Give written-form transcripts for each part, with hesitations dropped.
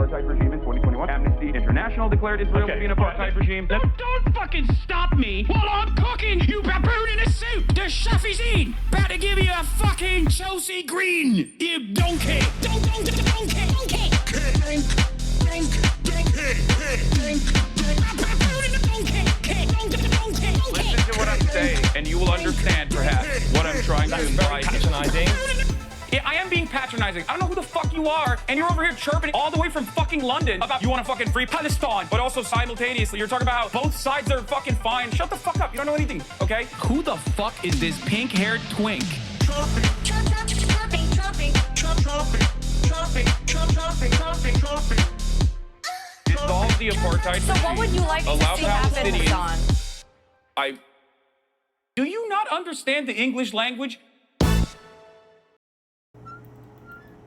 apartheid regime in 2021. Amnesty International declared Israel to be an apartheid regime. Don't fucking stop me while I'm cooking, you baboon in a suit! The chef is in! About to give you a fucking Chelsea Green, you donkey! Donkey! Listen to what I'm saying, and you will understand, perhaps, what I'm trying to imply. Patronizing. Yeah, I am being patronizing. I don't know who the fuck you are, and you're over here chirping all the way from fucking London about you want to fucking free Palestine, but also simultaneously you're talking about both sides are fucking fine. Shut the fuck up. You don't know anything, okay? Who the fuck is this pink-haired twink? Dissolve the apartheid So what would you like to allow see happen, Palestinians. Hasan? Do you not understand the English language?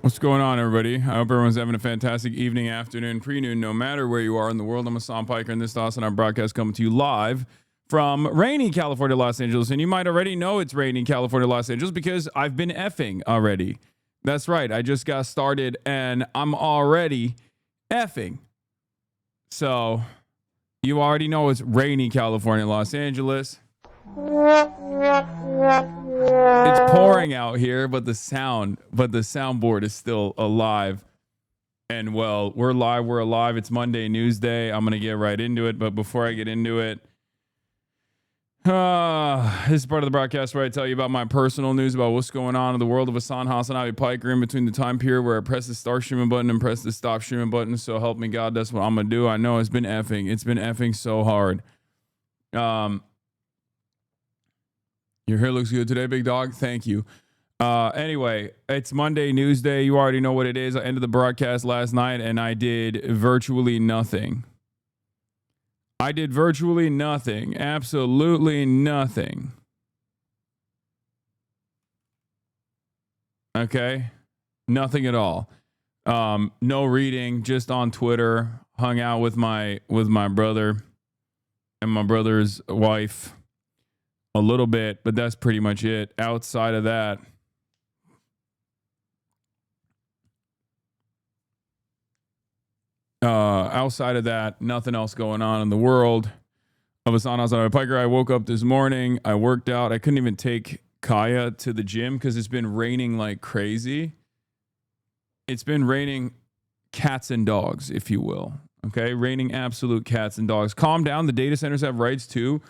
What's going on, everybody? I hope everyone's having a fantastic evening, afternoon, pre-noon, no matter where you are in the world. I'm Hasan Piker, and this is HasanAbi broadcast coming to you live from rainy California, Los Angeles. And you might already know it's rainy California, Los Angeles because I've been effing already. That's right. I just got started, and I'm already effing. So you already know it's rainy California, Los Angeles. It's pouring out here, but the soundboard is still alive. And well, we're live, we're alive. It's Monday News Day. I'm gonna get right into it, but before I get into it, this is part of the broadcast where I tell you about my personal news about what's going on in the world of HasanAbi Piker in between the time period where I press the start streaming button and press the stop streaming button. So help me God, that's what I'm gonna do. I know it's been effing so hard. Your hair looks good today, big dog. Thank you. Anyway, it's Monday News Day. You already know what it is. I ended the broadcast last night and I did virtually nothing. Absolutely nothing. Okay? Nothing at all. No reading, just on Twitter. Hung out with my brother and my brother's wife. A little bit, but that's pretty much it. Outside of that, nothing else going on in the world of HasanAbi Piker. I woke up this morning. I worked out. I couldn't even take Kaya to the gym because it's been raining like crazy. It's been raining cats and dogs, if you will. Okay, raining absolute cats and dogs. Calm down. The data centers have rights too.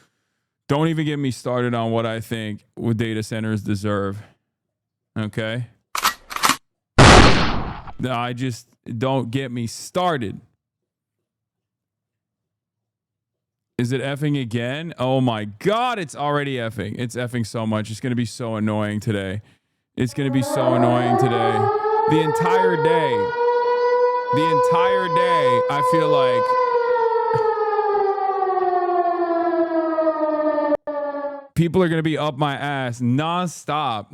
Don't even get me started on what I think data centers deserve. Okay? I just don't get me started. Is it effing again? Oh my God, it's already effing. It's effing so much. It's going to be so annoying today. The entire day, I feel like people are going to be up my ass nonstop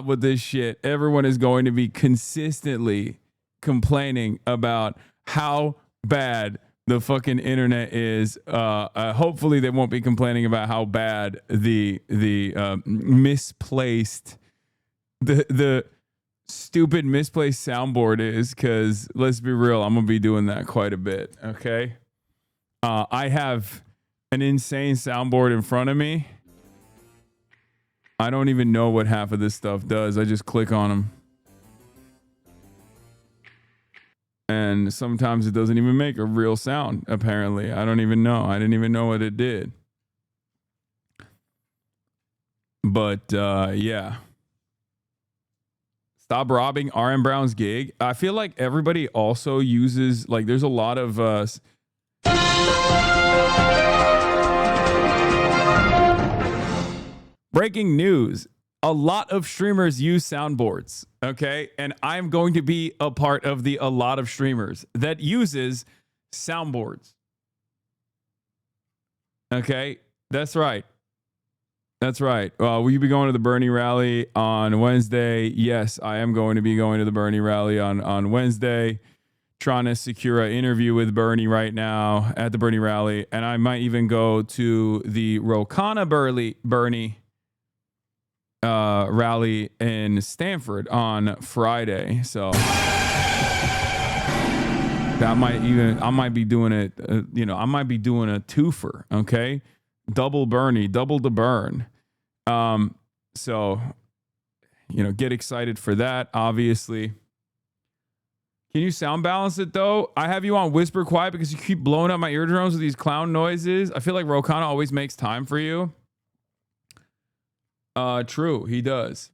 with this shit. Everyone is going to be consistently complaining about how bad the fucking internet is. Hopefully they won't be complaining about how bad the stupid misplaced soundboard is, because let's be real, I'm going to be doing that quite a bit. Okay. I have an insane soundboard in front of me. I don't even know what half of this stuff does. I just click on them. And sometimes it doesn't even make a real sound, apparently. I don't even know. I didn't even know what it did. But, yeah. Stop robbing RM Brown's gig. I feel like everybody also uses, like, there's a lot of... Breaking news. A lot of streamers use soundboards, okay? And I'm going to be a part of a lot of streamers that uses soundboards. Okay? That's right. Will you be going to the Bernie rally on Wednesday? Yes, I am going to be going to the Bernie rally on Wednesday. Trying to secure an interview with Bernie right now at the Bernie rally. And I might even go to the Rokana Bernie rally in Stanford on Friday. So that I might be doing it. I might be doing a twofer. Okay, double Bernie, double the burn. So get excited for that. Obviously. Can you sound balance it though? I have you on whisper quiet because you keep blowing up my eardrums with these clown noises. I feel like Rokana always makes time for you. True, he does.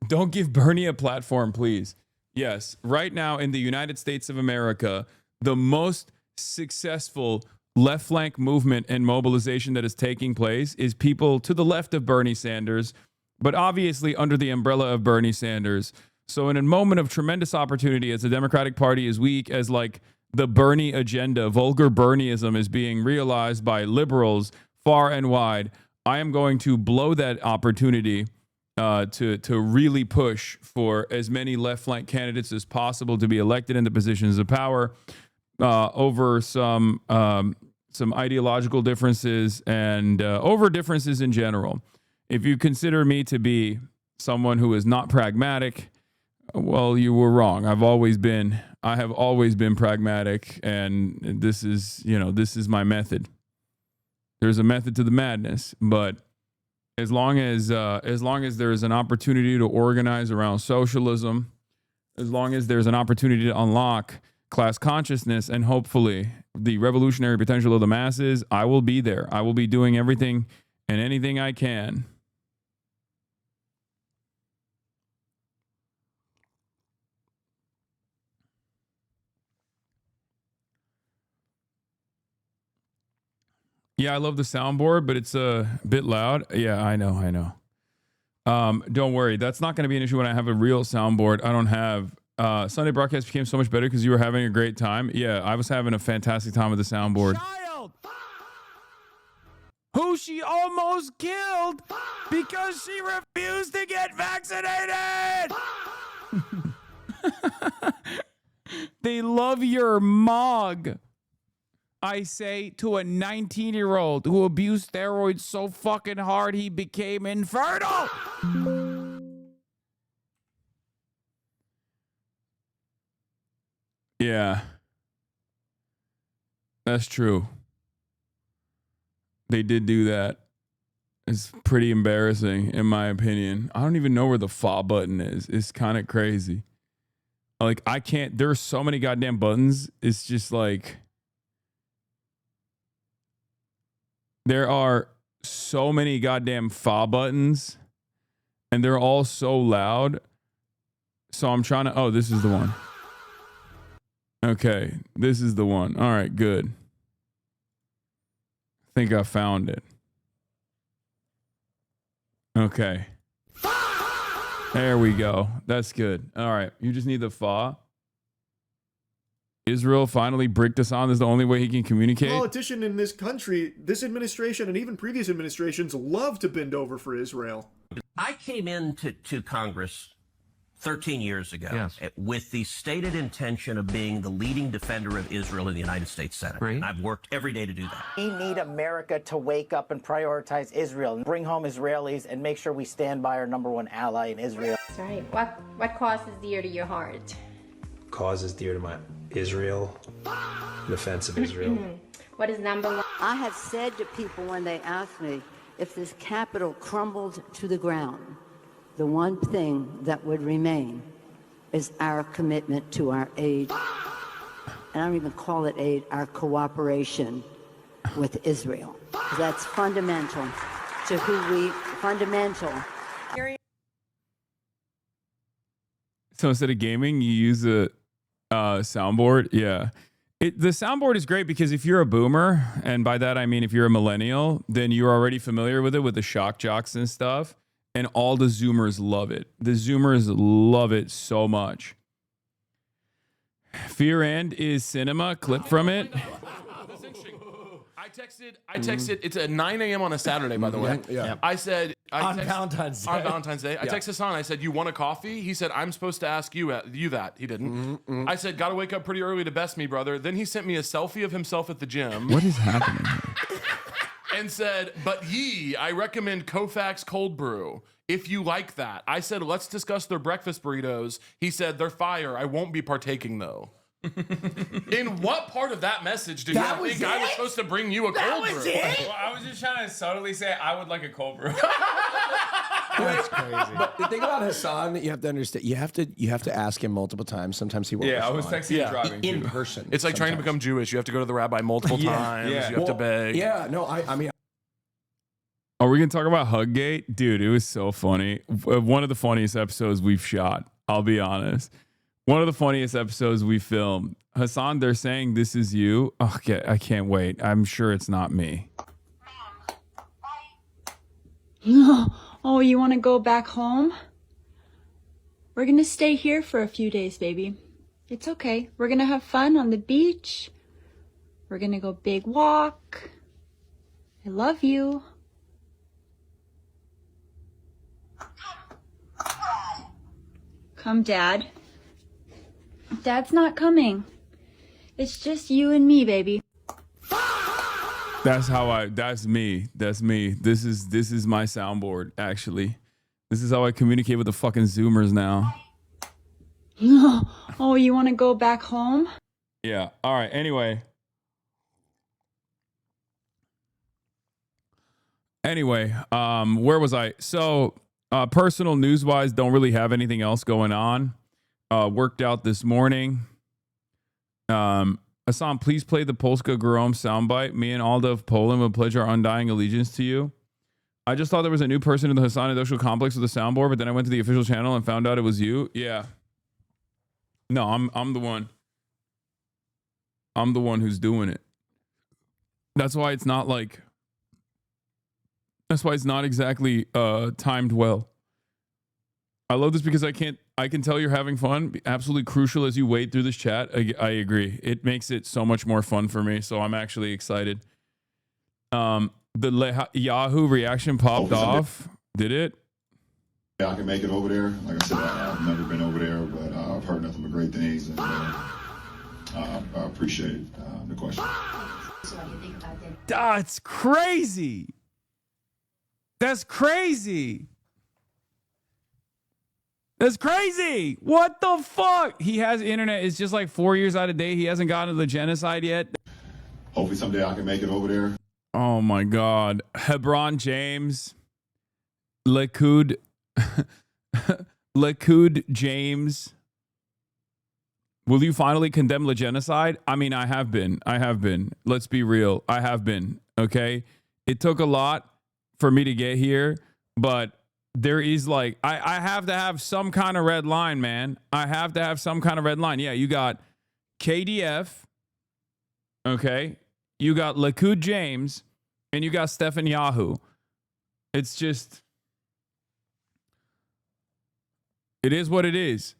Don't give Bernie a platform, please. Yes, right now in the United States of America, the most successful left flank movement and mobilization that is taking place is people to the left of Bernie Sanders, but obviously under the umbrella of Bernie Sanders. So in a moment of tremendous opportunity, as the Democratic Party is weak, as like the Bernie agenda, vulgar Bernieism is being realized by liberals far and wide, I am going to blow that opportunity to really push for as many left flank candidates as possible to be elected into positions of power over some ideological differences and over differences in general. If you consider me to be someone who is not pragmatic, well, you were wrong. I have always been pragmatic, and this is my method. There's a method to the madness, but as long as there is an opportunity to organize around socialism, as long as there's an opportunity to unlock class consciousness and hopefully the revolutionary potential of the masses, I will be there. I will be doing everything and anything I can. Yeah, I love the soundboard, but it's a bit loud. Yeah, I know. Don't worry. That's not going to be an issue when I have a real soundboard. I don't have... Sunday broadcast became so much better because you were having a great time. Yeah, I was having a fantastic time with the soundboard. Child! Who she almost killed because she refused to get vaccinated! They love your mug. I say to a 19-year-old who abused steroids so fucking hard he became infertile. Yeah. That's true. They did do that. It's pretty embarrassing, in my opinion. I don't even know where the FA button is. It's kind of crazy. Like, I can't... There are so many goddamn buttons. It's just like... There are so many goddamn FA buttons, and they're all so loud. So I'm trying to... Oh, this is the one. Okay, this is the one. All right, good. I think I found it. Okay. There we go. That's good. All right, you just need the FA. Israel finally bricked us on. This is the only way he can communicate. Politician in this country, this administration and even previous administrations love to bend over for Israel. I came into Congress 13 years ago with the stated intention of being the leading defender of Israel in the United States Senate. Right. And I've worked every day to do that. We need America to wake up and prioritize Israel and bring home Israelis and make sure we stand by our #1 ally in Israel. That's right. What cause is dear to your heart? Cause is dear to my Israel, defense of Israel. What is #1? I have said to people when they ask me if this Capitol crumbled to the ground, the one thing that would remain is our commitment to our aid. And I don't even call it aid, our cooperation with Israel. That's fundamental to who we, fundamental. So instead of gaming, you use a soundboard. Yeah. The soundboard is great because if you're a boomer, and by that I mean if you're a millennial, then you're already familiar with it with the shock jocks and stuff. And all the Zoomers love it. The Zoomers love it so much. Fear and is cinema. Clip from it. That's interesting. I texted. It's at 9 a.m. on a Saturday, by the way. Yeah. I said on Valentine's Day. On Valentine's Day. I texted Hasan. I said, "You want a coffee?" He said, "I'm supposed to ask you that." He didn't. I said, "Gotta wake up pretty early to best me, brother." Then he sent me a selfie of himself at the gym. What is happening here? And said, "But I recommend Koufax cold brew. if you like that. I said, let's discuss their breakfast burritos. He said, they're fire. I won't be partaking though. In what part of that message did you think I was supposed to bring you a cold brew? Well, I was just trying to subtly say I would like a cold brew. That's crazy. But the thing about Hasan that you have to understand, you have to ask him multiple times. Sometimes he won't. Yeah, I was respond. texting driving in too. person. It's like trying to become Jewish. You have to go to the rabbi multiple times. Yeah. You have to beg. Yeah, no, I mean, Are we gonna talk about Huggate? Dude, it was so funny. One of the funniest episodes we've shot. I'll be honest. One of the funniest episodes we filmed. Hasan, they're saying this is you. Okay, I can't wait. I'm sure it's not me. Oh, you want to go back home? We're gonna stay here for a few days, baby. It's okay. We're gonna have fun on the beach. We're gonna go big walk. I love you. Come, Dad. Dad's not coming. It's just you and me, baby. That's me. This is my soundboard, actually. This is how I communicate with the fucking Zoomers now. Oh, you want to go back home? Yeah. All right. Anyway, where was I? So, personal news-wise, don't really have anything else going on. Worked out this morning. Hasan, please play the Polska Grom soundbite. Me and Alda of Poland will pledge our undying allegiance to you. I just thought there was a new person in the Hasan industrial complex with a soundboard, but then I went to the official channel and found out it was you. Yeah. No, I'm the one. I'm the one who's doing it. That's why it's not like. That's why it's not exactly timed well. I love this because I can tell you're having fun. Absolutely crucial as you wade through this chat. I agree. It makes it so much more fun for me. So I'm actually excited. The Yahoo reaction popped off. Did it? Yeah, I can make it over there. Like I said, I've never been over there, but I've heard nothing but great things, and I appreciate the question. That's crazy. That's crazy. That's crazy. What the fuck? He has internet. It's just like 4 years out of date. He hasn't gotten to the genocide yet. Hopefully someday I can make it over there. Oh my God. Hebron James. Likud. Likud James. Will you finally condemn the genocide? I mean, I have been. Let's be real. I have been. Okay. It took a lot for me to get here, but there is like, I have to have some kind of red line, man. I have to have some kind of red line. Yeah, you got KDF, okay? You got Likud James, and you got Stefan Yahoo. It's just, it is what it is.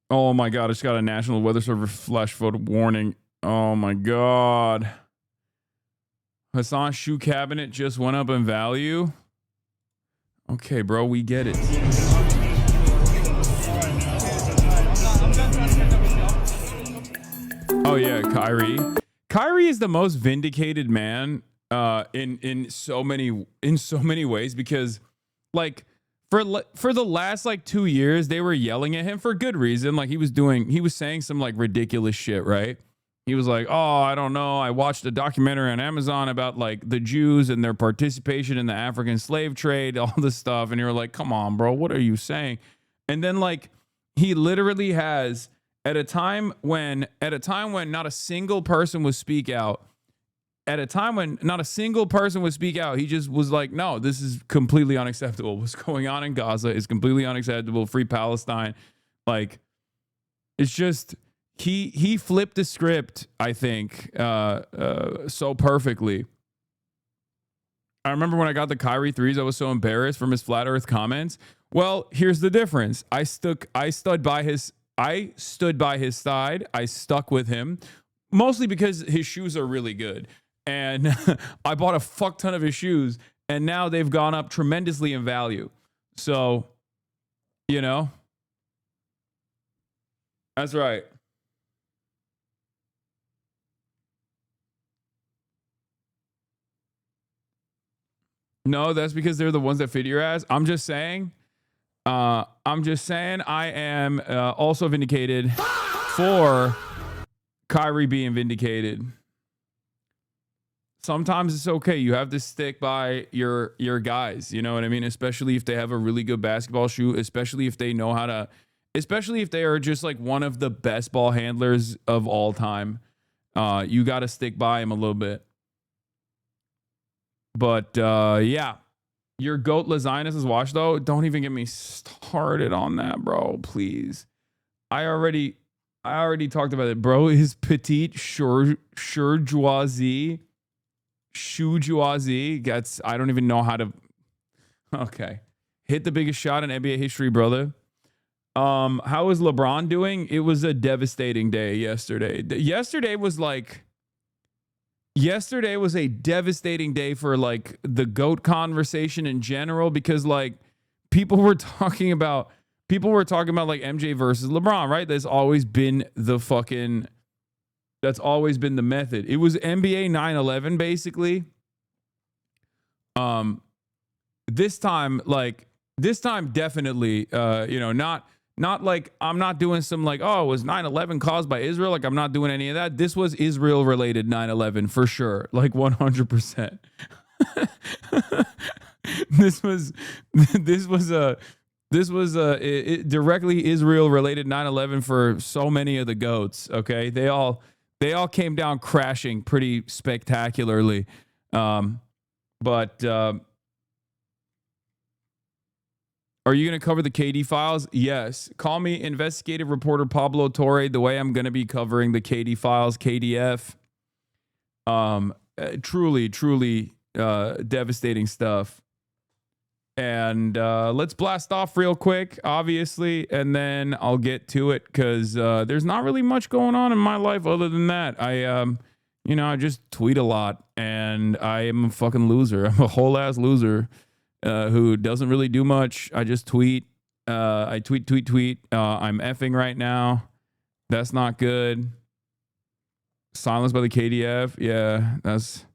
Oh my God, I just got a National Weather Service flash flood warning. Oh my God. Hasan's shoe cabinet just went up in value. Okay, bro, we get it. Oh yeah, Kyrie. Kyrie is the most vindicated man in so many ways, because like for the last like 2 years they were yelling at him for good reason. Like he was saying some like ridiculous shit, right? He was like, oh, I don't know. I watched a documentary on Amazon about like the Jews and their participation in the African slave trade, all this stuff. And you're like, come on, bro, what are you saying? And then like he literally has at a time when not a single person would speak out, he just was like, no, this is completely unacceptable. What's going on in Gaza is completely unacceptable. Free Palestine. Like, it's just, he flipped the script, I think, so perfectly. I remember when I got the Kyrie threes, I was so embarrassed from his flat earth comments. Well, here's the difference. I stood by his side. I stuck with him, mostly because his shoes are really good. And I bought a fuck ton of his shoes, and now they've gone up tremendously in value. So, you know, that's right. No, that's because they're the ones that fit your ass. I'm just saying I am also vindicated for Kyrie being vindicated. Sometimes it's okay. You have to stick by your guys. You know what I mean? Especially if they have a really good basketball shoe, especially if they know how to, especially if they are just like one of the best ball handlers of all time. You got to stick by him a little bit. But yeah, your GOAT Lazinus' watch though. Don't even get me started on that, bro. Please. I already talked about it, bro. His petite Shurjoisie gets. I don't even know how to. Okay, hit the biggest shot in NBA history, brother. How is LeBron doing? It was a devastating day yesterday. Yesterday was a devastating day for like the GOAT conversation in general, because like people were talking about like MJ versus LeBron, right? That's always been the method. It was NBA 9/11 basically. This time definitely, not like I'm not doing some like, oh, was 9/11 caused by Israel? Like I'm not doing any of that. This was Israel related 9/11 for sure. Like 100%. This was directly Israel related 9/11 for so many of the GOATs. Okay. They all came down crashing pretty spectacularly. But are you going to cover the KD files? Yes. Call me investigative reporter Pablo Torre, the way I'm going to be covering the KD files, KDF. Truly devastating stuff. And let's blast off real quick, obviously, and then I'll get to it because there's not really much going on in my life other than that. I just tweet a lot, and I am a fucking loser. I'm a whole ass loser. Who doesn't really do much. I just tweet. I tweet. I'm effing right now. That's not good. Silenced by the KDF. Yeah, that's.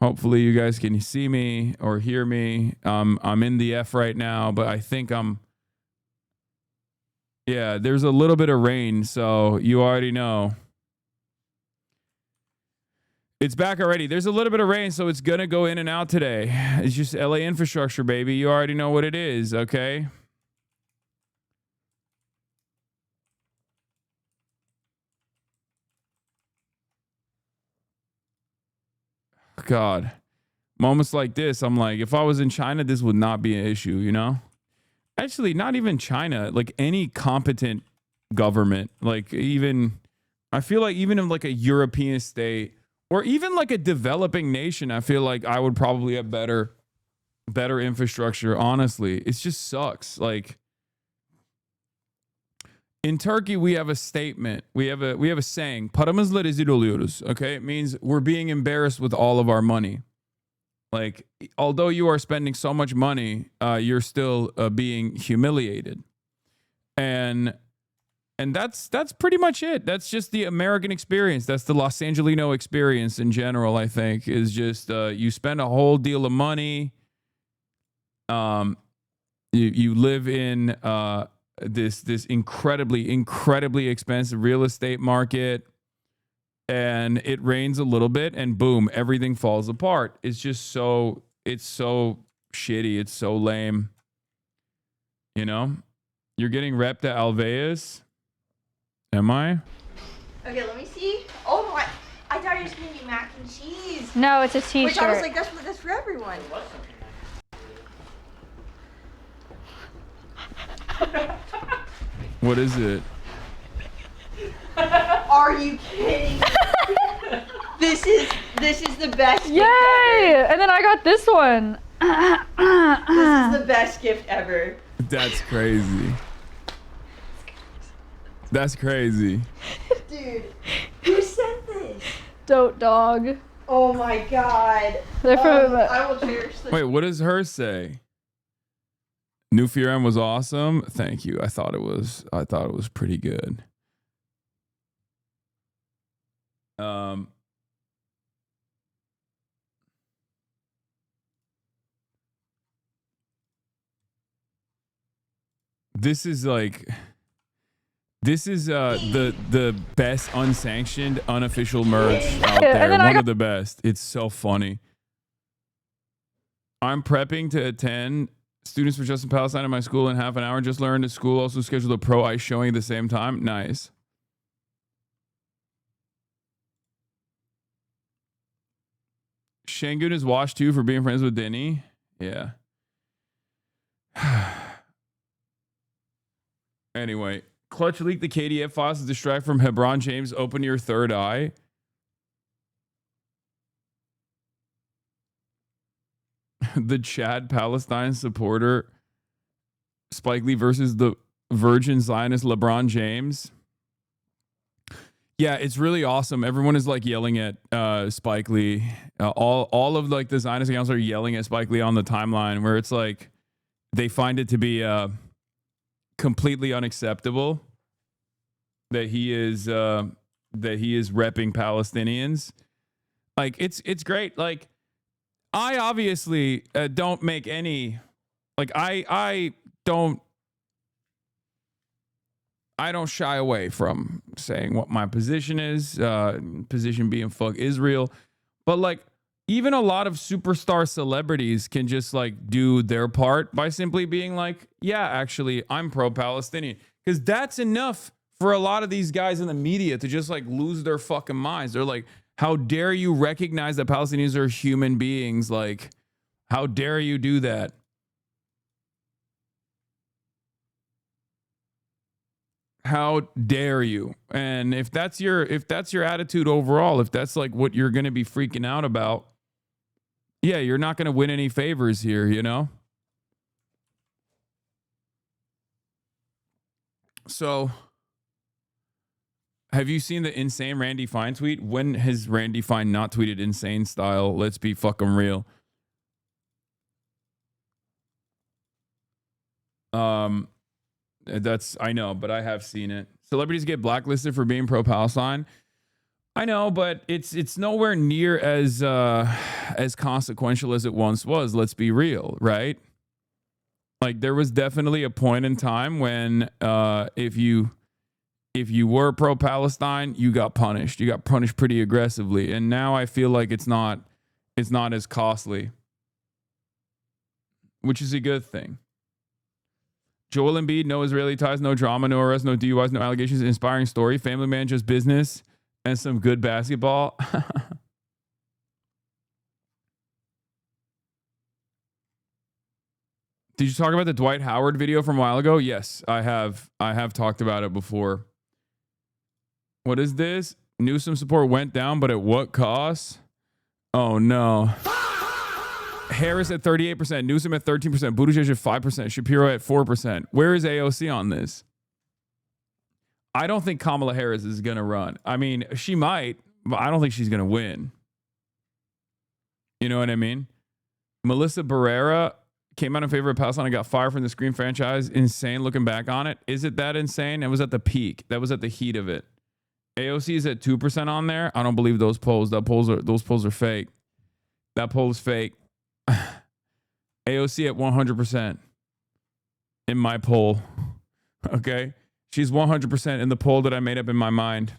Hopefully you guys can see me or hear me. I'm in the F right now, but I think I'm. Yeah, there's a little bit of rain, so you already know. It's back already. There's a little bit of rain, so it's going to go in and out today. It's just LA infrastructure, baby. You already know what it is, okay? God. Moments like this, I'm like, if I was in China, this would not be an issue, you know? Actually, not even China. Like any competent government. Like even, I feel like even in like a European state, or even like a developing nation, I feel like I would probably have better infrastructure. Honestly, it just sucks. Like in Turkey, we have a statement. We have a saying. Paramızla rezil oluyoruz. Okay, it means we're being embarrassed with all of our money. Like although you are spending so much money, you're still being humiliated. And that's pretty much it. That's just the American experience. That's the Los Angelino experience in general, I think, is just you spend a whole deal of money. You live in this incredibly expensive real estate market, and it rains a little bit and boom, everything falls apart. It's so shitty. It's so lame. You know? You're getting repped at Alveus. Am I? Okay, let me see. Oh my! I thought you were just gonna be mac and cheese. No, it's a t-shirt. Which I was like, that's for everyone. What is it? Are you kidding? This is the best. Yay! Gift and then I got this one. This is the best gift ever. That's crazy. That's crazy. Dude, who sent this? Dope dog. Oh my god. They're from. I will cherish this. Wait, what does her say? New Theorem was awesome. Thank you. I thought it was pretty good. This is like, the best unsanctioned, unofficial merch out there. One of the best. It's so funny. I'm prepping to attend Students for Justice in Palestine at my school in half an hour. Just learned at school. Also scheduled a pro ice showing at the same time. Nice. Shangun is washed too for being friends with Denny. Yeah. Anyway, Clutch leaked the KDF files to distract from Hebron James. Open your third eye. The Chad Palestine supporter Spike Lee versus the Virgin Zionist LeBron James. Yeah, it's really awesome. Everyone is like yelling at Spike Lee. All of like the Zionist accounts are yelling at Spike Lee on the timeline, where it's like they find it to be completely unacceptable that he is repping Palestinians. Like it's great. Like I obviously don't make any, like I don't shy away from saying what my position is, position being fuck Israel. But like even a lot of superstar celebrities can just like do their part by simply being like, yeah, actually I'm pro-Palestinian. Because that's enough for a lot of these guys in the media to just like lose their fucking minds. They're like, how dare you recognize that Palestinians are human beings? Like, how dare you do that? How dare you? And if that's your attitude overall, if that's like what you're going to be freaking out about, yeah, you're not going to win any favors here, you know? So, have you seen the insane Randy Fine tweet? When has Randy Fine not tweeted insane style? Let's be fucking real. I know, but I have seen it. Celebrities get blacklisted for being pro-Palestine. I know, but it's nowhere near as consequential as it once was. Let's be real, right? Like there was definitely a point in time when if you were pro-Palestine, you got punished. You got punished pretty aggressively, and now I feel like it's not as costly, which is a good thing. Joel Embiid, no Israeli ties, no drama, no arrests, no DUIs, no allegations. Inspiring story. Family man, just business, and some good basketball. Did you talk about the Dwight Howard video from a while ago? Yes, I have. I have talked about it before. What is this? Newsom support went down, but at what cost? Oh no. Harris at 38%, Newsom at 13%, Buttigieg at 5%, Shapiro at 4%. Where is AOC on this? I don't think Kamala Harris is going to run. I mean, she might, but I don't think she's going to win. You know what I mean? Melissa Barrera came out in favor of Palestine and got fired from the Scream franchise. Insane looking back on it. Is it that insane? It was at the peak. That was at the heat of it. AOC is at 2% on there. I don't believe those polls. Those polls are fake. That poll is fake. AOC at 100% in my poll. Okay. She's 100% in the poll that I made up in my mind.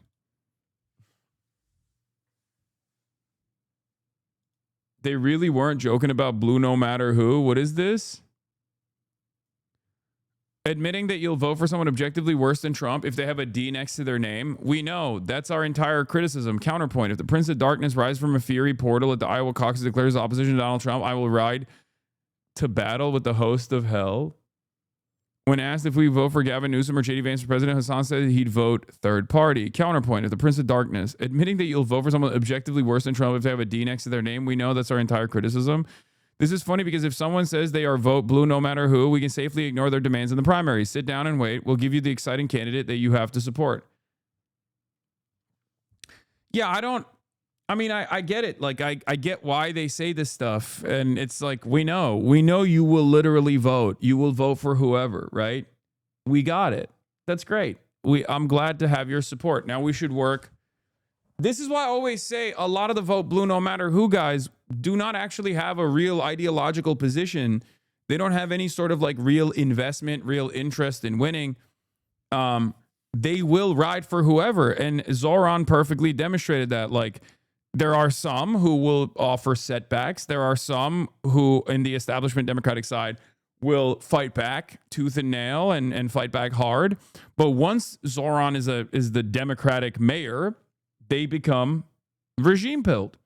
They really weren't joking about blue no matter who. What is this? Admitting that you'll vote for someone objectively worse than Trump if they have a D next to their name. We know. That's our entire criticism. Counterpoint. If the Prince of Darkness rises from a fiery portal at the Iowa caucus declares opposition to Donald Trump, I will ride to battle with the host of hell. When asked if we vote for Gavin Newsom or J.D. Vance for president, Hasan said he'd vote third party. Counterpoint. If the Prince of Darkness. Admitting that you'll vote for someone objectively worse than Trump if they have a D next to their name. We know. That's our entire criticism. This is funny because if someone says they are vote blue no matter who, we can safely ignore their demands in the primary. Sit down and wait. We'll give you the exciting candidate that you have to support. Yeah, I get it. Like, I get why they say this stuff. And it's like, we know you will literally vote. You will vote for whoever, right? We got it. That's great. I'm glad to have your support. Now we should work. This is why I always say a lot of the vote blue no matter who guys do not actually have a real ideological position They don't have any sort of like real investment, real interest in winning. They will ride for whoever. And Zoran perfectly demonstrated that. Like, there are some who will offer setbacks. There are some who, in the establishment Democratic side, will fight back tooth and nail and fight back hard. But once Zoran is the Democratic mayor, they become regime pilled.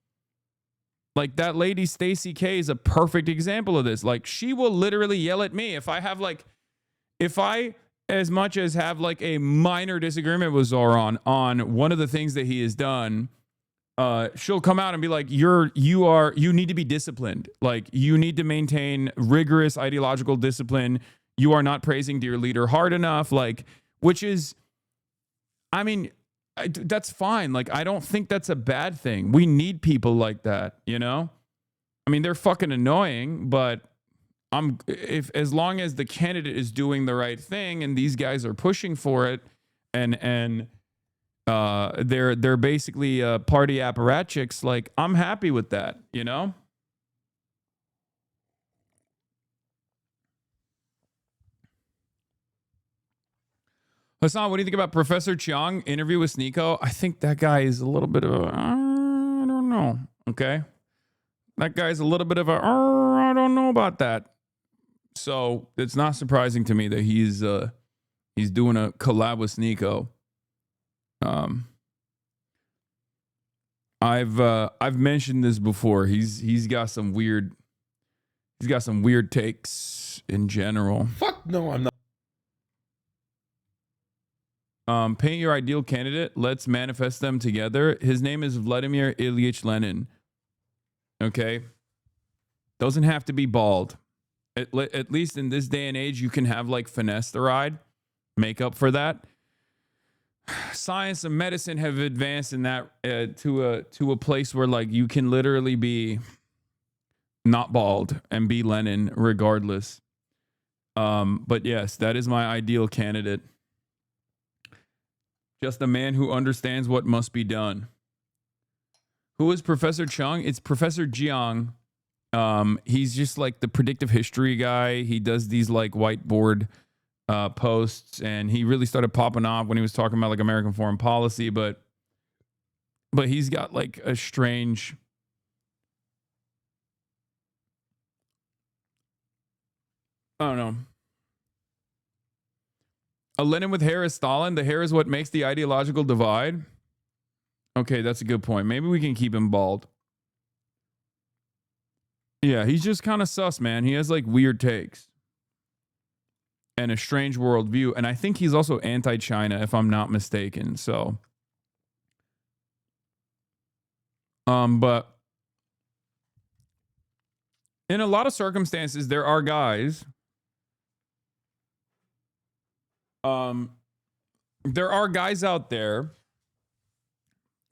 Like, that lady Stacey K is a perfect example of this. Like, she will literally yell at me if I as much as have like a minor disagreement with Zoran on one of the things that he has done. She'll come out and be like, you need to be disciplined. Like, you need to maintain rigorous ideological discipline. You are not praising dear leader hard enough. Like, which is, I mean, that's fine. Like, I don't think that's a bad thing. We need people like that, you know? I mean, they're fucking annoying, but as long as the candidate is doing the right thing and these guys are pushing for it and they're basically party apparatchiks, like, I'm happy with that, you know? Hasan, what do you think about Professor Chiang interview with Sneeko? I think that guy is a little bit of a, I don't know. Okay. That guy's a little bit of a, I don't know about that. So it's not surprising to me that he's doing a collab with Sneeko. I've mentioned this before. He's got some weird takes in general. Fuck no, I'm not. Paint your ideal candidate. Let's manifest them together. His name is Vladimir Ilyich Lenin. Okay. Doesn't have to be bald. At least in this day and age, you can have like finasteride, make up for that. Science and medicine have advanced in that to a place where like you can literally be not bald and be Lenin regardless. But yes, that is my ideal candidate. Just a man who understands what must be done. Who is Professor Chung? It's Professor Jiang. He's just like the predictive history guy. He does these like whiteboard posts, and he really started popping off when he was talking about like American foreign policy, but he's got like a strange, I don't know. A Lenin with hair is Stalin. The hair is what makes the ideological divide. Okay, that's a good point. Maybe we can keep him bald. Yeah, he's just kind of sus, man. He has like weird takes and a strange worldview. And I think he's also anti-China, if I'm not mistaken. So, but in a lot of circumstances, there are guys. There are guys out there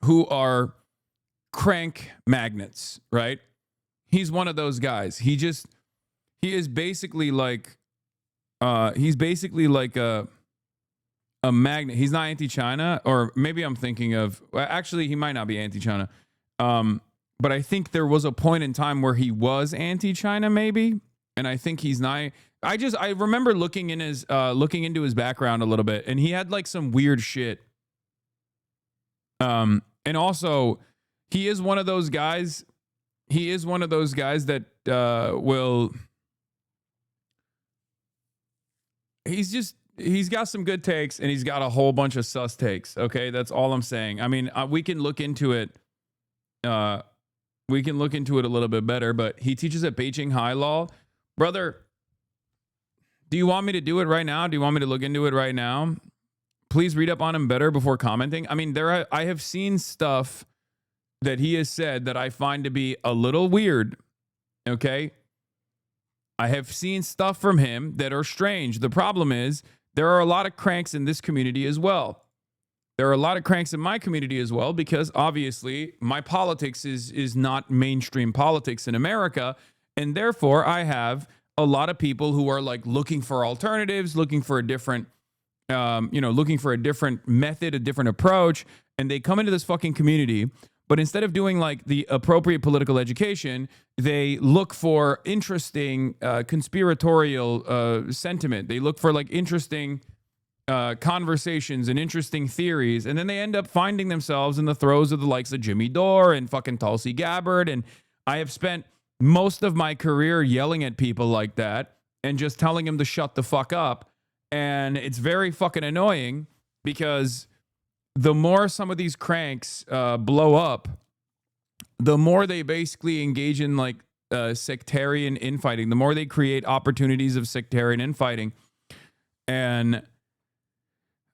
who are crank magnets, right? He's one of those guys. He is basically like, a magnet. He's not anti-China, or maybe I'm thinking of, actually, he might not be anti-China. But I think there was a point in time where he was anti-China, maybe. And I think he's not. I remember looking into his background a little bit, and he had like some weird shit. And also, he is one of those guys. He is one of those guys that will. He's got some good takes, and he's got a whole bunch of sus takes. Okay, that's all I'm saying. I mean, we can look into it. We can look into it a little bit better. But he teaches at Beijing High Law, brother. Do you want me to do it right now? Do you want me to look into it right now? Please read up on him better before commenting. I mean, I have seen stuff that he has said that I find to be a little weird. Okay. I have seen stuff from him that are strange. The problem is there are a lot of cranks in this community as well. There are a lot of cranks in my community as well, because obviously my politics is not mainstream politics in America. And therefore I have a lot of people who are like looking for alternatives, looking for a different, looking for a different method, a different approach. And they come into this fucking community, But instead of doing like the appropriate political education, they look for interesting conspiratorial sentiment. They look for like interesting conversations and interesting theories. And then they end up finding themselves in the throes of the likes of Jimmy Dore and fucking Tulsi Gabbard. And I have spent most of my career yelling at people like that and just telling them to shut the fuck up. And it's very fucking annoying because the more some of these cranks blow up, the more they basically engage in like sectarian infighting, the more they create opportunities of sectarian infighting. And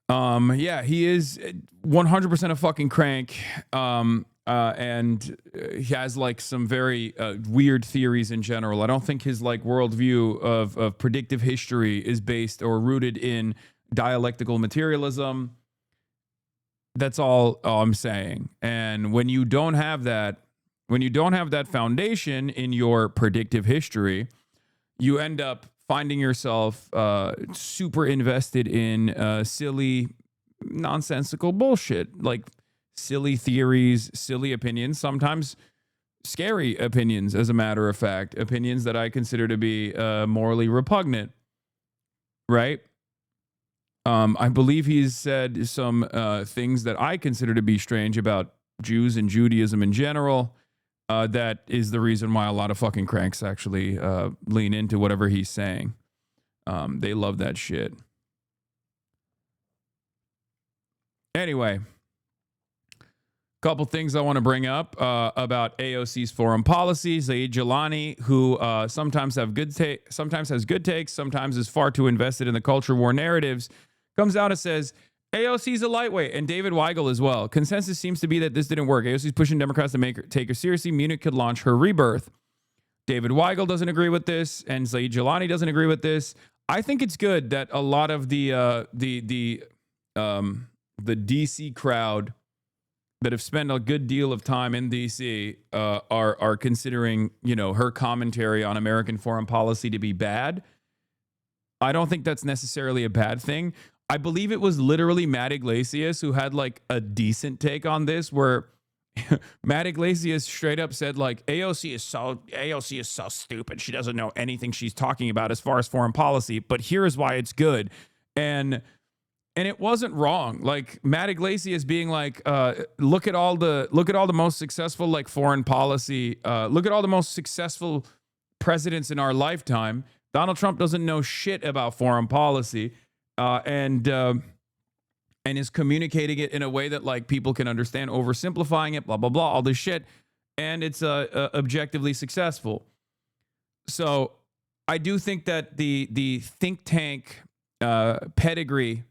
yeah, he is 100% a fucking crank. And he has like some very weird theories in general. I don't think his like worldview of predictive history is based or rooted in dialectical materialism. That's all I'm saying. And when you don't have that, foundation in your predictive history, you end up finding yourself super invested in silly, nonsensical bullshit, like silly theories, silly opinions, sometimes scary opinions, as a matter of fact, opinions that I consider to be morally repugnant, right? I believe he's said some things that I consider to be strange about Jews and Judaism in general. That is the reason why a lot of fucking cranks actually lean into whatever he's saying. They love that shit. Anyway, couple things I want to bring up about AOC's foreign policy. Zaid Jilani, who sometimes has good takes, sometimes is far too invested in the culture war narratives, comes out and says AOC's a lightweight, and David Weigel as well. Consensus seems to be that this didn't work. AOC's pushing Democrats to take her seriously. Munich could launch her rebirth. David Weigel doesn't agree with this, and Zaid Jilani doesn't agree with this. I think it's good that a lot of the DC crowd that have spent a good deal of time in DC are considering, you know, her commentary on American foreign policy to be bad. I don't think that's necessarily a bad thing. I believe it was literally Matt Iglesias who had like a decent take on this, where Matt Iglesias straight up said like AOC is so stupid. She doesn't know anything she's talking about as far as foreign policy, but here is why it's good. And it wasn't wrong. Like Matt Iglesias being like, look at all the most successful like foreign policy. Look at all the most successful presidents in our lifetime. Donald Trump doesn't know shit about foreign policy. And is communicating it in a way that like people can understand, oversimplifying it, blah, blah, blah, all this shit. And it's objectively successful. So I do think that the think tank pedigree,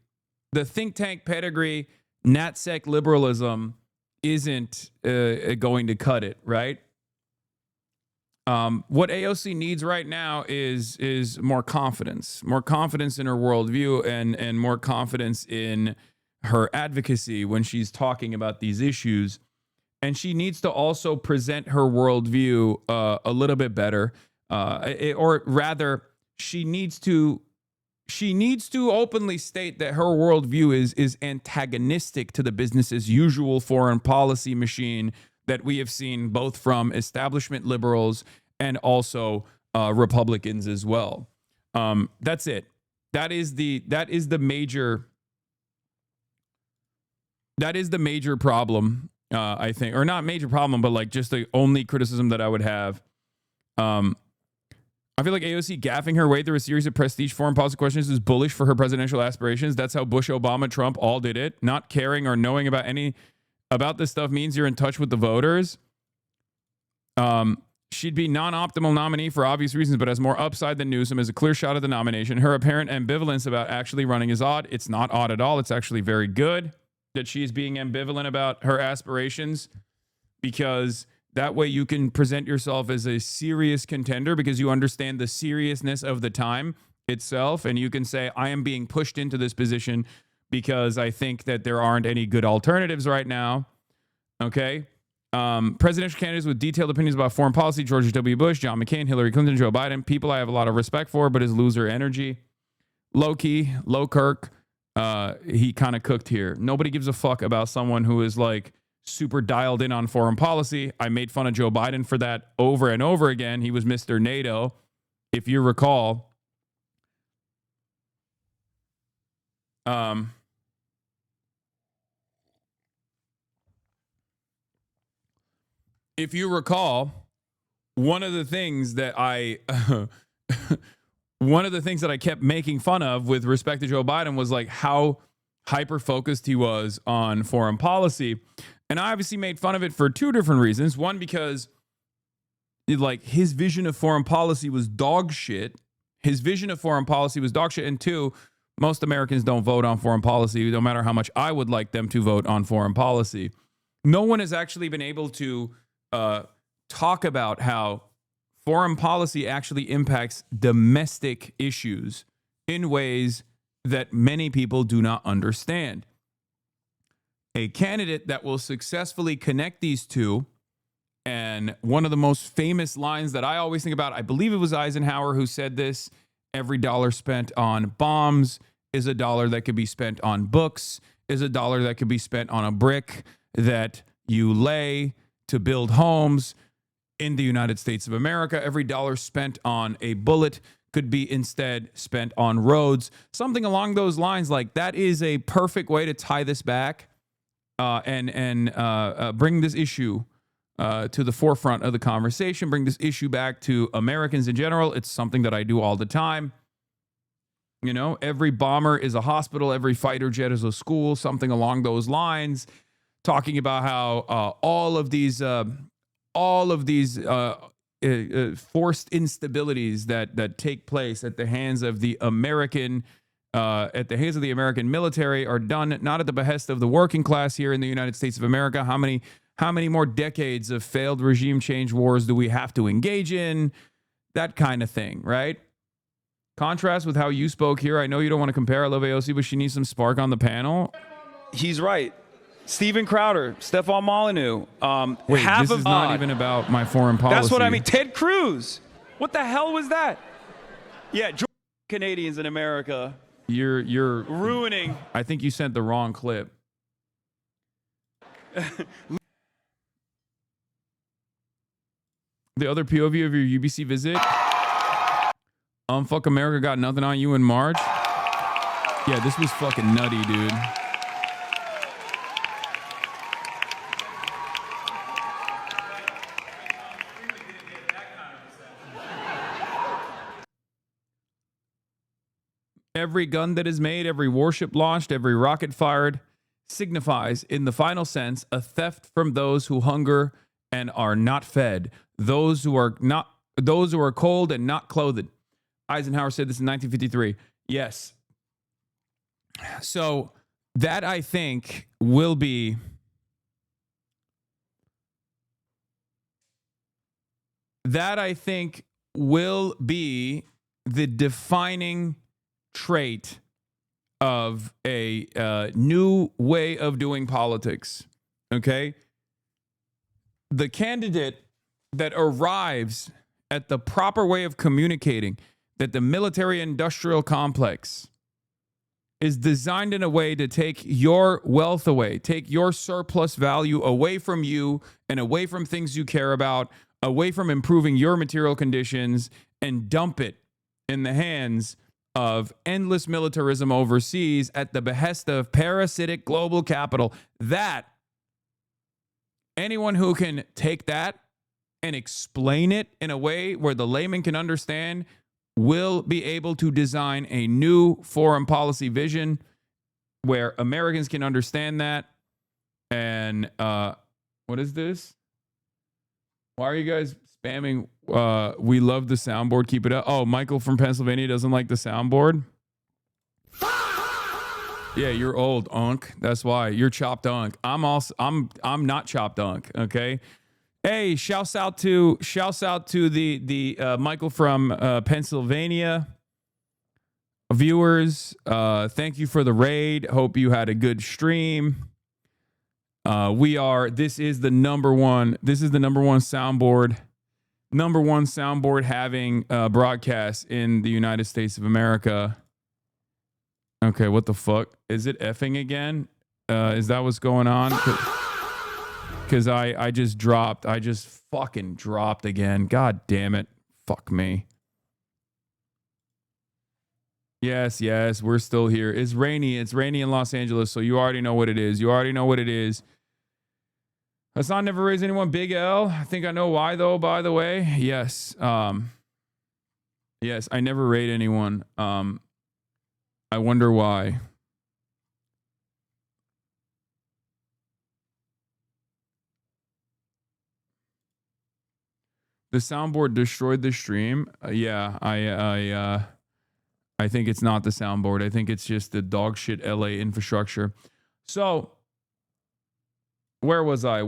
NatSec liberalism isn't going to cut it, right? What AOC needs right now is more confidence in her worldview and more confidence in her advocacy when she's talking about these issues. And she needs to also present her worldview a little bit better, or rather, she needs to openly state that her worldview is antagonistic to the business as usual foreign policy machine that we have seen both from establishment liberals and also Republicans as well. That's it. That is the major problem, I think, or not major problem, but like just the only criticism that I would have. I feel like AOC gaffing her way through a series of prestige foreign policy questions is bullish for her presidential aspirations. That's how Bush, Obama, Trump all did it. Not caring or knowing about this stuff means you're in touch with the voters. She'd be non-optimal nominee for obvious reasons, but has more upside than Newsom, is a clear shot at the nomination. Her apparent ambivalence about actually running is odd. It's not odd at all. It's actually very good that she's being ambivalent about her aspirations, because that way you can present yourself as a serious contender because you understand the seriousness of the time itself. And you can say, I am being pushed into this position because I think that there aren't any good alternatives right now. Okay. Presidential candidates with detailed opinions about foreign policy: George W. Bush, John McCain, Hillary Clinton, Joe Biden. People I have a lot of respect for, but his loser energy. Low key, low Kirk. He kind of cooked here. Nobody gives a fuck about someone who is like super dialed in on foreign policy. I made fun of Joe Biden for that over and over again. He was Mr. NATO, if you recall. If you recall, one of the things that I kept making fun of with respect to Joe Biden was like how hyper focused he was on foreign policy. And I obviously made fun of it for two different reasons. One, because like his vision of foreign policy was dog shit. His vision of foreign policy was dog shit. And two, most Americans don't vote on foreign policy, no matter how much I would like them to vote on foreign policy. No one has actually been able to talk about how foreign policy actually impacts domestic issues in ways that many people do not understand. A candidate that will successfully connect these two, and one of the most famous lines that I always think about, I believe it was Eisenhower who said this: every dollar spent on bombs is a dollar that could be spent on books, is a dollar that could be spent on a brick that you lay to build homes in the United States of America. Every dollar spent on a bullet could be instead spent on roads. Something along those lines. Like, that is a perfect way to tie this back and bring this issue to the forefront of the conversation, bring this issue back to Americans in general. It's something that I do all the time. You know, every bomber is a hospital, every fighter jet is a school, something along those lines. Talking about how all of these forced instabilities that take place at the hands of the American military are done not at the behest of the working class here in the United States of America. How many more decades of failed regime change wars do we have to engage in? That kind of thing, right? Contrast with how you spoke here. I know you don't want to compare. I love AOC, but she needs some spark on the panel. He's right. Steven Crowder, Stefan Molyneux. Wait, this is not even about my foreign policy. That's what I mean. Ted Cruz. What the hell was that? Yeah, Canadians in America. You're ruining. I think you sent the wrong clip. The other POV of your UBC visit. Fuck America got nothing on you in March. Yeah, this was fucking nutty, dude. Every gun that is made, every warship launched, every rocket fired signifies, in the final sense, a theft from those who hunger and are not fed, those who are cold and not clothed. Eisenhower said this in 1953. Yes. So that, I think, will be the defining trait of a new way of doing politics. Okay? The candidate that arrives at the proper way of communicating that the military-industrial complex is designed in a way to take your wealth away, take your surplus value away from you and away from things you care about, away from improving your material conditions, and dump it in the hands of endless militarism overseas at the behest of parasitic global capital. That anyone who can take that and explain it in a way where the layman can understand will be able to design a new foreign policy vision where Americans can understand that. And what is this? Why are you guys spamming? We love the soundboard. Keep it up. Oh, Michael from Pennsylvania doesn't like the soundboard. Yeah, you're old, Unk. That's why you're chopped Unk. I'm not chopped Unk. Okay. Hey, shouts out to the Michael from Pennsylvania viewers. Thank you for the raid. Hope you had a good stream. This is the number one soundboard having broadcast in the United States of America. Okay, what the fuck? Is it effing again? Is that what's going on? because I just dropped. I just fucking dropped again. God damn it. Fuck me. Yes, we're still here. It's rainy. It's rainy in Los Angeles, so you already know what it is. You already know what it is. Hasan never raised anyone. Big L. I think I know why, though, by the way. Yes. Yes, I never rate anyone. I wonder why. The soundboard destroyed the stream. Yeah, I think it's not the soundboard. I think it's just the dog shit LA infrastructure. So, where was I?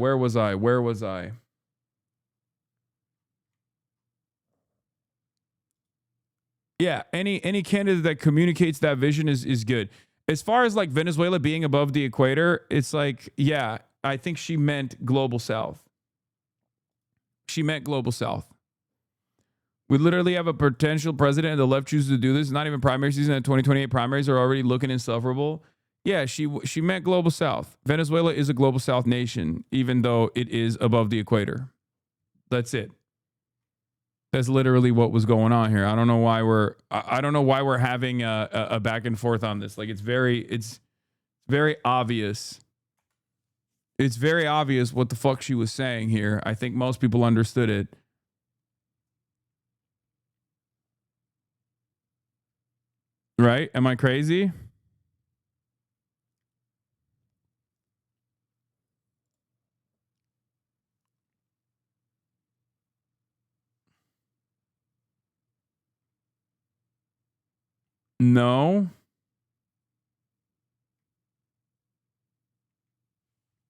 Yeah, any candidate that communicates that vision is good. As far as like Venezuela being above the equator, it's like, yeah, I think she meant global south. She meant global south. We literally have a potential president and the left chooses to do this. It's not even primary season, and 2028 primaries are already looking insufferable. Yeah, she meant global south. Venezuela is a global south nation, even though it is above the equator. That's it. That's literally what was going on here. I don't know why we're having a back and forth on this. Like it's very obvious. It's very obvious what the fuck she was saying here. I think most people understood it. Right? Am I crazy? No.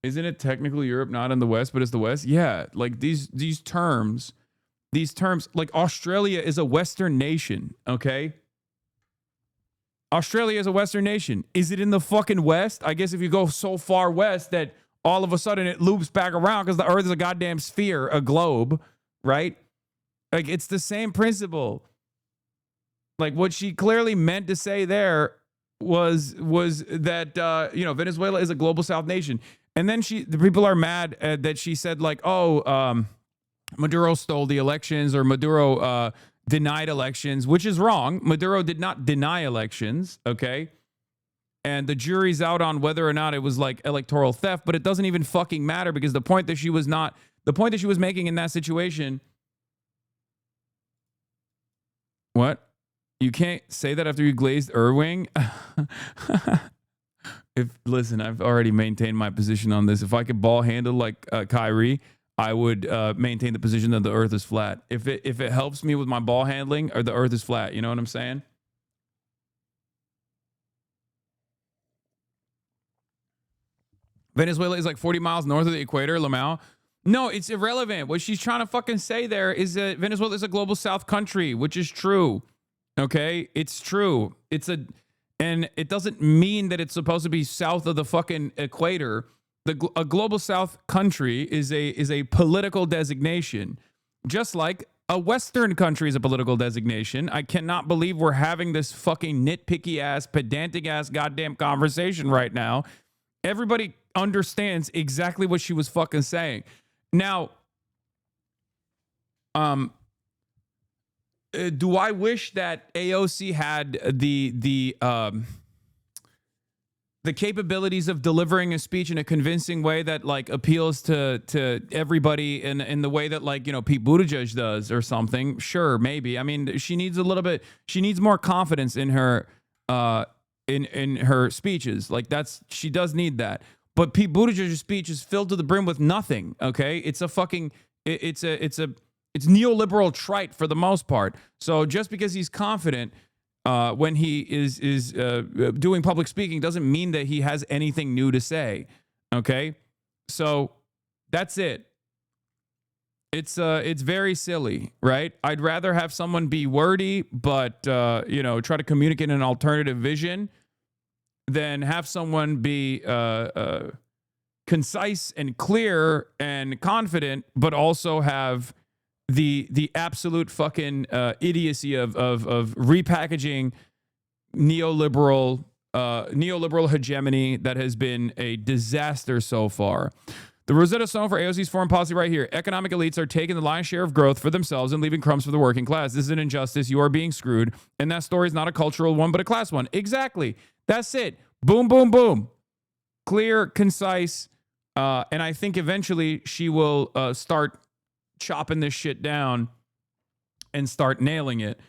Isn't it technically Europe, not in the West, but it's the West? Yeah, like these terms, like Australia is a Western nation, okay? Australia is a Western nation. Is it in the fucking West? I guess if you go so far west that all of a sudden it loops back around because the Earth is a goddamn sphere, a globe, right? Like it's the same principle. Like what she clearly meant to say there was that Venezuela is a global South nation. And then the people are mad that she said like, Maduro stole the elections or Maduro denied elections, which is wrong. Maduro did not deny elections, okay? And the jury's out on whether or not it was like electoral theft, but it doesn't even fucking matter because the point that she was making in that situation. What? You can't say that after you glazed Irving. Listen, I've already maintained my position on this. If I could ball handle like Kyrie, I would maintain the position that the Earth is flat. If it helps me with my ball handling, or the Earth is flat. You know what I'm saying? Venezuela is like 40 miles north of the equator, Lamau. No, it's irrelevant. What she's trying to fucking say there is that Venezuela is a global South country, which is true. Okay, it's true. And it doesn't mean that it's supposed to be south of the fucking equator. A global South country is a political designation, just like a Western country is a political designation. I cannot believe we're having this fucking nitpicky ass, pedantic ass, goddamn conversation right now. Everybody understands exactly what she was fucking saying. Now, do I wish that AOC had the capabilities of delivering a speech in a convincing way that like appeals to everybody in the way that like, Pete Buttigieg does or something? Sure, maybe. I mean, she needs more confidence in her in her speeches. Like she does need that. But Pete Buttigieg's speech is filled to the brim with nothing, okay? It's a fucking it's neoliberal trite for the most part. So just because he's confident when he is doing public speaking doesn't mean that he has anything new to say. Okay, so that's it. It's very silly, right? I'd rather have someone be wordy, but try to communicate an alternative vision, than have someone be concise and clear and confident, but also have the absolute fucking idiocy of repackaging neoliberal hegemony that has been a disaster so far. The Rosetta Stone for AOC's foreign policy right here. Economic elites are taking the lion's share of growth for themselves and leaving crumbs for the working class. This is an injustice. You are being screwed. And that story is not a cultural one, but a class one. Exactly. That's it. Boom, boom, boom. Clear, concise. And I think eventually she will start chopping this shit down and start nailing it.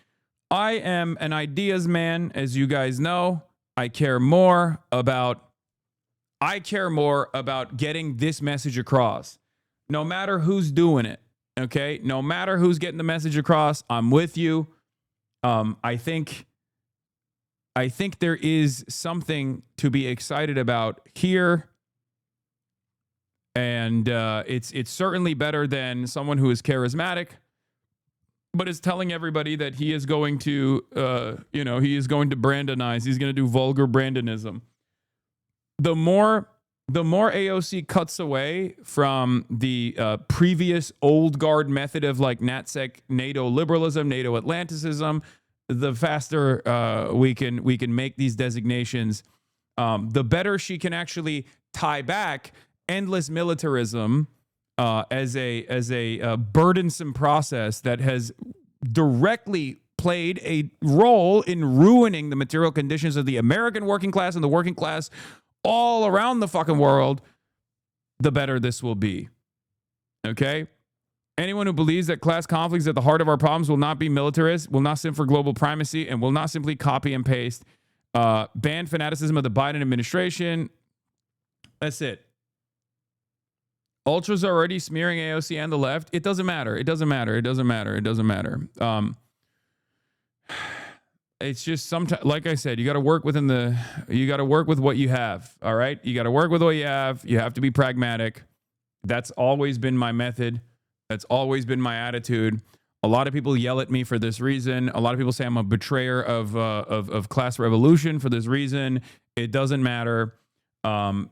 I am an ideas man, as you guys know. I care more about getting this message across. No matter who's doing it, okay? No matter who's getting the message across, I'm with you. I think there is something to be excited about here. And it's certainly better than someone who is charismatic, but is telling everybody that he is going to, he is going to Brandonize. He's going to do vulgar Brandonism. The more AOC cuts away from the previous old guard method of like NatSec, NATO liberalism, NATO Atlanticism, the faster we can make these designations. The better she can actually tie back endless militarism as a burdensome process that has directly played a role in ruining the material conditions of the American working class and the working class all around the fucking world, the better this will be. Okay? Anyone who believes that class conflicts at the heart of our problems will not be militarist, will not sim for global primacy, and will not simply copy and paste ban fanaticism of the Biden administration. That's it. Ultras are already smearing AOC and the left. It doesn't matter. It doesn't matter. It doesn't matter. It doesn't matter. It's just sometimes, like I said, you got to work with what you have. All right. You got to work with what you have. You have to be pragmatic. That's always been my method. That's always been my attitude. A lot of people yell at me for this reason. A lot of people say I'm a betrayer of class revolution for this reason. It doesn't matter. Ultras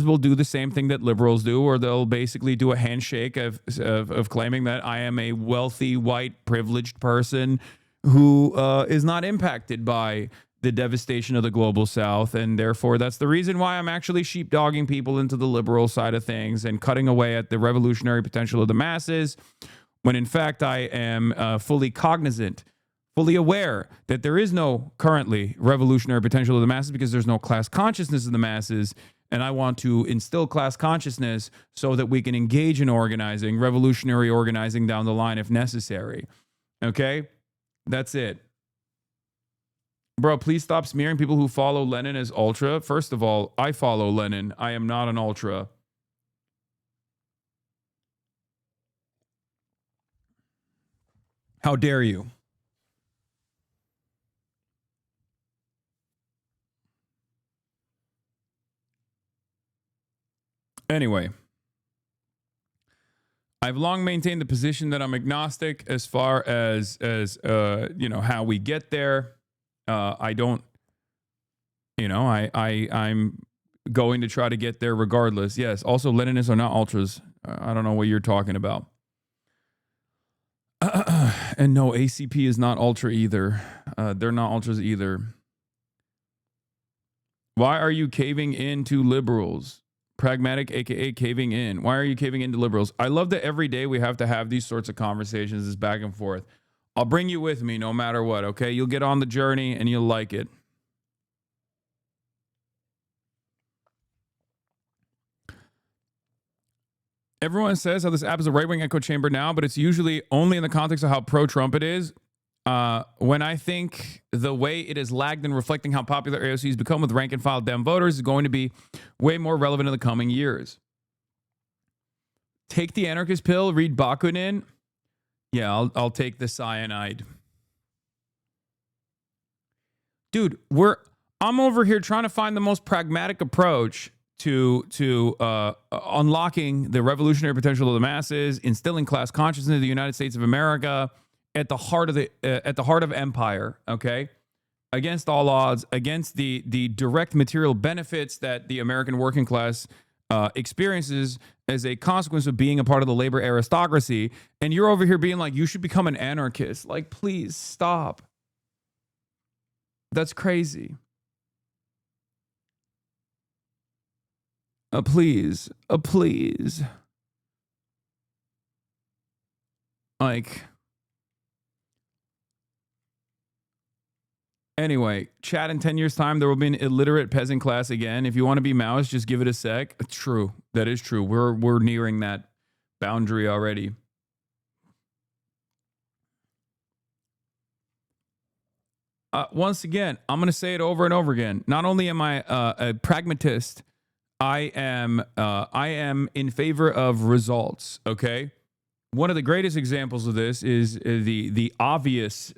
will do the same thing that liberals do, or they'll basically do a handshake of claiming that I am a wealthy, white, privileged person who is not impacted by the devastation of the global South. And therefore, that's the reason why I'm actually sheepdogging people into the liberal side of things and cutting away at the revolutionary potential of the masses, when in fact I am fully cognizant, fully aware that there is no currently revolutionary potential of the masses because there's no class consciousness of the masses. And I want to instill class consciousness so that we can engage in organizing, revolutionary organizing down the line if necessary. Okay? That's it. Bro, please stop smearing people who follow Lenin as ultra. First of all, I follow Lenin. I am not an ultra. How dare you? Anyway, I've long maintained the position that I'm agnostic as far as how we get there. I don't, I'm going to try to get there regardless. Yes. Also, Leninists are not ultras. I don't know what you're talking about. And no, ACP is not ultra either. They're not ultras either. Why are you caving in to liberals? Pragmatic, aka caving in. Why are you caving into liberals? I love that every day we have to have these sorts of conversations, this back and forth. I'll bring you with me no matter what, okay? You'll get on the journey and you'll like it. Everyone says how this app is a right-wing echo chamber now, but it's usually only in the context of how pro-Trump it is. When I think the way it is lagged in reflecting how popular AOC has become with rank-and-file Dem voters is going to be way more relevant in the coming years. Take the anarchist pill, read Bakunin. Yeah, I'll take the cyanide. Dude, I'm over here trying to find the most pragmatic approach to unlocking the revolutionary potential of the masses, instilling class consciousness in the United States of America at the heart of empire, okay? Against all odds, against the direct material benefits that the American working class experiences as a consequence of being a part of the labor aristocracy. And you're over here being like, you should become an anarchist. Like, please stop. That's crazy. Please. Please. Like, anyway, chat in 10 years' time, there will be an illiterate peasant class again. If you want to be Maoist, just give it a sec. True. That is true. We're nearing that boundary already. Once again, I'm going to say it over and over again. Not only am I a pragmatist, I am in favor of results, okay? One of the greatest examples of this is the obvious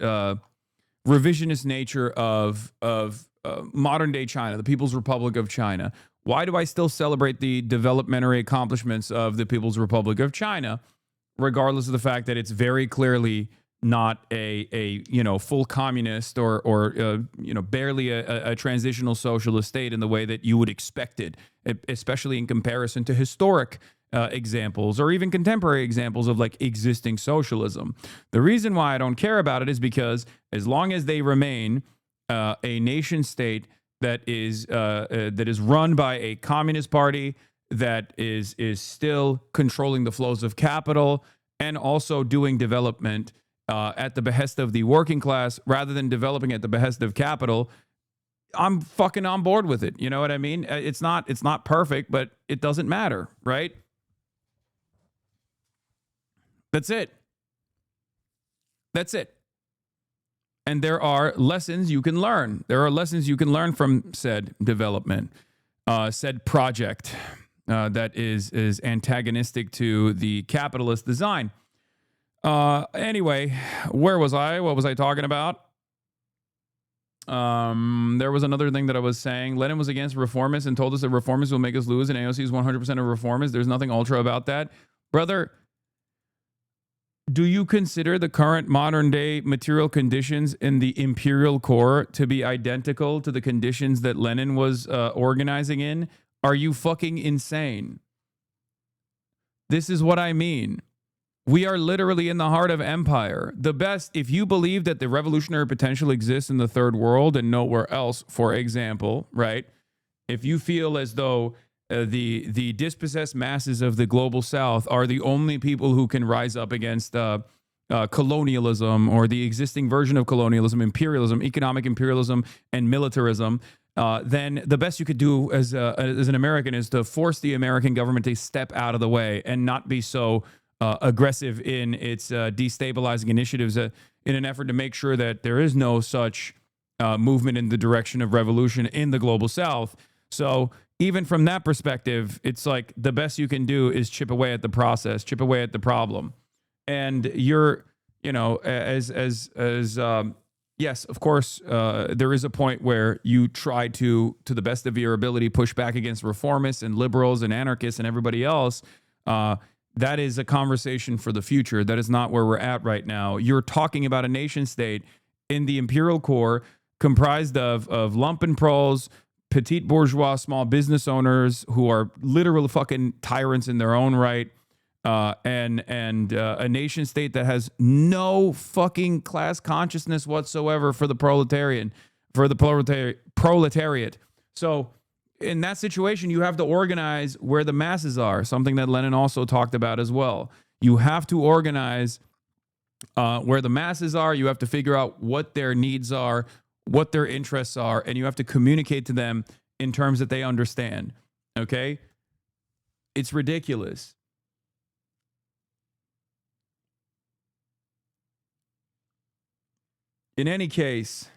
revisionist nature of modern day China, the People's Republic of China. Why do I still celebrate the developmentary accomplishments of the People's Republic of China, regardless of the fact that it's very clearly not a full communist or barely a transitional socialist state in the way that you would expect it, especially in comparison to historic examples or even contemporary examples of like existing socialism. The reason why I don't care about it is because as long as they remain a nation state that is run by a communist party that is still controlling the flows of capital and also doing development at the behest of the working class rather than developing at the behest of capital, I'm fucking on board with it. You know what I mean? It's not perfect, but it doesn't matter, right? That's it. That's it. And there are lessons you can learn. There are lessons you can learn from said development, said project that is antagonistic to the capitalist design. Anyway, where was I? What was I talking about? There was another thing that I was saying. Lenin was against reformists and told us that reformists will make us lose, and AOC is 100% of reformists. There's nothing ultra about that. Brother, do you consider the current modern day material conditions in the imperial core to be identical to the conditions that Lenin was organizing in? Are you fucking insane? This is what I mean. We are literally in the heart of empire. The best, if you believe that the revolutionary potential exists in the third world and nowhere else, for example, right? If you feel as though the dispossessed masses of the global south are the only people who can rise up against colonialism or the existing version of colonialism, imperialism, economic imperialism, and militarism, then the best you could do as an American is to force the American government to step out of the way and not be so aggressive in its destabilizing initiatives in an effort to make sure that there is no such movement in the direction of revolution in the global south. So even from that perspective, it's like the best you can do is chip away at the process, chip away at the problem. And you're, yes, of course, there is a point where you try to the best of your ability, push back against reformists and liberals and anarchists and everybody else. That is a conversation for the future. That is not where we're at right now. You're talking about a nation state in the imperial core comprised of lumpen proles, petite bourgeois, small business owners who are literal fucking tyrants in their own right, and a nation state that has no fucking class consciousness whatsoever for the proletariat. So in that situation, you have to organize where the masses are, something that Lenin also talked about as well. You have to organize where the masses are. You have to figure out what their needs are, what their interests are, and you have to communicate to them in terms that they understand. Okay? It's ridiculous. In any case,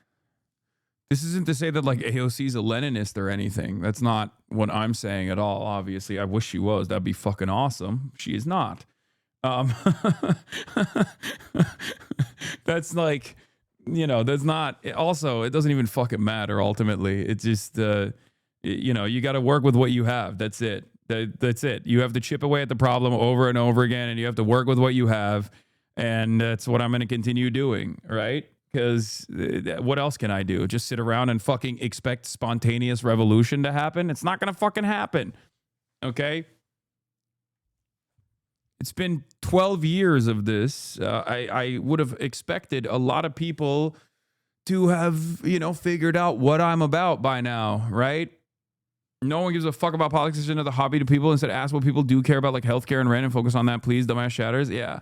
this isn't to say that like AOC is a Leninist or anything. That's not what I'm saying at all. Obviously, I wish she was. That'd be fucking awesome. She is not. That's like, that's not. Also, it doesn't even fucking matter. Ultimately, it's just, you got to work with what you have. That's it. That's it. You have to chip away at the problem over and over again, and you have to work with what you have. And that's what I'm going to continue doing, right? Because what else can I do? Just sit around and fucking expect spontaneous revolution to happen? It's not going to fucking happen. Okay? It's been 12 years of this. I would have expected a lot of people to have, figured out what I'm about by now, right? No one gives a fuck about politics. It's another hobby to people. Instead, ask what people do care about, like healthcare and rent, and focus on that, please. Dumbass shatters. Yeah.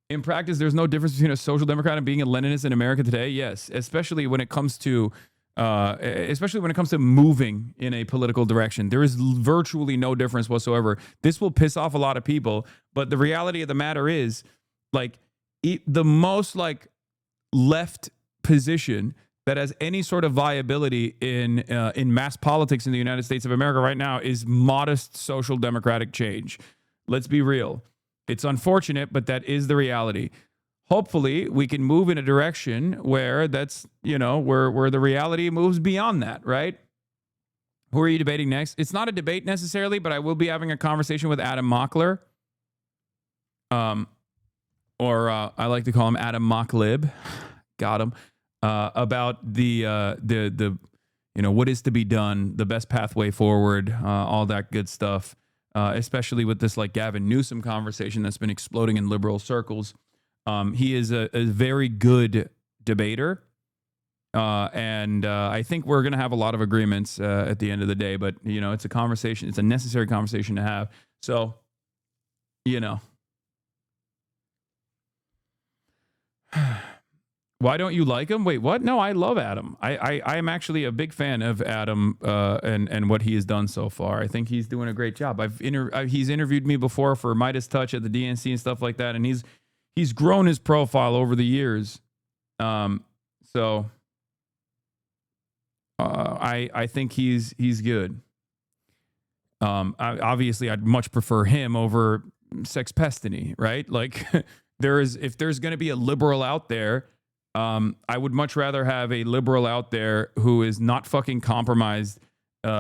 In practice, there's no difference between a social democrat and being a Leninist in America today. Yes, especially when it comes to moving in a political direction. There is virtually no difference whatsoever. This will piss off a lot of people, but the reality of the matter is, like, the most like left position that has any sort of viability in mass politics in the United States of America right now is modest social democratic change. Let's be real. It's unfortunate, but that is the reality. Hopefully, we can move in a direction where that's, where the reality moves beyond that, right? Who are you debating next? It's not a debate necessarily, but I will be having a conversation with Adam Mockler. Or I like to call him Adam Mocklib. Got him. About the what is to be done, the best pathway forward, all that good stuff. Especially with this like Gavin Newsom conversation that's been exploding in liberal circles. He is a very good debater. And I think we're going to have a lot of agreements at the end of the day. But, it's a conversation. It's a necessary conversation to have. So, Why don't you like him? Wait, what? No, I love Adam. I am actually a big fan of Adam and what he has done so far. I think he's doing a great job. He's interviewed me before for Midas Touch at the DNC and stuff like that, and he's grown his profile over the years. So I think he's good. Obviously, I'd much prefer him over Sex Pestany, right? Like if there's going to be a liberal out there. I would much rather have a liberal out there who is not fucking compromised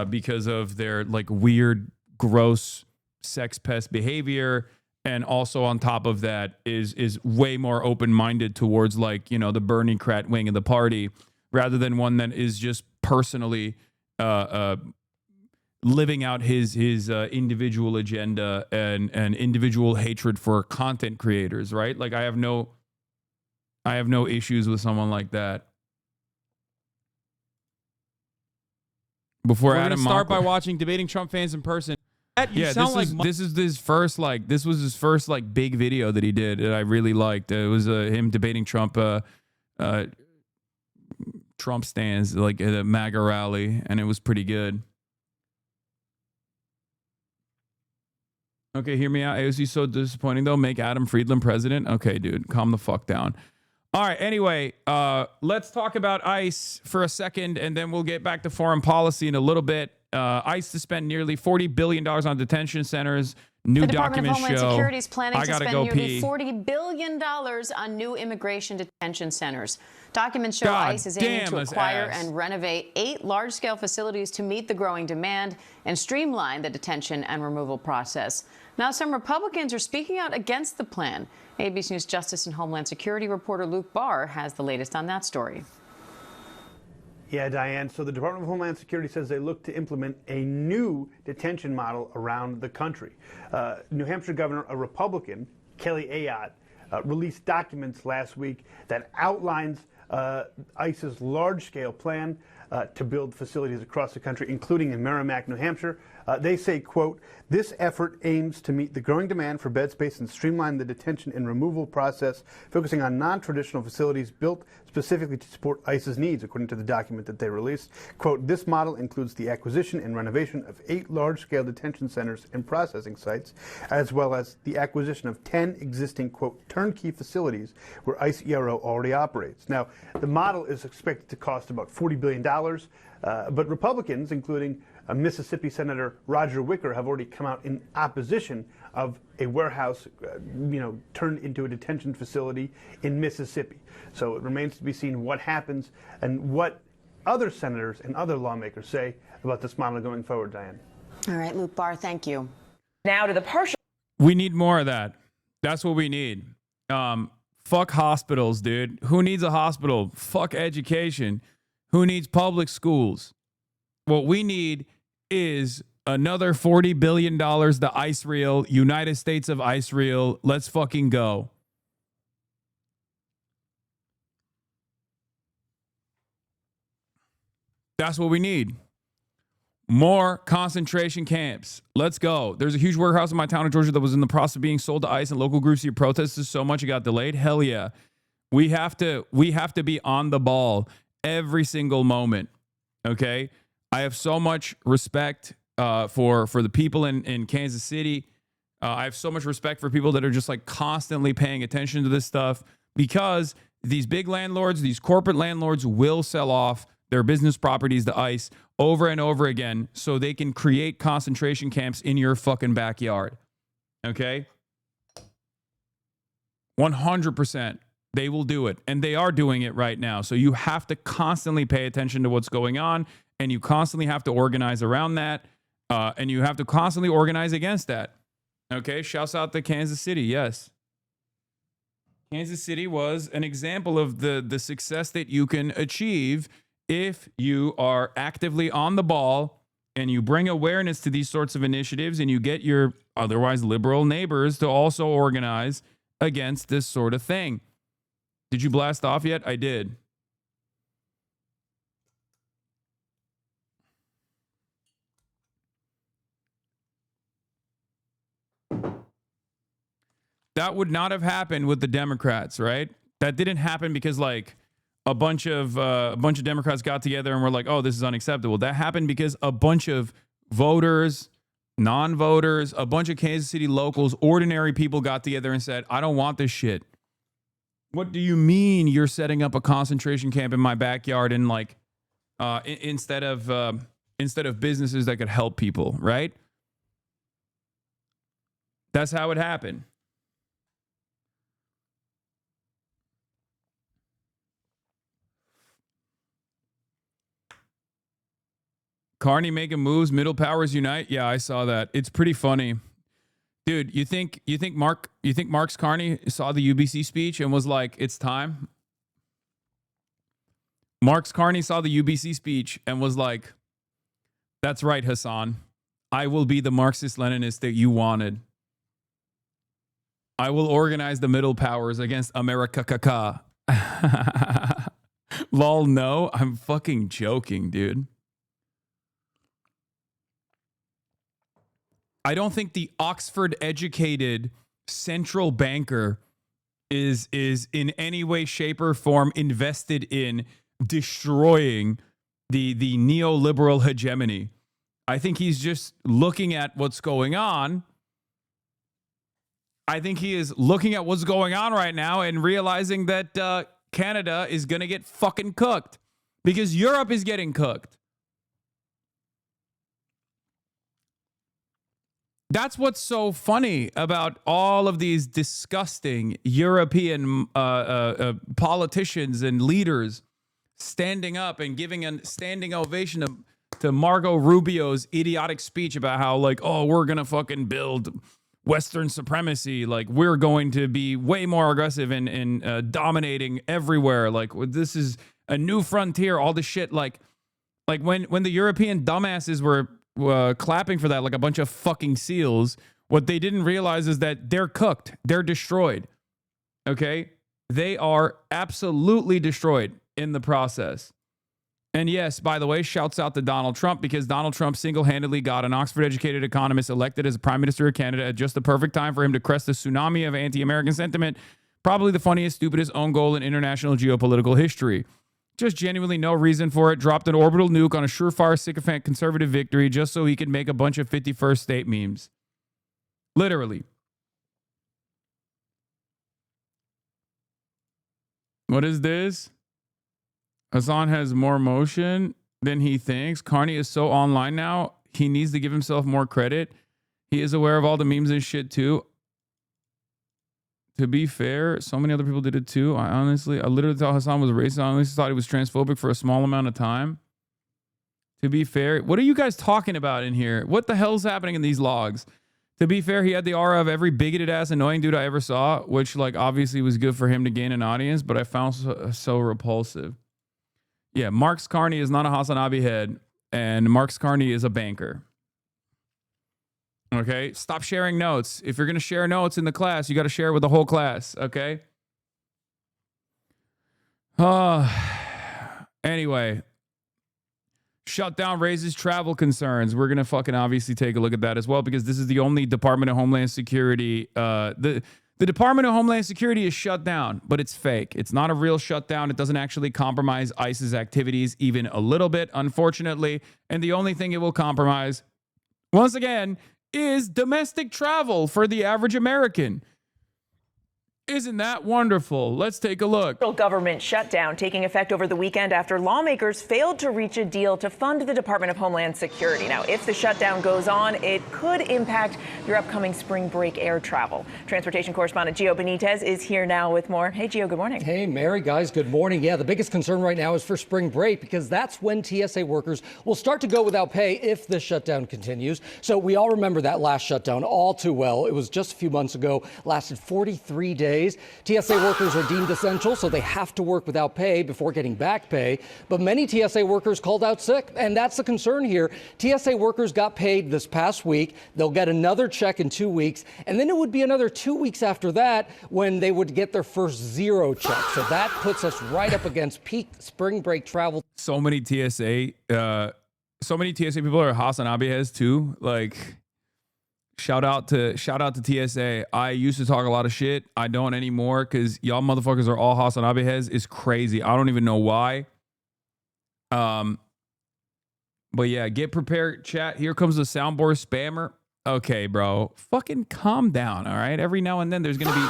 because of their like weird, gross sex pest behavior, and also on top of that is way more open-minded towards like the Bernie Crat wing of the party, rather than one that is just personally living out his individual agenda and individual hatred for content creators, right? Like I have no issues with someone like that. Before We're Adam gonna start by Mockler- watching Debating Trump Fans in person. this was his first big video that he did that I really liked. It was him debating Trump stands like at a MAGA rally, and it was pretty good. Okay, hear me out. AOC so disappointing though. Make Adam Friedland president. Okay, dude, calm the fuck down. All right, anyway, let's talk about ICE for a second, and then we'll get back to foreign policy in a little bit. ICE to spend nearly $40 billion on detention centers. New The Department of documents Homeland show. Security is planning I to gotta spend go nearly pee. $40 billion on new immigration detention centers. Documents show God ICE is aiming damn to us acquire ass. and renovate 8 large-scale facilities to meet the growing demand and streamline the detention and removal process. Now, some Republicans are speaking out against the plan. ABC News Justice and Homeland Security reporter Luke Barr has the latest on that story. Yeah, Diane. So the Department of Homeland Security says they look to implement a new detention model around the country. New Hampshire Governor, a Republican, Kelly Ayotte, released documents last week that outlines ICE's large-scale plan to build facilities across the country, including in Merrimack, New Hampshire. They say, quote, this effort aims to meet the growing demand for bed space and streamline the detention and removal process, focusing on non-traditional facilities built specifically to support ICE's needs, according to the document that they released. Quote, this model includes the acquisition and renovation of 8 large-scale detention centers and processing sites, as well as the acquisition of 10 existing, quote, turnkey facilities where ICE ERO already operates. Now, the model is expected to cost about $40 billion, but Republicans, including Mississippi Senator Roger Wicker, have already come out in opposition of a warehouse, turned into a detention facility in Mississippi. So it remains to be seen what happens and what other senators and other lawmakers say about this model going forward, Diane. All right, Luke Barr, thank you. Now to the partial. We need more of that. That's what we need. Fuck hospitals, dude. Who needs a hospital? Fuck education. Who needs public schools? What we need is another $40 billion to ICE Real, United States of ICE Real. Let's fucking go. That's what we need. More concentration camps. Let's go. There's a huge warehouse in my town of Georgia that was in the process of being sold to ICE, and local groups here protested so much it got delayed. Hell yeah. We have to be on the ball every single moment. Okay? I have so much respect for the people in Kansas City. I have so much respect for people that are just like constantly paying attention to this stuff, because these big landlords, these corporate landlords will sell off their business properties to ICE over and over again so they can create concentration camps in your fucking backyard. Okay? 100%. They will do it. And they are doing it right now. So you have to constantly pay attention to what's going on, and you constantly have to organize around that, and you have to constantly organize against that. Okay? Shouts out to Kansas City. Yes. Kansas City was an example of the success that you can achieve if you are actively on the ball and you bring awareness to these sorts of initiatives, and you get your otherwise liberal neighbors to also organize against this sort of thing. Did you blast off yet? I did. That would not have happened with the Democrats, right? That didn't happen because like a bunch of Democrats got together and were like, "Oh, this is unacceptable." That happened because a bunch of voters, non-voters, a bunch of Kansas City locals, ordinary people got together and said, "I don't want this shit. What do you mean you're setting up a concentration camp in my backyard and like instead of businesses that could help people," right? That's how it happened. Carney making moves, middle powers unite. Yeah, I saw that. It's pretty funny. Dude, you think Marks Carney saw the UBC speech and was like, "It's time"? Marks Carney saw the UBC speech and was like, "That's right, Hasan. I will be the Marxist-Leninist that you wanted. I will organize the middle powers against America." Lol, no, I'm fucking joking, dude. I don't think the Oxford-educated central banker is in any way, shape, or form invested in destroying the neoliberal hegemony. I think he's just looking at what's going on. I think he is looking at what's going on right now and realizing that Canada is going to get fucking cooked because Europe is getting cooked. That's what's so funny about all of these disgusting European politicians and leaders standing up and giving a standing ovation to Margot Rubio's idiotic speech about how, like, oh, we're going to fucking build Western supremacy. Like, we're going to be way more aggressive and dominating everywhere. Like, this is a new frontier, all this shit. Like when the European dumbasses were clapping for that like a bunch of fucking seals, what they didn't realize is that they're cooked. They're destroyed. Okay? They are absolutely destroyed in the process. And yes, by the way, shouts out to Donald Trump, because Donald Trump single-handedly got an Oxford-educated economist elected as Prime Minister of Canada at just the perfect time for him to crest the tsunami of anti-American sentiment. Probably the funniest, stupidest own goal in international geopolitical history. Just genuinely no reason for it. Dropped an orbital nuke on a surefire sycophant conservative victory just so he could make a bunch of 51st state memes. Literally. What is this? Hasan has more motion than he thinks. Carney is so online now, he needs to give himself more credit. He is aware of all the memes and shit too. To be fair, so many other people did it too. I literally thought Hasan was racist. I honestly thought he was transphobic for a small amount of time. To be fair, what are you guys talking about in here? What the hell's happening in these logs? To be fair, he had the aura of every bigoted ass annoying dude I ever saw, which like obviously was good for him to gain an audience, but I found so repulsive. Yeah, Marks Carney is not a HasanAbi head, and Marks Carney is a banker. Okay, stop sharing notes. If you're going to share notes in the class, you got to share it with the whole class, okay? Anyway, Shutdown raises travel concerns. We're going to fucking obviously take a look at that as well, because this is the only Department of Homeland Security. The Department of Homeland Security is shut down, but it's fake. It's not a real shutdown. It doesn't actually compromise ICE's activities even a little bit, unfortunately. And the only thing it will compromise, once again, is domestic travel for the average American. Isn't that wonderful? Let's take a look. Federal government shutdown taking effect over the weekend after lawmakers failed to reach a deal to fund the Department of Homeland Security. Now, if the shutdown goes on, it could impact your upcoming spring break air travel. Transportation correspondent Gio Benitez is here now with more. Hey, Gio, good morning. Hey, Mary, guys, good morning. Yeah, the biggest concern right now is for spring break, because that's when TSA workers will start to go without pay if the shutdown continues. So we all remember that last shutdown all too well. It was just a few months ago, lasted 43 days. TSA workers are deemed essential, so they have to work without pay before getting back pay. But many TSA workers called out sick, and that's the concern here. TSA workers got paid this past week. They'll get another check in 2 weeks, and then it would be another 2 weeks after that when they would get their first zero check. So that puts us right up against peak spring break travel. So many TSA people are HasanAbi has too. Like, Shout out to TSA. I used to talk a lot of shit. I don't anymore, because y'all motherfuckers are all HasanAbi heads. It's crazy. I don't even know why. But yeah, get prepared, chat. Here comes the soundboard spammer. Okay, bro. Fucking calm down, all right? Every now and then there's going to be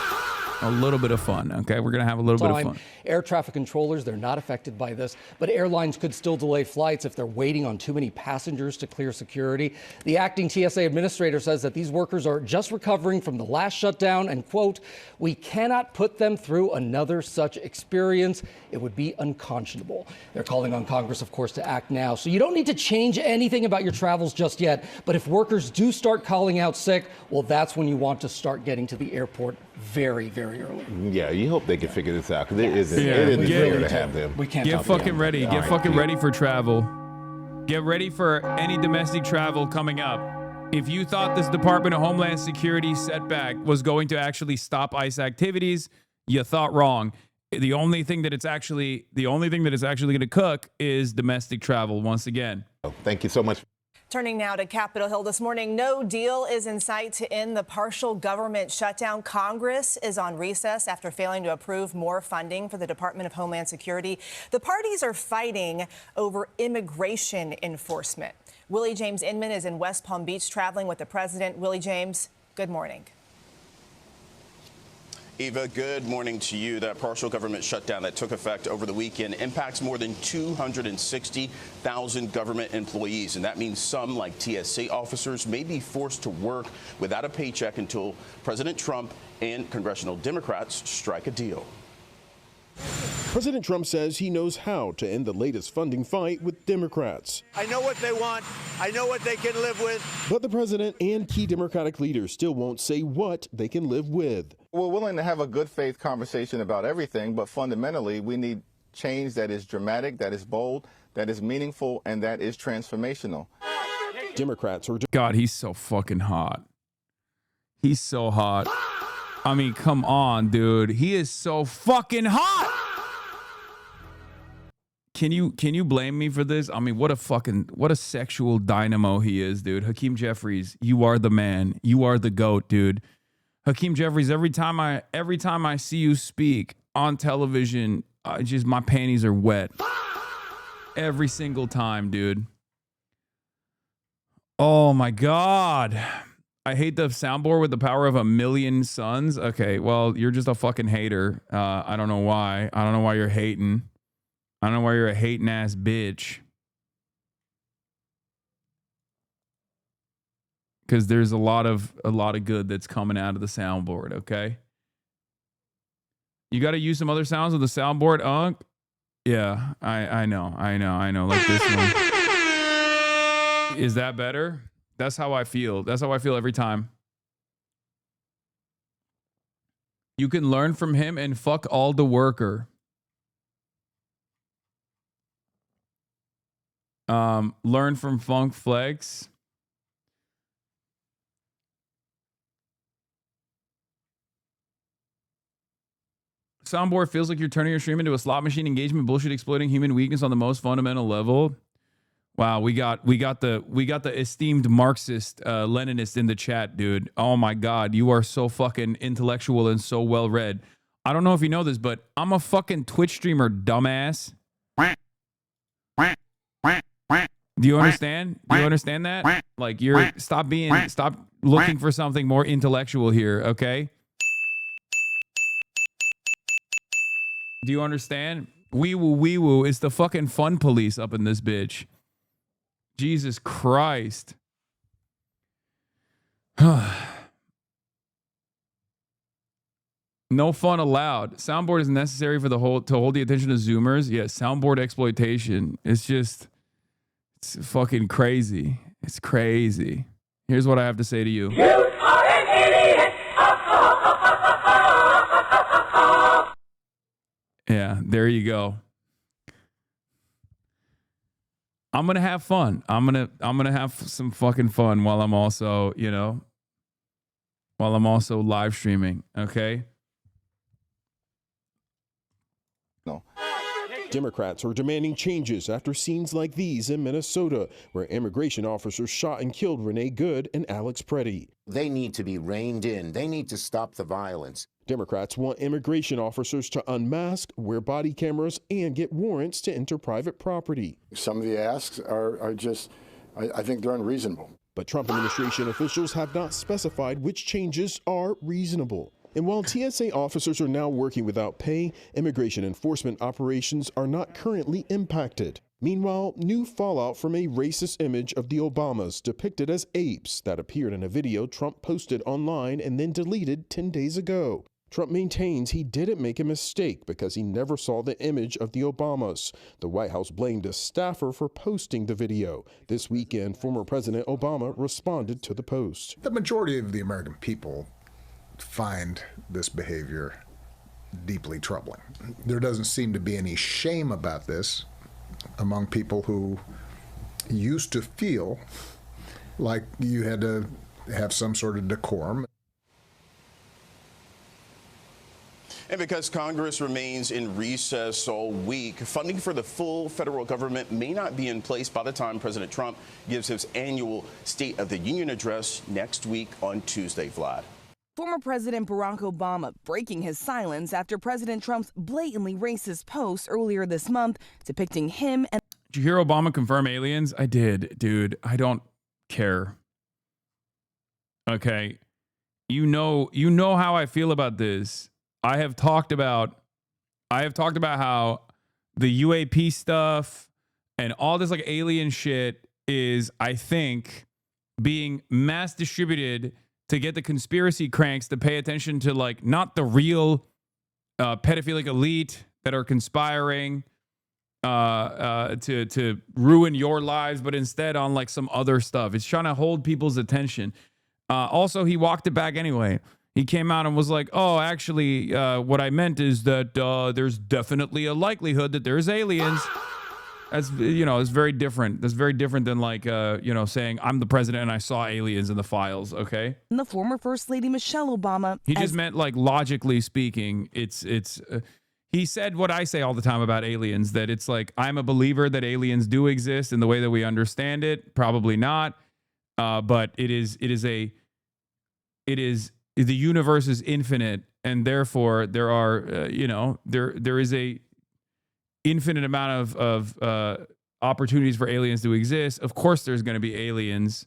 a little bit of fun, okay? We're going to have a little bit of fun. Air traffic controllers, they're not affected by this, but airlines could still delay flights if they're waiting on too many passengers to clear security. The acting TSA administrator says that these workers are just recovering from the last shutdown and, quote, "We cannot put them through another such experience. It would be unconscionable." They're calling on Congress, of course, to act now. So you don't need to change anything about your travels just yet, but if workers do start calling out sick, well, that's when you want to start getting to the airport very, very early. Yeah, you hope they can figure this out, because it isn't fair to have them. We can't get fucking ready. Get fucking ready for travel. Get ready for any domestic travel coming up. If you thought this Department of Homeland Security setback was going to actually stop ICE activities, you thought wrong. The only thing that it's actually going to cook is domestic travel once again. Thank you so much. Turning now to Capitol Hill this morning, no deal is in sight to end the partial government shutdown. Congress is on recess after failing to approve more funding for the Department of Homeland Security. The parties are fighting over immigration enforcement. Willie James Inman is in West Palm Beach traveling with the president. Willie James, good morning. Eva, good morning to you. That partial government shutdown that took effect over the weekend impacts more than 260,000 government employees. And that means some, like TSA officers, may be forced to work without a paycheck until President Trump and congressional Democrats strike a deal. President Trump says he knows how to end the latest funding fight with Democrats. I know what they want. I know what they can live with. But the president and key Democratic leaders still won't say what they can live with. We're willing to have a good faith conversation about everything, but fundamentally we need change that is dramatic, that is bold, that is meaningful, and that is transformational. Democrats are... God, he's so fucking hot. He's so hot. I mean, come on, dude. He is so fucking hot. Can you blame me for this? I mean, what a sexual dynamo he is, dude. Hakeem Jeffries, you are the man. You are the GOAT, dude. Hakeem Jeffries, every time I see you speak on television, my panties are wet. Every single time, dude. Oh my God. I hate the soundboard with the power of 1,000,000 suns. Okay, well, you're just a fucking hater. I don't know why. I don't know why you're hating. I don't know why you're a hating ass bitch. Because there's a lot of good that's coming out of the soundboard, okay? You got to use some other sounds with the soundboard, Unk. Yeah, I know. Like this one. Is that better? That's how I feel. That's how I feel every time. You can learn from him and fuck all the worker. Learn from Funk Flex. Soundboard feels like you're turning your stream into a slot machine engagement bullshit exploiting human weakness on the most fundamental level. Wow, we got the esteemed Marxist Leninist in the chat, dude. Oh my God, you are so fucking intellectual and so well read. I don't know if you know this, but I'm a fucking Twitch streamer, dumbass. Do you understand? Do you understand that? Like stop looking for something more intellectual here, okay? Do you understand? Wee woo is the fucking fun police up in this bitch. Jesus Christ. No fun allowed. Soundboard is necessary for to hold the attention of Zoomers. Yeah, soundboard exploitation. It's fucking crazy. It's crazy. Here's what I have to say to you. You are an idiot. Yeah, there you go. I'm gonna have fun. I'm gonna have some fucking fun while I'm also, live streaming. Okay. No. Democrats are demanding changes after scenes like these in Minnesota, where immigration officers shot and killed Renee Good and Alex Preddy. They need to be reined in. They need to stop the violence. Democrats want immigration officers to unmask, wear body cameras, and get warrants to enter private property. Some of the asks are just, I think they're unreasonable. But Trump administration officials have not specified which changes are reasonable. And while TSA officers are now working without pay, immigration enforcement operations are not currently impacted. Meanwhile, new fallout from a racist image of the Obamas depicted as apes that appeared in a video Trump posted online and then deleted 10 days ago. Trump maintains he didn't make a mistake because he never saw the image of the Obamas. The White House blamed a staffer for posting the video. This weekend, former President Obama responded to the post. The majority of the American people find this behavior deeply troubling. There doesn't seem to be any shame about this among people who used to feel like you had to have some sort of decorum. And because Congress remains in recess all week, funding for the full federal government may not be in place by the time President Trump gives his annual State of the Union address next week on Tuesday, Vlad. Former President Barack Obama breaking his silence after President Trump's blatantly racist post earlier this month depicting him and... Did you hear Obama confirm aliens? I did, dude. I don't care. Okay. You know how I feel about this. I have talked about how the UAP stuff and all this like alien shit is, I think, being mass distributed to get the conspiracy cranks to pay attention to like not the real pedophilic elite that are conspiring to ruin your lives, but instead on like some other stuff. It's trying to hold people's attention. Also, he walked it back anyway. He came out and was like, oh, actually, what I meant is that there's definitely a likelihood that there's aliens. That's, it's very different. That's very different than like, saying I'm the president and I saw aliens in the files. Okay. And the former First Lady Michelle Obama. He just meant like logically speaking, he said what I say all the time about aliens, that it's like, I'm a believer that aliens do exist in the way that we understand it. Probably not. But the universe is infinite, and therefore there are, there is a infinite amount of opportunities for aliens to exist. Of course, there's going to be aliens.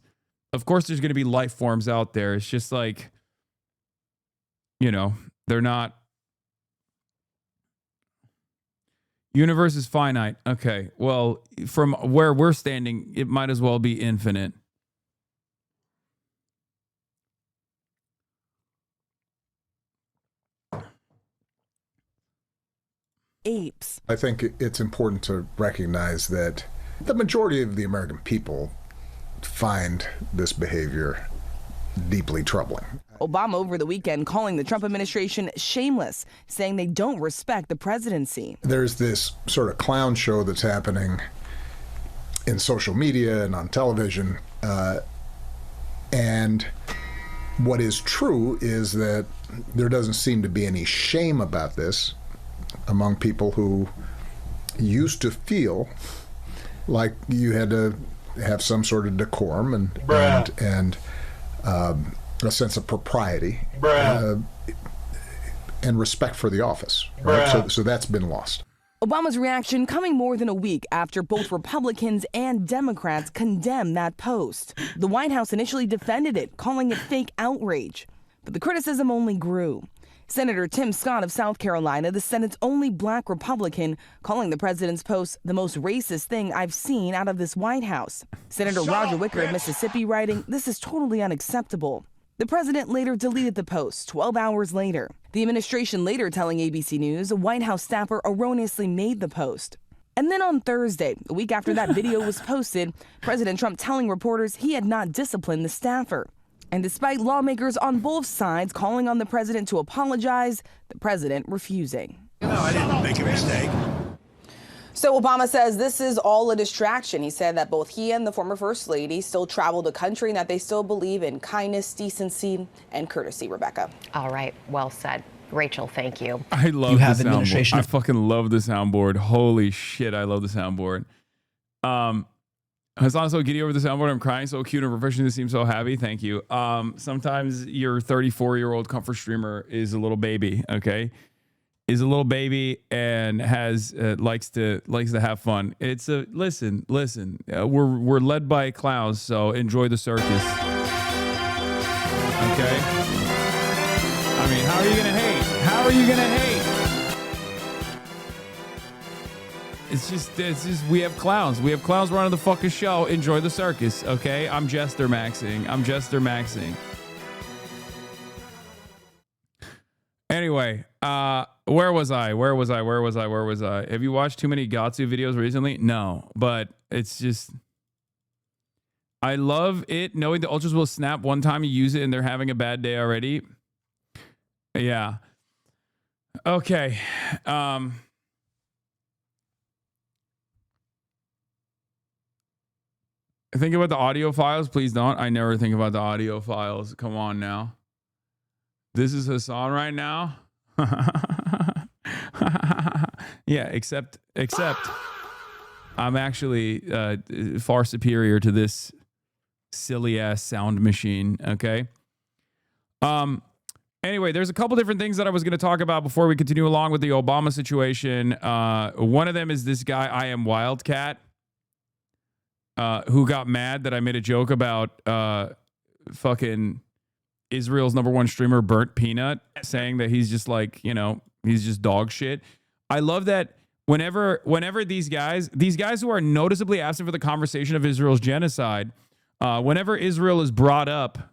Of course, there's going to be life forms out there. It's just like, they're not. Universe is finite. Okay, well, from where we're standing, it might as well be infinite. Apes. I think it's important to recognize that the majority of the American people find this behavior deeply troubling. Obama over the weekend calling the Trump administration shameless, saying they don't respect the presidency. There's this sort of clown show that's happening in social media and on television. And what is true is that there doesn't seem to be any shame about this among people who used to feel like you had to have some sort of decorum and a sense of propriety and respect for the office. Right? So that's been lost. Obama's reaction coming more than a week after both Republicans and Democrats condemned that post. The White House initially defended it, calling it fake outrage. But the criticism only grew. Senator Tim Scott of South Carolina, the Senate's only black Republican, calling the president's post the most racist thing I've seen out of this White House. Senator Roger Wicker of Mississippi writing, "This is totally unacceptable." The president later deleted the post 12 hours later. The administration later telling ABC News a White House staffer erroneously made the post. And then on Thursday, a week after that video was posted, President Trump telling reporters he had not disciplined the staffer. And despite lawmakers on both sides calling on the president to apologize, the president refusing. No, I didn't make a mistake. So Obama says this is all a distraction. He said that both he and the former First Lady still travel the country and that they still believe in kindness, decency, and courtesy, Rebecca. All right. Well said. Rachel, thank you. I love the soundboard. I fucking love the soundboard. Holy shit, I love the soundboard. Hasan, so giddy over the soundboard. I'm crying. So cute and refreshing to seem so happy. Thank you. Sometimes your 34-year-old comfort streamer is a little baby, okay? Is a little baby and has likes to have fun. It's a listen. We're led by clowns, so enjoy the circus. Okay. I mean, how are you gonna hate? How are you gonna hate? It's just we have clowns. We have clowns running the fucking show. Enjoy the circus, okay? I'm Jester Maxing. Anyway, where was I? Have you watched too many Gatsu videos recently? No, but it's just, I love it knowing the ultras will snap one time you use it and they're having a bad day already. Yeah. Okay. Think about the audio files. Please don't. I never think about the audio files. Come on now. This is Hasan right now. Yeah, except I'm actually far superior to this silly ass sound machine. Okay. Anyway, there's a couple different things that I was going to talk about before we continue along with the Obama situation. One of them is this guy, I Am Wildcat, who got mad that I made a joke about fucking Israel's #1 streamer, Burnt Peanut, saying that he's just like, he's just dog shit. I love that whenever these guys who are noticeably absent for the conversation of Israel's genocide, whenever Israel is brought up,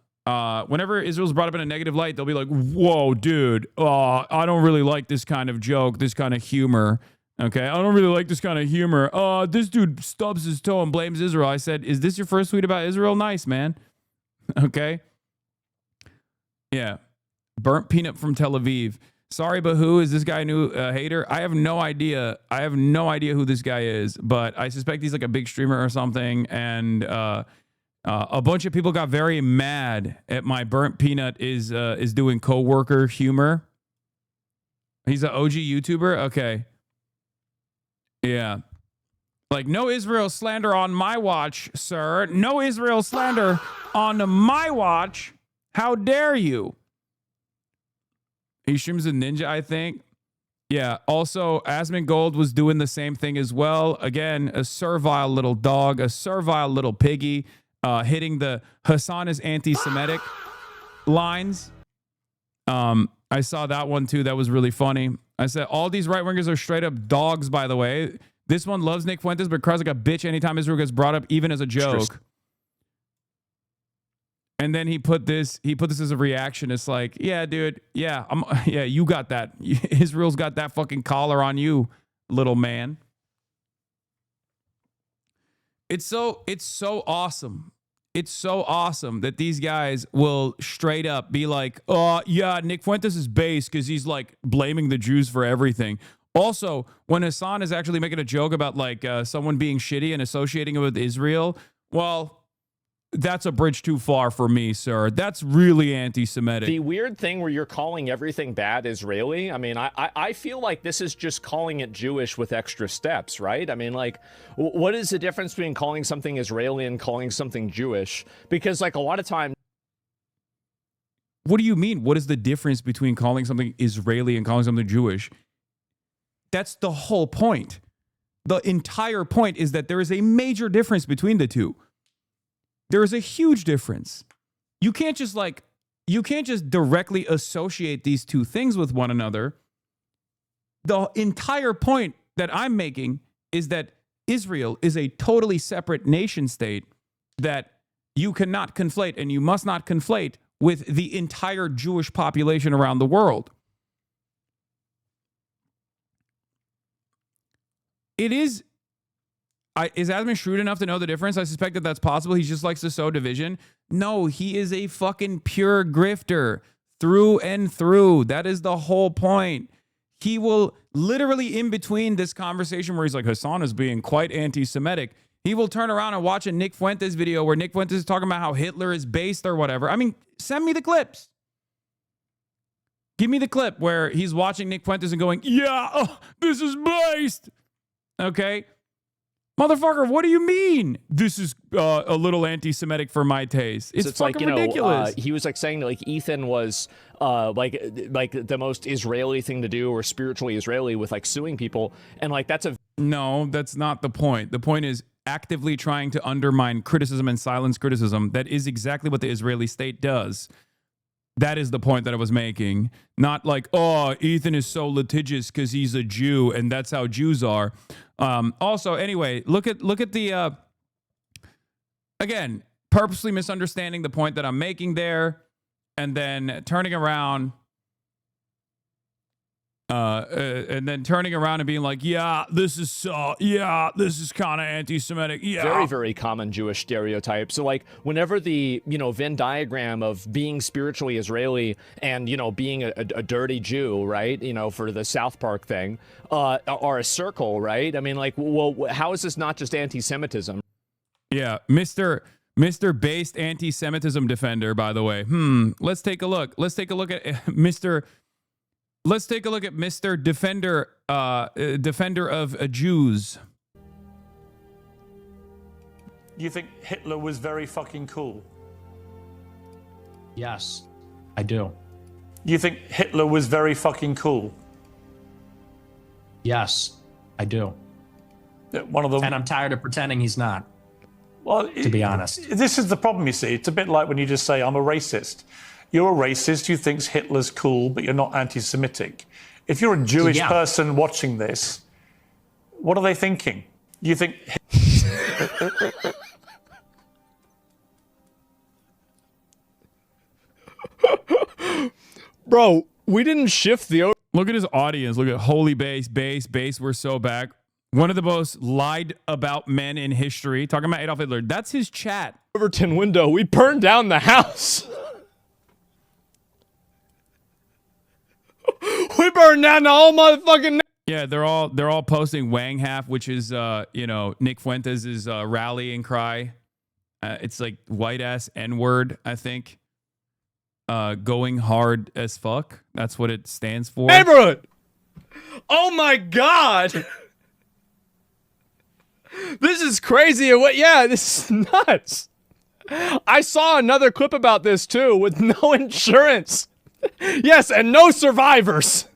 whenever Israel's brought up in a negative light, they'll be like, whoa, dude, I don't really like this kind of joke, this kind of humor. Okay, I don't really like this kind of humor. This dude stubs his toe and blames Israel. I said, is this your first tweet about Israel? Nice, man. Okay. Yeah. Burnt Peanut from Tel Aviv. Sorry, but who is this guy? A new hater? I have no idea. I have no idea who this guy is, but I suspect he's like a big streamer or something. And a bunch of people got very mad at my Burnt Peanut is doing coworker humor. He's an OG YouTuber. Okay. Yeah. Like, no Israel slander on my watch, sir. No Israel slander on my watch. How dare you? He streams a ninja, I think. Yeah. Also, Asmund Gold was doing the same thing as well. Again, a servile little dog, a servile little piggy, hitting the Hasan is anti-Semitic lines. I saw that one too. That was really funny. I said, all these right-wingers are straight up dogs, by the way. This one loves Nick Fuentes, but cries like a bitch anytime Israel gets brought up, even as a joke. And then he put this as a reaction. It's like, yeah, dude. Yeah, you got that. Israel's got that fucking collar on you, little man. It's so awesome. It's so awesome that these guys will straight up be like, oh, yeah, Nick Fuentes is base because he's like blaming the Jews for everything. Also, when Hasan is actually making a joke about like someone being shitty and associating it with Israel, well, that's a bridge too far for me, sir. That's really anti-Semitic. The weird thing where you're calling everything bad Israeli, I mean, I feel like this is just calling it Jewish with extra steps, right? I mean, like, what is the difference between calling something Israeli and calling something Jewish? Because, like, a lot of times... What do you mean? What is the difference between calling something Israeli and calling something Jewish? That's the whole point. The entire point is that there is a major difference between the two. There is a huge difference. You can't just directly associate these two things with one another. The entire point that I'm making is that Israel is a totally separate nation state that you cannot conflate, and you must not conflate with the entire Jewish population around the world. Is Asman shrewd enough to know the difference? I suspect that that's possible. He just likes to sow division. No, he is a fucking pure grifter through and through. That is the whole point. He will literally, in between this conversation where he's like, Hasan is being quite anti-Semitic, he will turn around and watch a Nick Fuentes video where Nick Fuentes is talking about how Hitler is based or whatever. I mean, send me the clips. Give me the clip where he's watching Nick Fuentes and going, yeah, this is based. Okay? Motherfucker, what do you mean? This is a little anti-Semitic for my taste. It's fucking like, ridiculous. He was like saying that like Ethan was like the most Israeli thing to do, or spiritually Israeli, with like suing people, and like that's a no, that's not the point. The point is actively trying to undermine criticism and silence criticism. That is exactly what the Israeli state does. That is the point that I was making. Not like, oh, Ethan is so litigious because he's a Jew and that's how Jews are. Also, anyway, look at the, again, purposely misunderstanding the point that I'm making there and then turning around and being like, yeah, this is kind of anti-Semitic. Yeah. very, very common Jewish stereotype. So like whenever the, Venn diagram of being spiritually Israeli and, being a dirty Jew, right, for the South Park thing, are a circle, right? I mean, like, well, how is this not just anti-Semitism? Yeah, Mr. Based anti-Semitism defender, by the way. Let's take a look. Let's take a look at Mr. Defender of Jews. You think Hitler was very fucking cool? Yes, I do. You think Hitler was very fucking cool? Yes, I do. One of them. And I'm tired of pretending he's not. Well, to be honest. This is the problem, you see. It's a bit like when you just say, I'm a racist. You're a racist who thinks Hitler's cool, but you're not anti-Semitic. If you're a Jewish person watching this, what are they thinking? You think... Bro, we didn't shift the... Look at his audience. Look at holy base, we're so back. One of the most lied about men in history. Talking about Adolf Hitler. That's his chat. Overton window. We burned down the house. We burned down the whole motherfucking... Yeah, they're all posting Wang Half, which is Nick Fuentes' rallying cry. It's like white ass N-word, I think. Going hard as fuck. That's what it stands for. Neighborhood. Oh my god. This is crazy. Yeah, this is nuts. I saw another clip about this too, with no insurance. Yes, and no survivors.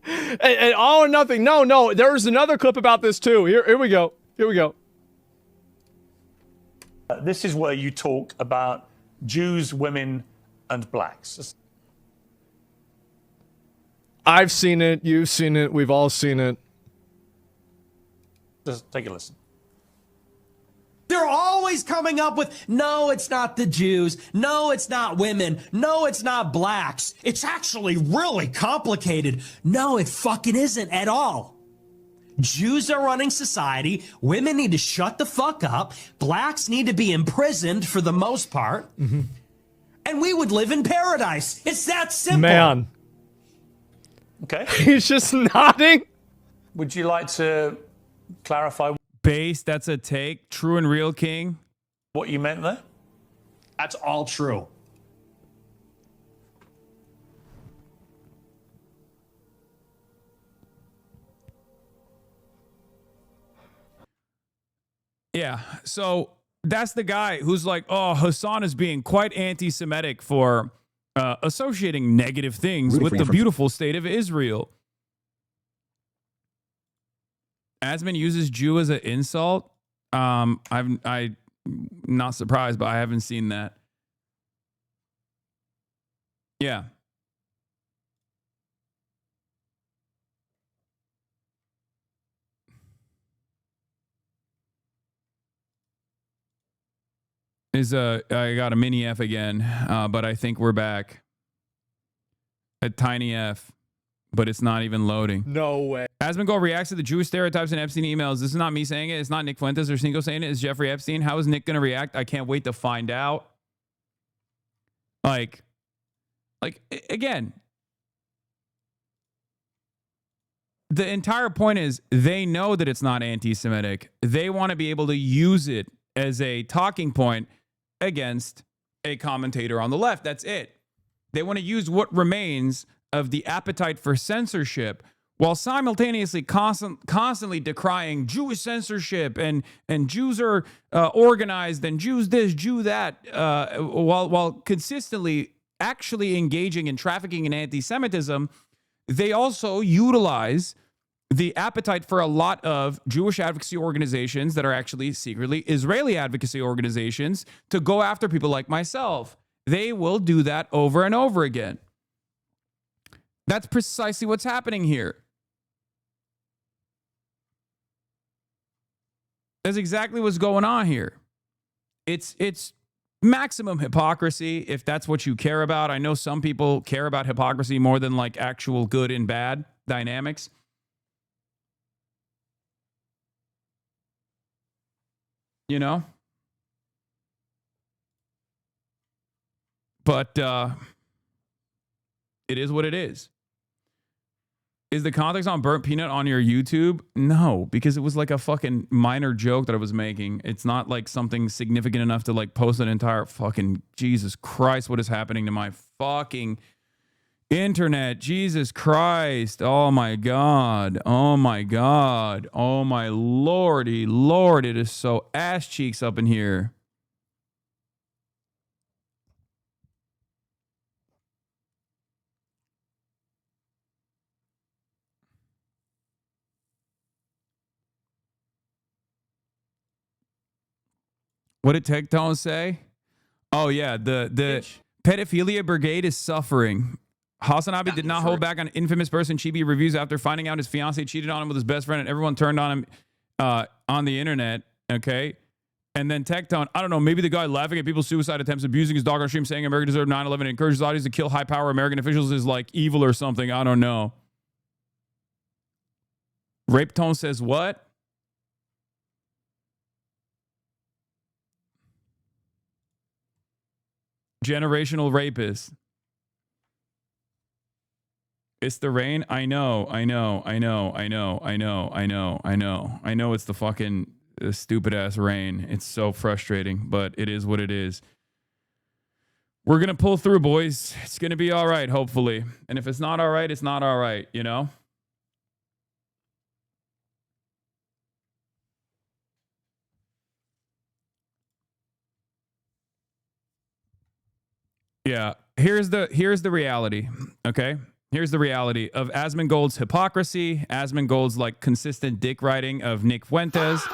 And all or nothing. No, there's another clip about this too. Here we go. This is where you talk about Jews, women, and blacks. I've seen it. You've seen it. We've all seen it. Just take a listen. They're always coming up with, no, it's not the Jews. No, it's not women. No, it's not blacks. It's actually really complicated. No, it fucking isn't at all. Jews are running society. Women need to shut the fuck up. Blacks need to be imprisoned for the most part. Mm-hmm. And we would live in paradise. It's that simple. Man. Okay. He's just nodding. Would you like to clarify base? That's a take. True and real, King. What you meant there? That's all true. Yeah. So that's the guy who's like, oh, Hasan is being quite anti-Semitic for associating negative things with the beautiful state of Israel. Asman uses Jew as an insult. I'm not surprised, but I haven't seen that. Yeah. I got a mini F again, but I think we're back. A tiny F, but it's not even loading. No way. Asmongold reacts to the Jewish stereotypes in Epstein emails. This is not me saying it. It's not Nick Fuentes or Cinco saying it. It's Jeffrey Epstein. How is Nick going to react? I can't wait to find out. Like, again, the entire point is they know that it's not anti-Semitic. They want to be able to use it as a talking point against a commentator on the left. That's it. They want to use what remains of the appetite for censorship while simultaneously constantly decrying Jewish censorship and Jews are organized and Jews this, Jew that, while consistently actually engaging in trafficking in anti-Semitism. They also utilize the appetite for a lot of Jewish advocacy organizations that are actually secretly Israeli advocacy organizations to go after people like myself. They will do that over and over again. That's precisely what's happening here. That's exactly what's going on here. It's maximum hypocrisy, if that's what you care about. I know some people care about hypocrisy more than like actual good and bad dynamics. You know? But it is what it is. Is the context on burnt peanut on your YouTube? No, because it was like a fucking minor joke that I was making. It's not like something significant enough to like post an entire fucking Jesus Christ. What is happening to my fucking internet? Jesus Christ. Oh my God. Oh my God. Oh my Lordy Lord. It is so ass cheeks up in here. What did Tectone say? Oh, yeah. The pedophilia brigade is suffering. HasanAbi did not hold back on infamous person Chibi reviews after finding out his fiance cheated on him with his best friend and everyone turned on him on the internet. Okay. And then Tectone, I don't know, maybe the guy laughing at people's suicide attempts, abusing his dog on stream, saying America deserved 9/11 and encourages audience to kill high power American officials is like evil or something. I don't know. Rape Tone says what? Generational rapist. It's the rain. I know it's the fucking stupid ass rain. It's so frustrating, but it is what it is. We're going to pull through, boys. It's going to be all right, hopefully. And if it's not all right, it's not all right, you know? Yeah, here's the reality, okay? Here's the reality of Asmongold's hypocrisy, Asmongold's like consistent dick riding of Nick Fuentes.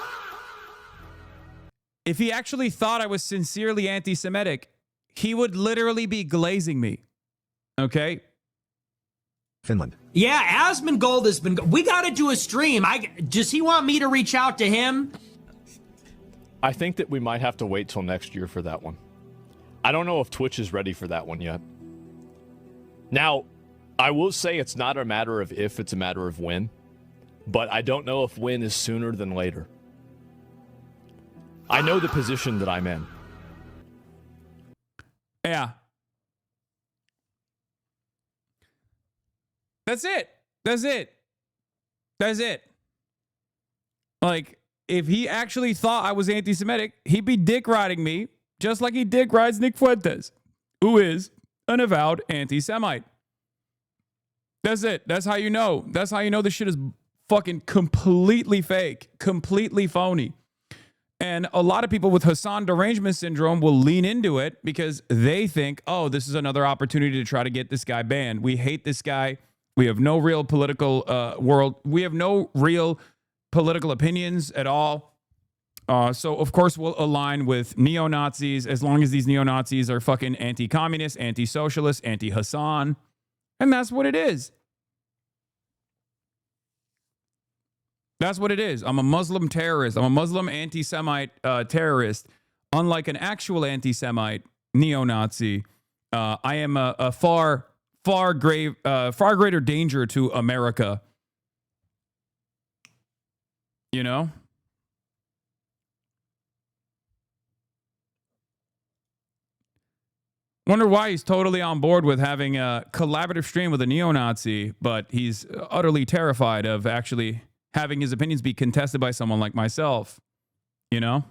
If he actually thought I was sincerely anti-Semitic, he would literally be glazing me, okay? Finland. Yeah, Asmongold has been. We got to do a stream. Does he want me to reach out to him? I think that we might have to wait till next year for that one. I don't know if Twitch is ready for that one yet. Now, I will say it's not a matter of if, it's a matter of when. But I don't know if when is sooner than later. I know the position that I'm in. Yeah. That's it. That's it. That's it. Like, if he actually thought I was anti-Semitic, he'd be dick riding me Just like he dick rides Nick Fuentes, who is an avowed anti-Semite. That's it. That's how you know. That's how you know this shit is fucking completely fake, completely phony. And a lot of people with Hasan derangement syndrome will lean into it because they think, oh, this is another opportunity to try to get this guy banned. We hate this guy. We have no real political We have no real political opinions at all. So, of course, we'll align with neo-Nazis as long as these neo-Nazis are fucking anti-communist, anti-socialist, anti-Hasan. And that's what it is. That's what it is. I'm a Muslim terrorist. I'm a Muslim anti-Semite terrorist. Unlike an actual anti-Semite neo-Nazi, I am a far greater danger to America. You know? Wonder why he's totally on board with having a collaborative stream with a neo-Nazi, but he's utterly terrified of actually having his opinions be contested by someone like myself. You know?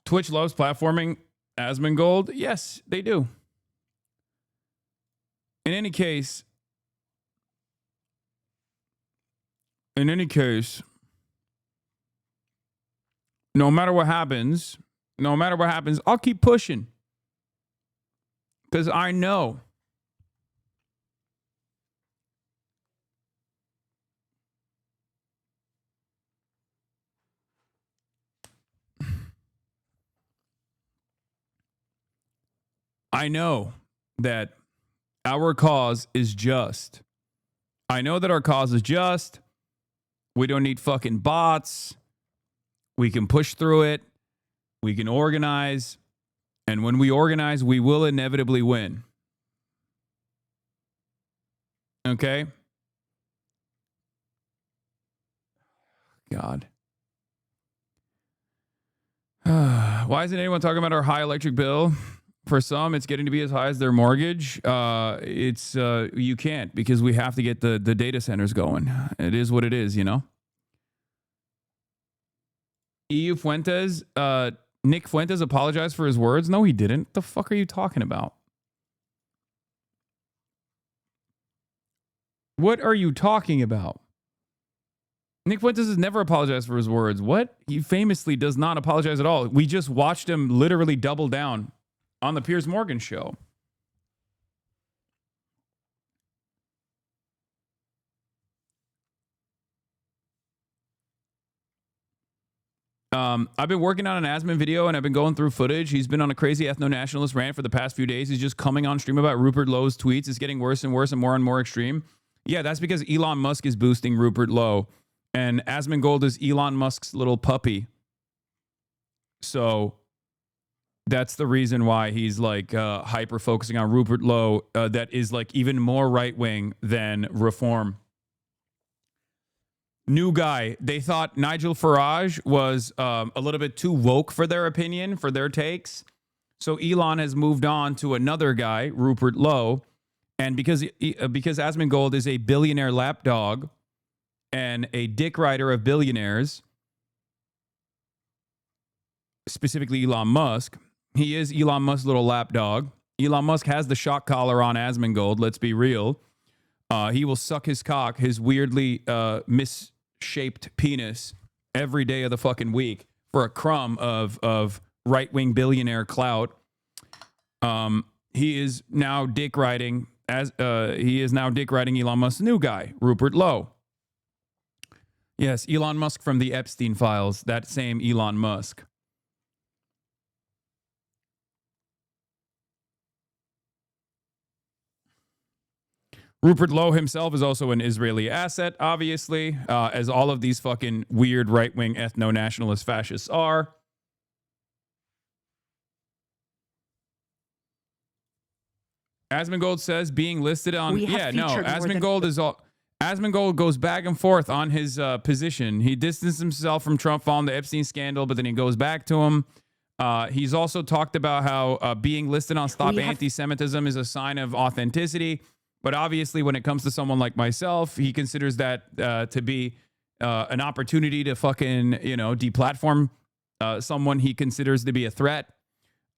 Twitch loves platforming Asmongold. Yes, they do. In any case, no matter what happens, I'll keep pushing. Because I know that our cause is just. I know that our cause is just. We don't need fucking bots. We can push through it. We can organize. And when we organize, we will inevitably win. Okay? God. Why isn't anyone talking about our high electric bill? For some, it's getting to be as high as their mortgage. You can't because we have to get the data centers going. It is what it is, you know? EU Fuentes, Nick Fuentes apologized for his words? No, he didn't. What the fuck are you talking about? What are you talking about? Nick Fuentes has never apologized for his words. What? He famously does not apologize at all. We just watched him literally double down on the Piers Morgan show. I've been working on an Asman video and I've been going through footage. He's been on a crazy ethno-nationalist rant for the past few days. He's just coming on stream about Rupert Lowe's tweets. It's getting worse and worse and more extreme. Yeah, that's because Elon Musk is boosting Rupert Lowe. And Asmongold is Elon Musk's little puppy. So that's the reason why he's like hyper focusing on Rupert Lowe that is like even more right wing than Reform. New guy. They thought Nigel Farage was a little bit too woke for their opinion, for their takes. So Elon has moved on to another guy, Rupert Lowe. And because Asmongold is a billionaire lapdog and a dick rider of billionaires, specifically Elon Musk, he is Elon Musk's little lapdog. Elon Musk has the shock collar on Asmongold, let's be real. He will suck his cock, his weirdly misshaped penis, every day of the fucking week for a crumb of right-wing billionaire clout. He is now dick riding Elon Musk's new guy, Rupert Lowe. Yes, Elon Musk from the Epstein files, that same Elon Musk. Rupert Lowe himself is also an Israeli asset, obviously, as all of these fucking weird right-wing ethno-nationalist fascists are. Asmongold says being listed on... Asmongold goes back and forth on his position. He distanced himself from Trump following the Epstein scandal, but then he goes back to him. He's also talked about how being listed on Stop Anti-Semitism is a sign of authenticity. But obviously, when it comes to someone like myself, he considers that to be an opportunity to fucking, deplatform someone he considers to be a threat.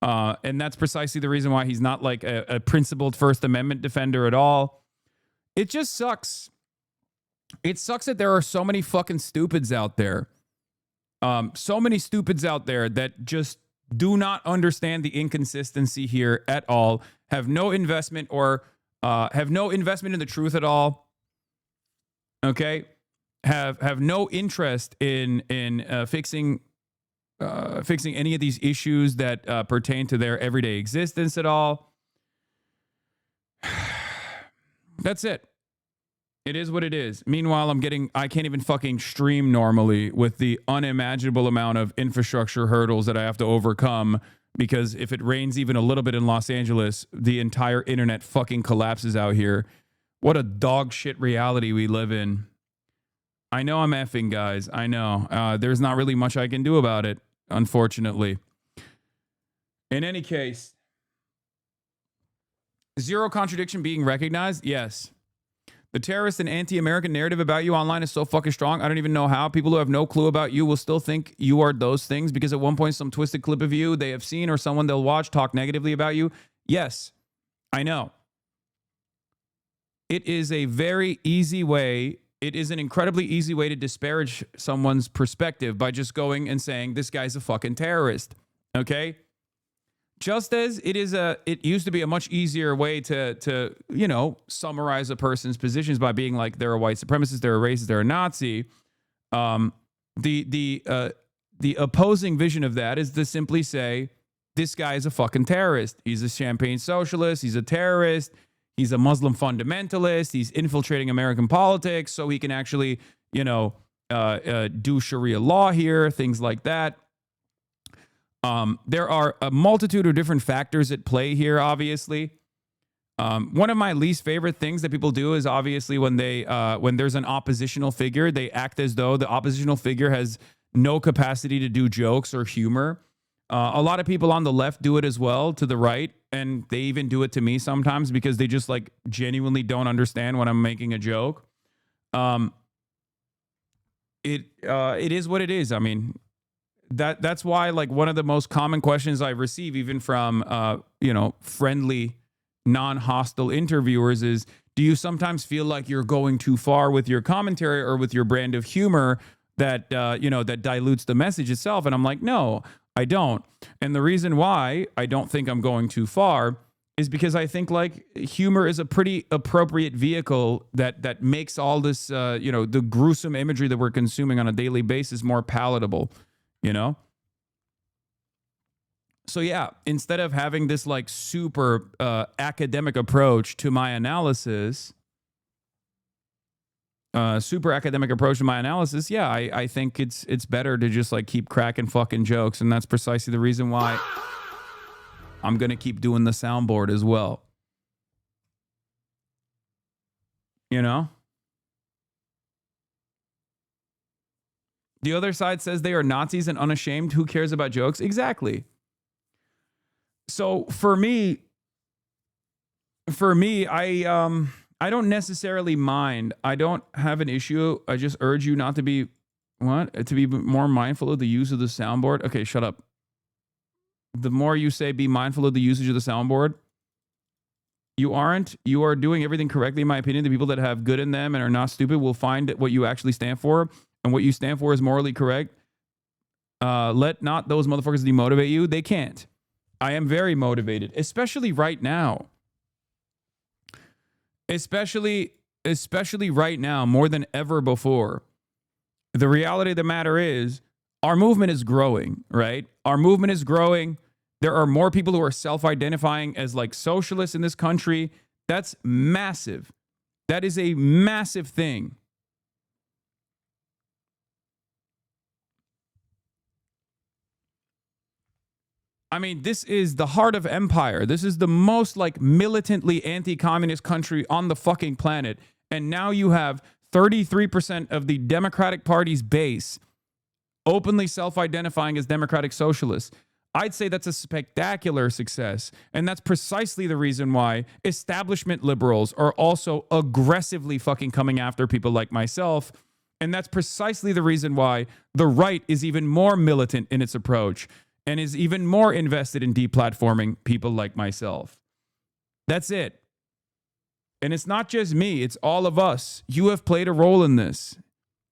And that's precisely the reason why he's not like a principled First Amendment defender at all. It just sucks. It sucks that there are so many fucking stupids out there. So many stupids out there that just do not understand the inconsistency here at all, have no investment or have no investment in the truth at all. Okay? Have no interest in fixing any of these issues that pertain to their everyday existence at all. That's it. It is what it is. Meanwhile, I can't even fucking stream normally with the unimaginable amount of infrastructure hurdles that I have to overcome, because if it rains even a little bit in Los Angeles, the entire internet fucking collapses out here. What a dog shit reality we live in. I know I'm effing, guys. I know. There's not really much I can do about it, unfortunately. In any case, zero contradiction being recognized? Yes. The terrorist and anti-American narrative about you online is so fucking strong. I don't even know how. People who have no clue about you will still think you are those things because at one point some twisted clip of you they have seen or someone they'll watch talk negatively about you. Yes, I know. It is a very easy way. It is an incredibly easy way to disparage someone's perspective by just going and saying this guy's a fucking terrorist. Okay? Just as it used to be a much easier way to summarize a person's positions by being like they're a white supremacist, they're a racist, they're a Nazi. The opposing vision of that is to simply say this guy is a fucking terrorist. He's a champagne socialist. He's a terrorist. He's a Muslim fundamentalist. He's infiltrating American politics so he can actually do Sharia law here, things like that. There are a multitude of different factors at play here, obviously. One of my least favorite things that people do is obviously when there's an oppositional figure, they act as though the oppositional figure has no capacity to do jokes or humor. A lot of people on the left do it as well, to the right, and they even do it to me sometimes because they just like genuinely don't understand when I'm making a joke. It is what it is. I mean, that's why like one of the most common questions I receive even from friendly, non-hostile interviewers is, do you sometimes feel like you're going too far with your commentary or with your brand of humor that that dilutes the message itself? And I'm like, no, I don't. And the reason why I don't think I'm going too far is because I think like humor is a pretty appropriate vehicle that makes all this the gruesome imagery that we're consuming on a daily basis more palatable. So yeah, instead of having this like super academic approach to my analysis, yeah, I think it's better to just like keep cracking fucking jokes, and that's precisely the reason why I'm gonna keep doing the soundboard as well. The other side says they are Nazis and unashamed. Who cares about jokes? Exactly. So for me, I don't necessarily mind. I don't have an issue. I just urge you not to be to be more mindful of the use of the soundboard. Okay, shut up. The more you say be mindful of the usage of the soundboard, you aren't. You are doing everything correctly, in my opinion. The people that have good in them and are not stupid will find what you actually stand for. And what you stand for is morally correct. Let not those motherfuckers demotivate you. They can't. I am very motivated, especially right now. Especially right now, more than ever before. The reality of the matter is, our movement is growing, right? Our movement is growing. There are more people who are self-identifying as like socialists in this country. That's massive. That is a massive thing. I mean, this is the heart of empire. This is the most like militantly anti-communist country on the fucking planet. And now you have 33% of the Democratic Party's base openly self-identifying as democratic socialists. I'd say that's a spectacular success. And that's precisely the reason why establishment liberals are also aggressively fucking coming after people like myself. And that's precisely the reason why the right is even more militant in its approach and is even more invested in deplatforming people like myself. That's it. And it's not just me, it's all of us. You have played a role in this.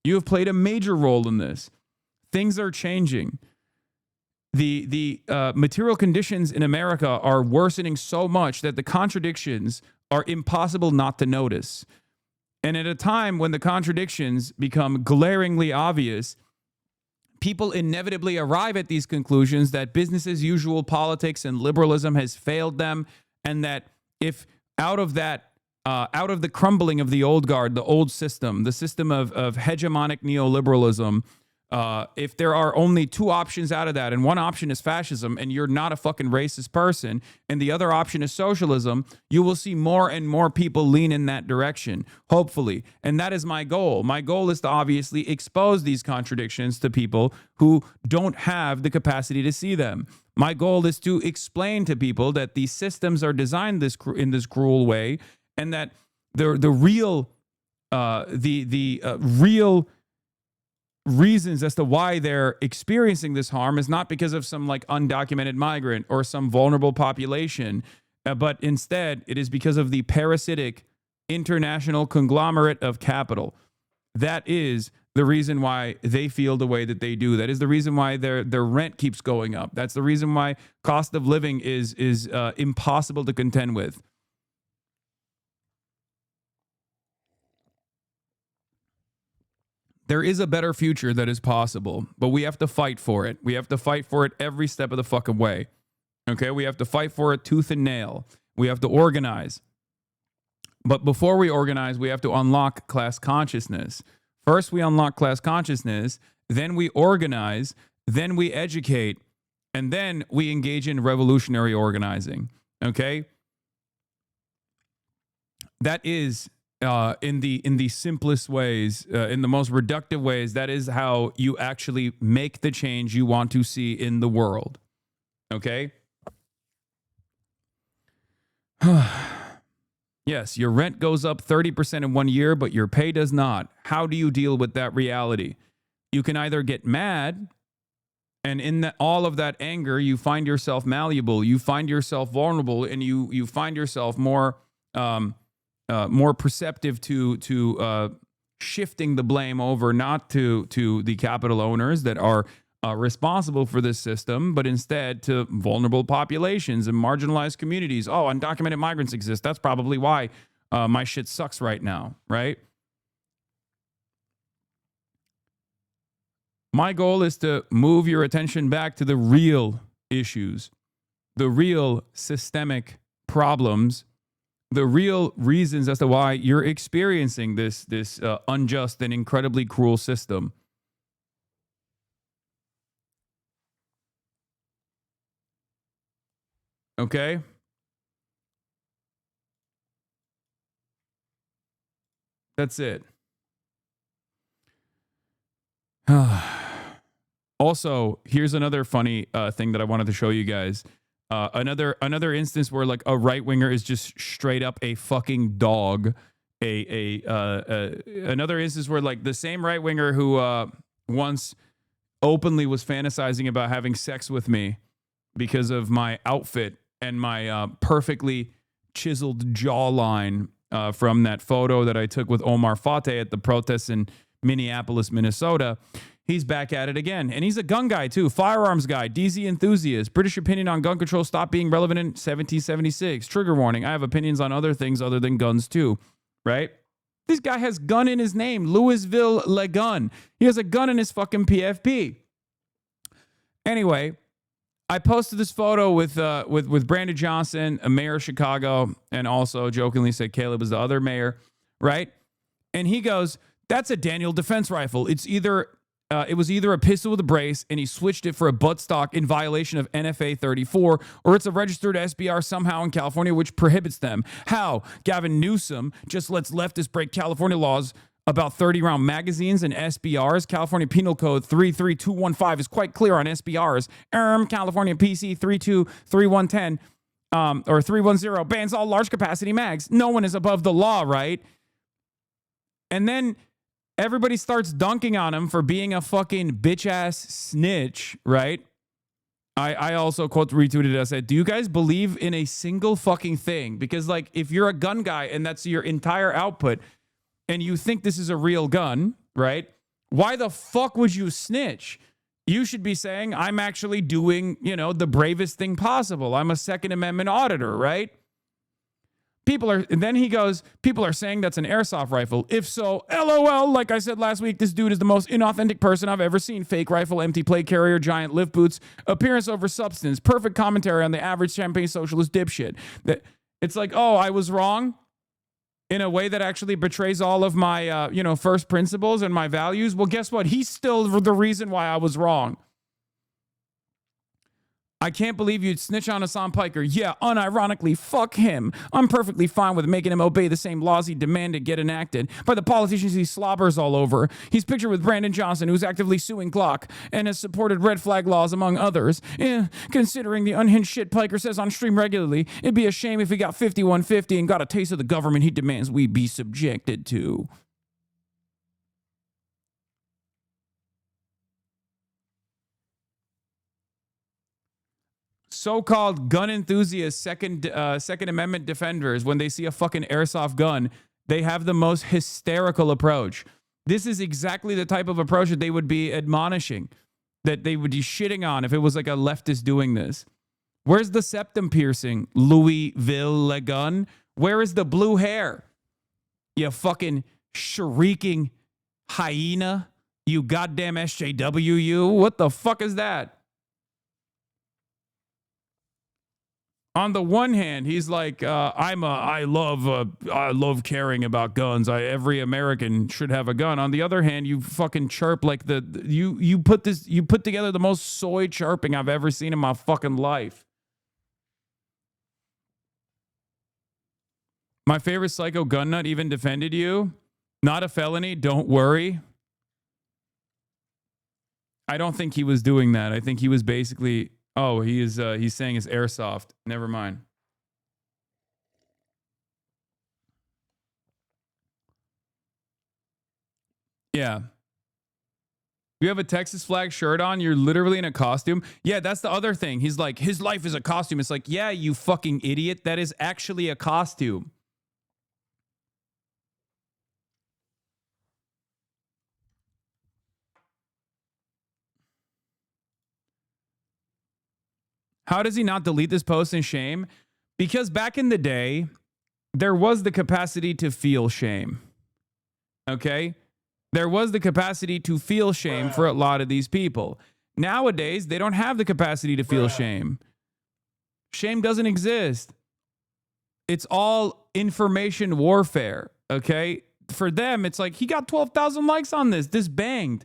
You have played a major role in this. Things are changing. The material conditions in America are worsening so much that the contradictions are impossible not to notice. And at a time when the contradictions become glaringly obvious, people inevitably arrive at these conclusions that business as usual politics and liberalism has failed them, and that if out of the crumbling of the old guard, the old system, the system of hegemonic neoliberalism, if there are only two options out of that, and one option is fascism, and you're not a fucking racist person, and the other option is socialism, you will see more and more people lean in that direction, hopefully. And that is my goal. My goal is to obviously expose these contradictions to people who don't have the capacity to see them. My goal is to explain to people that these systems are designed in this cruel way, and that the real reasons as to why they're experiencing this harm is not because of some like undocumented migrant or some vulnerable population, but instead it is because of the parasitic international conglomerate of capital. That is the reason why they feel the way that they do. That is the reason why their rent keeps going up. That's the reason why cost of living is impossible to contend with. There is a better future that is possible, but we have to fight for it. We have to fight for it every step of the fucking way. Okay? We have to fight for it tooth and nail. We have to organize. But before we organize, we have to unlock class consciousness. First, we unlock class consciousness, then we organize, then we educate, and then we engage in revolutionary organizing. Okay? That is in the simplest ways, in the most reductive ways, that is how you actually make the change you want to see in the world. Okay? Yes, your rent goes up 30% in 1 year, but your pay does not. How do you deal with that reality? You can either get mad, and in all of that anger, you find yourself malleable, you find yourself vulnerable, and you find yourself more perceptive to shifting the blame over not to the capital owners that are responsible for this system, but instead to vulnerable populations and marginalized communities. Oh, undocumented migrants exist. That's probably why my shit sucks right now, right? My goal is to move your attention back to the real issues, the real systemic problems, the real reasons as to why you're experiencing this unjust and incredibly cruel system. Okay? That's it. Also, here's another funny thing that I wanted to show you guys. Another instance where like a right winger is just straight up a fucking dog. Another instance where like the same right winger who once openly was fantasizing about having sex with me because of my outfit and my perfectly chiseled jawline from that photo that I took with Omar Fateh at the protests in Minneapolis, Minnesota. He's back at it again. And he's a gun guy, too. Firearms guy. DZ enthusiast. British opinion on gun control stopped being relevant in 1776. Trigger warning. I have opinions on other things other than guns, too. Right? This guy has gun in his name. Louisville Le Gun. He has a gun in his fucking PFP. Anyway, I posted this photo with Brandon Johnson, a mayor of Chicago, and also jokingly said Caleb is the other mayor. Right? And he goes, that's a Daniel defense rifle. It was either a pistol with a brace and he switched it for a buttstock in violation of NFA 34, or it's a registered SBR somehow in California, which prohibits them. How? Gavin Newsom just lets leftists break California laws about 30-round magazines and SBRs. California Penal Code 33215 is quite clear on SBRs. California PC 323110 or 310 bans all large capacity mags. No one is above the law, right? And then everybody starts dunking on him for being a fucking bitch-ass snitch, right? I also retweeted it. I said, do you guys believe in a single fucking thing? Because, like, if you're a gun guy and that's your entire output and you think this is a real gun, right? Why the fuck would you snitch? You should be saying, I'm actually doing, you know, the bravest thing possible. I'm a Second Amendment auditor, right? And then he goes, people are saying that's an airsoft rifle. If so, LOL, like I said last week, this dude is the most inauthentic person I've ever seen. Fake rifle, empty plate carrier, giant lift boots, appearance over substance, perfect commentary on the average champagne socialist dipshit. It's like, oh, I was wrong in a way that actually betrays all of my, first principles and my values. Well, guess what? He's still the reason why I was wrong. I can't believe you'd snitch on Hasan Piker. Yeah, unironically, fuck him. I'm perfectly fine with making him obey the same laws he demanded get enacted by the politicians he slobbers all over. He's pictured with Brandon Johnson, who's actively suing Glock and has supported red flag laws, among others. Considering the unhinged shit Piker says on stream regularly, it'd be a shame if he got 5150 and got a taste of the government he demands we be subjected to. So-called gun enthusiasts, Second Amendment defenders, when they see a fucking airsoft gun, they have the most hysterical approach. This is exactly the type of approach that they would be admonishing, that they would be shitting on if it was like a leftist doing this. Where's the septum piercing, Louisville gun? Where is the blue hair? You fucking shrieking hyena. You goddamn SJW, you. What the fuck is that? On the one hand, he's like, I love caring about guns. Every American should have a gun. On the other hand, you fucking chirp like you put together the most soy chirping I've ever seen in my fucking life. My favorite psycho gun nut even defended you. Not a felony. Don't worry. I don't think he was doing that. I think he was basically. Oh, he's saying it's airsoft. Never mind. Yeah. You have a Texas flag shirt on, you're literally in a costume. Yeah, that's the other thing. He's like, his life is a costume. It's like, yeah, you fucking idiot. That is actually a costume. How does he not delete this post in shame? Because back in the day, there was the capacity to feel shame. Okay? There was the capacity to feel shame for a lot of these people. Nowadays, they don't have the capacity to feel shame. Shame doesn't exist. It's all information warfare. Okay? For them, it's like, he got 12,000 likes on this. This banged.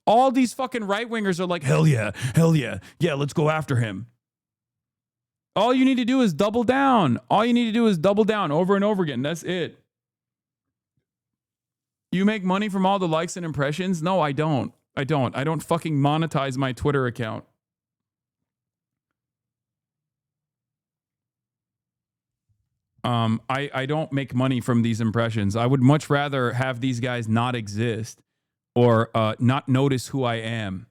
All these fucking right-wingers are like, hell yeah, let's go after him. All you need to do is double down. All you need to do is double down over and over again. That's it. You make money from all the likes and impressions? No, I don't. I don't fucking monetize my Twitter account. I don't make money from these impressions. I would much rather have these guys not exist or not notice who I am.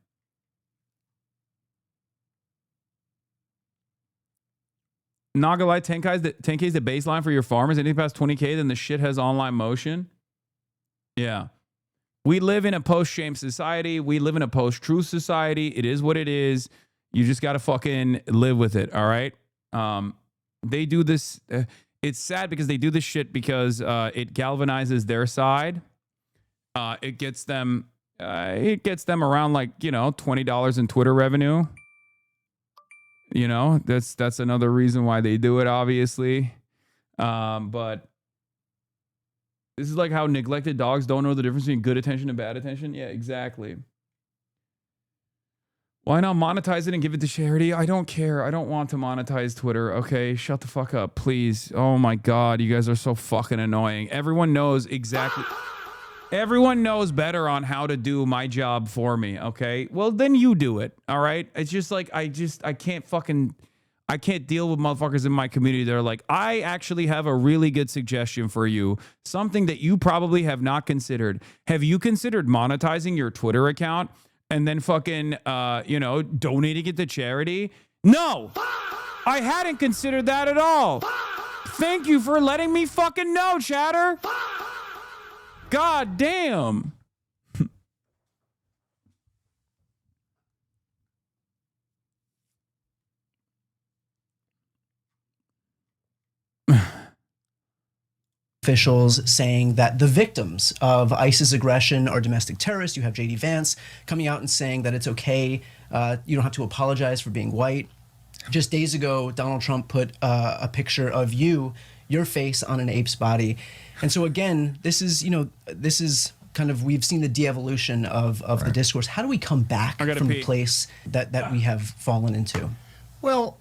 Not gonna lie, 10K is the baseline for your farmers. Anything past 20K, then the shit has online motion. Yeah. We live in a post-shame society. We live in a post-truth society. It is what it is. You just got to fucking live with it, all right? They do this. It's sad because they do this shit because it galvanizes their side. It gets them around like, $20 in Twitter revenue. That's another reason why they do it, obviously. But this is like how neglected dogs don't know the difference between good attention and bad attention. Yeah, exactly. Why not monetize it and give it to charity? I don't care. I don't want to monetize Twitter. Okay, shut the fuck up, please. Oh my God, you guys are so fucking annoying. Everyone knows exactly. Everyone knows better on how to do my job for me, okay? Well, then you do it, all right? It's just like, I can't deal with motherfuckers in my community that are like, I actually have a really good suggestion for you. Something that you probably have not considered. Have you considered monetizing your Twitter account and then fucking, donating it to charity? No, I hadn't considered that at all. Thank you for letting me fucking know, chatter. God damn. Officials saying that the victims of ISIS aggression are domestic terrorists. You have J.D. Vance coming out and saying that it's okay. You don't have to apologize for being white. Just days ago, Donald Trump put a picture of your face on an ape's body. And so again, this is kind of, we've seen the de-evolution of the discourse. How do we come back from the place that we have fallen into? Well,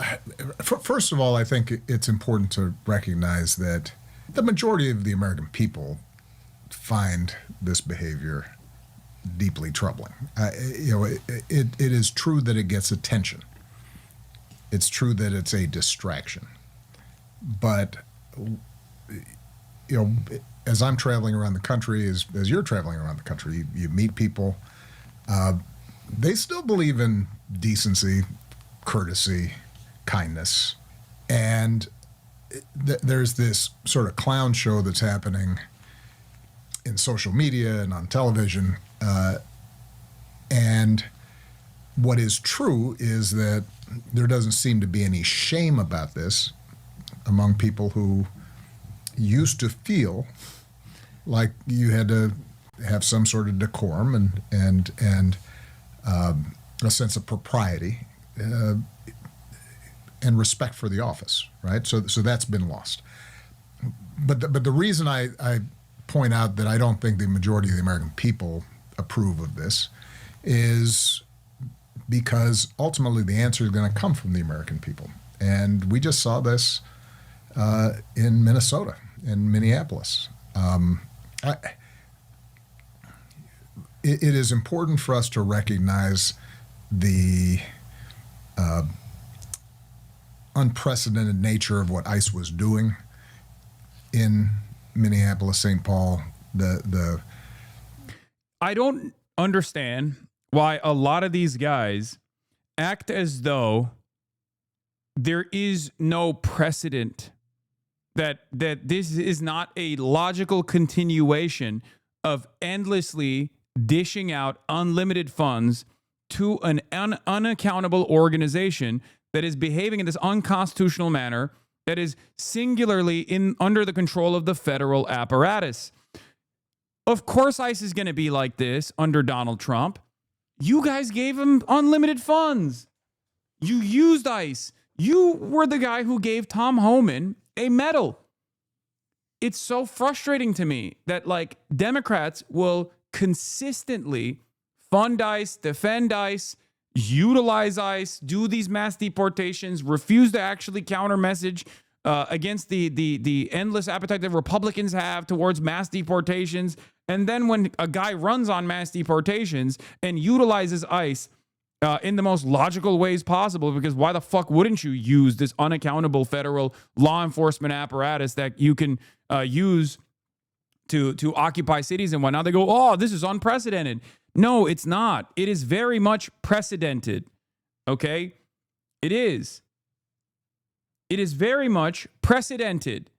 first of all, I think it's important to recognize that the majority of the American people find this behavior deeply troubling. It is true that it gets attention. It's true that it's a distraction. But, as I'm traveling around the country, as you're traveling around the country, you meet people. They still believe in decency, courtesy, kindness. And there's this sort of clown show that's happening in social media and on television. And what is true is that there doesn't seem to be any shame about this among people who used to feel like you had to have some sort of decorum and a sense of propriety and respect for the office, right? So that's been lost. But the reason I point out that I don't think the majority of the American people approve of this is because ultimately the answer is going to come from the American people. And we just saw this in Minnesota, in Minneapolis. It is important for us to recognize the unprecedented nature of what ICE was doing in Minneapolis, St. Paul. I don't understand why a lot of these guys act as though there is no precedent, that this is not a logical continuation of endlessly dishing out unlimited funds to an unaccountable organization that is behaving in this unconstitutional manner, that is singularly under the control of the federal apparatus. Of course, ICE is going to be like this under Donald Trump. You guys gave him unlimited funds. You used ICE. You were the guy who gave Tom Homan a medal. It's so frustrating to me that Democrats will consistently fund ICE, defend ICE, utilize ICE, do these mass deportations, refuse to actually counter message against the endless appetite that Republicans have towards mass deportations. And then when a guy runs on mass deportations and utilizes ICE in the most logical ways possible, because why the fuck wouldn't you use this unaccountable federal law enforcement apparatus that you can use to occupy cities and whatnot? They go, oh, this is unprecedented. No, it's not. It is very much precedented. Okay? It is. It is very much precedented.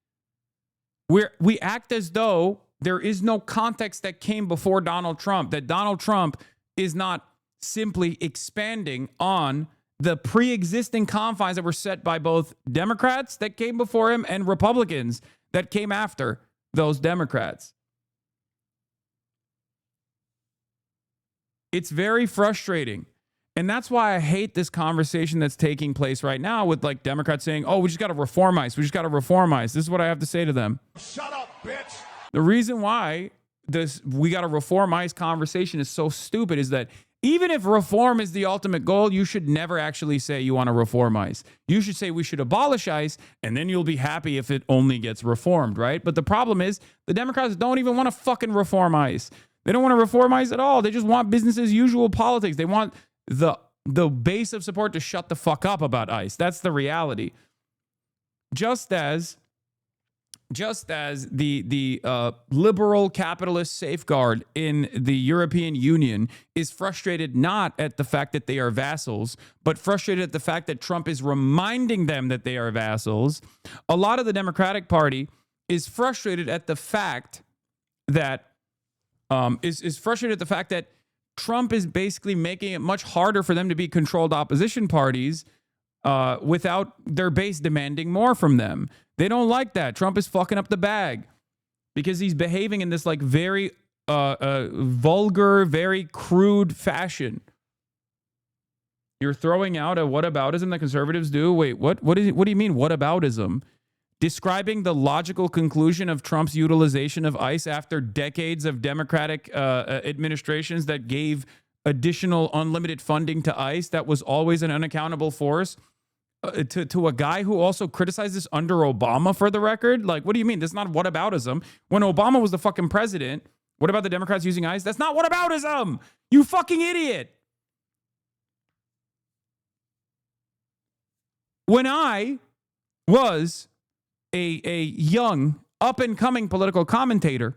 We act as though there is no context that came before Donald Trump, that Donald Trump is not simply expanding on the pre-existing confines that were set by both Democrats that came before him and Republicans that came after those Democrats. It's very frustrating. And that's why I hate this conversation that's taking place right now with Democrats saying, oh, we just got to reform ICE. We just got to reform ICE. This is what I have to say to them. Shut up, bitch. The reason why this we got to reform ICE conversation is so stupid is that Even if reform is the ultimate goal, you should never actually say you want to reform ICE. You should say we should abolish ICE, and then you'll be happy if it only gets reformed, right? But the problem is the Democrats don't even want to fucking reform ICE. They don't want to reform ICE at all. They just want business as usual politics. They want the base of support to shut the fuck up about ICE. That's the reality. Just as the liberal capitalist safeguard in the European Union is frustrated not at the fact that they are vassals, but frustrated at the fact that Trump is reminding them that they are vassals, a lot of the Democratic Party is frustrated at the fact that is frustrated at the fact that Trump is basically making it much harder for them to be controlled opposition parties without their base demanding more from them. They don't like that. Trump is fucking up the bag because he's behaving in this like very vulgar, very crude fashion. You're throwing out a whataboutism that conservatives do. Wait, what do you mean whataboutism? Describing the logical conclusion of Trump's utilization of ICE after decades of Democratic administrations that gave additional unlimited funding to ICE that was always an unaccountable force. To a guy who also criticized this under Obama, for the record? Like, what do you mean? That's not whataboutism. When Obama was the fucking president, what about the Democrats using ICE? That's not whataboutism! You fucking idiot! When I was a young, up-and-coming political commentator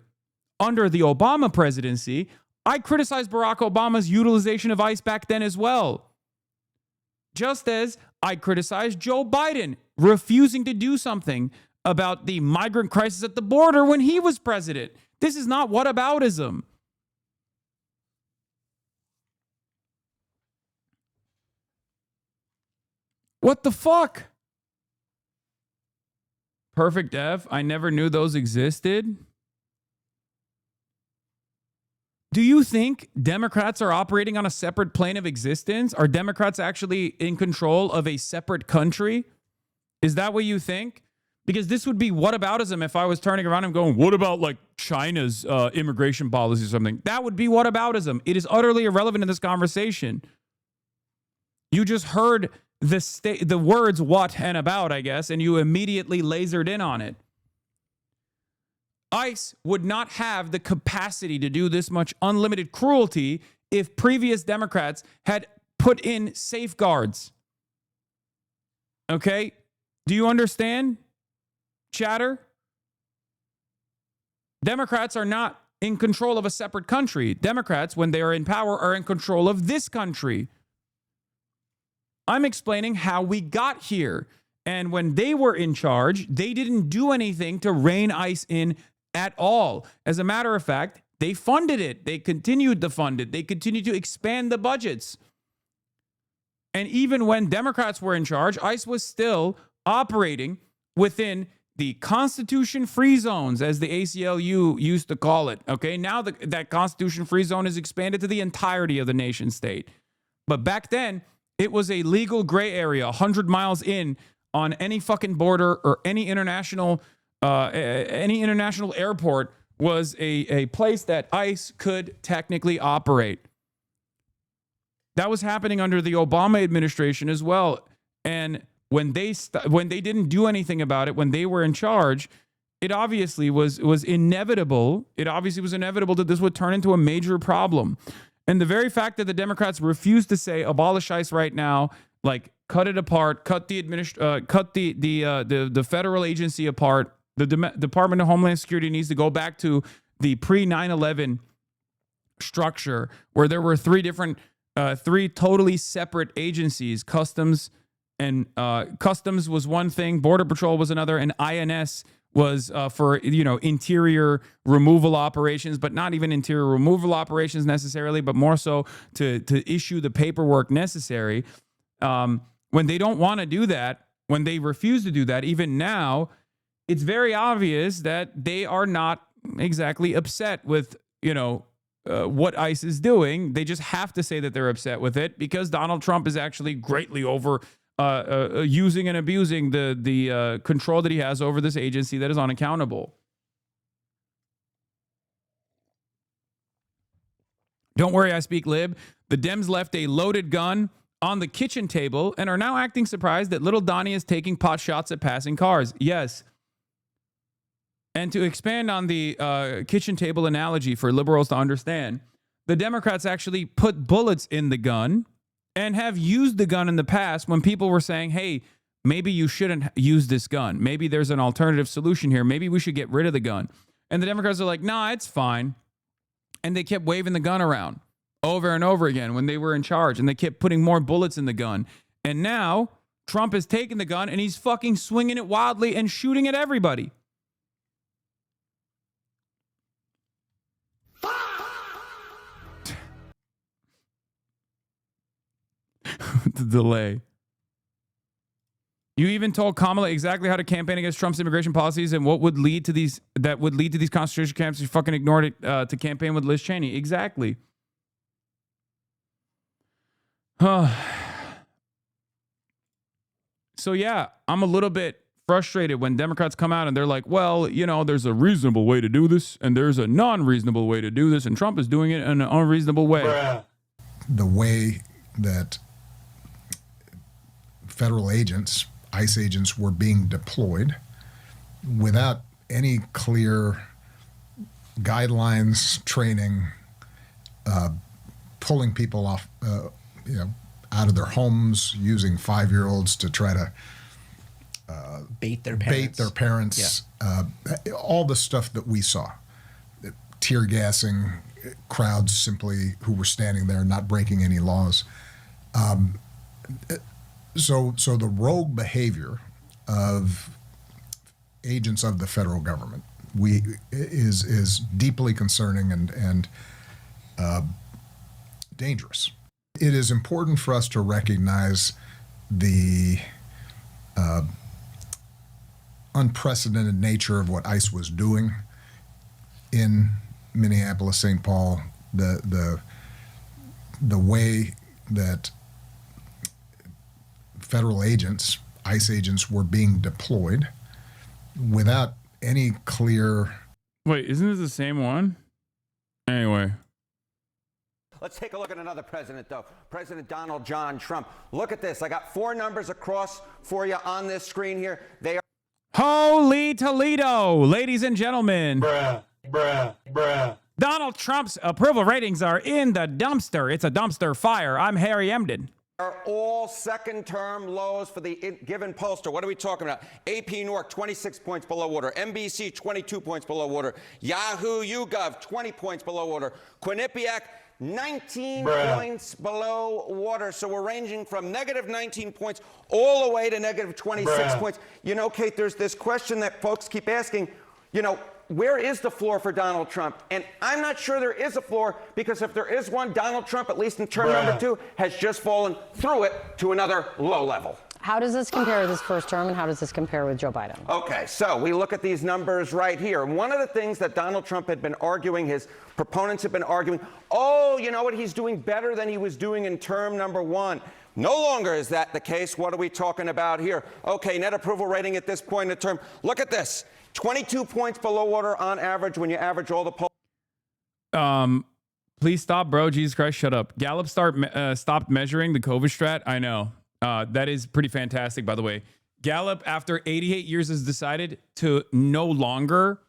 under the Obama presidency, I criticized Barack Obama's utilization of ICE back then as well. Just as I criticized Joe Biden refusing to do something about the migrant crisis at the border when he was president. This is not whataboutism. What the fuck? Perfect F. I never knew those existed. Do you think Democrats are operating on a separate plane of existence? Are Democrats actually in control of a separate country? Is that what you think? Because this would be whataboutism if I was turning around and going, what about like China's immigration policy or something? That would be whataboutism. It is utterly irrelevant in this conversation. You just heard the words what and about, I guess, and you immediately lasered in on it. ICE would not have the capacity to do this much unlimited cruelty if previous Democrats had put in safeguards. Okay? Do you understand, chatter? Democrats are not in control of a separate country. Democrats, when they are in power, are in control of this country. I'm explaining how we got here. And when they were in charge, they didn't do anything to rein ICE in at all. As a matter of fact, they funded it. They continued to fund it. They continued to expand the budgets. And even when Democrats were in charge, ICE was still operating within the Constitution-free zones, as the ACLU used to call it. Okay, now that Constitution-free zone is expanded to the entirety of the nation state. But back then, it was a legal gray area, 100 miles in on any fucking border or any international airport was a place that ICE could technically operate. That was happening under the Obama administration as well. And when they didn't do anything about it, when they were in charge, it obviously was inevitable. It obviously was inevitable that this would turn into a major problem. And the very fact that the Democrats refuse to say abolish ICE right now, like cut it apart, cut the federal agency apart. The Department of Homeland Security needs to go back to the pre-9/11 structure where there were three totally separate agencies. Customs was one thing, Border Patrol was another, and INS was for interior removal operations, but not even interior removal operations necessarily, but more so to issue the paperwork necessary. When they don't want to do that, when they refuse to do that, even now, it's very obvious that they are not exactly upset with, what ICE is doing. They just have to say that they're upset with it because Donald Trump is actually greatly over using and abusing the control that he has over this agency that is unaccountable. Don't worry, I speak lib. The Dems left a loaded gun on the kitchen table and are now acting surprised that little Donnie is taking pot shots at passing cars. Yes. And to expand on the kitchen table analogy for liberals to understand, the Democrats actually put bullets in the gun and have used the gun in the past when people were saying, hey, maybe you shouldn't use this gun. Maybe there's an alternative solution here. Maybe we should get rid of the gun. And the Democrats are like, nah, it's fine. And they kept waving the gun around over and over again when they were in charge. And they kept putting more bullets in the gun. And now Trump has taken the gun and he's fucking swinging it wildly and shooting at everybody. The delay. You even told Kamala exactly how to campaign against Trump's immigration policies and what would lead to these concentration camps. You fucking ignored it to campaign with Liz Cheney. Exactly. So yeah, I'm a little bit frustrated when Democrats come out and they're like, well, you know, there's a reasonable way to do this and there's a non-reasonable way to do this, and Trump is doing it in an unreasonable way. The way that federal agents, ICE agents, were being deployed without any clear guidelines, training, pulling people off, out of their homes, using 5-year-olds to try to bait their parents. All the stuff that we saw, tear gassing crowds simply who were standing there not breaking any laws. So the rogue behavior of agents of the federal government is deeply concerning and dangerous. It is important for us to recognize the unprecedented nature of what ICE was doing in Minneapolis, St. Paul, the way that federal agents, ICE agents, were being deployed without any clear... Wait, isn't this the same one? Anyway. Let's take a look at another president, though. President Donald John Trump. Look at this. I got 4 numbers across for you on this screen here. They are... Holy Toledo, ladies and gentlemen. Donald Trump's approval ratings are in the dumpster. It's a dumpster fire. I'm Harry Emden. Are all second-term lows for the given pollster. What are we talking about? AP Newark, 26 points below water. NBC, 22 points below water. Yahoo YouGov, 20 points below water. Quinnipiac, 19 points below water. So we're ranging from negative 19 points all the way to negative 26 points. You know, Kate, there's this question that folks keep asking, where is the floor for Donald Trump? And I'm not sure there is a floor, because if there is one, Donald Trump, at least in term number 2, has just fallen through it to another low level. How does this compare to this first term, and how does this compare with Joe Biden? Okay, so we look at these numbers right here. One of the things that Donald Trump had been arguing, his proponents have been arguing, oh, you know what, he's doing better than he was doing in term number 1. No longer is that the case. What are we talking about here? Okay, net approval rating at this point in the term. Look at this. 22 points below water on average when you average all the polls. Please stop, bro. Jesus Christ, shut up. Gallup stopped measuring the COVID strat. I know. That is pretty fantastic, by the way. Gallup, after 88 years, has decided to no longer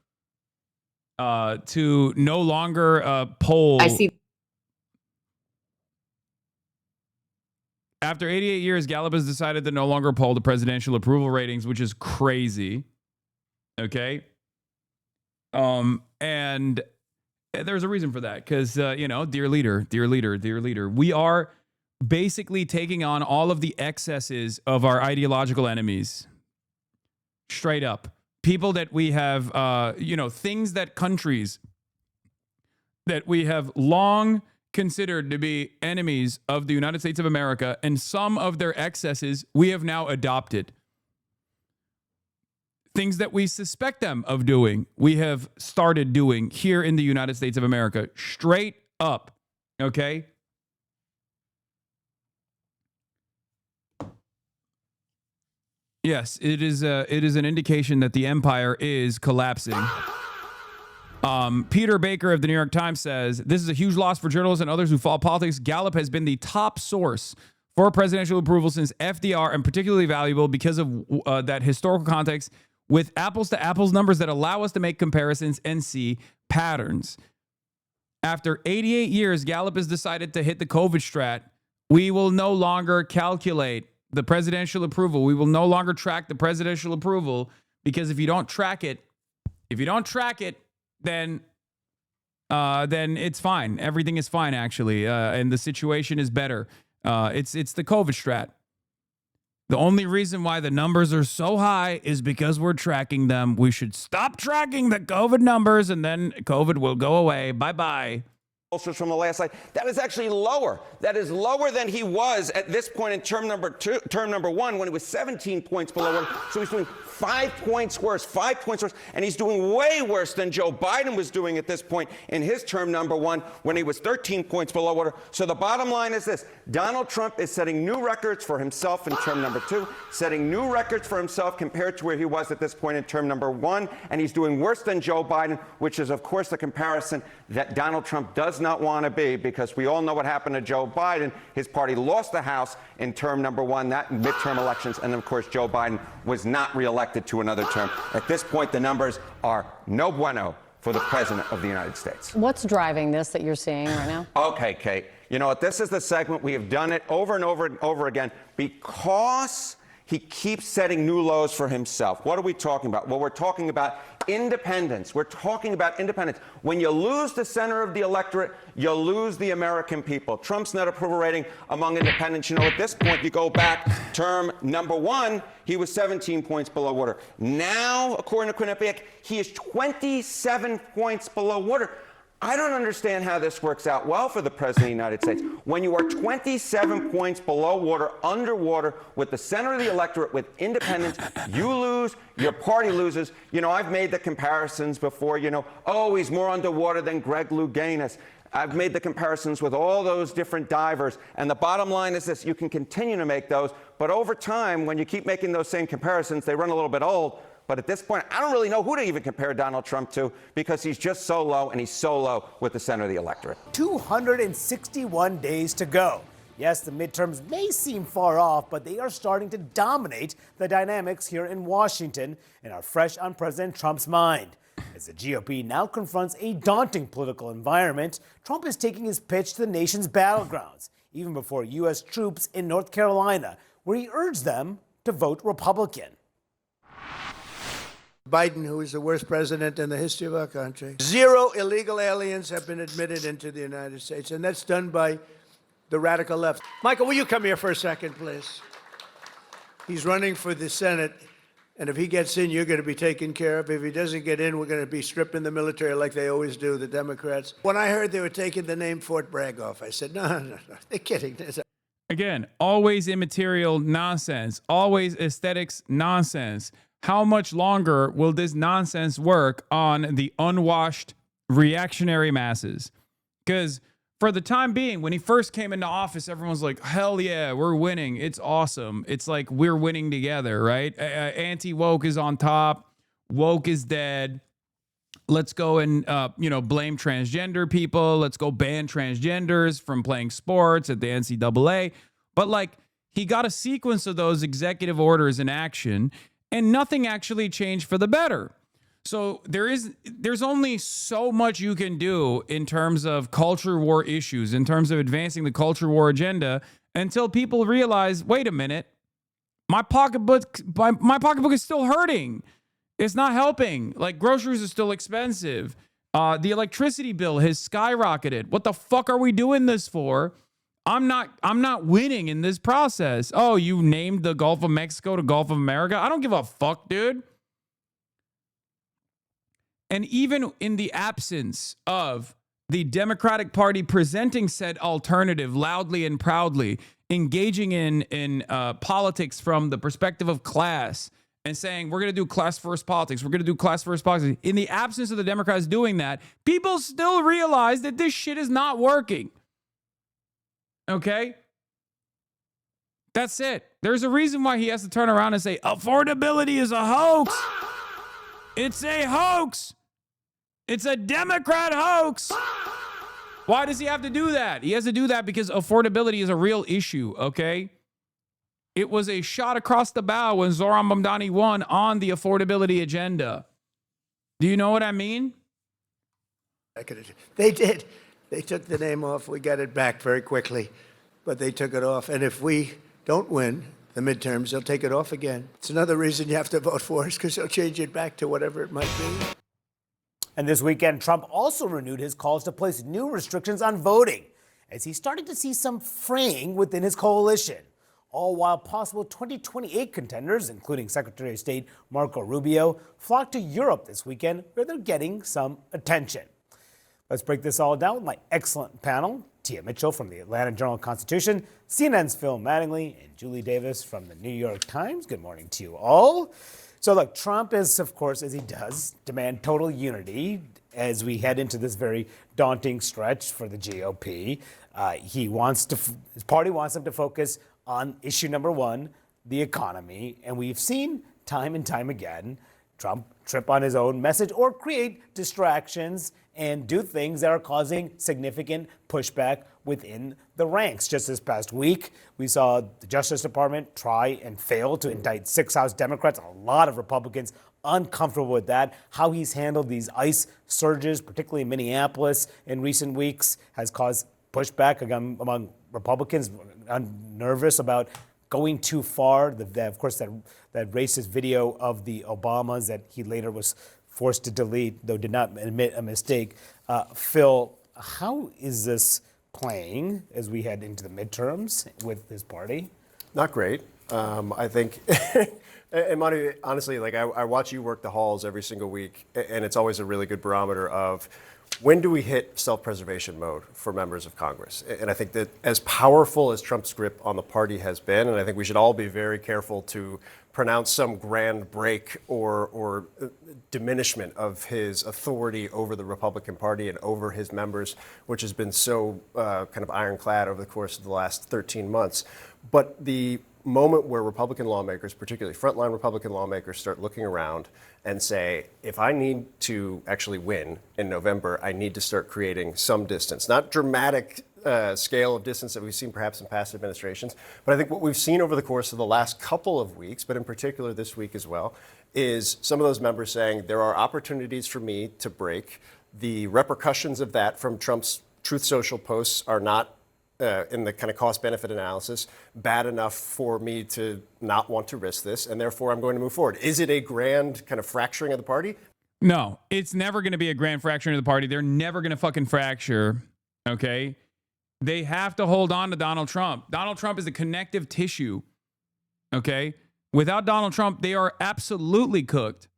poll. I see. After 88 years, Gallup has decided to no longer poll the presidential approval ratings, which is crazy. Okay. And there's a reason for that, because, dear leader, we are basically taking on all of the excesses of our ideological enemies. Straight up. People that we have, things that countries that we have long considered to be enemies of the United States of America, and some of their excesses we have now adopted. Things that we suspect them of doing, we have started doing here in the United States of America. Straight up. Okay? Yes, it is an indication that the empire is collapsing. Peter Baker of the New York Times says, this is a huge loss for journalists and others who follow politics. Gallup has been the top source for presidential approval since FDR, and particularly valuable because of that historical context with apples to apples numbers that allow us to make comparisons and see patterns. After 88 years, Gallup has decided to hit the COVID strat. We will no longer calculate the presidential approval. We will no longer track the presidential approval, because if you don't track it, then it's fine. Everything is fine, actually, and the situation is better. It's the COVID strat. The only reason why the numbers are so high is because we're tracking them. We should stop tracking the COVID numbers, and then COVID will go away. Bye-bye. Pollsters from the last slide. That is actually lower. That is lower than he was at this point in term number one, when he was 17 points below him. So he's doing 5 points worse, and he's doing way worse than Joe Biden was doing at this point in his term number one, when he was 13 points below water. So the bottom line is this: Donald Trump is setting new records for himself in term number two, setting new records for himself compared to where he was at this point in term number one, and he's doing worse than Joe Biden, which is, of course, the comparison that Donald Trump does not want to be, because we all know what happened to Joe Biden. His party lost the House in term number one, that midterm elections, and of course Joe Biden was not reelected to another term. At this point, the numbers are no bueno for the President of the United States. What's driving this that you're seeing right now? Okay, Kate. You know what? This is the segment. We have done it over and over and over again because he keeps setting new lows for himself. What are we talking about? Well, we're talking about independence. We're talking about independence. When you lose the center of the electorate, you lose the American people. Trump's net approval rating among independents, you know, at this point, you go back term number one, he was 17 points below water. Now, according to Quinnipiac, he is 27 points below water. I don't understand how this works out well for the President of the United States. When you are 27 points below water, underwater, with the center of the electorate, with independents, you lose, your party loses. You know, I've made the comparisons before, you know, oh, he's more underwater than Greg Louganis. I've made the comparisons with all those different divers. And the bottom line is this: you can continue to make those, but over time, when you keep making those same comparisons, they run a little bit old. But at this point, I don't really know who to even compare Donald Trump to, because he's just so low, and he's so low with the center of the electorate. 261 days to go. Yes, the midterms may seem far off, but they are starting to dominate the dynamics here in Washington and are fresh on President Trump's mind. As the GOP now confronts a daunting political environment, Trump is taking his pitch to the nation's battlegrounds, even before U.S. troops in North Carolina, where he urged them to vote Republican. Biden, who is the worst president in the history of our country. 0 illegal aliens have been admitted into the United States, and that's done by the radical left. Michael, will you come here for a second, please? He's running for the Senate, and if he gets in, you're going to be taken care of. If he doesn't get in, we're going to be stripping the military like they always do, the Democrats. When I heard they were taking the name Fort Bragg off, I said, no, they're kidding. Again, always immaterial nonsense, always aesthetics nonsense. How much longer will this nonsense work on the unwashed reactionary masses? Because for the time being, when he first came into office, everyone's like, hell yeah, we're winning. It's awesome. It's like we're winning together, right? Anti-woke is on top. Woke is dead. Let's go and, blame transgender people. Let's go ban transgenders from playing sports at the NCAA. But like, he got a sequence of those executive orders in action, and nothing actually changed for the better. So there's only so much you can do in terms of culture war issues, in terms of advancing the culture war agenda, until people realize, wait a minute, my pocketbook is still hurting. It's not helping. Like, groceries are still expensive. The electricity bill has skyrocketed. What the fuck are we doing this for? I'm not winning in this process. Oh, you named the Gulf of Mexico to Gulf of America? I don't give a fuck, dude. And even in the absence of the Democratic Party presenting said alternative loudly and proudly, engaging in politics from the perspective of class and saying, we're going to do class first politics, we're going to do class first politics. In the absence of the Democrats doing that, people still realize that this shit is not working. Okay? That's it. There's a reason why he has to turn around and say, affordability is a hoax. It's a hoax. It's a Democrat hoax. Why does he have to do that? He has to do that because affordability is a real issue, okay? It was a shot across the bow when Zohran Mamdani won on the affordability agenda. Do you know what I mean? They did. They took the name off. We got it back very quickly, but they took it off. And if we don't win the midterms, they'll take it off again. It's another reason you have to vote for us, because they'll change it back to whatever it might be. And this weekend, Trump also renewed his calls to place new restrictions on voting, as he started to see some fraying within his coalition, all while possible 2028 contenders, including Secretary of State Marco Rubio, flocked to Europe this weekend, where they're getting some attention. Let's break this all down with my excellent panel: Tia Mitchell from the Atlanta Journal-Constitution, CNN's Phil Mattingly, and Julie Davis from the New York Times. Good morning to you all. So look, Trump is, of course, as he does, demand total unity as we head into this very daunting stretch for the GOP. His party wants him to focus on issue number one, the economy. And we've seen time and time again Trump trip on his own message or create distractions and do things that are causing significant pushback within the ranks. Just this past week, we saw the Justice Department try and fail to indict 6 House Democrats. A lot of Republicans uncomfortable with that. How he's handled these ICE surges, particularly in Minneapolis in recent weeks, has caused pushback among Republicans, nervous about going too far. Of course, that racist video of the Obamas that he later was forced to delete, though did not admit a mistake. Phil, how is this playing as we head into the midterms with his party? Not great. I think, and Monty, honestly, like I watch you work the halls every single week, and it's always a really good barometer of when do we hit self-preservation mode for members of Congress? And I think that as powerful as Trump's grip on the party has been, and I think we should all be very careful to pronounce some grand break or diminishment of his authority over the Republican Party and over his members, which has been so kind of ironclad over the course of the last 13 months. But the moment where Republican lawmakers, particularly frontline Republican lawmakers, start looking around and say, if I need to actually win in November, I need to start creating some distance. Not dramatic scale of distance that we've seen perhaps in past administrations, but I think what we've seen over the course of the last couple of weeks, but in particular this week as well, is some of those members saying there are opportunities for me to break. The repercussions of that from Trump's Truth Social posts are not in the kind of cost-benefit analysis, bad enough for me to not want to risk this, and therefore I'm going to move forward. Is it a grand kind of fracturing of the party? No, it's never going to be a grand fracturing of the party. They're never going to fucking fracture, okay? They have to hold on to Donald Trump. Donald Trump is a connective tissue, okay? Without Donald Trump, they are absolutely cooked.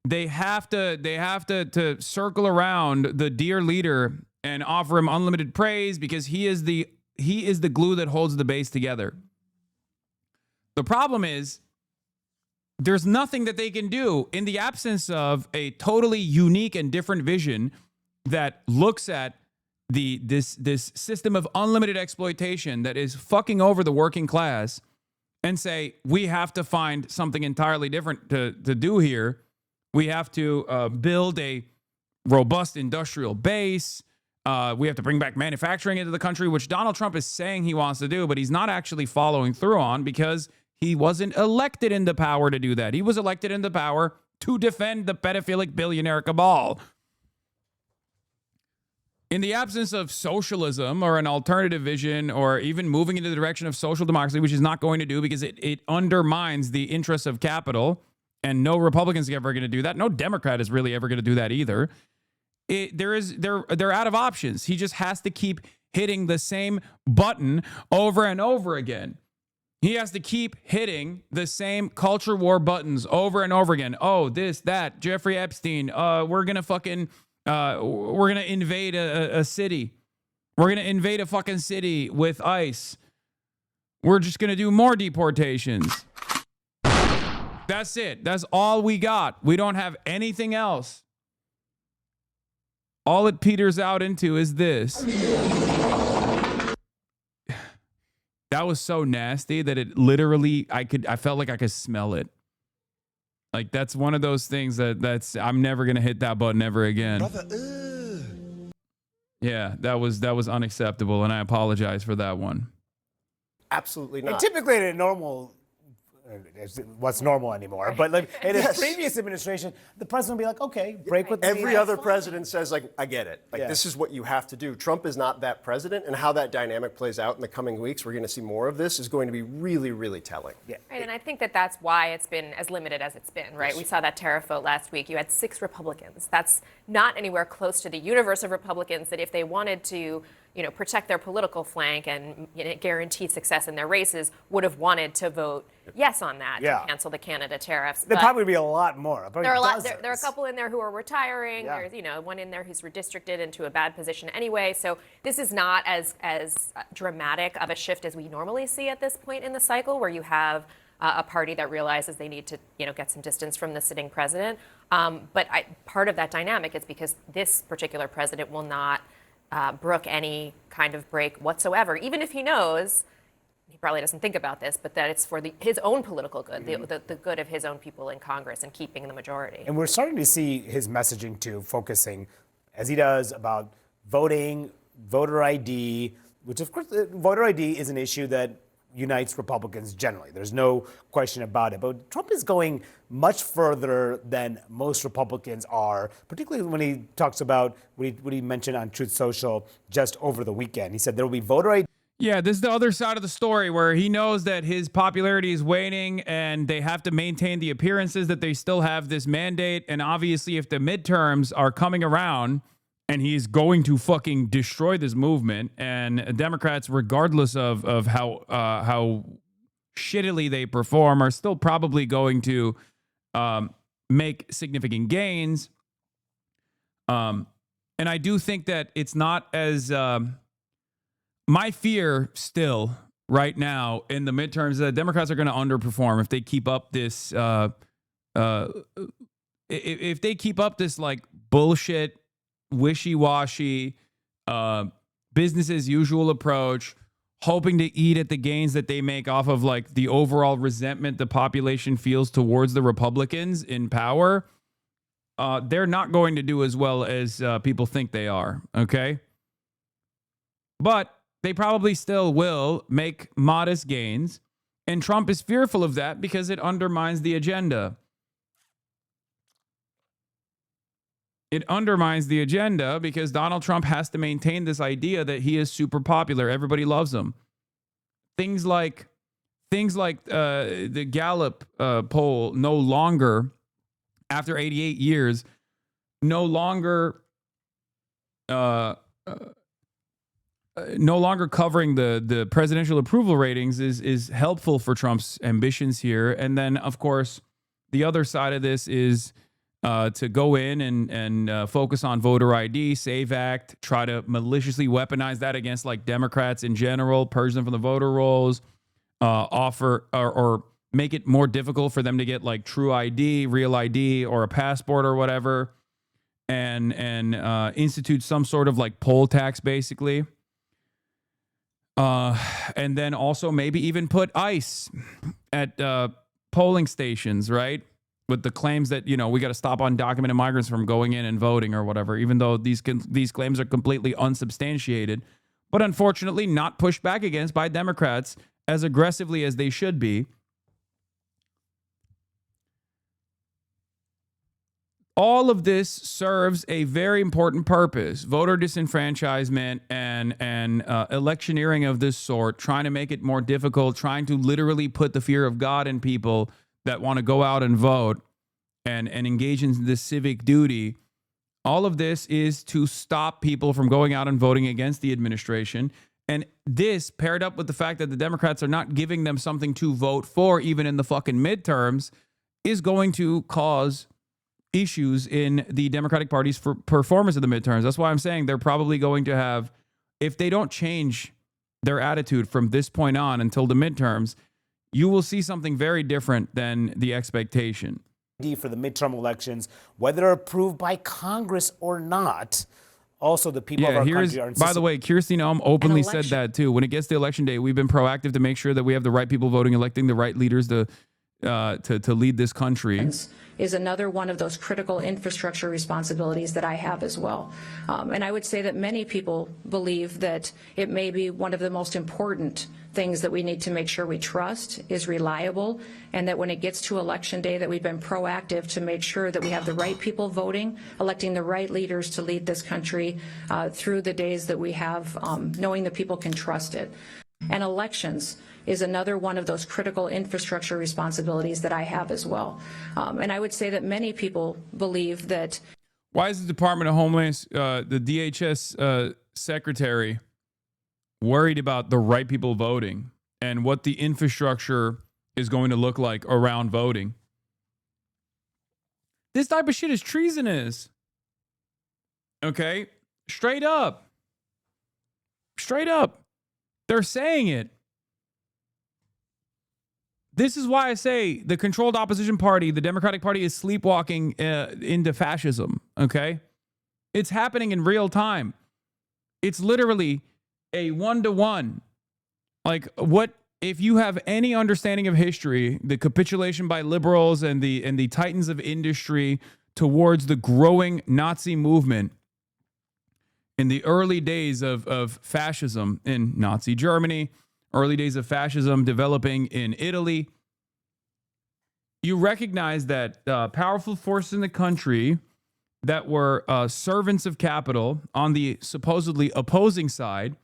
They have to circle around the dear leader and offer him unlimited praise because he is the glue that holds the base together. The problem is there's nothing that they can do in the absence of a totally unique and different vision that looks at this system of unlimited exploitation that is fucking over the working class and say, we have to find something entirely different to do here. We have to build a robust industrial base. We have to bring back manufacturing into the country, which Donald Trump is saying he wants to do, but he's not actually following through on because he wasn't elected into power to do that. He was elected into power to defend the pedophilic billionaire cabal. In the absence of socialism or an alternative vision or even moving into the direction of social democracy, which is not going to do because it undermines the interests of capital, and no Republican's ever going to do that. No Democrat is really ever going to do that either. They're out of options. He just has to keep hitting the same button over and over again. He has to keep hitting the same culture war buttons over and over again. Oh, this, that, Jeffrey Epstein. We're going to invade a city. We're going to invade a fucking city with ICE. We're just going to do more deportations. That's it. That's all we got. We don't have anything else. All it peters out into is this. That was so nasty that it literally, I felt like I could smell it. Like, that's one of those things that's I'm never gonna hit that button ever again. Yeah, that was unacceptable, and I apologize for that one. Absolutely not. And typically in a normal, what's normal anymore, but like in his previous administration, the president would be like, okay, break with Every other president says, like, I get it. Like, Yeah. this is what you have to do. Trump is not that president, and how that dynamic plays out in the coming weeks, we're going to see more of this, is going to be really, really telling. Yeah. Right, and I think that that's why it's been as limited as it's been, right? We saw that tariff vote last week. You had 6 Republicans. That's not anywhere close to the universe of Republicans that if they wanted to, protect their political flank and guarantee success in their races, would have wanted to vote yes on that Yeah. to cancel the Canada tariffs. There'd But probably be a lot more. Probably there are a lot. dozens. There are a couple in there who are retiring. Yeah. There's one in there who's redistricted into a bad position anyway. So this is not as dramatic of a shift as we normally see at this point in the cycle, where you have a party that realizes they need to get some distance from the sitting president. But part of that dynamic is because this particular president will not brook any kind of break whatsoever, even if he knows. He probably doesn't think about this, but that it's for his own political good, the good of his own people in Congress and keeping the majority. And we're starting to see his messaging too, focusing, as he does, about voting, voter ID, which of course, voter ID is an issue that unites Republicans generally. There's no question about it. But Trump is going much further than most Republicans are, particularly when he talks about what he mentioned on Truth Social just over the weekend. He said there will be voter ID. Yeah, this is the other side of the story where he knows that his popularity is waning and they have to maintain the appearances that they still have this mandate. And obviously, if the midterms are coming around and he's going to fucking destroy this movement, and Democrats, regardless of how shittily they perform, are still probably going to make significant gains. And I do think that it's not as... my fear still right now in the midterms is that Democrats are going to underperform if they keep up this if they keep up this like bullshit, wishy-washy, business as usual approach, hoping to eat at the gains that they make off of like the overall resentment the population feels towards the Republicans in power. They're not going to do as well as people think they are. Okay. But they probably still will make modest gains. And Trump is fearful of that because it undermines the agenda. It undermines the agenda because Donald Trump has to maintain this idea that he is super popular. Everybody loves him. Things like the Gallup poll no longer, after 88 years, no longer covering the presidential approval ratings is helpful for Trump's ambitions here. And then, of course, the other side of this is to go in and focus on voter ID, SAVE Act, try to maliciously weaponize that against like Democrats in general, purge them from the voter rolls, offer or make it more difficult for them to get like true ID, real ID, or a passport or whatever, and institute some sort of like poll tax, basically. And then also maybe even put ICE at polling stations, right? With the claims that, we got to stop undocumented migrants from going in and voting or whatever, even though these claims are completely unsubstantiated, but unfortunately not pushed back against by Democrats as aggressively as they should be. All of this serves a very important purpose: voter disenfranchisement and electioneering of this sort, trying to make it more difficult, trying to literally put the fear of God in people that want to go out and vote and engage in this civic duty. All of this is to stop people from going out and voting against the administration. And this, paired up with the fact that the Democrats are not giving them something to vote for, even in the fucking midterms, is going to cause issues in the Democratic Party's performance of the midterms. That's why I'm saying they're probably going to have, if they don't change their attitude from this point on until the midterms, you will see something very different than the expectation. For the midterm elections, whether approved by Congress or not. Also, the people of our country are insisting. By the way, Kirsten openly said that too. When it gets to election day, we've been proactive to make sure that we have the right people voting, electing the right leaders, to lead this country. Is another one of those critical infrastructure responsibilities that I have as well. And I would say that many people believe that it may be one of the most important things that we need to make sure we trust is reliable, and that when it gets to election day that we've been proactive to make sure that we have the right people voting, electing the right leaders to lead this country through the days that we have, knowing that people can trust it. And elections is another one of those critical infrastructure responsibilities that I have as well. And I would say that many people believe that. Why is the Department of Homeland, the DHS secretary, worried about the right people voting and what the infrastructure is going to look like around voting? This type of shit is treasonous. Okay? Straight up. Straight up. They're saying it. This is why I say the controlled opposition party, the Democratic Party, is sleepwalking into fascism, okay? It's happening in real time. It's literally a one-to-one. Like, what if you have any understanding of history, the capitulation by liberals and the titans of industry towards the growing Nazi movement in the early days of fascism in Nazi Germany, early days of fascism developing in Italy, you recognize that powerful forces in the country that were servants of capital on the supposedly opposing side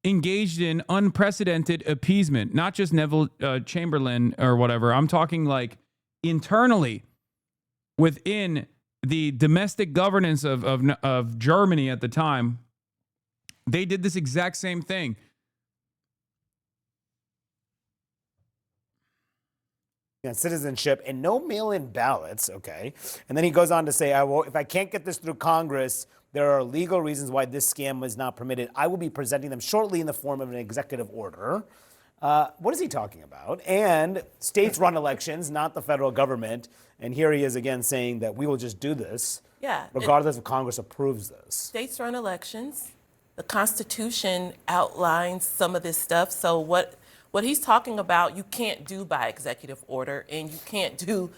engaged in unprecedented appeasement, not just Neville Chamberlain or whatever. I'm talking like internally within the domestic governance of Germany at the time. They did this exact same thing. Citizenship and no mail-in ballots, okay? And then he goes on to say, if I can't get this through Congress, there are legal reasons why this scam is not permitted. I will be presenting them shortly in the form of an executive order. What is he talking about? And states run elections, not the federal government. And here he is again saying that we will just do this, regardless if Congress approves this. States run elections. The Constitution outlines some of this stuff. So what he's talking about, you can't do by executive order, and you can't do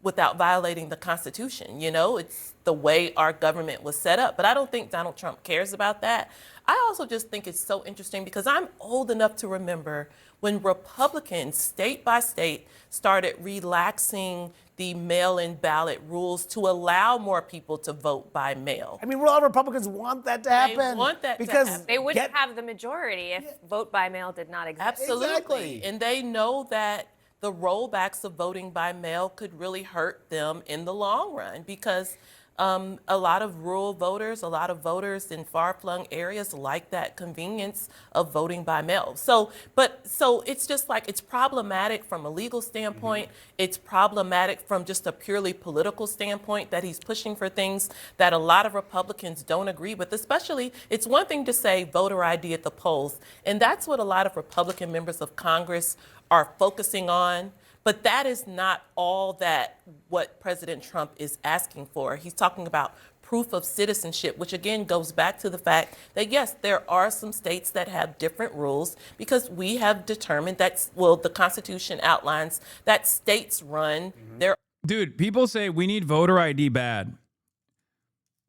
without violating the Constitution. You know, it's the way our government was set up. But I don't think Donald Trump cares about that. I also just think it's so interesting because I'm old enough to remember when Republicans, state by state, started relaxing the mail-in ballot rules to allow more people to vote by mail. I mean, a lot of Republicans want that to happen. They want that because to happen. They wouldn't have the majority if vote by mail did not exist. Absolutely. Exactly. And they know that the rollbacks of voting by mail could really hurt them in the long run because a lot of rural voters, a lot of voters in far-flung areas like that convenience of voting by mail. So it's just like, it's problematic from a legal standpoint. It's problematic from just a purely political standpoint that he's pushing for things that a lot of Republicans don't agree with, especially, it's one thing to say voter ID at the polls, and that's what a lot of Republican members of Congress are focusing on. But that is not all that what President Trump is asking for. He's talking about proof of citizenship, which again goes back to the fact that, yes, there are some states that have different rules because we have determined that, well, the Constitution outlines that states run their. Dude, people say we need voter ID bad.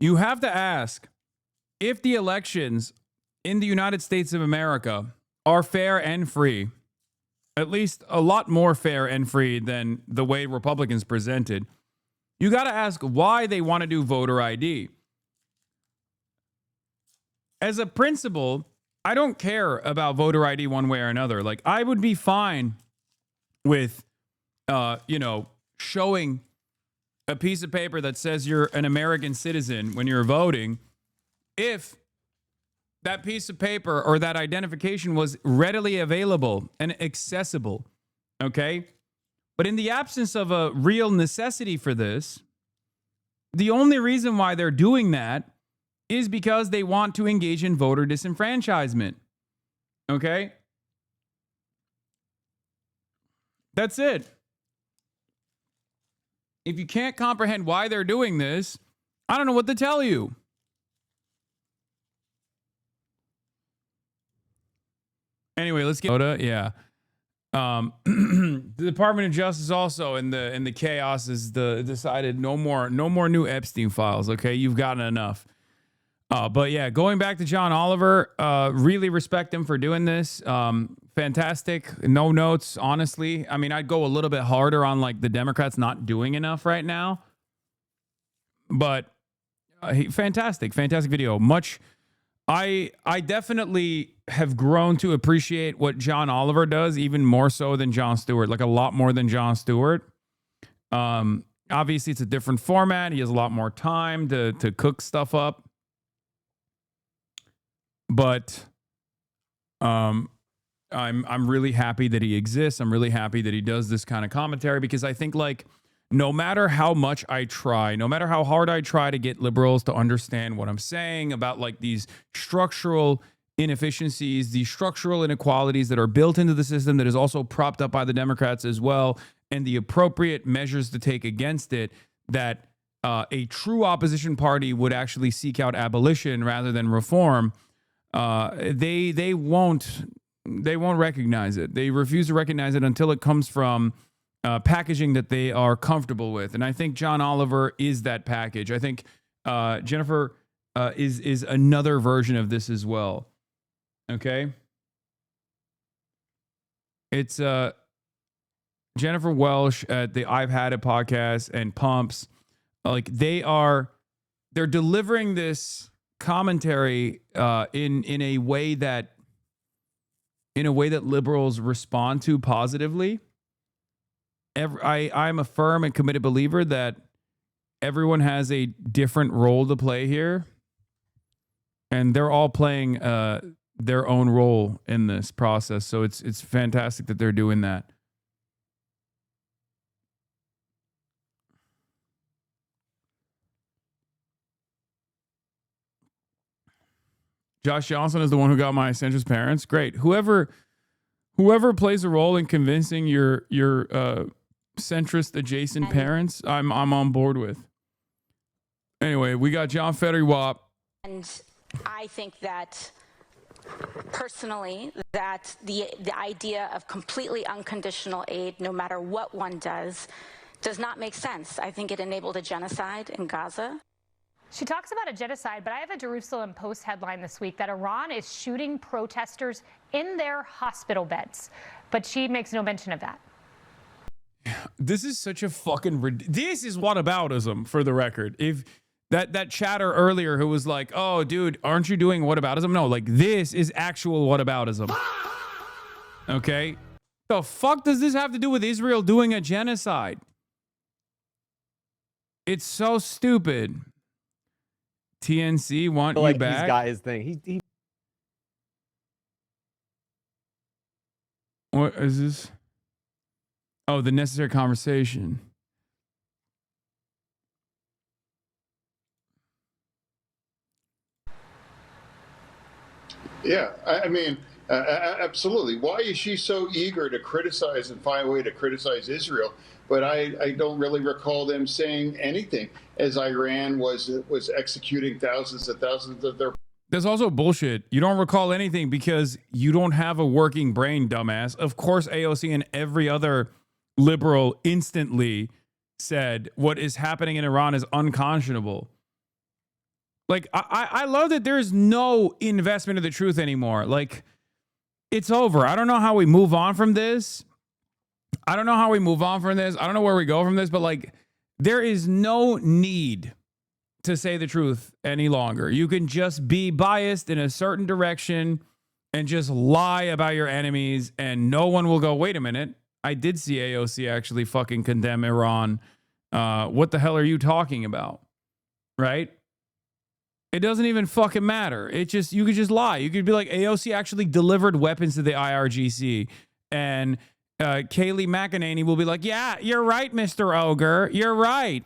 You have to ask if the elections in the United States of America are fair and free. At least a lot more fair and free than the way Republicans presented. You got to ask why they want to do voter ID. As a principle, I don't care about voter ID one way or another. Like, I would be fine with, showing a piece of paper that says you're an American citizen when you're voting if that piece of paper or that identification was readily available and accessible, okay? But in the absence of a real necessity for this, the only reason why they're doing that is because they want to engage in voter disenfranchisement, okay? That's it. If you can't comprehend why they're doing this, I don't know what to tell you. Anyway, let's get yeah. The Department of Justice also in the chaos is decided no more new Epstein files. Okay, you've gotten enough. But yeah, going back to John Oliver, really respect him for doing this. Fantastic. No notes, honestly. I mean, I'd go a little bit harder on like the Democrats not doing enough right now. But fantastic video. I definitely have grown to appreciate what John Oliver does even more so than Jon Stewart, like a lot more than Jon Stewart. Obviously, it's a different format. He has a lot more time to cook stuff up. But I'm really happy that he exists. I'm really happy that he does this kind of commentary because I think like no matter how much I try, no matter how hard I try to get liberals to understand what I'm saying about like these structural inefficiencies, these structural inequalities that are built into the system that is also propped up by the Democrats as well, and the appropriate measures to take against it, that a true opposition party would actually seek out abolition rather than reform. They won't recognize it. They refuse to recognize it until it comes from packaging that they are comfortable with. And I think John Oliver is that package. I think Jennifer is another version of this as well. Okay. It's Jennifer Welsh at the I've Had It podcast and Pumps. Like they're delivering this commentary in a way that liberals respond to positively. I'm a firm and committed believer that everyone has a different role to play here, and they're all playing their own role in this process. So it's fantastic that they're doing that. Josh Johnson is the one who got my centrist parents. Great. Whoever plays a role in convincing your centrist adjacent parents, I'm on board with. Anyway, we got John Fettery Wap. And I think that personally that the idea of completely unconditional aid, no matter what one does not make sense. I think it enabled a genocide in Gaza. She talks about a genocide, but I have a Jerusalem Post headline this week that Iran is shooting protesters in their hospital beds. But she makes no mention of that. This is such a fucking... This is whataboutism, for the record. If that chatter earlier who was like, oh, dude, aren't you doing whataboutism? No, like, this is actual whataboutism. Okay? The fuck does this have to do with Israel doing a genocide? It's so stupid. TNC want you back. He's got his thing. He What is this? Oh, the necessary conversation. Yeah, I mean, absolutely. Why is she so eager to criticize and find a way to criticize Israel? But I don't really recall them saying anything as Iran was executing thousands and thousands of their... That's also bullshit. You don't recall anything because you don't have a working brain, dumbass. Of course, AOC and every other liberal instantly said what is happening in Iran is unconscionable. Like, I love that there's no investment of the truth anymore. Like, it's over. I don't know how we move on from this. I don't know where we go from this, but like, there is no need to say the truth any longer. You can just be biased in a certain direction and just lie about your enemies, and no one will go, wait a minute, I did see AOC actually fucking condemn Iran. What the hell are you talking about? Right? It doesn't even fucking matter. You could just lie. You could be like, AOC actually delivered weapons to the IRGC, and Kayleigh McEnany will be like, yeah, you're right, Mr. Ogre. You're right.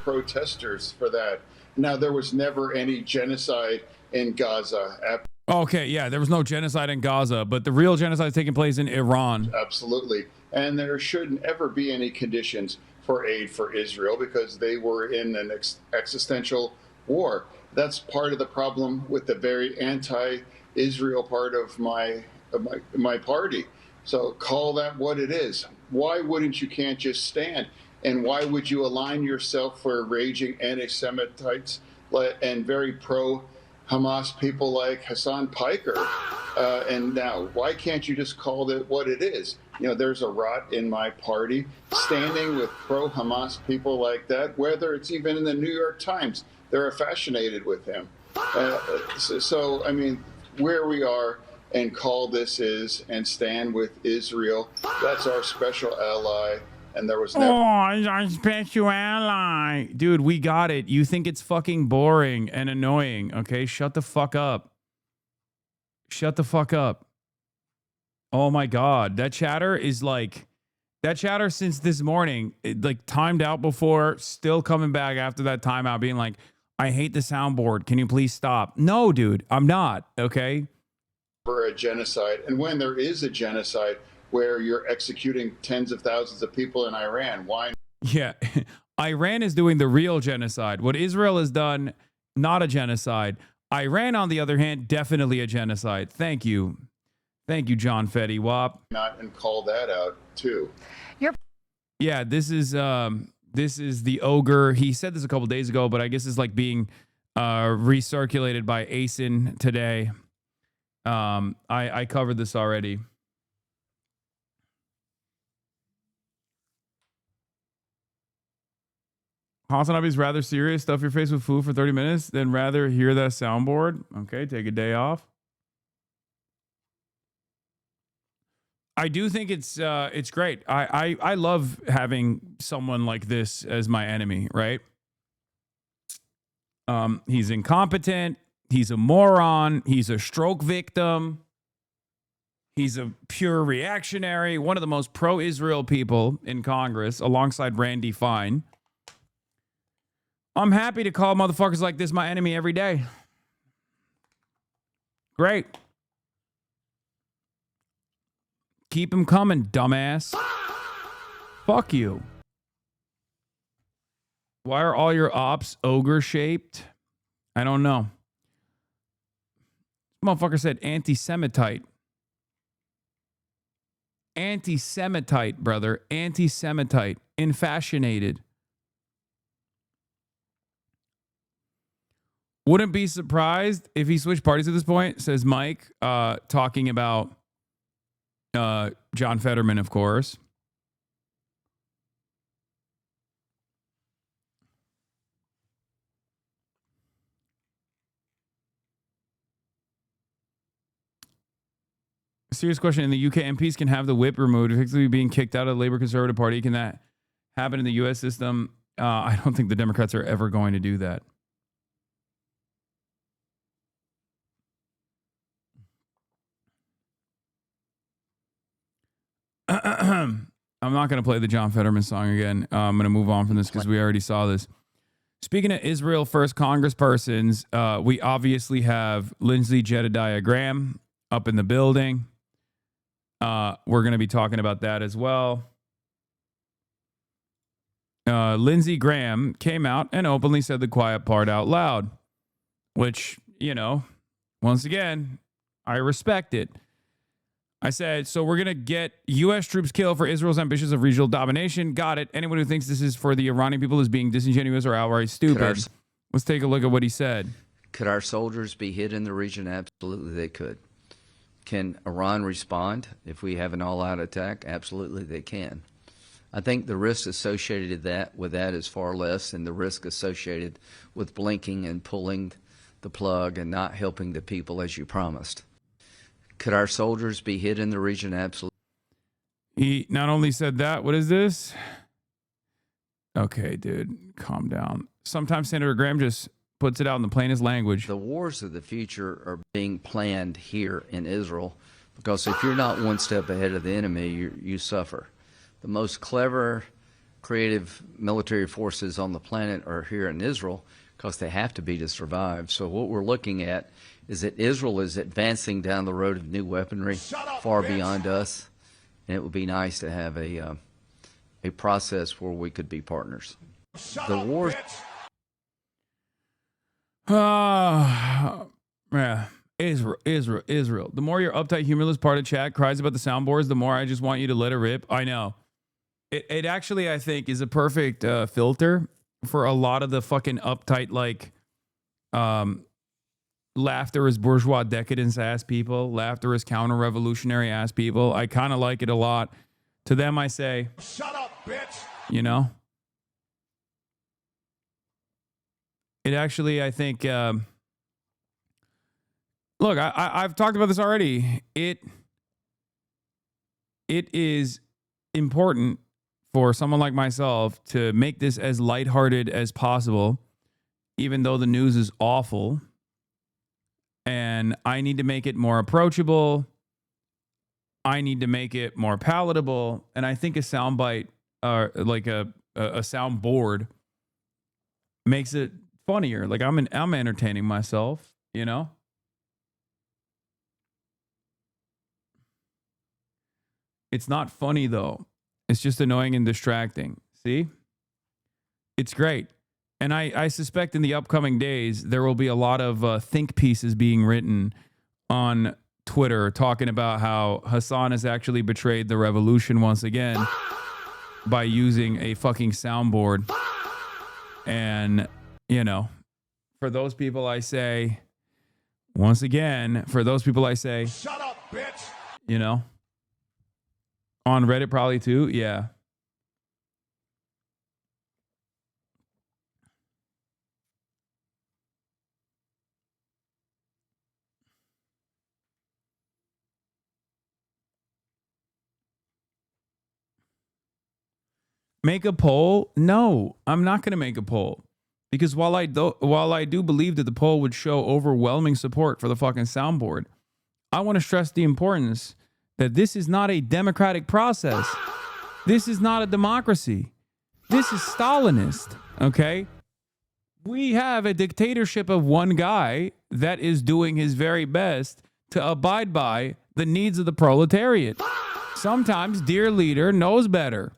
Protesters for that. Now, there was never any genocide in Gaza. Okay, yeah, there was no genocide in Gaza, but the real genocide is taking place in Iran. Absolutely. And there shouldn't ever be any conditions for aid for Israel because they were in an existential war. That's part of the problem with the very anti-Israel part of my party. So call that what it is. Why wouldn't you can't just stand? And why would you align yourself for raging anti-Semitites and very pro-Hamas people like Hasan Piker? And now, why can't you just call it what it is? You know, there's a rot in my party standing with pro-Hamas people like that, whether it's even in the New York Times. They're fascinated with him. So, I mean, where we are, and call this is and stand with Israel. That's our special ally. And there was never. Oh, our special ally. Dude, we got it. You think it's fucking boring and annoying. Okay, shut the fuck up. Shut the fuck up. Oh my God. That chatter is like, that chatter since this morning, like timed out before, still coming back after that timeout, being like, I hate the soundboard. Can you please stop? No, dude, I'm not. Okay. For a genocide. And when there is a genocide where you're executing tens of thousands of people in Iran, why? Yeah. Iran is doing the real genocide. What Israel has done, not a genocide. Iran, on the other hand, definitely a genocide. Thank you. Thank you, John Fetty Wap. Not and call that out too. Yeah, this is the ogre. He said this a couple days ago, but I guess it's like being recirculated by Hasan today. I covered this already. HasanAbi's rather serious. Stuff your face with food for 30 minutes, then rather hear that soundboard. Okay, take a day off. I do think it's great. I love having someone like this as my enemy, right? He's incompetent. He's a moron. He's a stroke victim. He's a pure reactionary. One of the most pro-Israel people in Congress, alongside Randy Fine. I'm happy to call motherfuckers like this my enemy every day. Great. Keep him coming, dumbass. Fuck you. Why are all your ops ogre-shaped? I don't know. Motherfucker said anti-Semitite. Anti-Semitite, brother. Anti-Semitite. Infascinated. Wouldn't be surprised if he switched parties at this point, says Mike, talking about John Fetterman, of course. Serious question. In the UK, MPs can have the whip removed, effectively being kicked out of the Labour Conservative Party. Can that happen in the US system? I don't think the Democrats are ever going to do that. I'm not going to play the John Fetterman song again. I'm going to move on from this because we already saw this. Speaking of Israel First Congresspersons, we obviously have Lindsey Jedediah Graham up in the building. We're going to be talking about that as well. Lindsey Graham came out and openly said the quiet part out loud, which, you know, once again, I respect it. I said, so we're going to get U.S. troops killed for Israel's ambitions of regional domination. Got it. Anyone who thinks this is for the Iranian people is being disingenuous or outright stupid. Let's take a look at what he said. Could our soldiers be hit in the region? Absolutely, they could. Can Iran respond if we have an all-out attack? Absolutely, they can. I think the risk associated with that is far less than the risk associated with blinking and pulling the plug and not helping the people as you promised. Could our soldiers be hit in the region? Absolutely. He not only said that, what is this? Okay, dude, calm down. Sometimes Senator Graham just puts it out in the plainest language. The wars of the future are being planned here in Israel because if you're not one step ahead of the enemy, you suffer. The most clever, creative military forces on the planet are here in Israel because they have to be to survive. So what we're looking at is that Israel is advancing down the road of new weaponry far beyond us, and it would be nice to have a process where we could be partners. The war. Yeah, Israel, Israel, Israel. The more your uptight, humorless part of chat cries about the soundboards, the more I just want you to let it rip. I know. It actually, I think, is a perfect filter for a lot of the fucking uptight, like, laughter is bourgeois decadence ass people, laughter is counter-revolutionary ass people. I kind of like it a lot. To them, I say, shut up, bitch. You know? It actually, I think, look, I've talked about this already. It is important for someone like myself to make this as lighthearted as possible, even though the news is awful. And I need to make it more approachable. I need to make it more palatable. And I think a soundbite, like a soundboard, makes it funnier. Like I'm entertaining myself, you know? It's not funny though. It's just annoying and distracting. See? It's great. And I suspect in the upcoming days, there will be a lot of think pieces being written on Twitter talking about how Hasan has actually betrayed the revolution once again by using a fucking soundboard. And, you know, for those people I say, once again, for those people I say, shut up, bitch. You know, on Reddit probably too. Yeah. Make a poll? No, I'm not going to make a poll. Because while I do believe that the poll would show overwhelming support for the fucking soundboard, I want to stress the importance that this is not a democratic process. This is not a democracy. This is Stalinist, okay? We have a dictatorship of one guy that is doing his very best to abide by the needs of the proletariat. Sometimes dear leader knows better.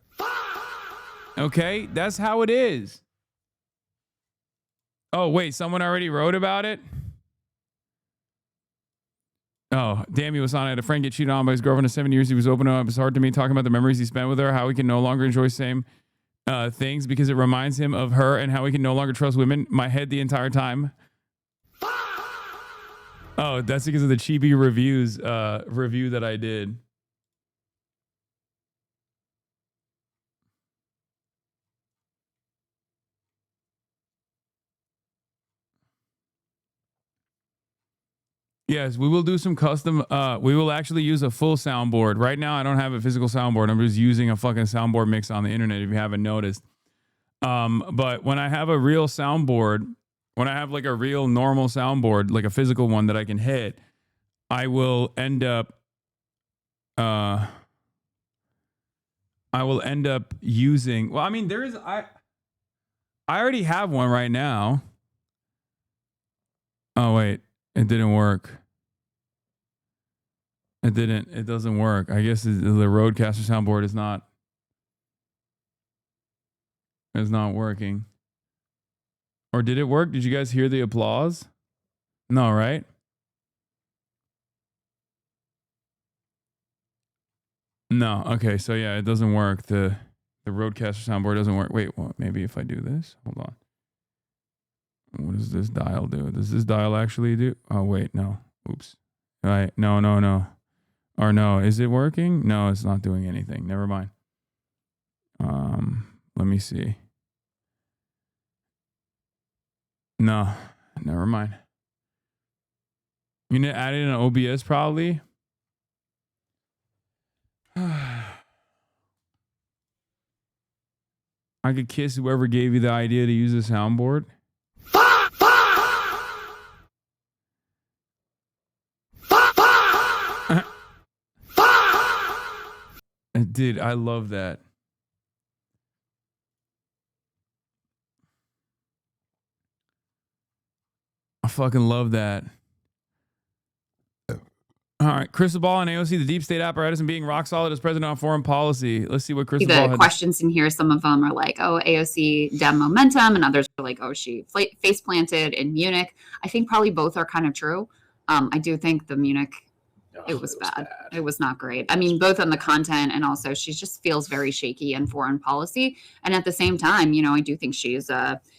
Okay, that's how it is. Oh, wait, someone already wrote about it? Oh, damn you, Hasan. I had a friend get cheated on by his girlfriend of 7 years. He was open up. It's hard to me talking about the memories he spent with her, how he can no longer enjoy same things because it reminds him of her and how he can no longer trust women. My head the entire time. Oh, that's because of the cheapy reviews review that I did. Yes, we will do some custom. We will actually use a full soundboard. Right now, I don't have a physical soundboard. I'm just using a fucking soundboard mix on the internet, if you haven't noticed. But when I have a real soundboard, when I have like a real normal soundboard, like a physical one that I can hit, I will end up using. Well, I mean, I already have one right now. Oh wait. It didn't work. It doesn't work. I guess the Rodecaster soundboard is not working. Or did it work? Did you guys hear the applause? No, right? No. Okay, so yeah, it doesn't work. The Rodecaster soundboard doesn't work. Wait, what? Maybe if I do this? Hold on. What does this dial do? Does this dial actually do? Oh, wait, no. Oops. All right. No. Or no, is it working? No, it's not doing anything. Never mind. Let me see. No, never mind. You need to add it in OBS probably. I could kiss whoever gave you the idea to use a soundboard. Dude, I love that. I fucking love that. All right, Crystal Ball and AOC, the deep state apparatus, and being rock solid as president on foreign policy. Let's see what Crystal Ball had. The questions in here, some of them are like, oh, AOC damn momentum, and others are like, oh, she face planted in Munich. I think probably both are kind of true. I do think the Munich, it was bad. It was not great. I mean, both on the content and also she just feels very shaky in foreign policy. And at the same time, you know, I do think she's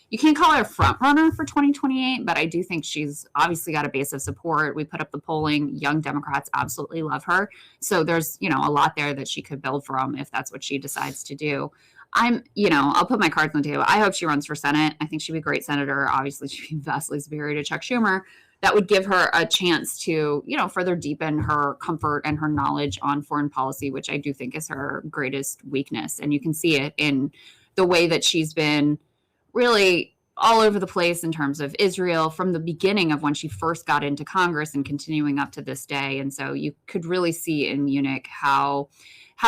you can't call her a front runner for 2028, but I do think she's obviously got a base of support. We put up the polling. Young Democrats absolutely love her. So there's, you know, a lot there that she could build from if that's what she decides to do. I'll put my cards on the table. I hope she runs for Senate. I think she'd be a great senator. Obviously, she'd be vastly superior to Chuck Schumer. That would give her a chance to, you know, further deepen her comfort and her knowledge on foreign policy, which I do think is her greatest weakness. And you can see it in the way that she's been really all over the place in terms of Israel from the beginning of when she first got into Congress and continuing up to this day. And so you could really see in Munich how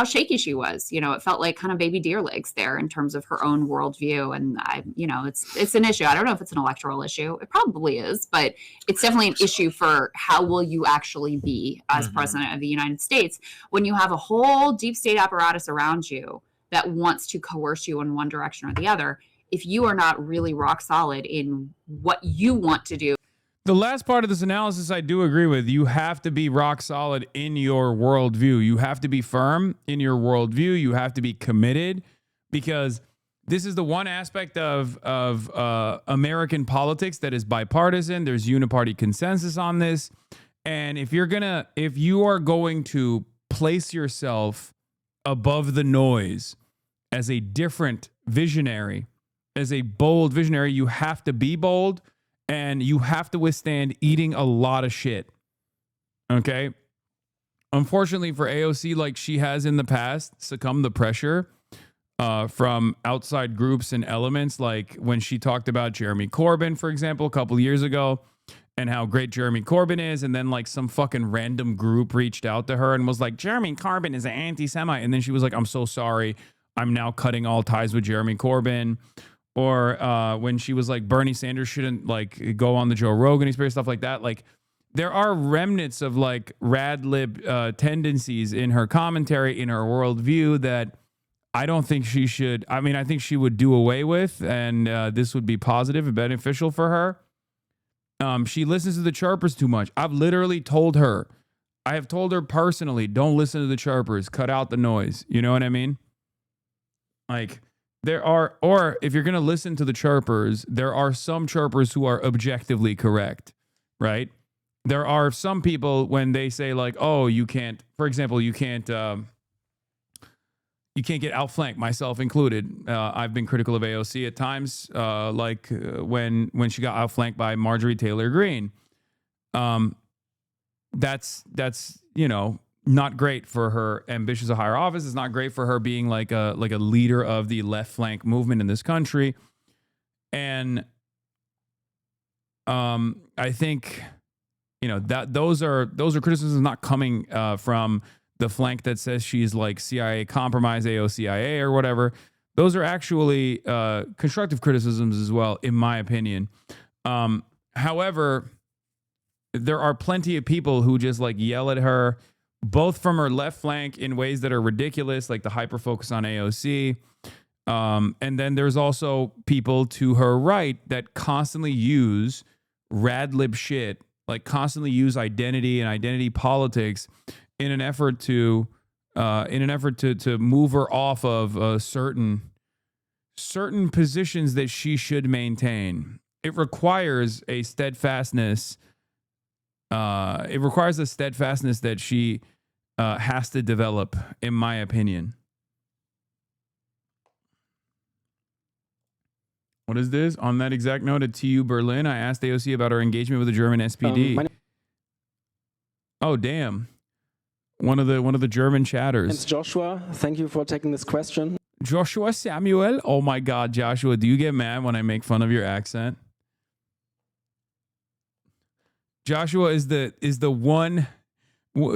shaky she was. You know, it felt like kind of baby deer legs there in terms of her own worldview. And it's an issue. I don't know if it's an electoral issue. It probably is, but it's definitely an issue for how will you actually be as president of the United States when you have a whole deep state apparatus around you that wants to coerce you in one direction or the other. If you are not really rock solid in what you want to do. The last part of this analysis I do agree with. You have to be rock solid in your worldview. You have to be firm in your worldview. You have to be committed, because this is the one aspect of American politics that is bipartisan. There's uniparty consensus on this. And if you are going to place yourself above the noise as a different visionary, as a bold visionary, you have to be bold. And you have to withstand eating a lot of shit. Okay? Unfortunately for AOC, like she has in the past, succumbed to pressure from outside groups and elements, like when she talked about Jeremy Corbyn, for example, a couple of years ago, and how great Jeremy Corbyn is. And then like some fucking random group reached out to her and was like, Jeremy Corbyn is an anti-Semite. And then she was like, I'm so sorry. I'm now cutting all ties with Jeremy Corbyn. Or when she was like, Bernie Sanders shouldn't like go on the Joe Rogan experience, stuff like that. Like there are remnants of like rad lib tendencies in her commentary, in her worldview that I don't think she should. I mean, I think she would do away with, and this would be positive and beneficial for her. She listens to the chirpers too much. I've literally told her, I have told her personally, don't listen to the chirpers, cut out the noise. You know what I mean? Like, or if you're going to listen to the chirpers, there are some chirpers who are objectively correct, right? There are some people when they say like, oh, you can't, for example, you can't get outflanked, myself included. I've been critical of AOC at times, like when she got outflanked by Marjorie Taylor Greene. That's not great for her ambitions of higher office. It's not great for her being like a leader of the left flank movement in this country. And I think that those are criticisms not coming from the flank that says she's like CIA compromise, AOCIA or whatever. Those are actually constructive criticisms as well, in my opinion. However, there are plenty of people who just like yell at her, both from her left flank in ways that are ridiculous, like the hyper focus on AOC. And then there's also people to her right that constantly use rad lib shit, like constantly use identity and identity politics in an effort to move her off of certain positions that she should maintain. It requires a steadfastness. It requires a steadfastness that she has to develop, in my opinion. What is this? On that exact note at TU Berlin, I asked AOC about her engagement with the German SPD. Oh, damn. One of the German chatters. It's Joshua. Thank you for taking this question. Joshua Samuel? Oh my God, Joshua, do you get mad when I make fun of your accent? Joshua is the one,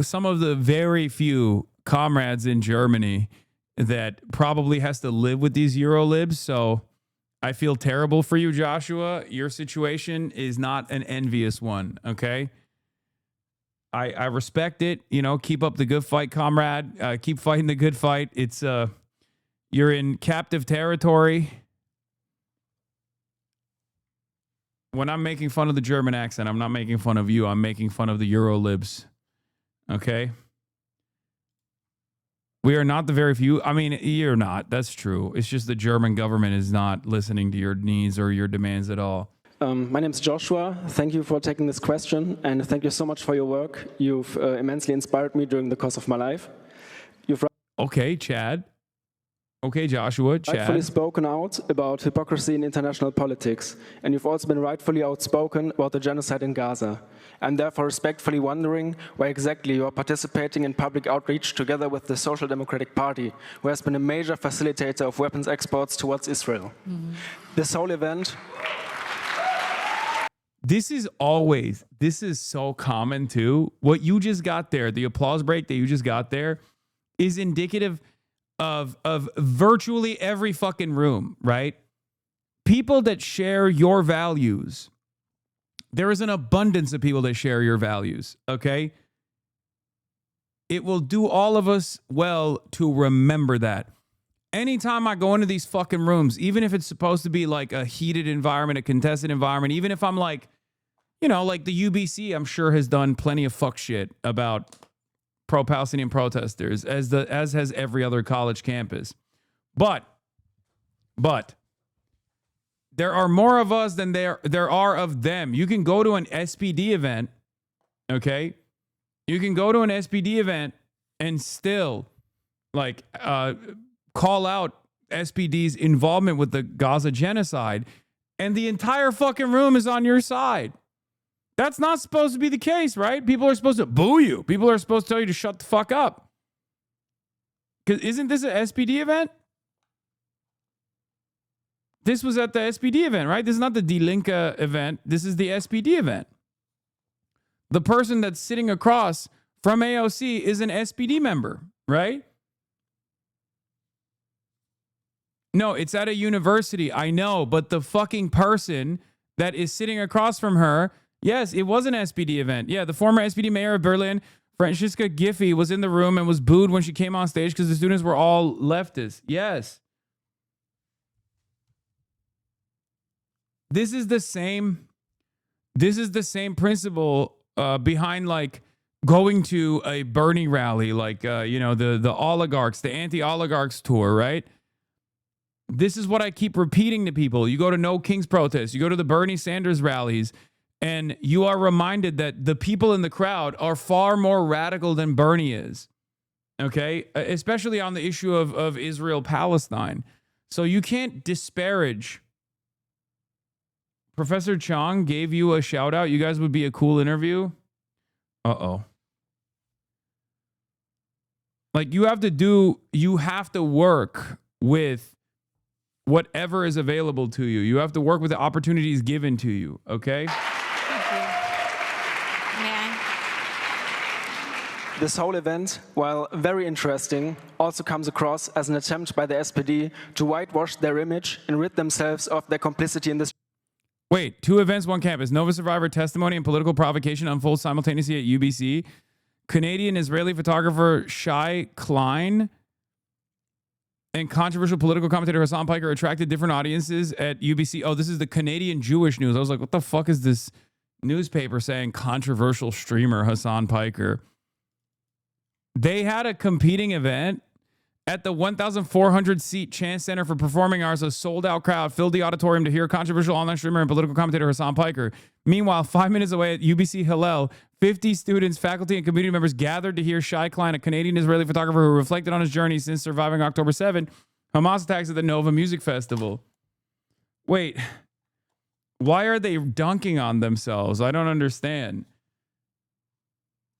some of the very few comrades in Germany that probably has to live with these Eurolibs. So I feel terrible for you, Joshua. Your situation is not an envious one, okay? I respect it. Keep up the good fight, comrade. Keep fighting the good fight. It's you're in captive territory. when I'm making fun of the German accent, I'm not making fun of you. I'm making fun of the Eurolibs. Okay? We are not the very few. I mean, you're not. That's true. It's just the German government is not listening to your needs or your demands at all. My name is Joshua. Thank you for taking this question, and thank you so much for your work. You've immensely inspired me during the course of my life. You've Okay, Chad. Okay, Joshua, rightfully Chad. spoken out about hypocrisy in international politics, and you've also been rightfully outspoken about the genocide in Gaza. I'm therefore respectfully wondering why exactly you are participating in public outreach together with the Social Democratic Party, who has been a major facilitator of weapons exports towards Israel. This whole event... This is so common too. What you just got there, the applause break that you just got there, is indicative of virtually every fucking room, right? People that share your values. There is an abundance of people that share your values, okay? It will do all of us well to remember that. Anytime I go into these fucking rooms, even if it's supposed to be like a heated environment, a contested environment, even if I'm like, you know, like the UBC, I'm sure has done plenty of fuck shit about pro-Palestinian protesters, as has every other college campus. But there are more of us than there are of them. You can go to an SPD event, okay? You can go to an SPD event and still like call out SPD's involvement with the Gaza genocide, and the entire fucking room is on your side. That's not supposed to be the case, right? People are supposed to boo you. People are supposed to tell you to shut the fuck up. Because isn't this an SPD event? This was at the SPD event, right? This is not the Die Linke event. This is the SPD event. The person that's sitting across from AOC is an SPD member, right? No, it's at a university. I know, but the fucking person that is sitting across from her, yes, it was an SPD event. Yeah, the former SPD mayor of Berlin, Franziska Giffey, was in the room and was booed when she came on stage because the students were all leftists. Yes. This is the same principle behind like going to a Bernie rally, like the oligarchs, the anti-oligarchs tour, right? This is what I keep repeating to people. You go to No Kings protests, you go to the Bernie Sanders rallies, and you are reminded that the people in the crowd are far more radical than Bernie is. Okay? Especially on the issue of Israel-Palestine. So you can't disparage. Professor Chong gave you a shout out. You guys would be a cool interview. Uh-oh. Like you have to work with whatever is available to you. You have to work with the opportunities given to you, okay? This whole event, while very interesting, also comes across as an attempt by the SPD to whitewash their image and rid themselves of their complicity in this. Wait, 2 events, 1 campus. Nova survivor testimony and political provocation unfold simultaneously at UBC. Canadian-Israeli photographer Shai Klein and controversial political commentator Hasan Piker attracted different audiences at UBC. Oh, this is the Canadian Jewish News. I was like, what the fuck is this newspaper saying controversial streamer Hasan Piker? They had a competing event at the 1,400-seat Chance Center for Performing Arts. A sold-out crowd filled the auditorium to hear controversial online streamer and political commentator Hasan Piker. Meanwhile, 5 minutes away at UBC Hillel, 50 students, faculty, and community members gathered to hear Shai Klein, a Canadian-Israeli photographer who reflected on his journey since surviving October 7, Hamas attacks at the Nova Music Festival. Wait, why are they dunking on themselves? I don't understand.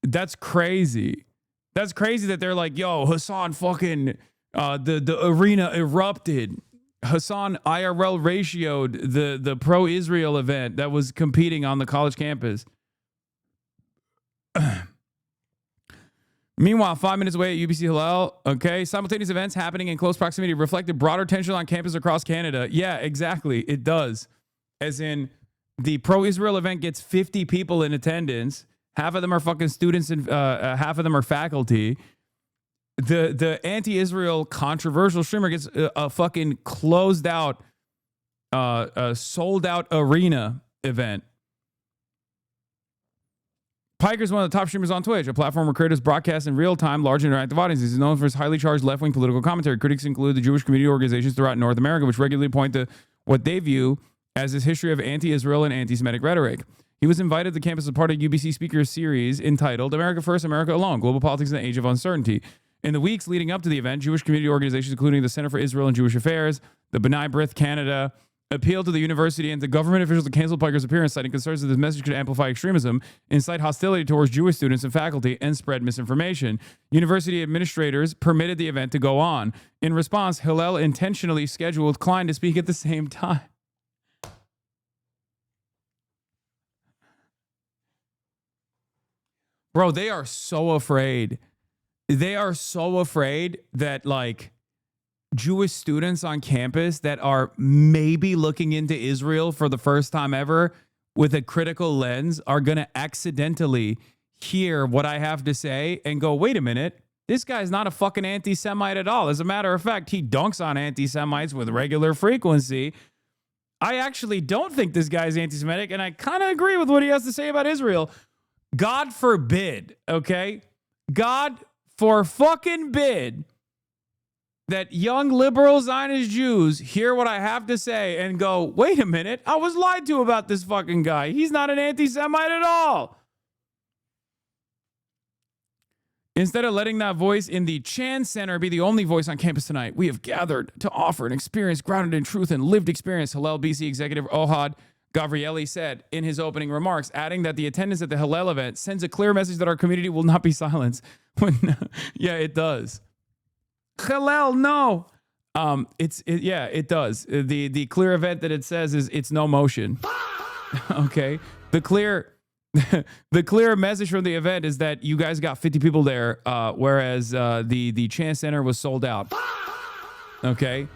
That's crazy. That's crazy that they're like, yo, Hasan fucking, the arena erupted. Hasan IRL ratioed the pro-Israel event that was competing on the college campus. Meanwhile, 5 minutes away at UBC Hillel, okay, simultaneous events happening in close proximity reflected broader tension on campus across Canada. Yeah, exactly. It does. As in, the pro-Israel event gets 50 people in attendance. Half of them are fucking students and half of them are faculty. The anti-Israel controversial streamer gets a fucking closed out, sold out arena event. Piker is one of the top streamers on Twitch, a platform where creators broadcast in real time large interactive audiences. He's known for his highly charged left-wing political commentary. Critics include the Jewish community organizations throughout North America, which regularly point to what they view as his history of anti-Israel and anti-Semitic rhetoric. He was invited to campus as part of UBC speaker series entitled America First, America Alone, Global Politics in the Age of Uncertainty. In the weeks leading up to the event, Jewish community organizations, including the Center for Israel and Jewish Affairs, the B'nai B'rith Canada, appealed to the university and to government officials to cancel Piker's appearance, citing concerns that this message could amplify extremism, incite hostility towards Jewish students and faculty, and spread misinformation. University administrators permitted the event to go on. In response, Hillel intentionally scheduled Klein to speak at the same time. Bro, they are so afraid. They are so afraid that, like, Jewish students on campus that are maybe looking into Israel for the first time ever with a critical lens are going to accidentally hear what I have to say and go, wait a minute, this guy's not a fucking anti-Semite at all. As a matter of fact, he dunks on anti-Semites with regular frequency. I actually don't think this guy's anti-Semitic, and I kind of agree with what he has to say about Israel. God forbid, okay? God for fucking bid that young liberal Zionist Jews hear what I have to say and go, wait a minute, I was lied to about this fucking guy. He's not an anti-Semite at all. Instead of letting that voice in the Chan Center be the only voice on campus tonight, we have gathered to offer an experience grounded in truth and lived experience, Hillel BC executive Ohad Gavrieli said in his opening remarks, adding that the attendance at the Hillel event sends a clear message that our community will not be silenced. Yeah, it does. Hillel, no. It does. The clear event that it says is it's no motion. Okay. The clear message from the event is that you guys got 50 people there, whereas the Chan Center was sold out. Okay.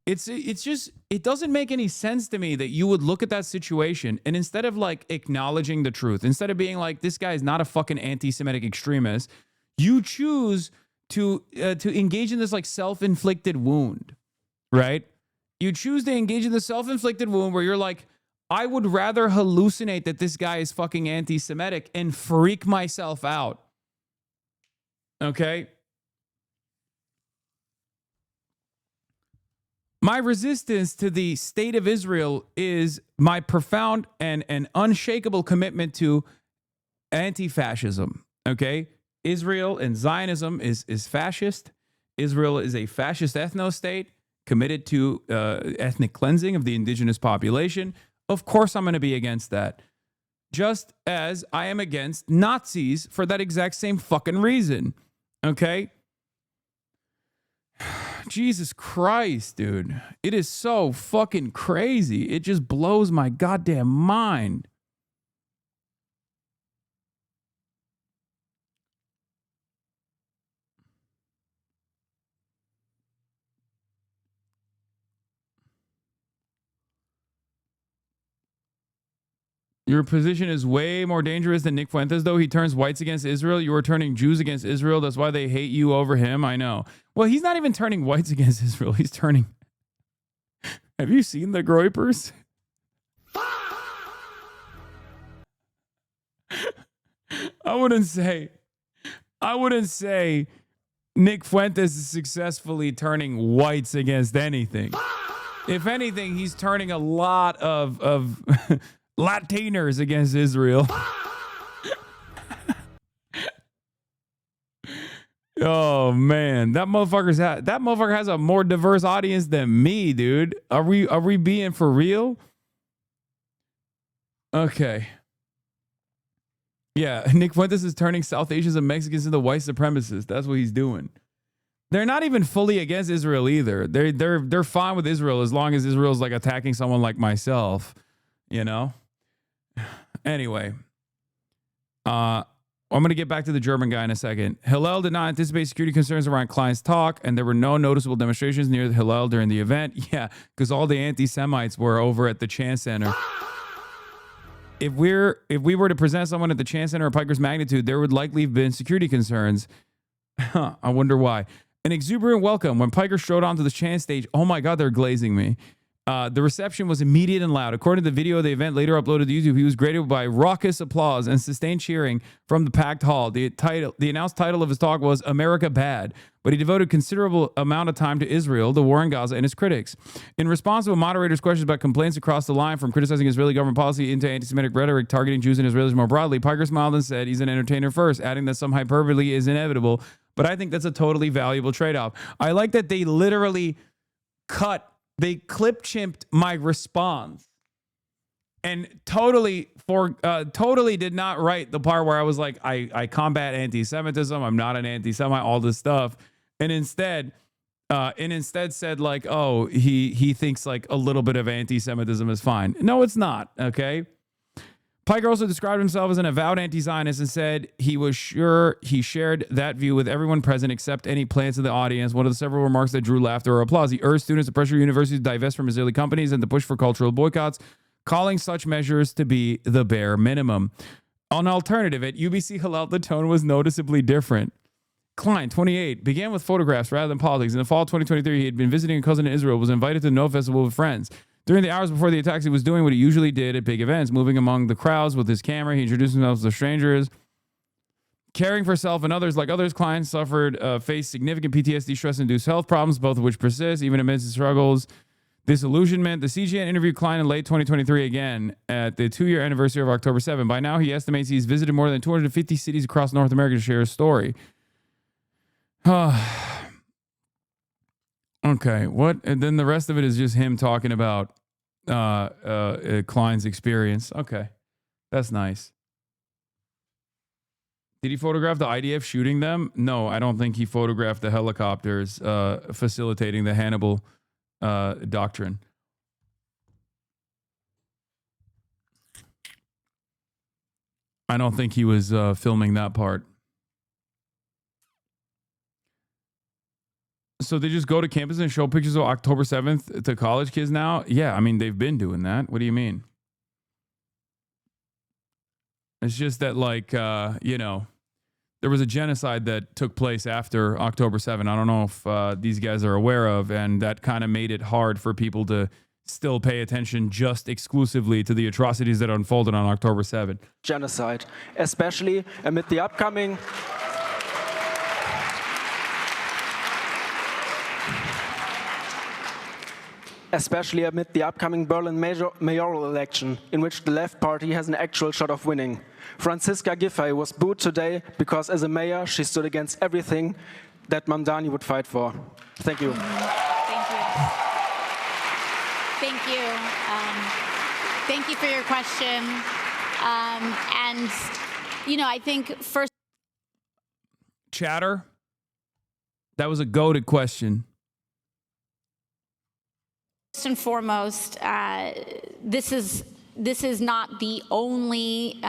It's just, it doesn't make any sense to me that you would look at that situation and instead of like acknowledging the truth, instead of being like, this guy is not a fucking anti-Semitic extremist, you choose to engage in this like self-inflicted wound, right? You choose to engage in the self-inflicted wound where you're like, I would rather hallucinate that this guy is fucking anti-Semitic and freak myself out. Okay? My resistance to the state of Israel is my profound and unshakable commitment to anti-fascism. Okay? Israel and Zionism is fascist. Israel is a fascist ethno-state committed to ethnic cleansing of the indigenous population. Of course I'm going to be against that. Just as I am against Nazis for that exact same fucking reason. Okay? Jesus Christ, dude. It is so fucking crazy. It just blows my goddamn mind. Your position is way more dangerous than Nick Fuentes, though. He turns whites against Israel. You are turning Jews against Israel. That's why they hate you over him. I know. Well, he's not even turning whites against Israel. He's turning... Have you seen the Groypers? I wouldn't say Nick Fuentes is successfully turning whites against anything. If anything, he's turning a lot of Latiners against Israel. Oh man, that motherfucker has a more diverse audience than me, dude. Are we being for real? Okay. Yeah, Nick Fuentes is turning South Asians and Mexicans into white supremacists. That's what he's doing. They're not even fully against Israel either. They're fine with Israel as long as Israel's like attacking someone like myself, you know? Anyway, I'm going to get back to the German guy in a second. Hillel did not anticipate security concerns around Klein's talk, and there were no noticeable demonstrations near Hillel during the event. Yeah, because all the anti-Semites were over at the Chan Center. If we were to present someone at the Chan Center of Piker's magnitude, there would likely have been security concerns. I wonder why. An exuberant welcome when Piker strode onto the Chan stage. Oh my God, they're glazing me. The reception was immediate and loud. According to the video of the event later uploaded to YouTube, he was greeted by raucous applause and sustained cheering from the packed hall. The announced title of his talk was America Bad, but he devoted considerable amount of time to Israel, the war in Gaza, and his critics. In response to a moderator's questions about complaints across the line from criticizing Israeli government policy into anti-Semitic rhetoric targeting Jews and Israelis more broadly, Piker smiled and said he's an entertainer first, adding that some hyperbole is inevitable, but I think that's a totally valuable trade-off. I like that they literally clip chimped my response and totally did not write the part where I was like, I combat anti-Semitism. I'm not an anti-Semite, all this stuff. And instead said like, oh, he thinks like a little bit of anti-Semitism is fine. No, it's not. Okay. Piker also described himself as an avowed anti-Zionist and said he was sure he shared that view with everyone present except any plants in the audience, one of the several remarks that drew laughter or applause. He urged students to pressure universities to divest from Israeli companies and to push for cultural boycotts, calling such measures to be the bare minimum. On alternative, at UBC Hillel, the tone was noticeably different. Klein, 28, began with photographs rather than politics. In the fall of 2023, he had been visiting a cousin in Israel, was invited to the No Festival with friends. During the hours before the attacks, he was doing what he usually did at big events, moving among the crowds with his camera. He introduced himself to strangers. Caring for self and others, like others, Klein faced significant PTSD, stress-induced health problems, both of which persist, even amidst his struggles. Disillusionment. The CGN interviewed Klein in late 2023 again at the 2-year anniversary of October 7. By now, he estimates he's visited more than 250 cities across North America to share his story. Okay, what? And then the rest of it is just him talking about Klein's experience. Okay, that's nice. Did he photograph the IDF shooting them? No, I don't think he photographed the helicopters facilitating the Hannibal doctrine. I don't think he was filming that part. So they just go to campus and show pictures of October 7th to college kids now? Yeah, I mean, they've been doing that. What do you mean? It's just that, like, there was a genocide that took place after October 7th. I don't know if these guys are aware of, and that kind of made it hard for people to still pay attention just exclusively to the atrocities that unfolded on October 7th. Genocide, especially amid the upcoming Berlin mayoral election, in which the left party has an actual shot of winning. Franziska Giffey was booed today because as a mayor, she stood against everything that Mamdani would fight for. Thank you. Thank you. Thank you for your question. I think first... Chatter? That was a goated question. First and foremost, this is not the only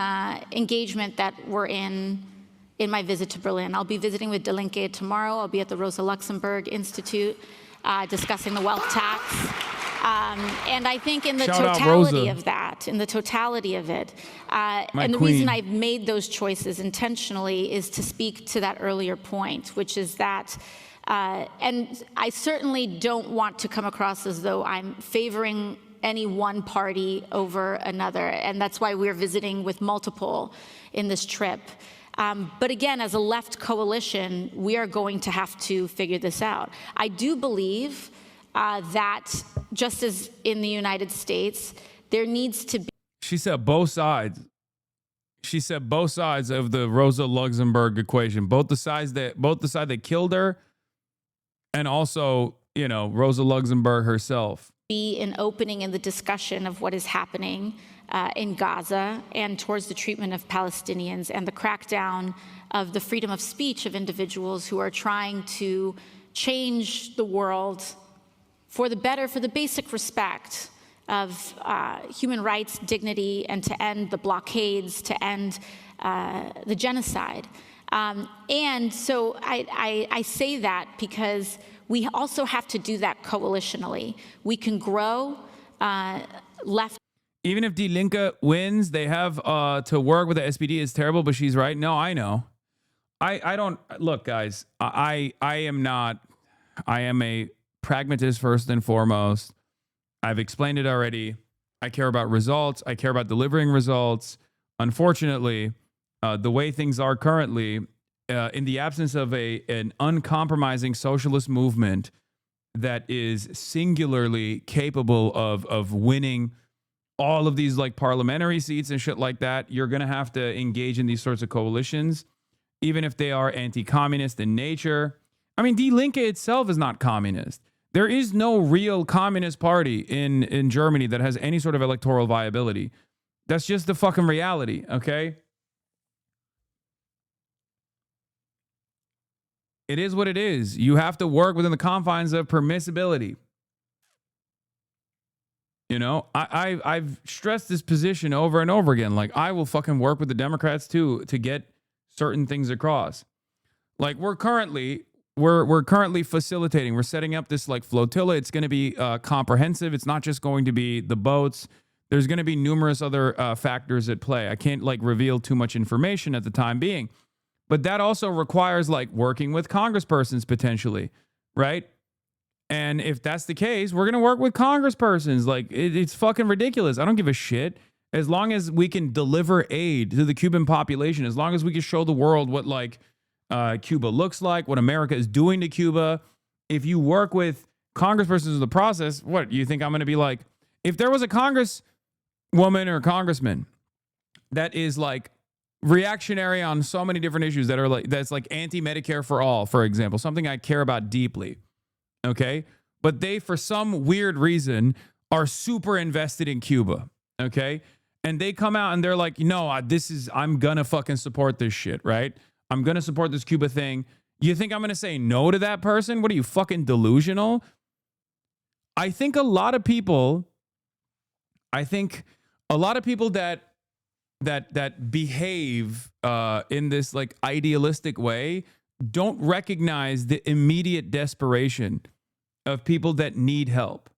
engagement that we're in my visit to Berlin. I'll be visiting with Die Linke tomorrow. I'll be at the Rosa Luxemburg Institute discussing the wealth tax. And I think in the totality of that, in the totality of it, and the reason I've made those choices intentionally is to speak to that earlier point, which is that and I certainly don't want to come across as though I'm favoring any one party over another. And that's why we're visiting with multiple in this trip. But again, as a left coalition, we are going to have to figure this out. I do believe that just as in the United States, there needs to be. She said both sides. She said both sides of the Rosa Luxemburg equation, both the side that killed her, and also, Rosa Luxemburg herself. Be an opening in the discussion of what is happening in Gaza and towards the treatment of Palestinians and the crackdown of the freedom of speech of individuals who are trying to change the world for the better, for the basic respect of human rights, dignity, and to end the blockades, to end the genocide. And so I say that because we also have to do that coalitionally. We can grow left. Even if Die Linke wins, they have to work with the SPD. It's terrible, but she's right. No, I know. I don't look, guys. I am a pragmatist first and foremost. I've explained it already. I care about results. I care about delivering results. Unfortunately, the way things are currently, in the absence of an uncompromising socialist movement that is singularly capable of winning all of these like parliamentary seats and shit like that, you're going to have to engage in these sorts of coalitions, even if they are anti-communist in nature. I mean, Die Linke itself is not communist. There is no real communist party in Germany that has any sort of electoral viability. That's just the fucking reality, okay? It is what it is. You have to work within the confines of permissibility. You know, I've stressed this position over and over again. Like, I will fucking work with the Democrats too to get certain things across. Like, we're currently facilitating. We're setting up this like flotilla. It's going to be comprehensive. It's not just going to be the boats. There's going to be numerous other factors at play. I can't like reveal too much information at the time being, but that also requires like working with congresspersons potentially, right? And if that's the case, we're going to work with congresspersons. Like, it's fucking ridiculous. I don't give a shit. As long as we can deliver aid to the Cuban population, as long as we can show the world what like Cuba looks like, what America is doing to Cuba. If you work with congresspersons in the process, what, you think I'm going to be like, if there was a congresswoman or congressman that is like reactionary on so many different issues that are like, that's like anti-Medicare for all, for example, something I care about deeply. Okay. But they, for some weird reason, are super invested in Cuba. Okay. And they come out and they're like, no, I'm going to fucking support this shit. Right. I'm going to support this Cuba thing. You think I'm going to say no to that person? What are you, fucking delusional? I think a lot of people that behave in this like idealistic way don't recognize the immediate desperation of people that need help.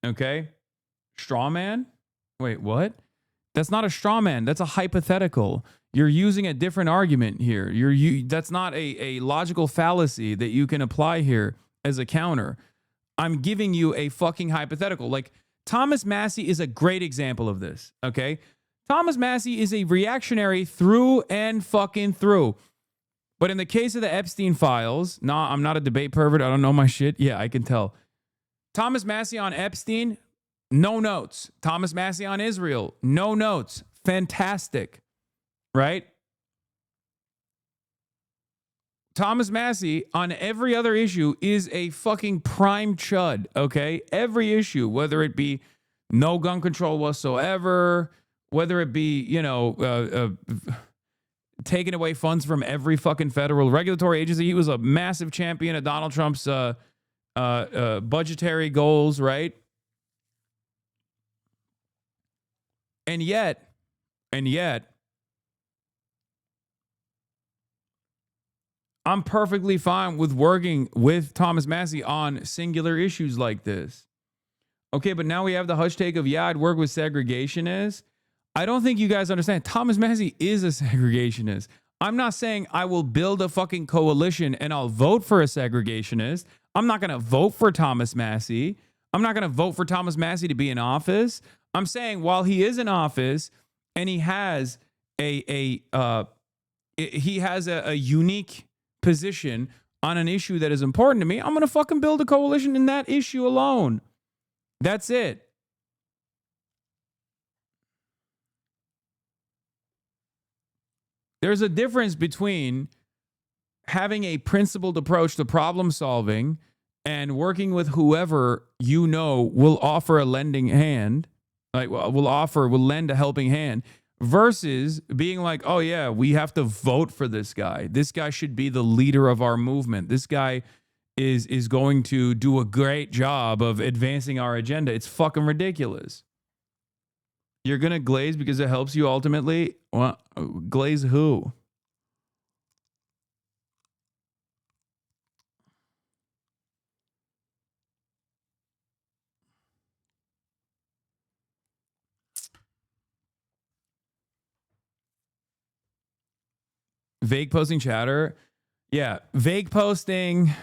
Okay? Straw man? Wait, what? That's not a straw man. That's a hypothetical. You're using a different argument here. That's not a logical fallacy that you can apply here as a counter. I'm giving you a fucking hypothetical. Like, Thomas Massie is a great example of this, okay? Thomas Massie is a reactionary through and fucking through. But in the case of the Epstein files, I'm not a debate pervert. I don't know my shit. Yeah, I can tell. Thomas Massie on Epstein, no notes. Thomas Massie on Israel, no notes. Fantastic, right? Thomas Massie on every other issue is a fucking prime chud, okay? Every issue, whether it be no gun control whatsoever, whether it be, taking away funds from every fucking federal regulatory agency. He was a massive champion of Donald Trump's budgetary goals, right? And yet, I'm perfectly fine with working with Thomas Massie on singular issues like this. Okay, but now we have the hush take of, yeah, I'd work with segregationists. I don't think you guys understand. Thomas Massie is a segregationist. I'm not saying I will build a fucking coalition and I'll vote for a segregationist. I'm not going to vote for Thomas Massie. I'm not going to vote for Thomas Massie to be in office. I'm saying while he is in office and he has a unique position on an issue that is important to me, I'm going to fucking build a coalition in that issue alone. That's it. There's a difference between having a principled approach to problem solving and working with whoever you know will offer a lending hand, like will lend a helping hand, versus being like, oh yeah, we have to vote for this guy. This guy should be the leader of our movement. This guy is going to do a great job of advancing our agenda. It's fucking ridiculous. You're going to glaze because it helps you ultimately? Well, glaze who? Vague posting chatter. Yeah, vague posting.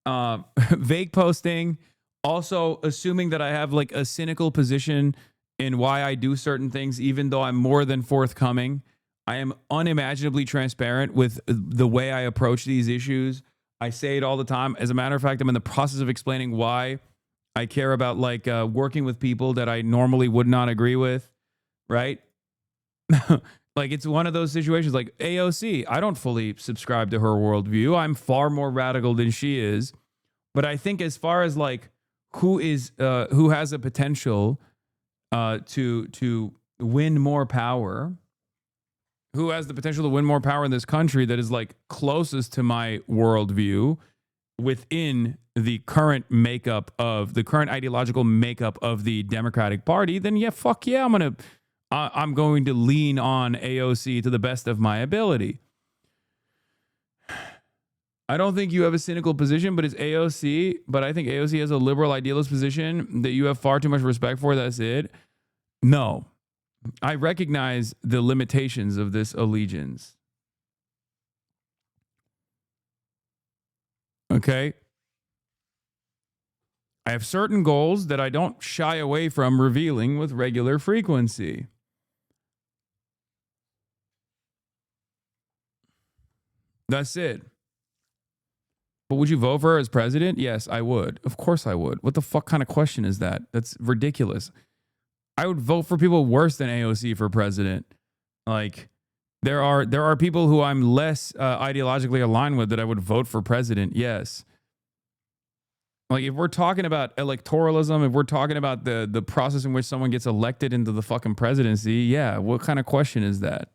Vague posting Also, assuming that I have like a cynical position in why I do certain things, even though I'm more than forthcoming. I am unimaginably transparent with the way I approach these issues. I say it all the time. As a matter of fact, I'm in the process of explaining why I care about like working with people that I normally would not agree with, right? Like it's one of those situations like AOC. I don't fully subscribe to her worldview. I'm far more radical than she is. But I think as far as like who has a potential to win more power, who has the potential to win more power in this country that is like closest to my worldview within the current ideological makeup of the Democratic Party, then yeah, fuck yeah, I'm going to lean on AOC to the best of my ability. I don't think you have a cynical position, but it's AOC. But I think AOC has a liberal idealist position that you have far too much respect for. That's it. No. I recognize the limitations of this allegiance. Okay? I have certain goals that I don't shy away from revealing with regular frequency. That's it. But would you vote for her as president? Yes, I would. Of course I would. What the fuck kind of question is that? That's ridiculous. I would vote for people worse than AOC for president. Like, there are people who I'm less ideologically aligned with that I would vote for president. Yes. Like, if we're talking about electoralism, if we're talking about the process in which someone gets elected into the fucking presidency, yeah, what kind of question is that?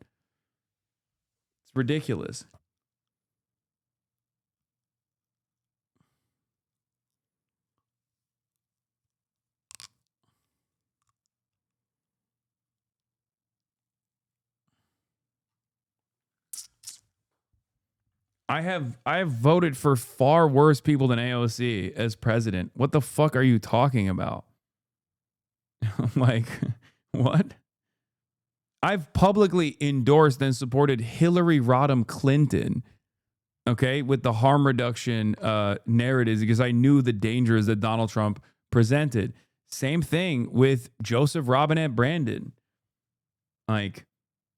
It's ridiculous. I have voted for far worse people than AOC as president. What the fuck are you talking about? Like, what? I've publicly endorsed and supported Hillary Rodham Clinton, okay, with the harm reduction narratives because I knew the dangers that Donald Trump presented. Same thing with Joseph Robinette Brandon. Like,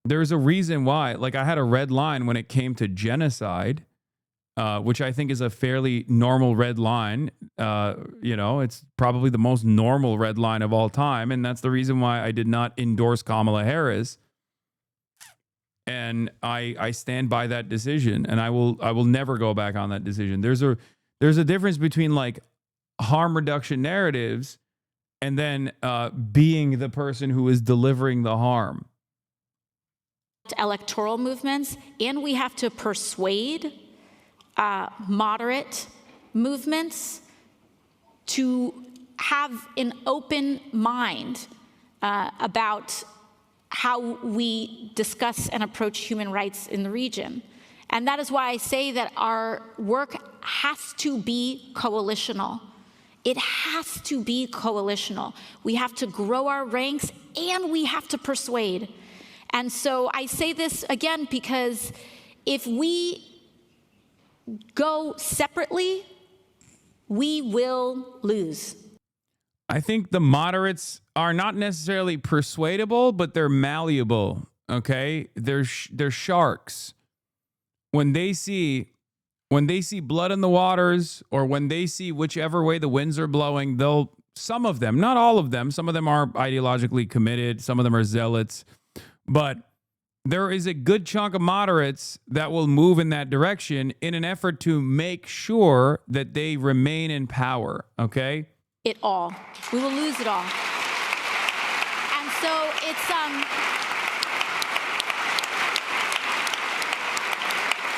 there's a reason why, like I had a red line when it came to genocide, which I think is a fairly normal red line. It's probably the most normal red line of all time. And that's the reason why I did not endorse Kamala Harris. And I stand by that decision, and I will never go back on that decision. There's a difference between like harm reduction narratives and then being the person who is delivering the harm. Electoral movements, and we have to persuade moderate movements to have an open mind about how we discuss and approach human rights in the region. And that is why I say that our work has to be coalitional. It has to be coalitional. We have to grow our ranks, and we have to persuade. And so I say this again because if we go separately, we will lose. I think the moderates are not necessarily persuadable, but they're malleable, okay? They're sharks. When they see blood in the waters, or when they see whichever way the winds are blowing, some of them, not all of them, some of them are ideologically committed, some of them are zealots, but there is a good chunk of moderates that will move in that direction in an effort to make sure that they remain in power, okay? It all. We will lose it all. And so it's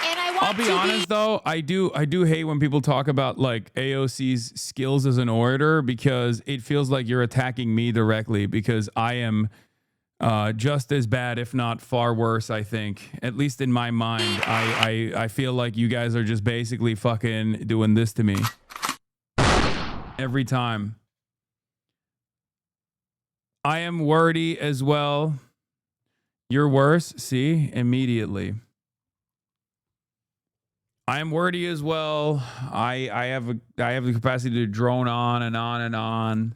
and I want I'll be honest though, I do hate when people talk about like AOC's skills as an orator, because it feels like you're attacking me directly, because I am just as bad, if not far worse, I think. At least in my mind, I feel like you guys are just basically fucking doing this to me every time. I am wordy as well. You're worse. See, immediately. I am wordy as well. I have the capacity to drone on and on and on.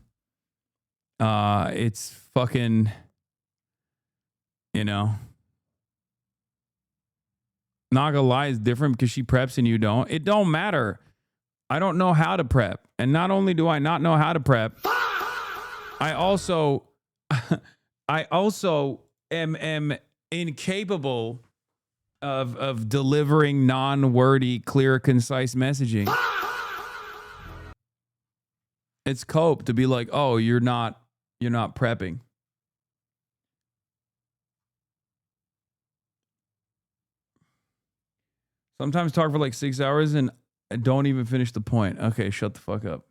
It's fucking, you know. Not gonna lie, it's different because she preps and you don't. It don't matter. I don't know how to prep. And not only do I not know how to prep, I also am incapable of delivering non-wordy, clear, concise messaging. It's cope to be like, oh, you're not prepping. Sometimes talk for like 6 hours and I don't even finish the point. Okay, shut the fuck up.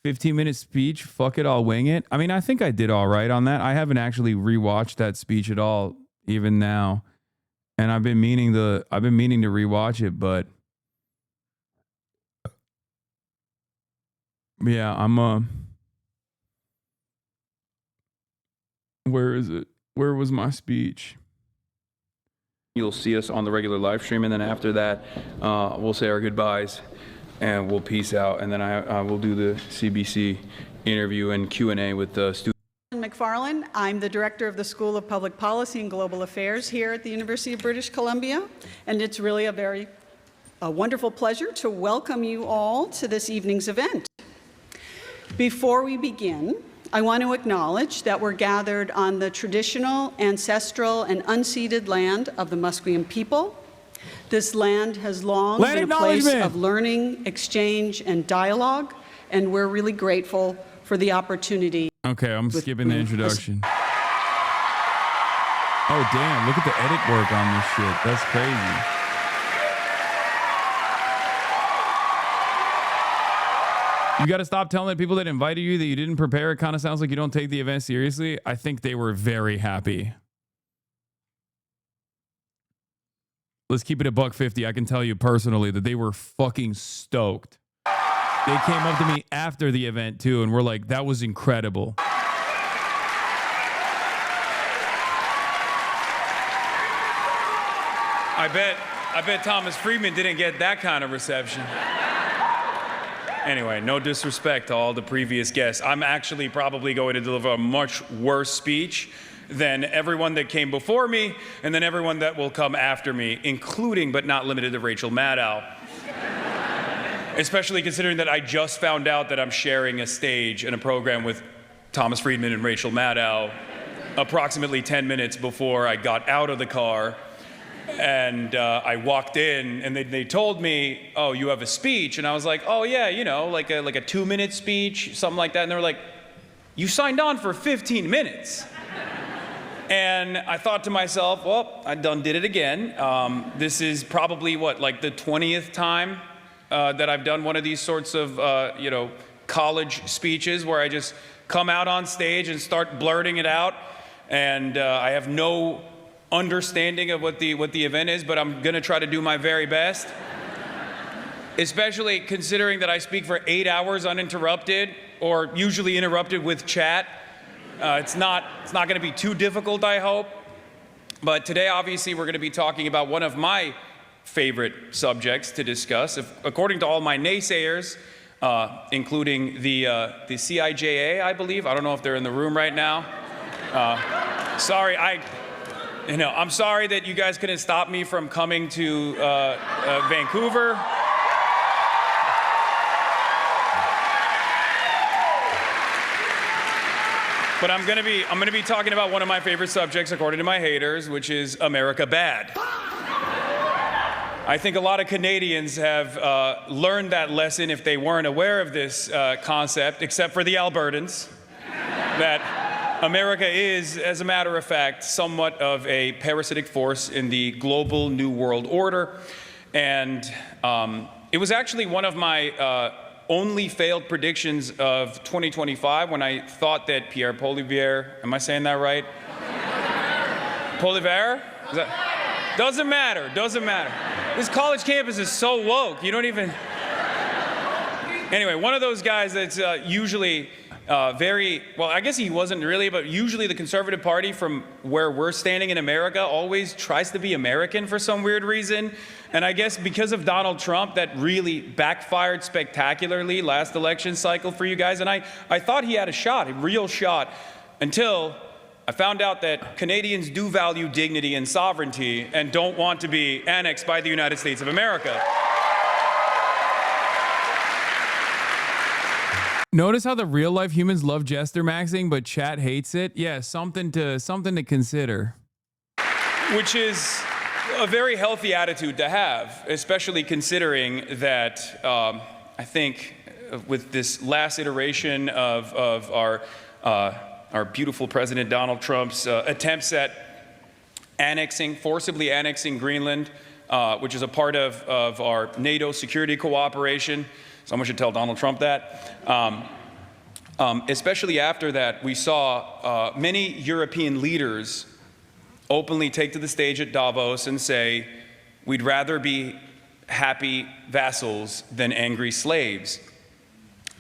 15-minute speech. Fuck it, I'll wing it. I mean, I think I did all right on that. I haven't actually rewatched that speech at all, even now. And I've been meaning to rewatch it, but yeah, where is it? Where was my speech? You'll see us on the regular live stream, and then after that, we'll say our goodbyes and we'll peace out. And then I will do the CBC interview and Q&A with the students. McFarlane. I'm the director of the School of Public Policy and Global Affairs here at the University of British Columbia, and it's really a wonderful pleasure to welcome you all to this evening's event. Before we begin, I want to acknowledge that we're gathered on the traditional, ancestral, and unceded land of the Musqueam people. This land has long been a place of learning, exchange, and dialogue, and we're really grateful for the opportunity. Okay, I'm skipping the introduction. Oh, damn, look at the edit work on this shit. That's crazy. You got to stop telling the people that invited you that you didn't prepare. It kind of sounds like you don't take the event seriously. I think they were very happy. Let's keep it at $150. I can tell you personally that they were fucking stoked. They came up to me after the event too and were like, that was incredible. I bet Thomas Friedman didn't get that kind of reception. Anyway, no disrespect to all the previous guests. I'm actually probably going to deliver a much worse speech than everyone that came before me and then everyone that will come after me, including but not limited to Rachel Maddow. Especially considering that I just found out that I'm sharing a stage in a program with Thomas Friedman and Rachel Maddow approximately 10 minutes before I got out of the car. And I walked in and they told me, oh, you have a speech. And I was like, oh yeah, you know, like a 2-minute speech, something like that. And they were like, you signed on for 15 minutes. And I thought to myself, well, I done did it again. This is probably like the 20th time that I've done one of these sorts of, college speeches where I just come out on stage and start blurting it out. And I have no understanding of what the event is, but I'm gonna try to do my very best. Especially considering that I speak for 8 hours uninterrupted, or usually interrupted with chat. It's not gonna be too difficult, I hope. But today, obviously, we're gonna be talking about one of my favorite subjects to discuss. According to all my naysayers, including the CIJA, I believe. I don't know if they're in the room right now. Sorry, I'm sorry that you guys couldn't stop me from coming to Vancouver. But I'm gonna be talking about one of my favorite subjects, according to my haters, which is America Bad. I think a lot of Canadians have learned that lesson if they weren't aware of this concept, except for the Albertans, that America is, as a matter of fact, somewhat of a parasitic force in the global New World Order. And it was actually one of my only failed predictions of 2025 when I thought that Pierre Poilievre, am I saying that right? Poilievre? Doesn't matter. This college campus is so woke, you don't even... Anyway, one of those guys that's usually I guess he wasn't really, but usually the Conservative Party, from where we're standing in America, always tries to be American for some weird reason. And I guess because of Donald Trump, that really backfired spectacularly last election cycle for you guys. And I thought he had a real shot, until I found out that Canadians do value dignity and sovereignty and don't want to be annexed by the United States of America. Notice how the real life humans love jester maxing, but chat hates it. Yeah, something to consider. Which is a very healthy attitude to have, especially considering that I think with this last iteration of our beautiful President Donald Trump's attempts at forcibly annexing Greenland, which is a part of our NATO security cooperation. Someone should tell Donald Trump that. Especially after that, we saw many European leaders openly take to the stage at Davos and say, we'd rather be happy vassals than angry slaves.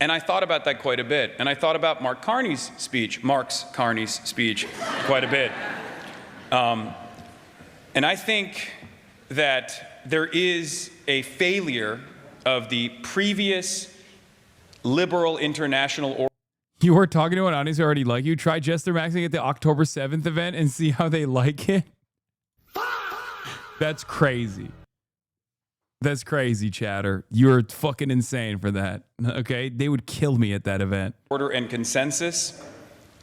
And I thought about that quite a bit. And I thought about Mark Carney's speech quite a bit. And I think that there is a failure of the previous liberal international order. You were talking to an audience who already like you. Try jester maxing at the October 7th event and see how they like it. That's crazy. That's crazy, chatter. You're fucking insane for that. Okay? They would kill me at that event. Order and consensus.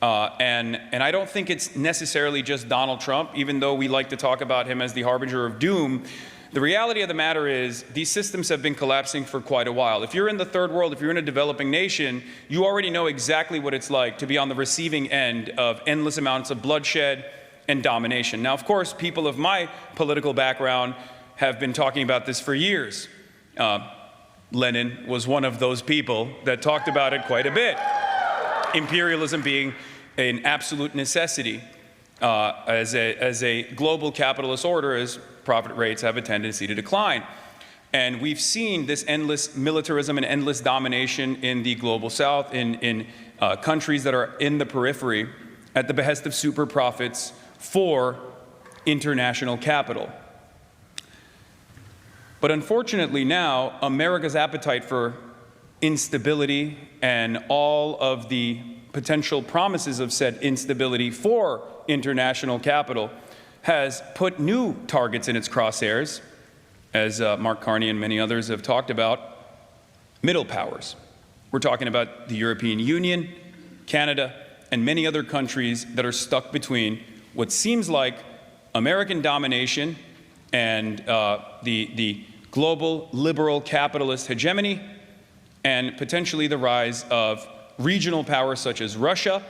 And I don't think it's necessarily just Donald Trump, even though we like to talk about him as the harbinger of doom. The reality of the matter is these systems have been collapsing for quite a while. If you're in the third world, if you're in a developing nation, you already know exactly what it's like to be on the receiving end of endless amounts of bloodshed and domination. Now, of course, people of my political background have been talking about this for years. Lenin was one of those people that talked about it quite a bit. Imperialism being an absolute necessity as a global capitalist order, as profit rates have a tendency to decline. And we've seen this endless militarism and endless domination in the global south, in countries that are in the periphery, at the behest of super profits for international capital. But unfortunately now, America's appetite for instability and all of the potential promises of said instability for international capital has put new targets in its crosshairs, as Mark Carney and many others have talked about, middle powers. We're talking about the European Union, Canada, and many other countries that are stuck between what seems like American domination and the global liberal capitalist hegemony, and potentially the rise of regional powers such as Russia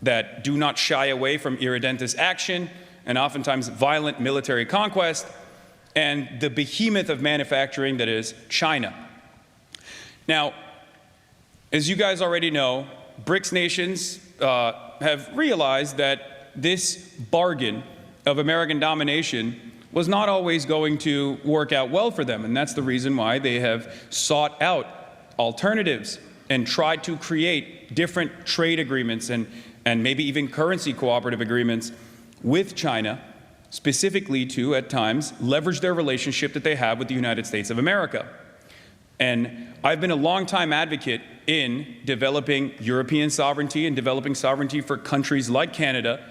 that do not shy away from irredentist action and oftentimes violent military conquest, and the behemoth of manufacturing that is China. Now, as you guys already know, BRICS nations have realized that this bargain of American domination was not always going to work out well for them, and that's the reason why they have sought out alternatives and tried to create different trade agreements and maybe even currency cooperative agreements with China, specifically to, at times, leverage their relationship that they have with the United States of America. And I've been a longtime advocate in developing European sovereignty and developing sovereignty for countries like Canada.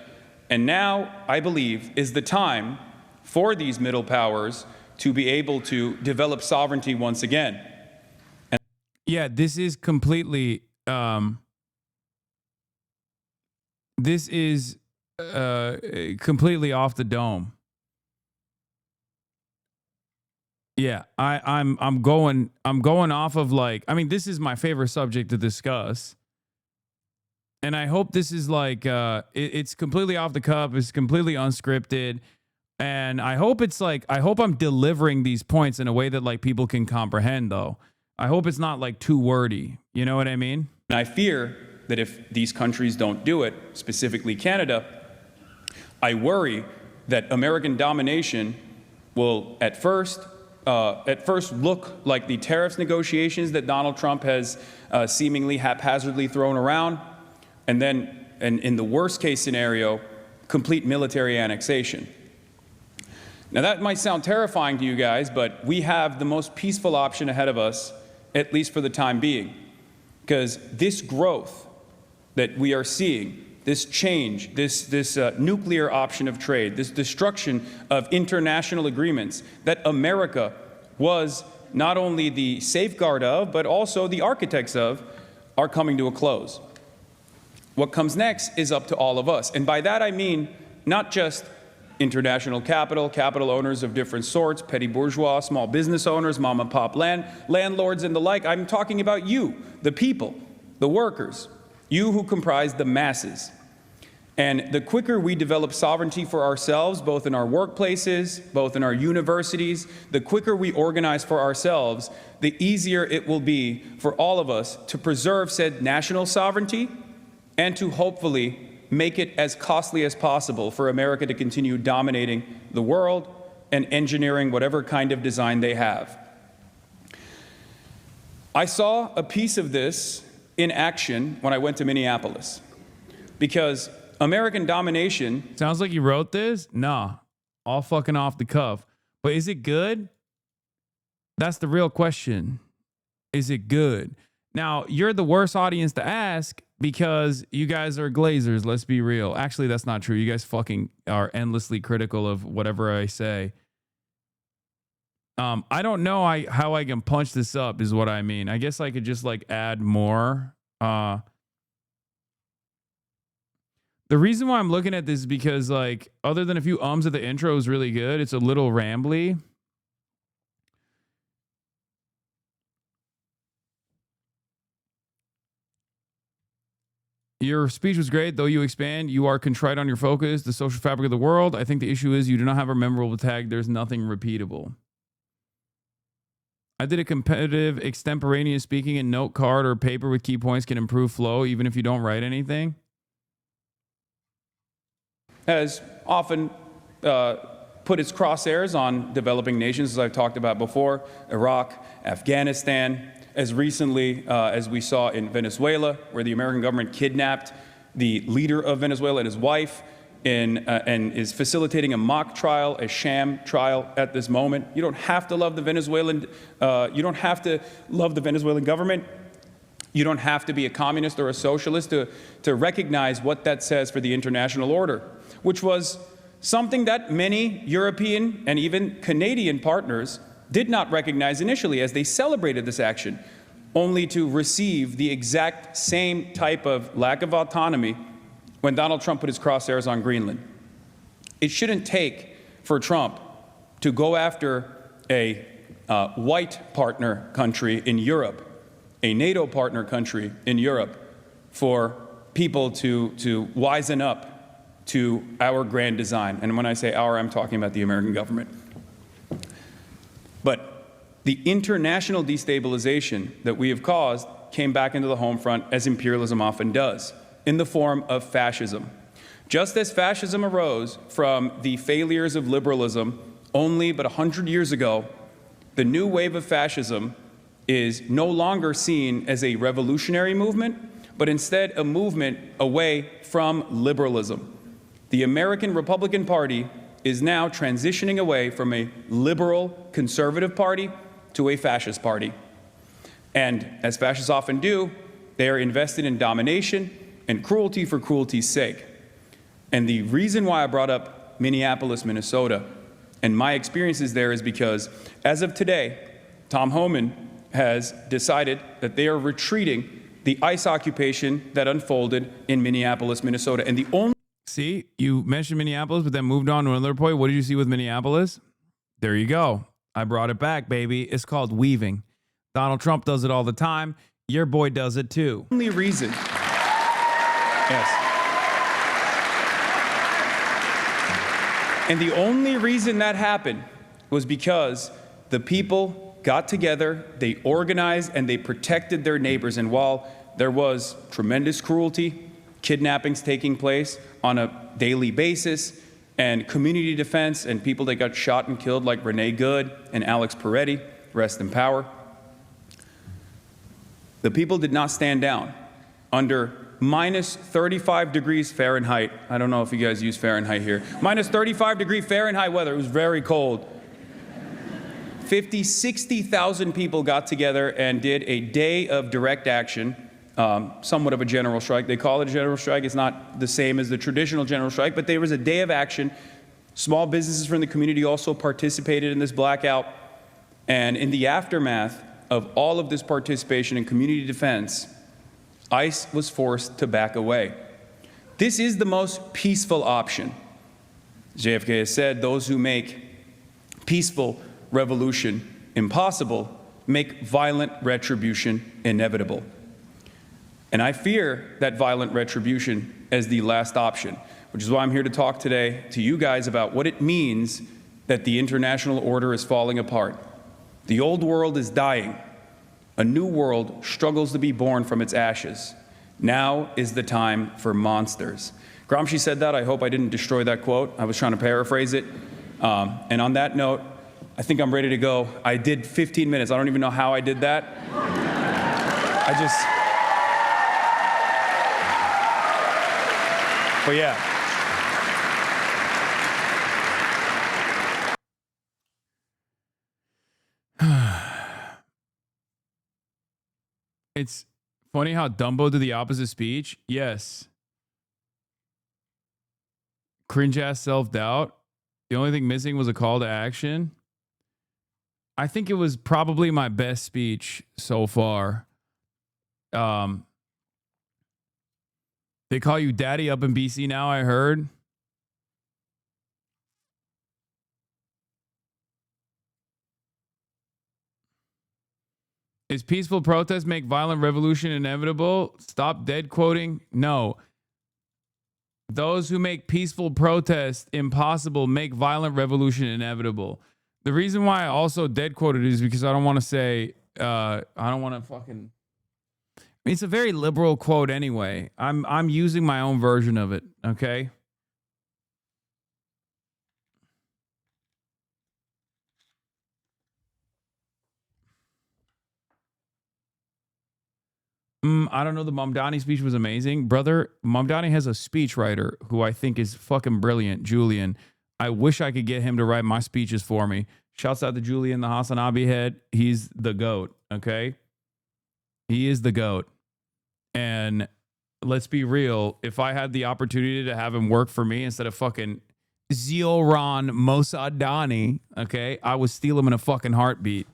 And now, I believe, is the time for these middle powers to be able to develop sovereignty once again. Yeah, this is completely completely off the dome. Yeah, I'm going off of, like, I mean, this is my favorite subject to discuss. And I hope this is like it's completely off the cuff, it's completely unscripted. And I hope it's like, I hope I'm delivering these points in a way that like people can comprehend, though. I hope it's not like too wordy. You know what I mean? And I fear that if these countries don't do it, specifically Canada, I worry that American domination will at first look like the tariffs negotiations that Donald Trump has seemingly haphazardly thrown around, and then, and in the worst case scenario, complete military annexation. Now that might sound terrifying to you guys, but we have the most peaceful option ahead of us, at least for the time being, because this growth that we are seeing, this change, this nuclear option of trade, this destruction of international agreements that America was not only the safeguard of, but also the architects of, are coming to a close. What comes next is up to all of us. And by that I mean not just international capital, capital owners of different sorts, petty bourgeois, small business owners, mom and pop landlords and the like. I'm talking about you, the people, the workers, you who comprise the masses. And the quicker we develop sovereignty for ourselves, both in our workplaces, both in our universities, the quicker we organize for ourselves, the easier it will be for all of us to preserve said national sovereignty and to hopefully make it as costly as possible for America to continue dominating the world and engineering whatever kind of design they have. I saw a piece of this in action when I went to Minneapolis, because American domination... Sounds like you wrote this? Nah, all fucking off the cuff. But is it good? That's the real question. Is it good? Now, you're the worst audience to ask because you guys are glazers, let's be real. Actually, that's not true. You guys fucking are endlessly critical of whatever I say. I don't know how I can punch this up is what I mean. I guess I could just like add more. The reason why I'm looking at this is because, like, other than a few ums at the intro is really good, it's a little rambly. Your speech was great, though you expand. You are contrite on your focus, the social fabric of the world. I think the issue is you do not have a memorable tag. There's nothing repeatable. I did a competitive extemporaneous speaking, and note card or paper with key points can improve flow even if you don't write anything. Has often put its crosshairs on developing nations, as I've talked about before, Iraq, Afghanistan, as recently as we saw in Venezuela, where the American government kidnapped the leader of Venezuela and his wife and is facilitating a mock trial, a sham trial at this moment. You don't have to love the Venezuelan, government. You don't have to be a communist or a socialist to recognize what that says for the international order, which was something that many European and even Canadian partners did not recognize initially as they celebrated this action, only to receive the exact same type of lack of autonomy when Donald Trump put his crosshairs on Greenland. It shouldn't take for Trump to go after a white partner country in Europe, a NATO partner country in Europe, for people to wisen up to our grand design. And when I say our, I'm talking about the American government. But the international destabilization that we have caused came back into the home front, as imperialism often does, in the form of fascism. Just as fascism arose from the failures of liberalism only but 100 years ago, the new wave of fascism is no longer seen as a revolutionary movement, but instead a movement away from liberalism. The American Republican Party is now transitioning away from a liberal conservative party to a fascist party. And as fascists often do, they are invested in domination and cruelty for cruelty's sake. And the reason why I brought up Minneapolis, Minnesota, and my experiences there is because, as of today, Tom Homan has decided that they are retreating the ICE occupation that unfolded in Minneapolis, Minnesota. And the only... See, you mentioned Minneapolis, but then moved on to another point. What did you see with Minneapolis? There you go. I brought it back, baby. It's called weaving. Donald Trump does it all the time. Your boy does it too. Only reason... Yes. And the only reason that happened was because the people got together, they organized, and they protected their neighbors. And while there was tremendous cruelty, kidnappings taking place on a daily basis, and community defense, and people that got shot and killed like Renee Good and Alex Peretti, rest in power, the people did not stand down under minus 35 degrees Fahrenheit. I don't know if you guys use Fahrenheit here. Minus 35-degree Fahrenheit weather. It was very cold. 60,000 people got together and did a day of direct action, somewhat of a general strike. They call it a general strike. It's not the same as the traditional general strike, but there was a day of action. Small businesses from the community also participated in this blackout. And in the aftermath of all of this participation in community defense, ICE was forced to back away. This is the most peaceful option. JFK has said, those who make peaceful revolution impossible make violent retribution inevitable. And I fear that violent retribution as the last option, which is why I'm here to talk today to you guys about what it means that the international order is falling apart. The old world is dying. A new world struggles to be born from its ashes. Now is the time for monsters. Gramsci said that. I hope I didn't destroy that quote. I was trying to paraphrase it. And on that note, I think I'm ready to go. I did 15 minutes. I don't even know how I did that. But yeah. It's funny how Dumbo did the opposite speech. Yes. Cringe ass self-doubt. The only thing missing was a call to action. I think it was probably my best speech so far. They call you daddy up in BC now, I heard. Is peaceful protest make violent revolution inevitable? Stop dead quoting. No. Those who make peaceful protest impossible make violent revolution inevitable. The reason why I also dead quoted is because I don't want to say, I don't want to fucking. I mean, it's a very liberal quote anyway. I'm using my own version of it. Okay. I don't know. The Mamdani speech was amazing. Brother, Mamdani has a speechwriter who I think is fucking brilliant, Julian. I wish I could get him to write my speeches for me. Shouts out to Julian, the HasanAbi head. He's the GOAT, okay? He is the GOAT. And let's be real. If I had the opportunity to have him work for me instead of fucking Zioran Mossadani, okay, I would steal him in a fucking heartbeat.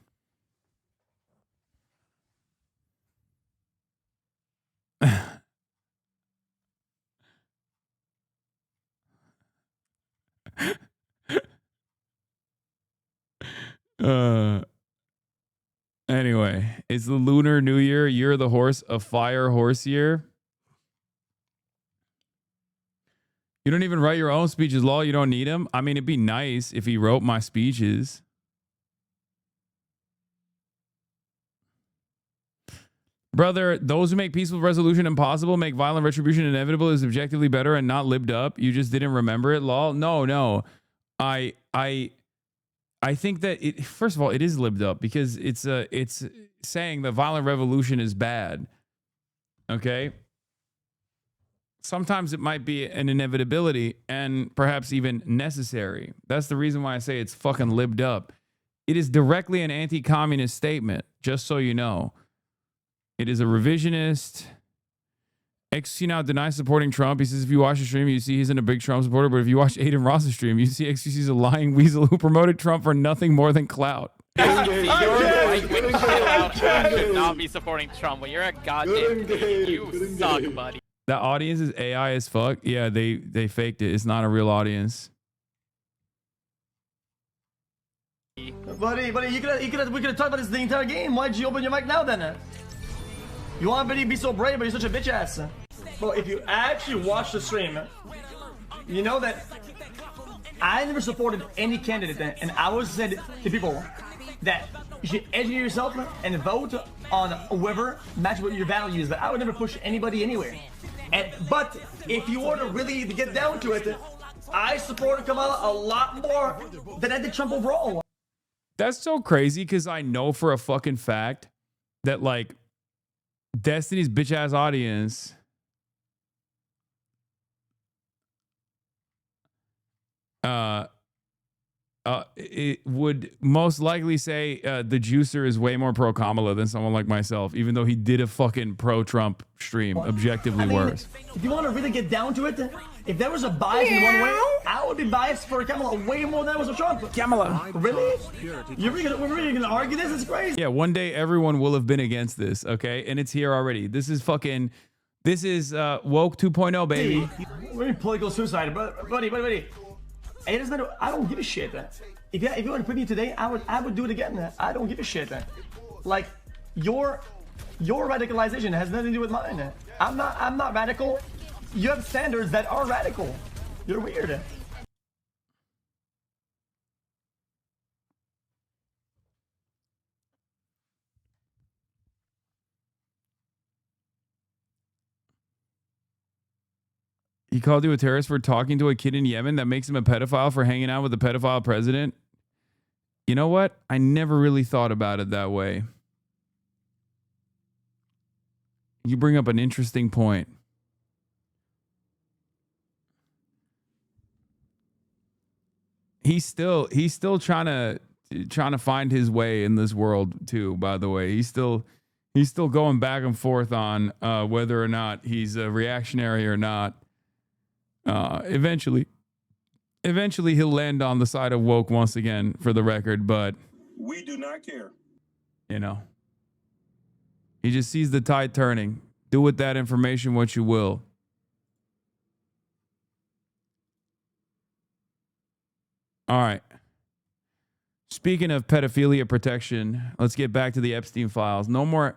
Anyway, it's the Lunar New Year, year of the horse, a fire horse year. You don't even write your own speeches, Law. You don't need him. I mean, it'd be nice if he wrote my speeches. Brother, those who make peaceful resolution impossible, make violent retribution inevitable is objectively better and not lived up. You just didn't remember it, Law. No. I think that it, first of all, it is lived up because it's saying that violent revolution is bad. Okay. Sometimes it might be an inevitability and perhaps even necessary. That's the reason why I say it's fucking lived up. It is directly an anti-communist statement, just so you know. It is a revisionist. XQC now denies supporting Trump. He says if you watch the stream, you see he's in a big Trump supporter. But if you watch Aiden Ross's stream, you see XQC is a lying weasel who promoted Trump for nothing more than clout. Should not be supporting Trump, but you're a goddamn idiot. You suck, buddy. That audience is AI as fuck. Yeah, they faked it. It's not a real audience. Buddy, we could have talked about this the entire game. Why'd you open your mic now then? You want to be so brave, but you're such a bitch ass. Well, if you actually watch the stream, you know that I never supported any candidate, and I always said to people that you should educate yourself and vote on whoever matches with your values, but I would never push anybody anywhere. But if you were to really get down to it, I supported Kamala a lot more than I did Trump overall. That's so crazy because I know for a fucking fact that like Destiny's bitch ass audience it would most likely say the juicer is way more pro Kamala than someone like myself, even though he did a fucking pro Trump stream, objectively worse. If you want to really get down to it, if there was a bias in one way, I would be biased for Kamala way more than I was for Trump. Kamala. Really? We're really gonna argue this? It's crazy. Yeah, one day everyone will have been against this, okay? And it's here already. This is woke 2.0, baby. We're in political suicide, buddy. It doesn't matter. I don't give a shit. If you want to put me today, I would do it again. I don't give a shit. Like your radicalization has nothing to do with mine. I'm not radical. You have standards that are radical. You're weird. He called you a terrorist for talking to a kid in Yemen. That makes him a pedophile for hanging out with a pedophile president. You know what? I never really thought about it that way. You bring up an interesting point. He's still trying to find his way in this world too, by the way. He's still going back and forth on whether or not he's a reactionary or not. Eventually he'll land on the side of woke once again, for the record, but we do not care. You know, he just sees the tide turning. Do with that information what you will. All right. Speaking of pedophilia protection, let's get back to the Epstein files. No more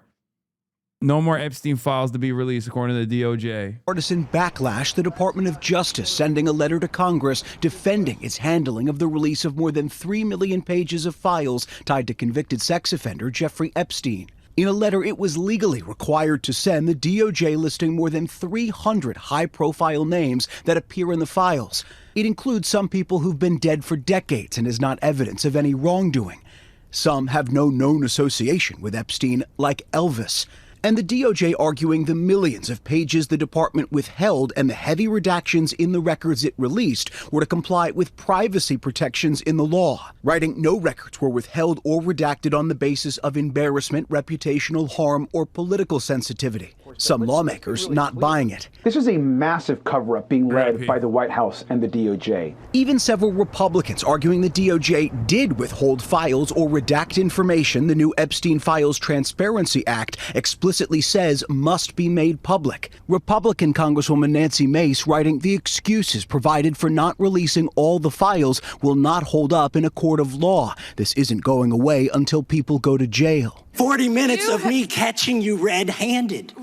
Epstein files to be released, according to the DOJ. Partisan backlash, the Department of Justice sending a letter to Congress defending its handling of the release of more than 3 million pages of files tied to convicted sex offender Jeffrey Epstein. In a letter it was legally required to send, the DOJ listing more than 300 high-profile names that appear in the files. It includes some people who've been dead for decades and is not evidence of any wrongdoing. Some have no known association with Epstein, like Elvis. And the DOJ arguing the millions of pages the department withheld and the heavy redactions in the records it released were to comply with privacy protections in the law, writing no records were withheld or redacted on the basis of embarrassment, reputational harm, or political sensitivity. Some lawmakers not buying it. This is a massive cover-up being led by the White House and the DOJ. Even several Republicans arguing the DOJ did withhold files or redact information the new Epstein Files Transparency Act explicitly says must be made public. Republican Congresswoman Nancy Mace writing the excuses provided for not releasing all the files will not hold up in a court of law. This isn't going away until people go to jail. 40 minutes of me catching you red-handed.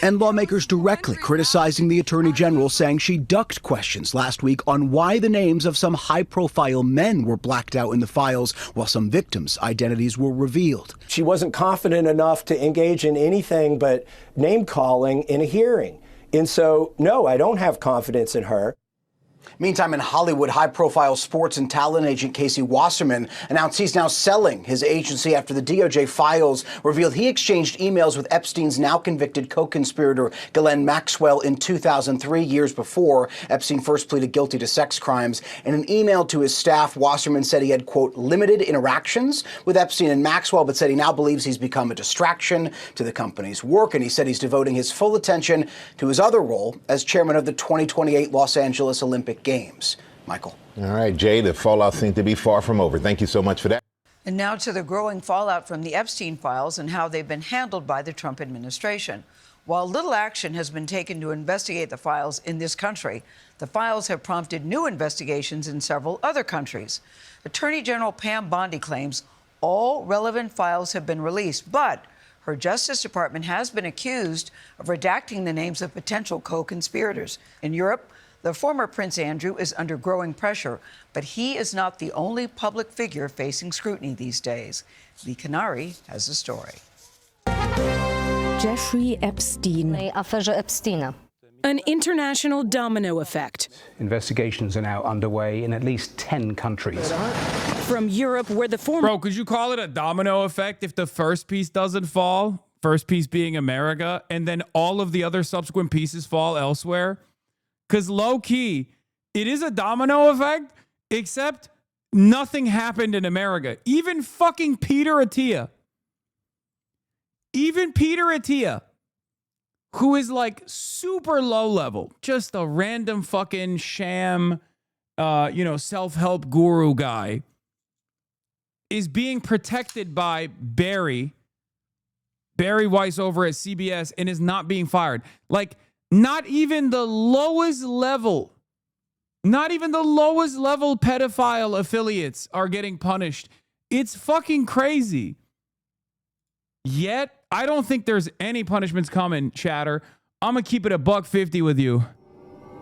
And lawmakers directly criticizing the Attorney General, saying she ducked questions last week on why the names of some high-profile men were blacked out in the files while some victims' identities were revealed. She wasn't confident enough to engage in anything but name-calling in a hearing. And so, no, I don't have confidence in her. Meantime, in Hollywood, high-profile sports and talent agent Casey Wasserman announced he's now selling his agency after the DOJ files revealed he exchanged emails with Epstein's now-convicted co-conspirator Ghislaine Maxwell in 2003, years before Epstein first pleaded guilty to sex crimes. In an email to his staff, Wasserman said he had, quote, limited interactions with Epstein and Maxwell, but said he now believes he's become a distraction to the company's work, and he said he's devoting his full attention to his other role as chairman of the 2028 Los Angeles Olympic Games. Michael. All right, Jay, the fallout seemed to be far from over. Thank you so much for that. And now to the growing fallout from the Epstein files and how they've been handled by the Trump administration. While little action has been taken to investigate the files in this country, the files have prompted new investigations in several other countries. Attorney General Pam Bondi claims all relevant files have been released, but her Justice Department has been accused of redacting the names of potential co-conspirators. In Europe, the former Prince Andrew is under growing pressure, but he is not the only public figure facing scrutiny these days. Lee Canary has a story. Jeffrey Epstein. Affaire Epstein. An international domino effect. Investigations are now underway in at least 10 countries. From Europe, where the former... Bro, could you call it a domino effect if the first piece doesn't fall? First piece being America, and then all of the other subsequent pieces fall elsewhere? Because low-key, It is a domino effect, except nothing happened in America. Even fucking Peter Attia, who is like super low level, just a random fucking sham, self-help guru guy, is being protected by Barry Weiss over at CBS and is not being fired. Like, not even the lowest level pedophile affiliates are getting punished. It's fucking crazy. Yet, I don't think there's any punishments coming, chatter. I'm going to keep it a $1.50 with you.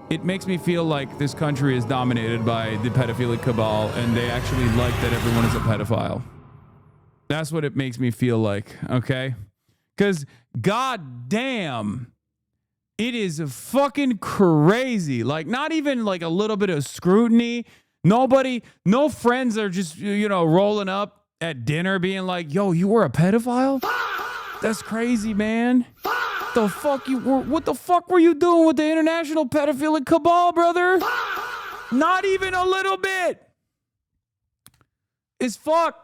It makes me feel like this country is dominated by the pedophilic cabal, and they actually like that everyone is a pedophile. That's what it makes me feel like, okay? Because, goddamn, it is fucking crazy. Like, not even like a little bit of scrutiny. No friends are just, rolling up at dinner being like, yo, you were a pedophile? That's crazy, man. What the fuck were you doing with the international pedophilic cabal, brother? Not even a little bit. It's fucked.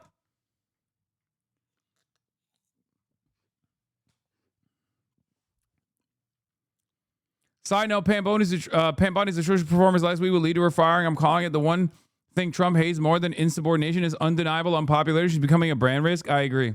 Side note, Pam Body's atrocious performance last week will lead to her firing. I'm calling it. The one thing Trump hates more than insubordination is undeniable unpopularity. She's becoming a brand risk. I agree.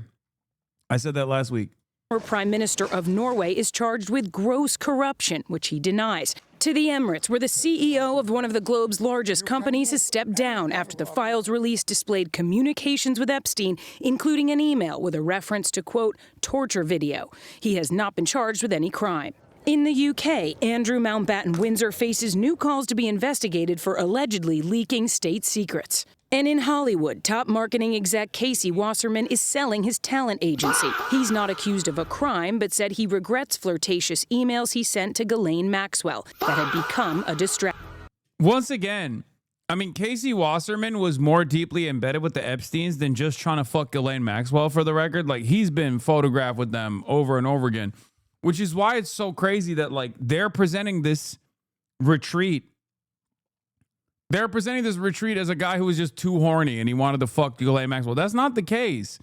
I said that last week. Former Prime Minister of Norway is charged with gross corruption, which he denies. To the Emirates, where the CEO of one of the globe's largest companies has stepped down after the files released displayed communications with Epstein, including an email with a reference to, quote, torture video. He has not been charged with any crime. In the UK, Andrew Mountbatten Windsor faces new calls to be investigated for allegedly leaking state secrets. And in Hollywood, top marketing exec Casey Wasserman is selling his talent agency. He's not accused of a crime, but said he regrets flirtatious emails he sent to Ghislaine Maxwell that had become a distraction. Once again, I mean, Casey Wasserman was more deeply embedded with the Epsteins than just trying to fuck Ghislaine Maxwell, for the record. Like, he's been photographed with them over and over again, which is why it's so crazy that, like, they're presenting this retreat. They're presenting this retreat as a guy who was just too horny and he wanted to fuck Ghislaine Maxwell. That's not the case.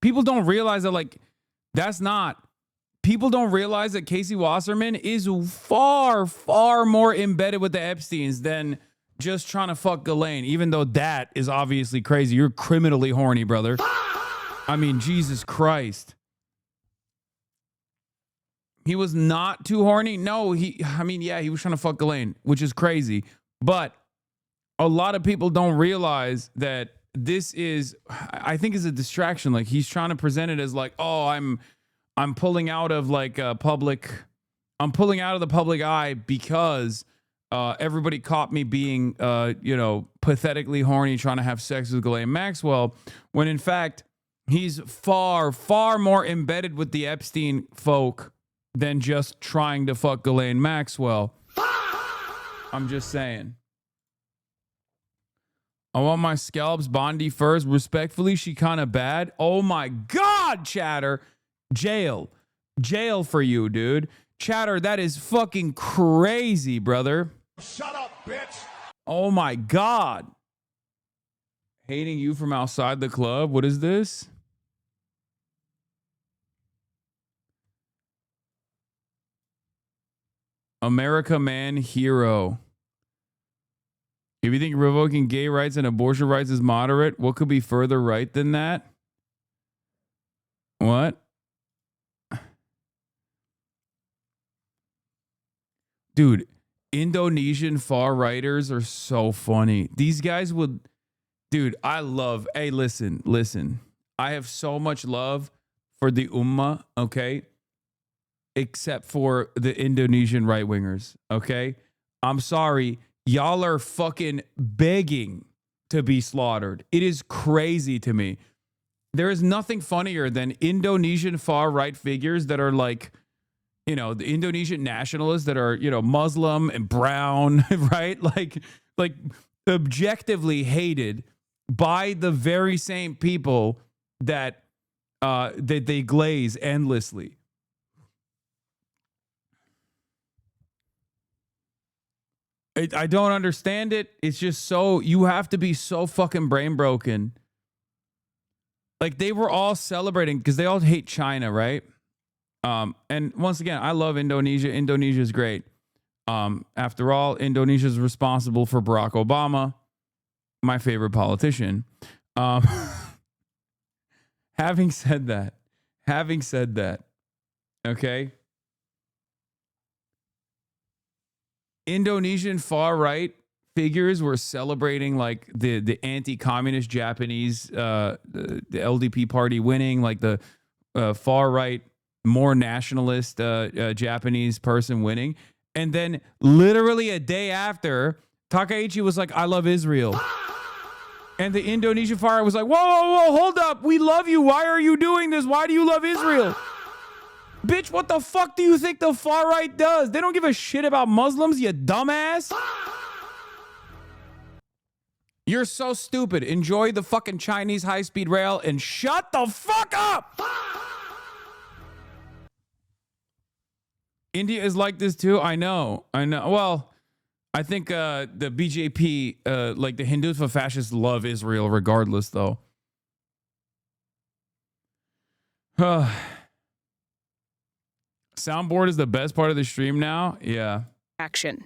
People don't realize that, like, people don't realize that Casey Wasserman is far, far more embedded with the Epsteins than just trying to fuck Ghislaine, even though that is obviously crazy. You're criminally horny, brother. I mean, Jesus Christ. He was not too horny. No, he was trying to fuck Ghislaine, which is crazy. But a lot of people don't realize that this is, I think, is a distraction. Like, he's trying to present it as like, oh, I'm pulling out of like the public eye because everybody caught me being, pathetically horny trying to have sex with Ghislaine Maxwell, when in fact he's far, far more embedded with the Epstein folk than just trying to fuck Ghislaine Maxwell. I'm just saying. I want my scalps Bondi first. Respectfully, she kind of bad. Oh my God, chatter. Jail for you, dude. Chatter, that is fucking crazy, brother. Shut up, bitch. Oh my God. Hating you from outside the club. What is this? America Man Hero. If you think revoking gay rights and abortion rights is moderate, what could be further right than that? What? Dude, Indonesian far-righters are so funny. These guys would... Dude, hey, listen. I have so much love for the Ummah, okay? Except for the Indonesian right-wingers, okay? I'm sorry. Y'all are fucking begging to be slaughtered. It is crazy to me. There is nothing funnier than Indonesian far-right figures that are like, the Indonesian nationalists that are, Muslim and brown, right? Like objectively hated by the very same people that they glaze endlessly. I don't understand it. It's just so, you have to be so fucking brain broken. Like, they were all celebrating because they all hate China, right? And once again, I love Indonesia. Indonesia is great. After all, Indonesia is responsible for Barack Obama, my favorite politician. Having said that, okay, Indonesian far right figures were celebrating like the anti-communist Japanese, the LDP party winning, like the far right, more nationalist Japanese person winning. And then literally a day after, Takaichi was like, I love Israel. And the Indonesian far right was like, whoa, whoa, whoa, hold up. We love you. Why are you doing this? Why do you love Israel? Bitch, what the fuck do you think the far right does? They don't give a shit about Muslims, you dumbass. You're so stupid. Enjoy the fucking Chinese high-speed rail and shut the fuck up. India is like this too. I know. Well, I think the BJP, like the Hindutva fascists, love Israel regardless, though. Soundboard is the best part of the stream now. Yeah. Action.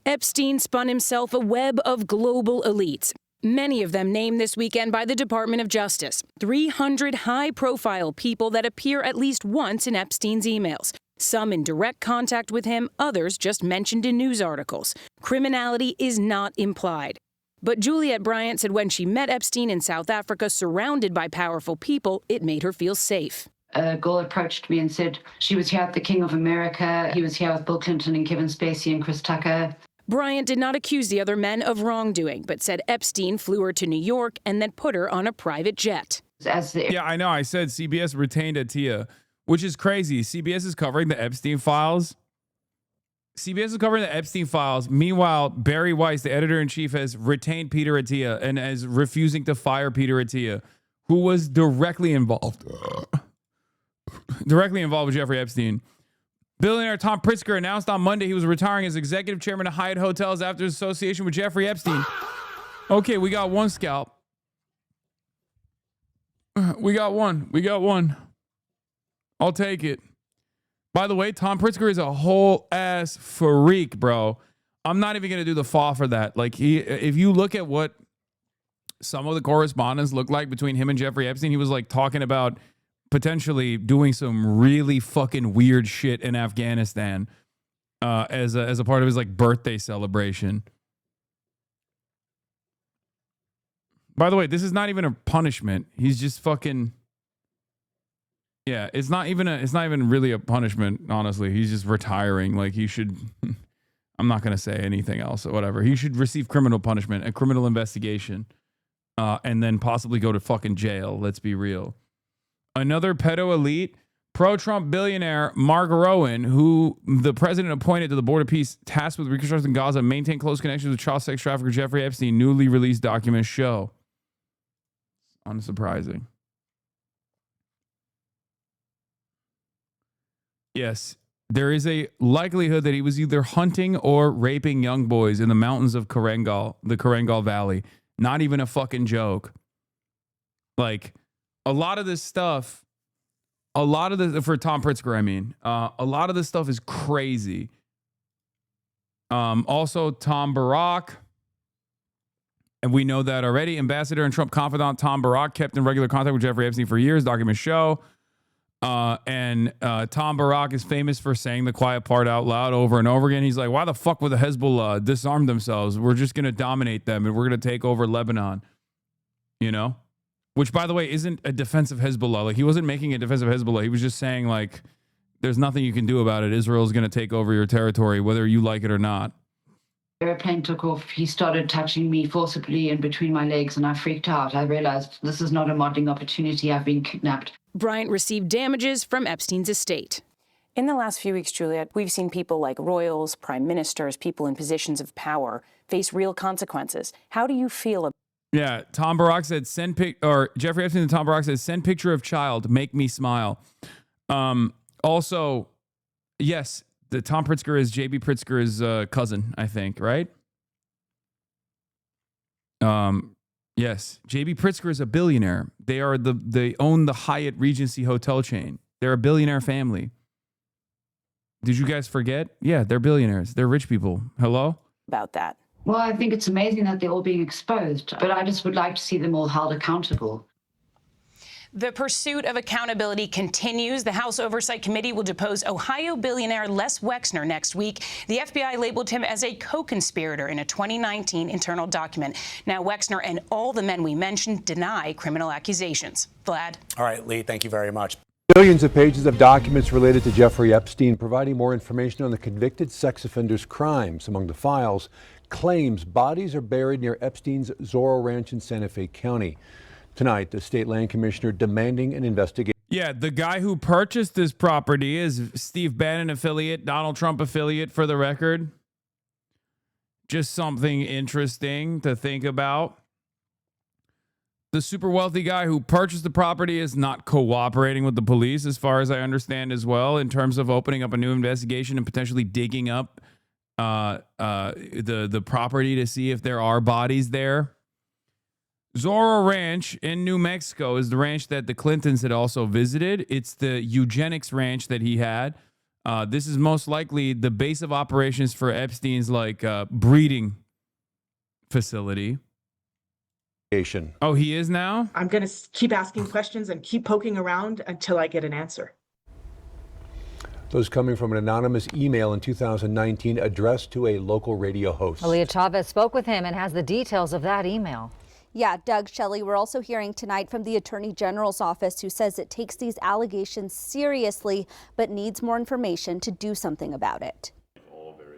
Epstein spun himself a web of global elites. Many of them named this weekend by the Department of Justice. 300 high-profile people that appear at least once in Epstein's emails. Some in direct contact with him, others just mentioned in news articles. Criminality is not implied. But Juliette Bryant said when she met Epstein in South Africa, surrounded by powerful people, it made her feel safe. A girl approached me and said she was here with the King of America. He was here with Bill Clinton and Kevin Spacey and Chris Tucker. Bryant did not accuse the other men of wrongdoing, but said Epstein flew her to New York and then put her on a private jet. Yeah, I know. I said CBS retained Atia, which is crazy. CBS is covering the Epstein files. Meanwhile, Barry Weiss, the editor-in-chief, has retained Peter Attia and is refusing to fire Peter Attia, who was directly involved with Jeffrey Epstein. Billionaire Tom Pritzker announced on Monday he was retiring as executive chairman of Hyatt Hotels after his association with Jeffrey Epstein. Okay, we got one scalp. We got one. I'll take it. By the way, Tom Pritzker is a whole ass freak, bro. I'm not even going to do the fall for that. Like, if you look at what some of the correspondence looked like between him and Jeffrey Epstein, he was like talking about potentially doing some really fucking weird shit in Afghanistan as a part of his like birthday celebration. By the way, this is not even a punishment. He's just fucking. Yeah, it's not even really a punishment, honestly. He's just retiring. Like, he should. I'm not gonna say anything else or whatever. He should receive criminal punishment, a criminal investigation, and then possibly go to fucking jail. Let's be real. Another pedo elite, pro-Trump billionaire Mark Rowan, who the president appointed to the Board of Peace tasked with reconstructing Gaza, maintained close connections with child sex trafficker Jeffrey Epstein, newly released documents show. Unsurprising. Yes, there is a likelihood that he was either hunting or raping young boys in the mountains of Korengal, the Korengal Valley. Not even a fucking joke. Like, a lot of this stuff, for Tom Pritzker, I mean, a lot of this stuff is crazy. Also, Tom Barack, and we know that already. Ambassador and Trump confidant Tom Barack kept in regular contact with Jeffrey Epstein for years, documents show. And Tom Barack is famous for saying the quiet part out loud over and over again. He's like, why the fuck would the Hezbollah disarm themselves? We're just going to dominate them and we're going to take over Lebanon. You know? Which, by the way, isn't a defense of Hezbollah. Like, he wasn't making a defense of Hezbollah. He was just saying, like, there's nothing you can do about it. Israel's going to take over your territory, whether you like it or not. Airplane took off. He started touching me forcibly in between my legs, and I freaked out. I realized this is not a modeling opportunity. I've been kidnapped. Bryant received damages from Epstein's estate. In the last few weeks, Juliette, we've seen people like royals, prime ministers, people in positions of power face real consequences. How do you feel about? Yeah, Tom Barack said, Jeffrey Epstein and Tom Barack said, send picture of child, make me smile. Also, yes, the Tom Pritzker is J.B. Pritzker's cousin, I think, right? Yes, JB Pritzker is a billionaire. They own the Hyatt Regency hotel chain. They're a billionaire family. Did you guys forget? Yeah, they're billionaires. They're rich people. Hello? About that. Well, I think it's amazing that they're all being exposed, but I just would like to see them all held accountable. The pursuit of accountability continues. The House Oversight Committee will depose Ohio billionaire Les Wexner next week. The FBI labeled him as a co-conspirator in a 2019 internal document. Now, Wexner and all the men we mentioned deny criminal accusations. Vlad? All right, Lee, thank you very much. Billions of pages of documents related to Jeffrey Epstein, providing more information on the convicted sex offender's crimes. Among the files, claims bodies are buried near Epstein's Zorro Ranch in Santa Fe County. Tonight, the state land commissioner demanding an investigation. Yeah, the guy who purchased this property is Steve Bannon affiliate, Donald Trump affiliate, for the record. Just something interesting to think about. The super wealthy guy who purchased the property is not cooperating with the police, as far as I understand as well, in terms of opening up a new investigation and potentially digging up the property to see if there are bodies there. Zorro Ranch in New Mexico is the ranch that the Clintons had also visited. It's the eugenics ranch that he had. This is most likely the base of operations for Epstein's breeding facility. Oh, he is now? I'm going to keep asking questions and keep poking around until I get an answer. Those coming from an anonymous email in 2019 addressed to a local radio host. Aaliyah Chavez spoke with him and has the details of that email. Yeah, Doug, Shelley, we're also hearing tonight from the Attorney General's office, who says it takes these allegations seriously, but needs more information to do something about it.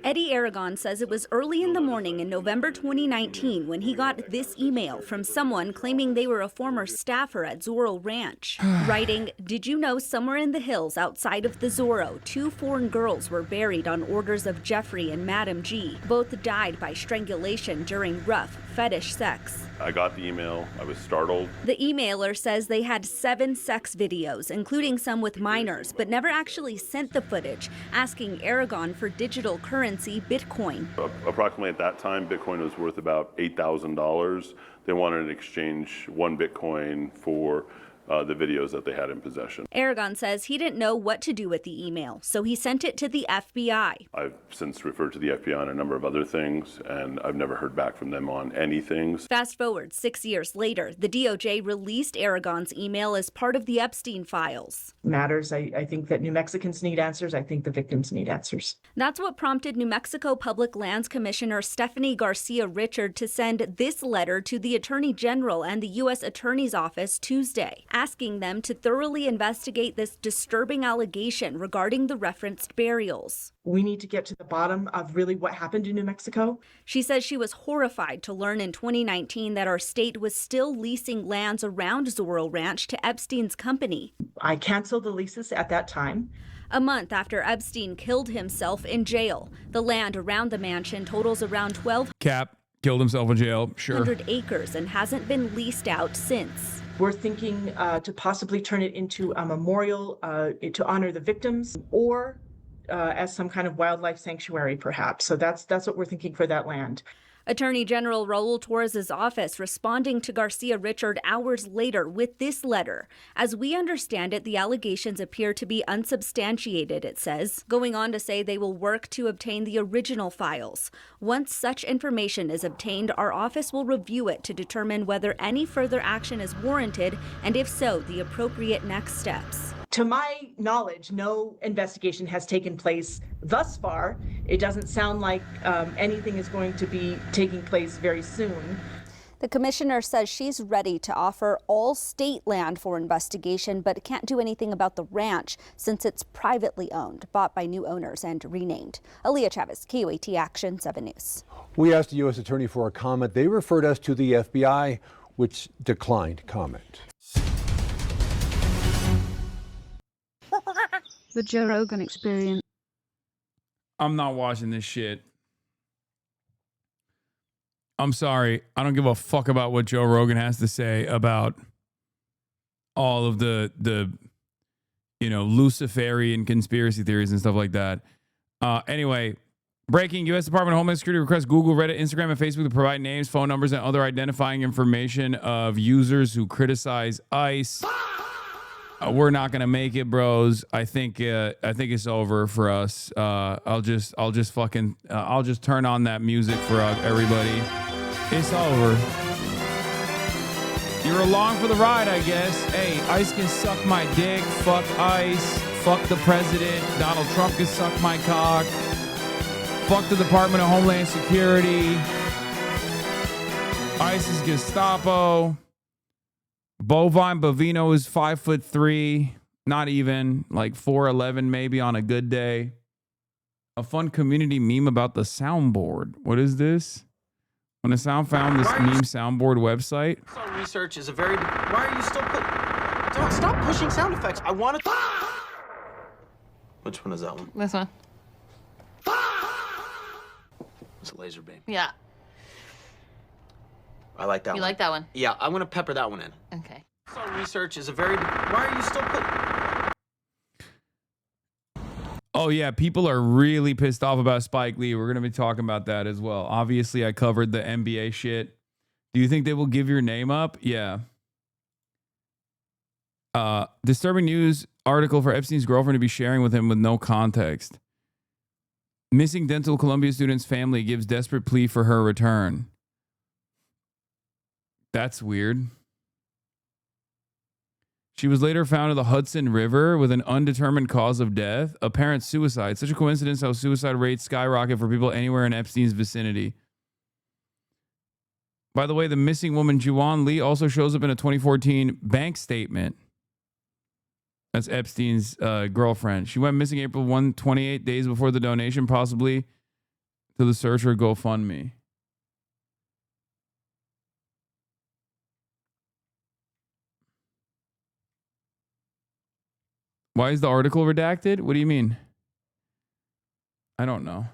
Eddie Aragon says it was early in the morning in November 2019 when he got this email from someone claiming they were a former staffer at Zorro Ranch. Writing, "Did you know somewhere in the hills outside of the Zorro, 2 foreign girls were buried on orders of Jeffrey and Madam G. Both died by strangulation during rough fetish sex." I got the email. I was startled. The emailer says they had 7 sex videos, including some with minors, but never actually sent the footage, asking Aragon for digital currency Bitcoin. Approximately at that time, Bitcoin was worth about $8,000. They wanted to exchange 1 Bitcoin for the videos that they had in possession. Aragon says he didn't know what to do with the email, so he sent it to the FBI. I've since referred to the FBI on a number of other things, and I've never heard back from them on any things. Fast forward 6 years later, the DOJ released Aragon's email as part of the Epstein files. Matters. I think that New Mexicans need answers. I think the victims need answers. That's what prompted New Mexico Public Lands Commissioner Stephanie Garcia Richard to send this letter to the Attorney General and the U.S. Attorney's Office Tuesday, asking them to thoroughly investigate this disturbing allegation regarding the referenced burials. We need to get to the bottom of really what happened in New Mexico. She says she was horrified to learn in 2019 that our state was still leasing lands around Zorro Ranch to Epstein's company. I canceled the leases at that time. A month after Epstein killed himself in jail, the land around the mansion totals around 1,200 killed himself in jail, sure. acres and hasn't been leased out since. We're thinking to possibly turn it into a memorial to honor the victims, or as some kind of wildlife sanctuary, perhaps. So that's what we're thinking for that land. Attorney General Raul Torres' office responding to Garcia Richard hours later with this letter. As we understand it, the allegations appear to be unsubstantiated, it says, going on to say they will work to obtain the original files. Once such information is obtained, our office will review it to determine whether any further action is warranted, and if so, the appropriate next steps. To my knowledge, no investigation has taken place thus far. It doesn't sound like anything is going to be taking place very soon. The commissioner says she's ready to offer all state land for investigation, but can't do anything about the ranch since it's privately owned, bought by new owners and renamed. Aaliyah Chavez, KOAT Action 7 News. We asked the U.S. Attorney for a comment. They referred us to the FBI, which declined comment. The Joe Rogan Experience. I'm not watching this shit. I'm sorry. I don't give a fuck about what Joe Rogan has to say about all of the Luciferian conspiracy theories and stuff like that. Anyway, Breaking, U.S. Department of Homeland Security requests Google, Reddit, Instagram, and Facebook to provide names, phone numbers, and other identifying information of users who criticize ICE. We're not gonna make it, bros. I think it's over for us. I'll just turn on that music for everybody. It's over. You're along for the ride, I guess. Hey, ICE can suck my dick. Fuck ICE. Fuck the president. Donald Trump can suck my cock. Fuck the Department of Homeland Security. ICE is Gestapo. Bovine Bovino is 5'3", not even, like 4'11" maybe on a good day. A fun community meme about the soundboard. What is this? When the sound found this meme soundboard website. Research is a very. Why are you still putting? Don't stop pushing sound effects. I want to. Which one is that one? This one. It's a laser beam. Yeah. I like that one. You like that one? Yeah, I'm gonna pepper that one in. Okay. Research is a very. Why are you still putting? Oh yeah, people are really pissed off about Spike Lee. We're going to be talking about that as well. Obviously, I covered the NBA shit. Do you think they will give your name up? Yeah. Disturbing news article for Epstein's girlfriend to be sharing with him with no context. Missing dental Columbia student's family gives desperate plea for her return. That's weird. She was later found in the Hudson River with an undetermined cause of death, apparent suicide. Such a coincidence how suicide rates skyrocket for people anywhere in Epstein's vicinity. By the way, the missing woman, Juwan Lee, also shows up in a 2014 bank statement. That's Epstein's girlfriend. She went missing April 1, 28 days before the donation, possibly to the search or GoFundMe. Why is the article redacted? What do you mean? I don't know.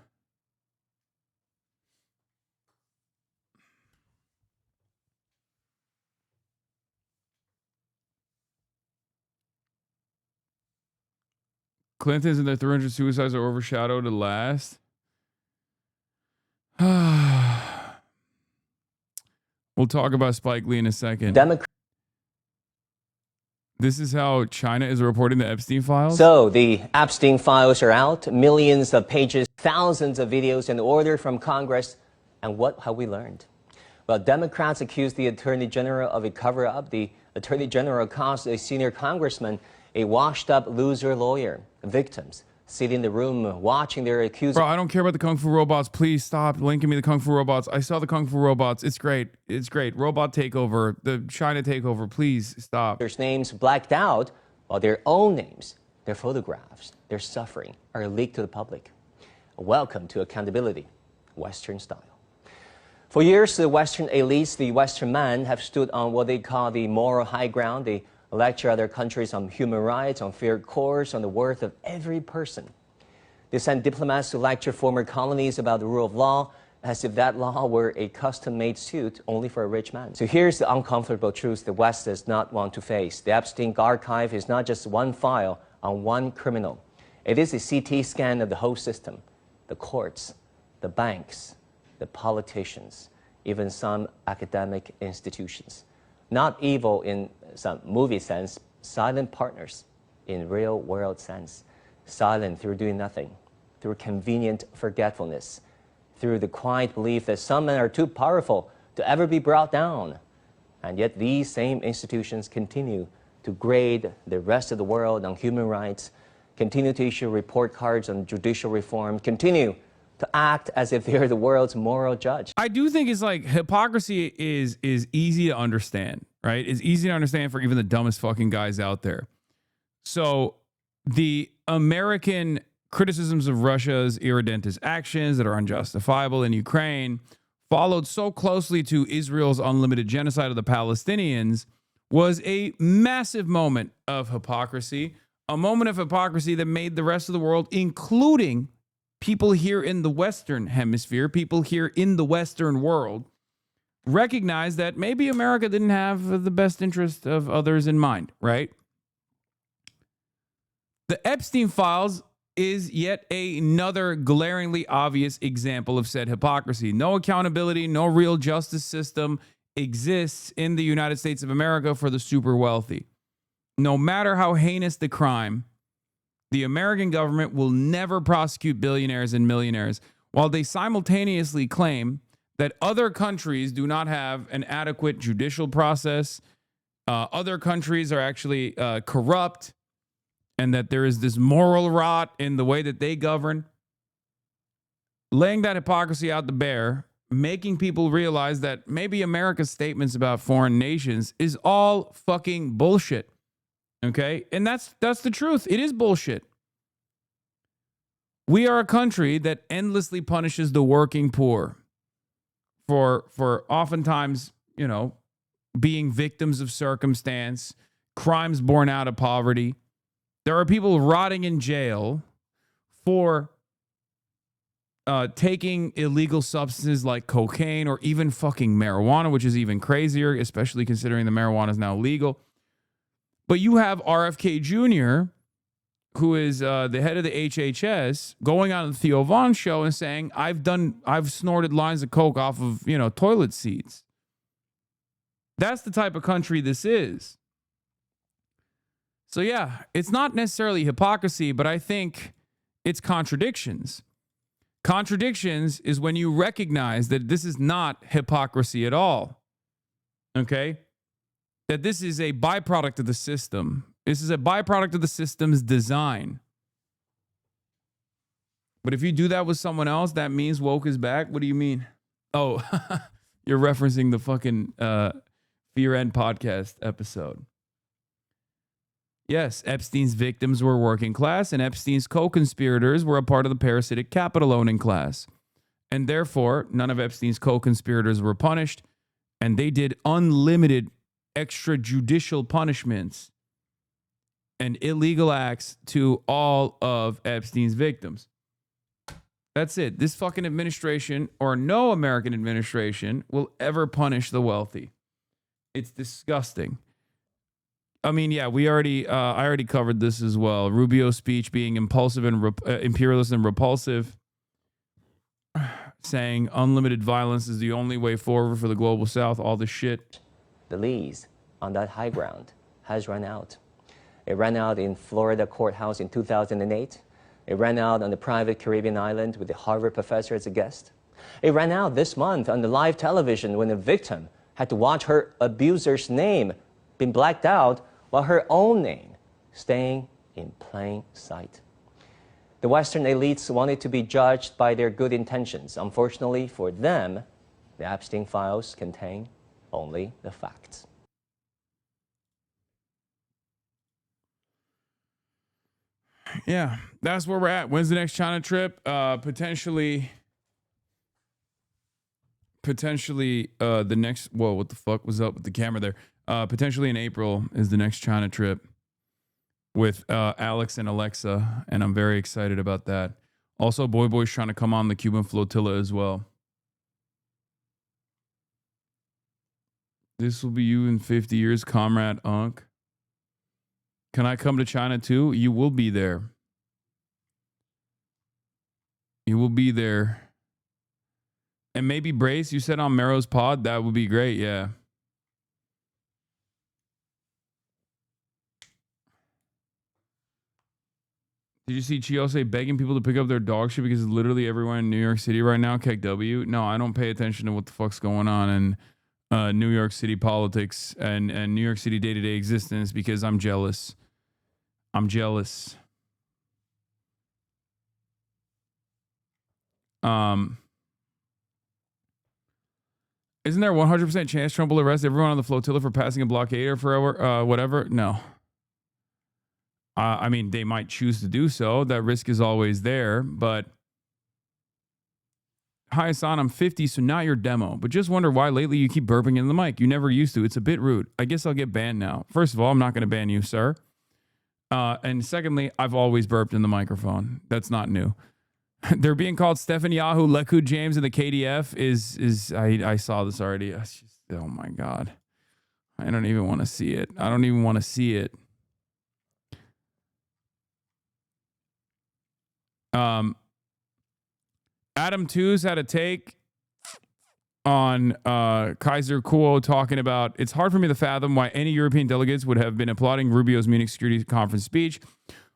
Clinton's and their 300 suicides are overshadowed at last. We'll talk about Spike Lee in a second. This is how China is reporting the Epstein files? So the Epstein files are out, millions of pages, thousands of videos in order from Congress. And what have we learned? Well, Democrats accused the Attorney General of a cover-up. The Attorney General calls a senior congressman a washed-up loser lawyer. Victims sit in the room watching their accusers. Bro, I don't care about the Kung Fu robots. Please stop linking me the Kung Fu robots. I saw the Kung Fu robots. It's great. It's great. Robot takeover, the China takeover. Please stop. Their names blacked out, while their own names, their photographs, their suffering are leaked to the public. Welcome to accountability, Western style. For years, the Western elites, the Western men, have stood on what they call the moral high ground. They lecture other countries on human rights, on fair courts, on the worth of every person. They send diplomats to lecture former colonies about the rule of law, as if that law were a custom-made suit only for a rich man. So here's the uncomfortable truth the West does not want to face. The Epstein archive is not just one file on one criminal. It is a CT scan of the whole system, the courts, the banks, the politicians, even some academic institutions. Not evil in some movie sense, silent partners in real world sense. Silent through doing nothing, through convenient forgetfulness, through the quiet belief that some men are too powerful to ever be brought down. And yet these same institutions continue to grade the rest of the world on human rights, continue to issue report cards on judicial reform, continue to act as if they're the world's moral judge. I do think it's like hypocrisy is easy to understand, right? It's easy to understand for even the dumbest fucking guys out there. So the American criticisms of Russia's irredentist actions that are unjustifiable in Ukraine followed so closely to Israel's unlimited genocide of the Palestinians was a massive moment of hypocrisy, a moment of hypocrisy that made the rest of the world, including people here in the Western hemisphere, people here in the Western world, recognize that maybe America didn't have the best interest of others in mind, right? The Epstein files is yet another glaringly obvious example of said hypocrisy. No accountability, no real justice system exists in the United States of America for the super wealthy. No matter how heinous the crime, the American government will never prosecute billionaires and millionaires, while they simultaneously claim that other countries do not have an adequate judicial process. Other countries are actually corrupt, and that there is this moral rot in the way that they govern. Laying that hypocrisy out the bear, making people realize that maybe America's statements about foreign nations is all fucking bullshit. Okay? And that's the truth. It is bullshit. We are a country that endlessly punishes the working poor for oftentimes, you know, being victims of circumstance, crimes born out of poverty. There are people rotting in jail for taking illegal substances like cocaine or even fucking marijuana, which is even crazier, especially considering the marijuana is now legal. But you have RFK Jr., who is the head of the HHS, going on the Theo Vaughn show and saying, I've snorted lines of coke off of, you know, toilet seats. That's the type of country this is. So yeah, it's not necessarily hypocrisy, but I think it's contradictions. Contradictions is when you recognize that this is not hypocrisy at all. Okay? That this is a byproduct of the system. This is a byproduct of the system's design. But if you do that with someone else, that means woke is back? What do you mean? Oh, you're referencing the fucking Fear End podcast episode. Yes, Epstein's victims were working class, and Epstein's co-conspirators were a part of the parasitic capital owning class. And therefore, none of Epstein's co-conspirators were punished, and they did unlimited extrajudicial punishments and illegal acts to all of Epstein's victims. That's it. This fucking administration, or no American administration, will ever punish the wealthy. It's disgusting. I mean, yeah, I already covered this as well. Rubio's speech being impulsive and imperialist and repulsive, saying unlimited violence is the only way forward for the global South, all this shit. The lease on that high ground has run out. It ran out in Florida courthouse in 2008. It ran out on the private Caribbean island with the Harvard professor as a guest. It ran out this month on the live television when the victim had to watch her abuser's name being blacked out while her own name staying in plain sight. The Western elites wanted to be judged by their good intentions. Unfortunately for them, the Epstein files contain only the facts. Yeah, that's where we're at. When's the next China trip? Potentially the next, whoa, what the fuck was up with the camera there? Potentially in April is the next China trip with Alex and Alexa, and I'm very excited about that. Also, Boy's trying to come on the Cuban flotilla as well. This will be you in 50 years, Comrade Unk. Can I come to China too? You will be there. You will be there. And maybe Brace, you said on Mero's pod, that would be great, yeah. Did you see Chiose begging people to pick up their dog shit because literally everyone in New York City right now, KW? No, I don't pay attention to what the fuck's going on in New York City politics and New York City day-to-day existence because I'm jealous. I'm jealous. Isn't there a 100% chance Trump will arrest everyone on the flotilla for passing a blockade or for whatever? No. I mean, they might choose to do so. That risk is always there. But hi, Hasan, I'm 50, so not your demo. But just wonder why lately you keep burping in the mic. You never used to. It's a bit rude. I guess I'll get banned now. First of all, I'm not going to ban you, sir. And secondly, I've always burped in the microphone. That's not new. They're being called Stephen Yahoo, Lekud James, and the KDF I saw this already. It's just, oh my God. I don't even want to see it. I don't even want to see it. Adam Tooze had a take on Kaiser Kuo talking about, it's hard for me to fathom why any European delegates would have been applauding Rubio's Munich Security Conference speech.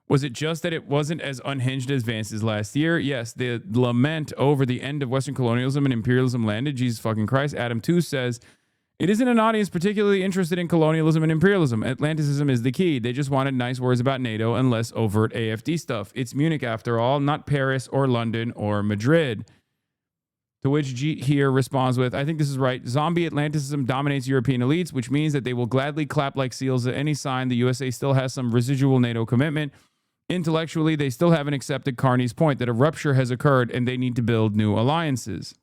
Was it just that it wasn't as unhinged as Vance's last year? Yes, the lament over the end of Western colonialism and imperialism landed. Jesus fucking Christ. Adam Tooze says, it isn't an audience particularly interested in colonialism and imperialism. Atlanticism is the key. They just wanted nice words about NATO and less overt AFD stuff. It's Munich after all, not Paris or London or Madrid. To which G here responds with, I think this is right. Zombie Atlanticism dominates European elites, which means that they will gladly clap like seals at any sign the USA still has some residual NATO commitment. Intellectually, they still haven't accepted Carney's point that a rupture has occurred and they need to build new alliances.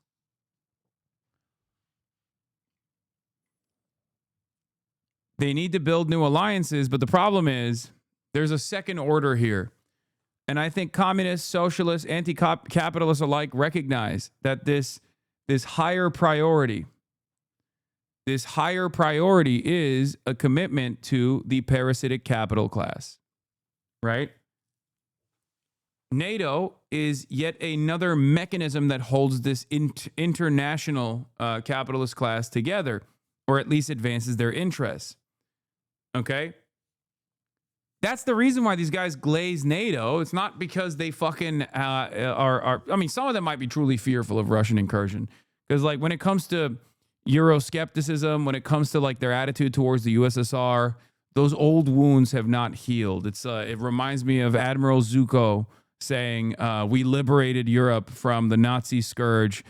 They need to build new alliances, but the problem is there's a second order here. And I think communists, socialists, anti-capitalists alike recognize that this higher priority is a commitment to the parasitic capital class, right? NATO is yet another mechanism that holds this international capitalist class together, or at least advances their interests. Okay? That's the reason why these guys glaze NATO. It's not because they fucking are. I mean, some of them might be truly fearful of Russian incursion. Because, like, when it comes to Euroscepticism, when it comes to, like, their attitude towards the USSR, those old wounds have not healed. It reminds me of Admiral Zuko saying, we liberated Europe from the Nazi scourge,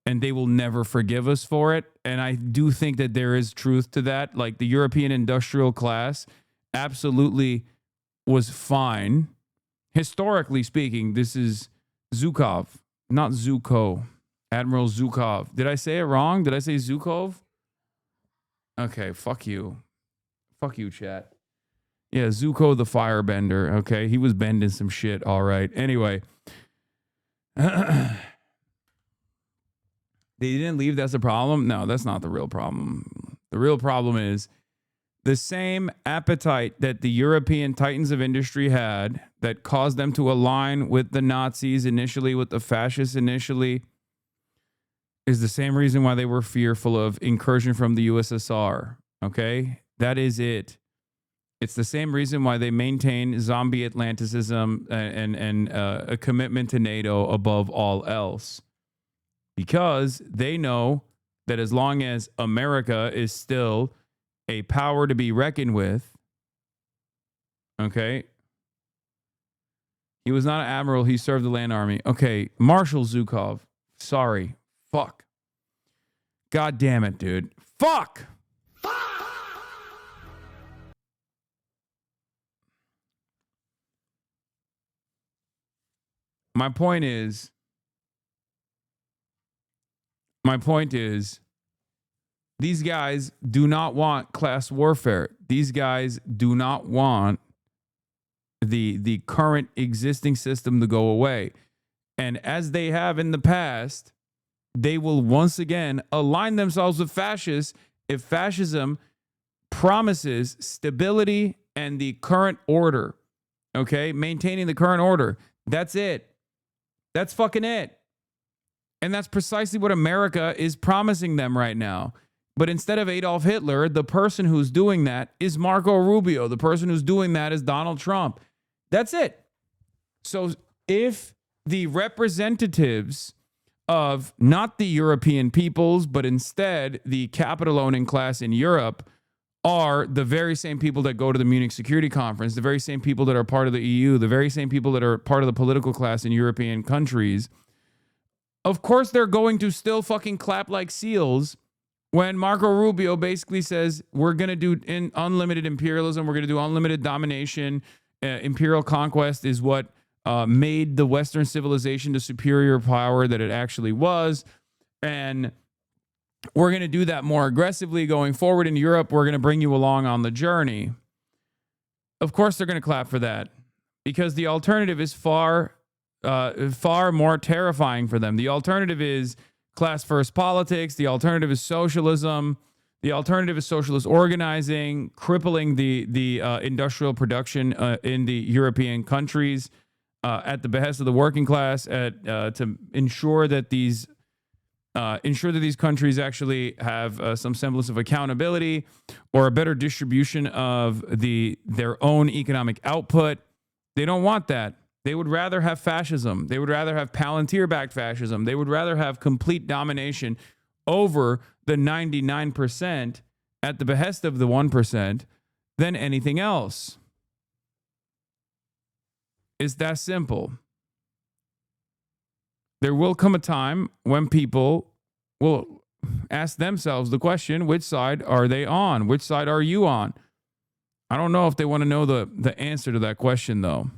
and they will never forgive us for it. And I do think that there is truth to that. Like, the European industrial class absolutely was fine. Historically speaking, this is Zhukov, not Zuko. Admiral Zhukov. Did I say it wrong? Did I say Zhukov? Okay, fuck you. Fuck you, chat. Yeah, Zuko the Firebender. Okay, he was bending some shit. All right. Anyway. They didn't leave. That's the problem? No, that's not the real problem. The real problem is the same appetite that the European titans of industry had that caused them to align with the Nazis initially, with the fascists initially, is the same reason why they were fearful of incursion from the USSR. Okay? That is it. It's the same reason why they maintain zombie Atlanticism and a commitment to NATO above all else. Because they know that as long as America is still a power to be reckoned with, okay? He was not an admiral. He served the land army. Okay, Marshal Zhukov. Sorry. Fuck. God damn it, dude. Fuck! My point is, these guys do not want class warfare. These guys do not want the current existing system to go away. And as they have in the past, they will once again align themselves with fascists if fascism promises stability and the current order. Okay? Maintaining the current order. That's it. That's fucking it. And that's precisely what America is promising them right now. But instead of Adolf Hitler, the person who's doing that is Marco Rubio. The person who's doing that is Donald Trump. That's it. So if the representatives of not the European peoples, but instead the capital-owning class in Europe are the very same people that go to the Munich Security Conference, the very same people that are part of the EU, the very same people that are part of the political class in European countries, of course they're going to still fucking clap like seals when Marco Rubio basically says, we're going to do unlimited imperialism, we're going to do unlimited domination, imperial conquest is what made the Western civilization the superior power that it actually was, and we're going to do that more aggressively going forward in Europe. We're going to bring you along on the journey. Of course, they're going to clap for that because the alternative is far more terrifying for them. The alternative is class first politics. The alternative is socialism. The alternative is socialist organizing, crippling the industrial production in the European countries. at the behest of the working class, to ensure that these countries actually have some semblance of accountability or a better distribution of their own economic output. They don't want that. They would rather have fascism. They would rather have Palantir-backed fascism. They would rather have complete domination over the 99% at the behest of the 1% than anything else. It's that simple. There will come a time when people will ask themselves the question, which side are they on? Which side are you on? I don't know if they want to know the answer to that question, though.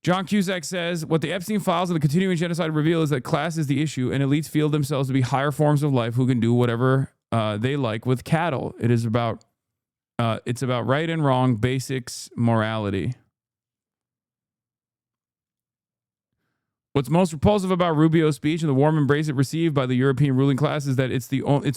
John Cusack says, what the Epstein files and the continuing genocide reveal is that class is the issue, and elites feel themselves to be higher forms of life who can do whatever they like with cattle. It's about right and wrong, basics, morality. What's most repulsive about Rubio's speech and the warm embrace it received by the European ruling class is that its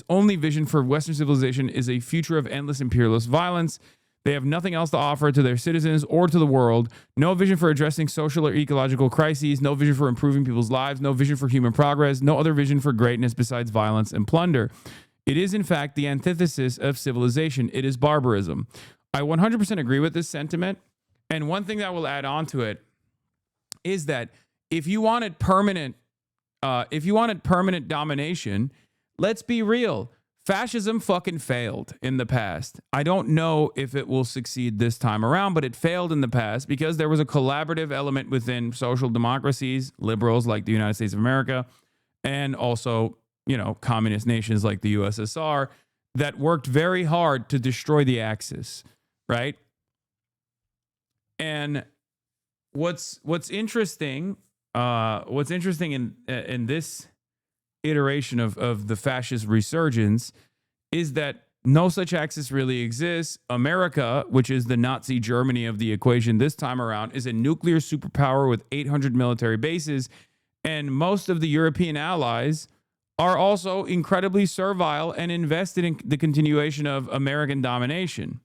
only vision for Western civilization is a future of endless imperialist violence. They have nothing else to offer to their citizens or to the world. No vision for addressing social or ecological crises. No vision for improving people's lives. No vision for human progress. No other vision for greatness besides violence and plunder. It is, in fact, the antithesis of civilization. It is barbarism. I 100% agree with this sentiment. And one thing that will add on to it is that if you wanted permanent domination, let's be real. Fascism fucking failed in the past. I don't know if it will succeed this time around, but it failed in the past because there was a collaborative element within social democracies, liberals like the United States of America, and also, communist nations like the USSR that worked very hard to destroy the Axis, right? And what's interesting in this iteration of the fascist resurgence is that no such axis really exists. America, which is the Nazi Germany of the equation this time around, is a nuclear superpower with 800 military bases, and most of the European allies are also incredibly servile and invested in the continuation of American domination.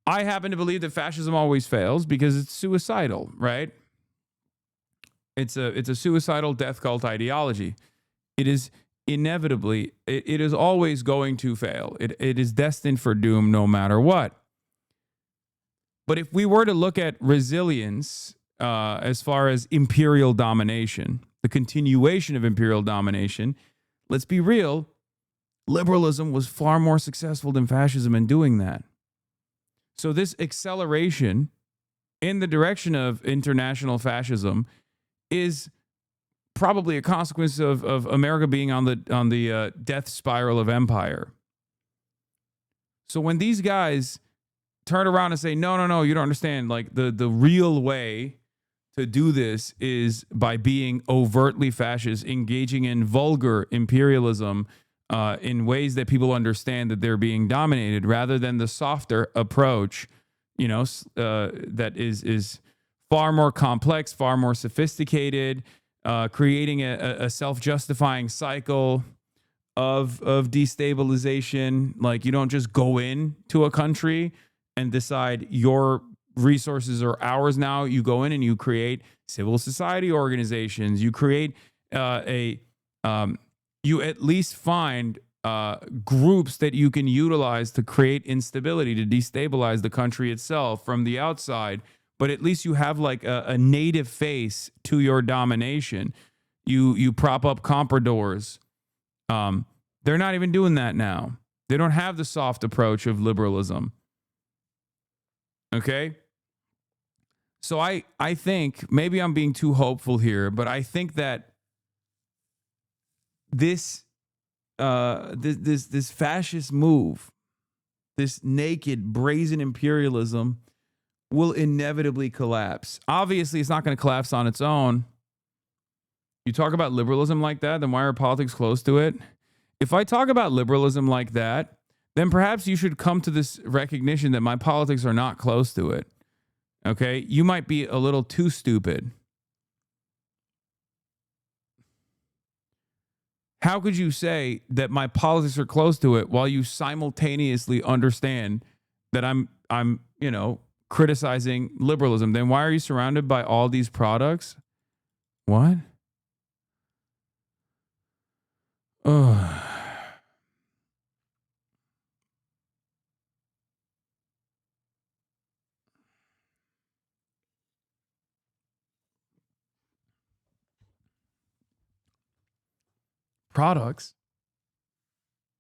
I happen to believe that fascism always fails because it's suicidal, right? It's a suicidal death cult ideology. It is inevitably, it is always going to fail. It is destined for doom no matter what. But if we were to look at resilience as far as imperial domination, the continuation of imperial domination, let's be real, liberalism was far more successful than fascism in doing that. So this acceleration in the direction of international fascism is probably a consequence of America being on the death spiral of empire. So when these guys turn around and say, no, you don't understand, like the real way to do this is by being overtly fascist, engaging in vulgar imperialism in ways that people understand that they're being dominated, rather than the softer approach, that is far more complex, far more sophisticated, creating a self-justifying cycle of destabilization. Like, you don't just go in to a country and decide your resources are ours now. You go in and you create civil society organizations. You create you at least find groups that you can utilize to create instability, to destabilize the country itself from the outside. But at least you have like a native face to your domination. You prop up compradors. They're not even doing that now. They don't have the soft approach of liberalism. Okay? So I think, maybe I'm being too hopeful here, but I think that this fascist move, this naked, brazen imperialism, will inevitably collapse. Obviously, it's not going to collapse on its own. You talk about liberalism like that, then why are politics close to it? If I talk about liberalism like that, then perhaps you should come to this recognition that my politics are not close to it. Okay? You might be a little too stupid. How could you say that my politics are close to it while you simultaneously understand that I'm criticizing liberalism. Then why are you surrounded by all these products? What? Ugh. Products?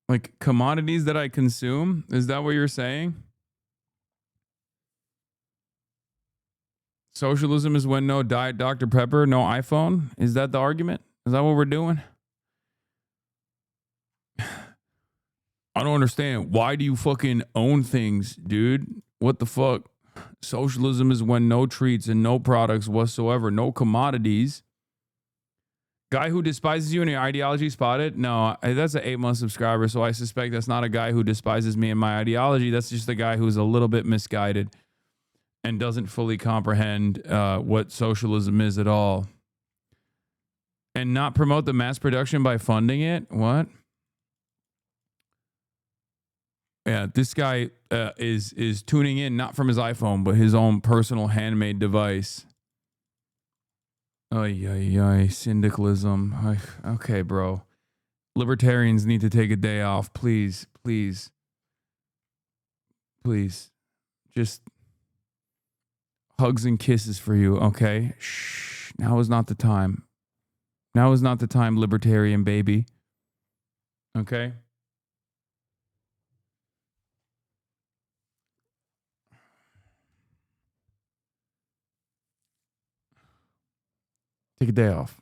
Like commodities that I consume? Is that what you're saying? Socialism is when no Diet Dr. Pepper, no iPhone? Is that the argument? Is that what we're doing? I don't understand. Why do you fucking own things, dude? What the fuck? Socialism is when no treats and no products whatsoever, no commodities. Guy who despises you and your ideology spotted? No, that's an 8-month subscriber, so I suspect that's not a guy who despises me and my ideology. That's just a guy who's a little bit misguided and doesn't fully comprehend what socialism is at all. And not promote the mass production by funding it? What? Yeah, this guy is tuning in not from his iPhone, but his own personal handmade device. Syndicalism. Okay, bro. Libertarians need to take a day off. Please, please. Please. Just hugs and kisses for you, okay? Shh. Now is not the time. Now is not the time, libertarian baby. Okay? Take a day off.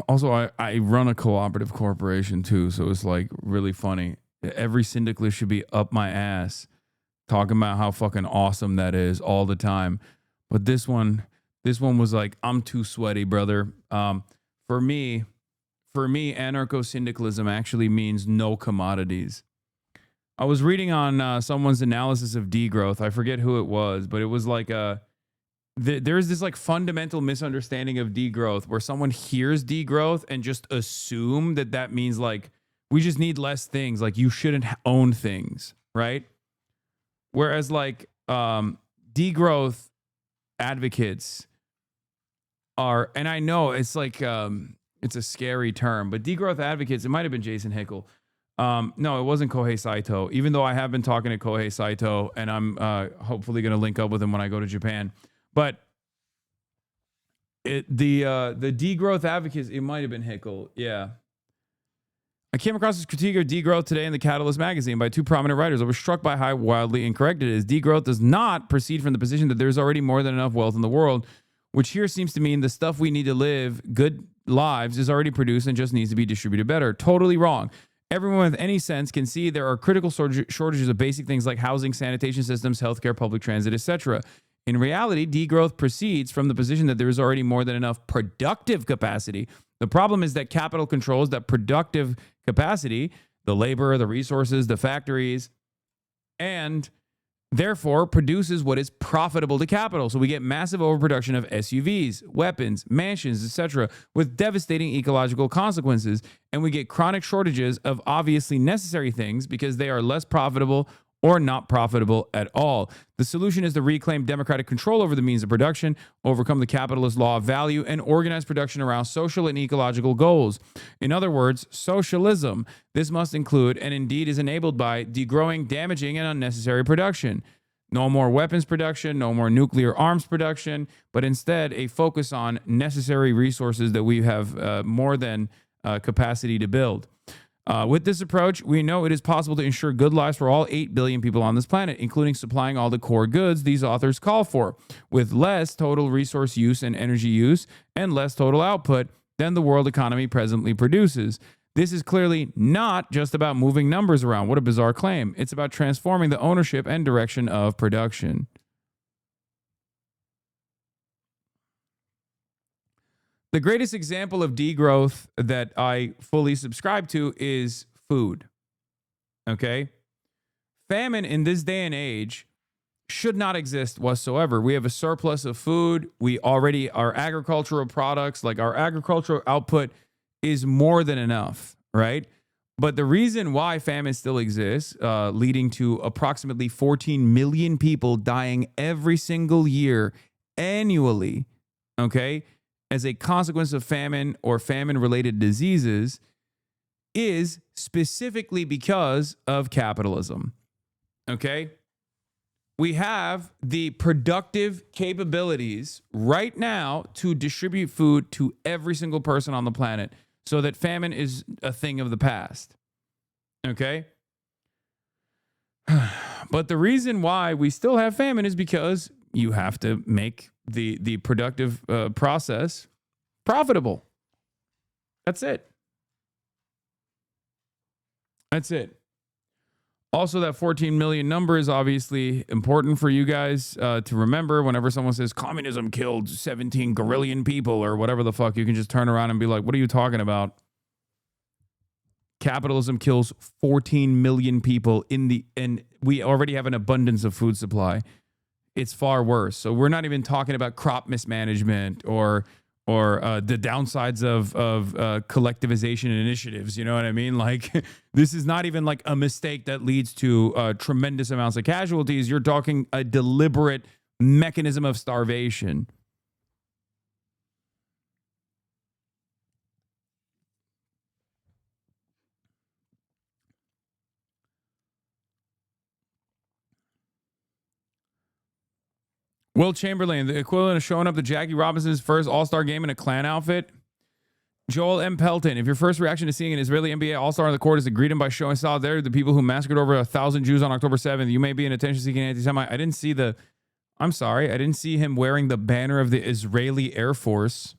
Also, I run a cooperative corporation too, so it's like really funny. Every syndicalist should be up my ass talking about how fucking awesome that is all the time. But this one was like, I'm too sweaty, brother. For me, anarcho-syndicalism actually means no commodities. I was reading on someone's analysis of degrowth. I forget who it was, but it was like there's this like fundamental misunderstanding of degrowth where someone hears degrowth and just assume that means like we just need less things, like you shouldn't own things, right? Whereas like degrowth advocates are, and I know it's like it's a scary term, but degrowth advocates, it might have been Jason Hickel. No, it wasn't Kohei Saito, even though I have been talking to Kohei Saito and I'm hopefully going to link up with him when I go to Japan. But the degrowth advocates, it might have been Hickel. Yeah. I came across this critique of degrowth today in the Catalyst magazine by two prominent writers. I was struck by how wildly incorrect it is. Degrowth does not proceed from the position that there's already more than enough wealth in the world, which here seems to mean the stuff we need to live good lives is already produced and just needs to be distributed better. Totally wrong. Everyone with any sense can see there are critical shortages of basic things like housing, sanitation systems, healthcare, public transit, etc. In reality, degrowth proceeds from the position that there is already more than enough productive capacity. The problem is that capital controls that productive capacity, the labor, the resources, the factories, and therefore produces what is profitable to capital. So we get massive overproduction of SUVs, weapons, mansions, etc., with devastating ecological consequences. And we get chronic shortages of obviously necessary things because they are less profitable or not profitable at all. The solution is to reclaim democratic control over the means of production, overcome the capitalist law of value, and organize production around social and ecological goals. In other words, socialism. This must include, and indeed is enabled by, degrowing, damaging, and unnecessary production. No more weapons production, no more nuclear arms production, but instead a focus on necessary resources that we have more than capacity to build. With this approach, we know it is possible to ensure good lives for all 8 billion people on this planet, including supplying all the core goods these authors call for, with less total resource use and energy use and less total output than the world economy presently produces. This is clearly not just about moving numbers around. What a bizarre claim. It's about transforming the ownership and direction of production. The greatest example of degrowth that I fully subscribe to is food. Okay? Famine in this day and age should not exist whatsoever. We have a surplus of food. Our agricultural products, like our agricultural output is more than enough, right? But the reason why famine still exists, leading to approximately 14 million people dying every single year annually, okay, as a consequence of famine or famine-related diseases, is specifically because of capitalism, okay? We have the productive capabilities right now to distribute food to every single person on the planet so that famine is a thing of the past, okay? But the reason why we still have famine is because you have to make the productive process profitable. That's it. That's it. Also, that 14 million number is obviously important for you guys to remember. Whenever someone says communism killed 17 gorillion people or whatever the fuck, you can just turn around and be like, what are you talking about? Capitalism kills 14 million people and we already have an abundance of food supply. It's far worse. So we're not even talking about crop mismanagement or the downsides of collectivization initiatives. You know what I mean? Like, this is not even like a mistake that leads to tremendous amounts of casualties. You're talking a deliberate mechanism of starvation. Will Chamberlain, the equivalent of showing up to Jackie Robinson's first All-Star game in a Klan outfit. Joel M. Pelton, if your first reaction to seeing an Israeli NBA All-Star on the court is to greet him by showing solidarity to the people who massacred over 1,000 Jews on October 7th, you may be an attention-seeking anti-Semite. I didn't see him wearing the banner of the Israeli Air Force.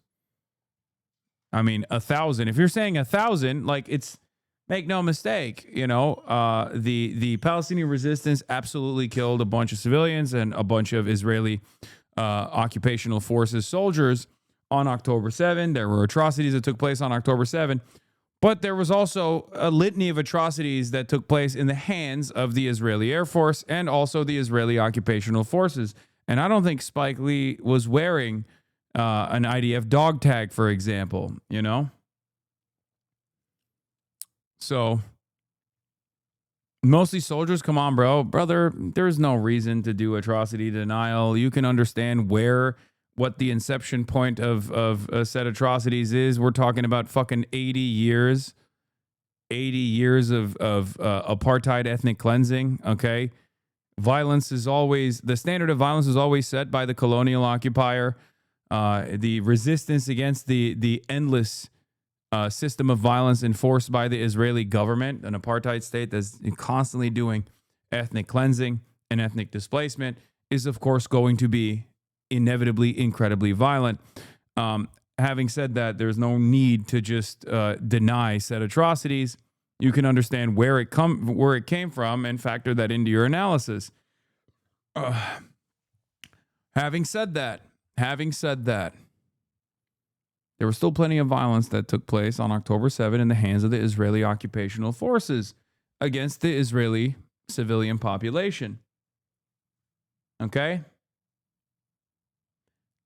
I mean, 1,000. If you're saying 1,000, like, it's, make no mistake, you know, the Palestinian resistance absolutely killed a bunch of civilians and a bunch of Israeli occupational forces soldiers on October 7. There were atrocities that took place on October 7, but there was also a litany of atrocities that took place in the hands of the Israeli Air Force and also the Israeli occupational forces. And I don't think Spike Lee was wearing an IDF dog tag, for example, you know? So, mostly soldiers, come on, brother, there's no reason to do atrocity denial. You can understand what the inception point of said atrocities is. We're talking about fucking 80 years of apartheid ethnic cleansing, okay? Violence is always, the standard of violence is always set by the colonial occupier. The resistance against the endless system of violence enforced by the Israeli government, an apartheid state that's constantly doing ethnic cleansing and ethnic displacement, is of course going to be inevitably incredibly violent. Having said that, there's no need to just deny said atrocities. You can understand where it came from and factor that into your analysis. Having said that, there was still plenty of violence that took place on October 7 in the hands of the Israeli occupational forces against the Israeli civilian population. Okay?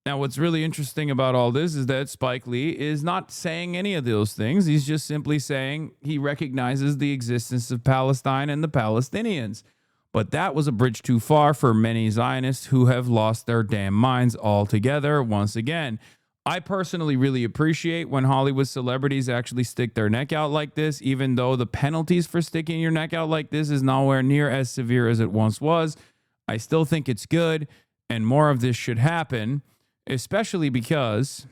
Now, what's really interesting about all this is that Spike Lee is not saying any of those things. He's just simply saying he recognizes the existence of Palestine and the Palestinians. But that was a bridge too far for many Zionists who have lost their damn minds altogether once again. I personally really appreciate when Hollywood celebrities actually stick their neck out like this, even though the penalties for sticking your neck out like this is nowhere near as severe as it once was. I still think it's good, and more of this should happen, especially because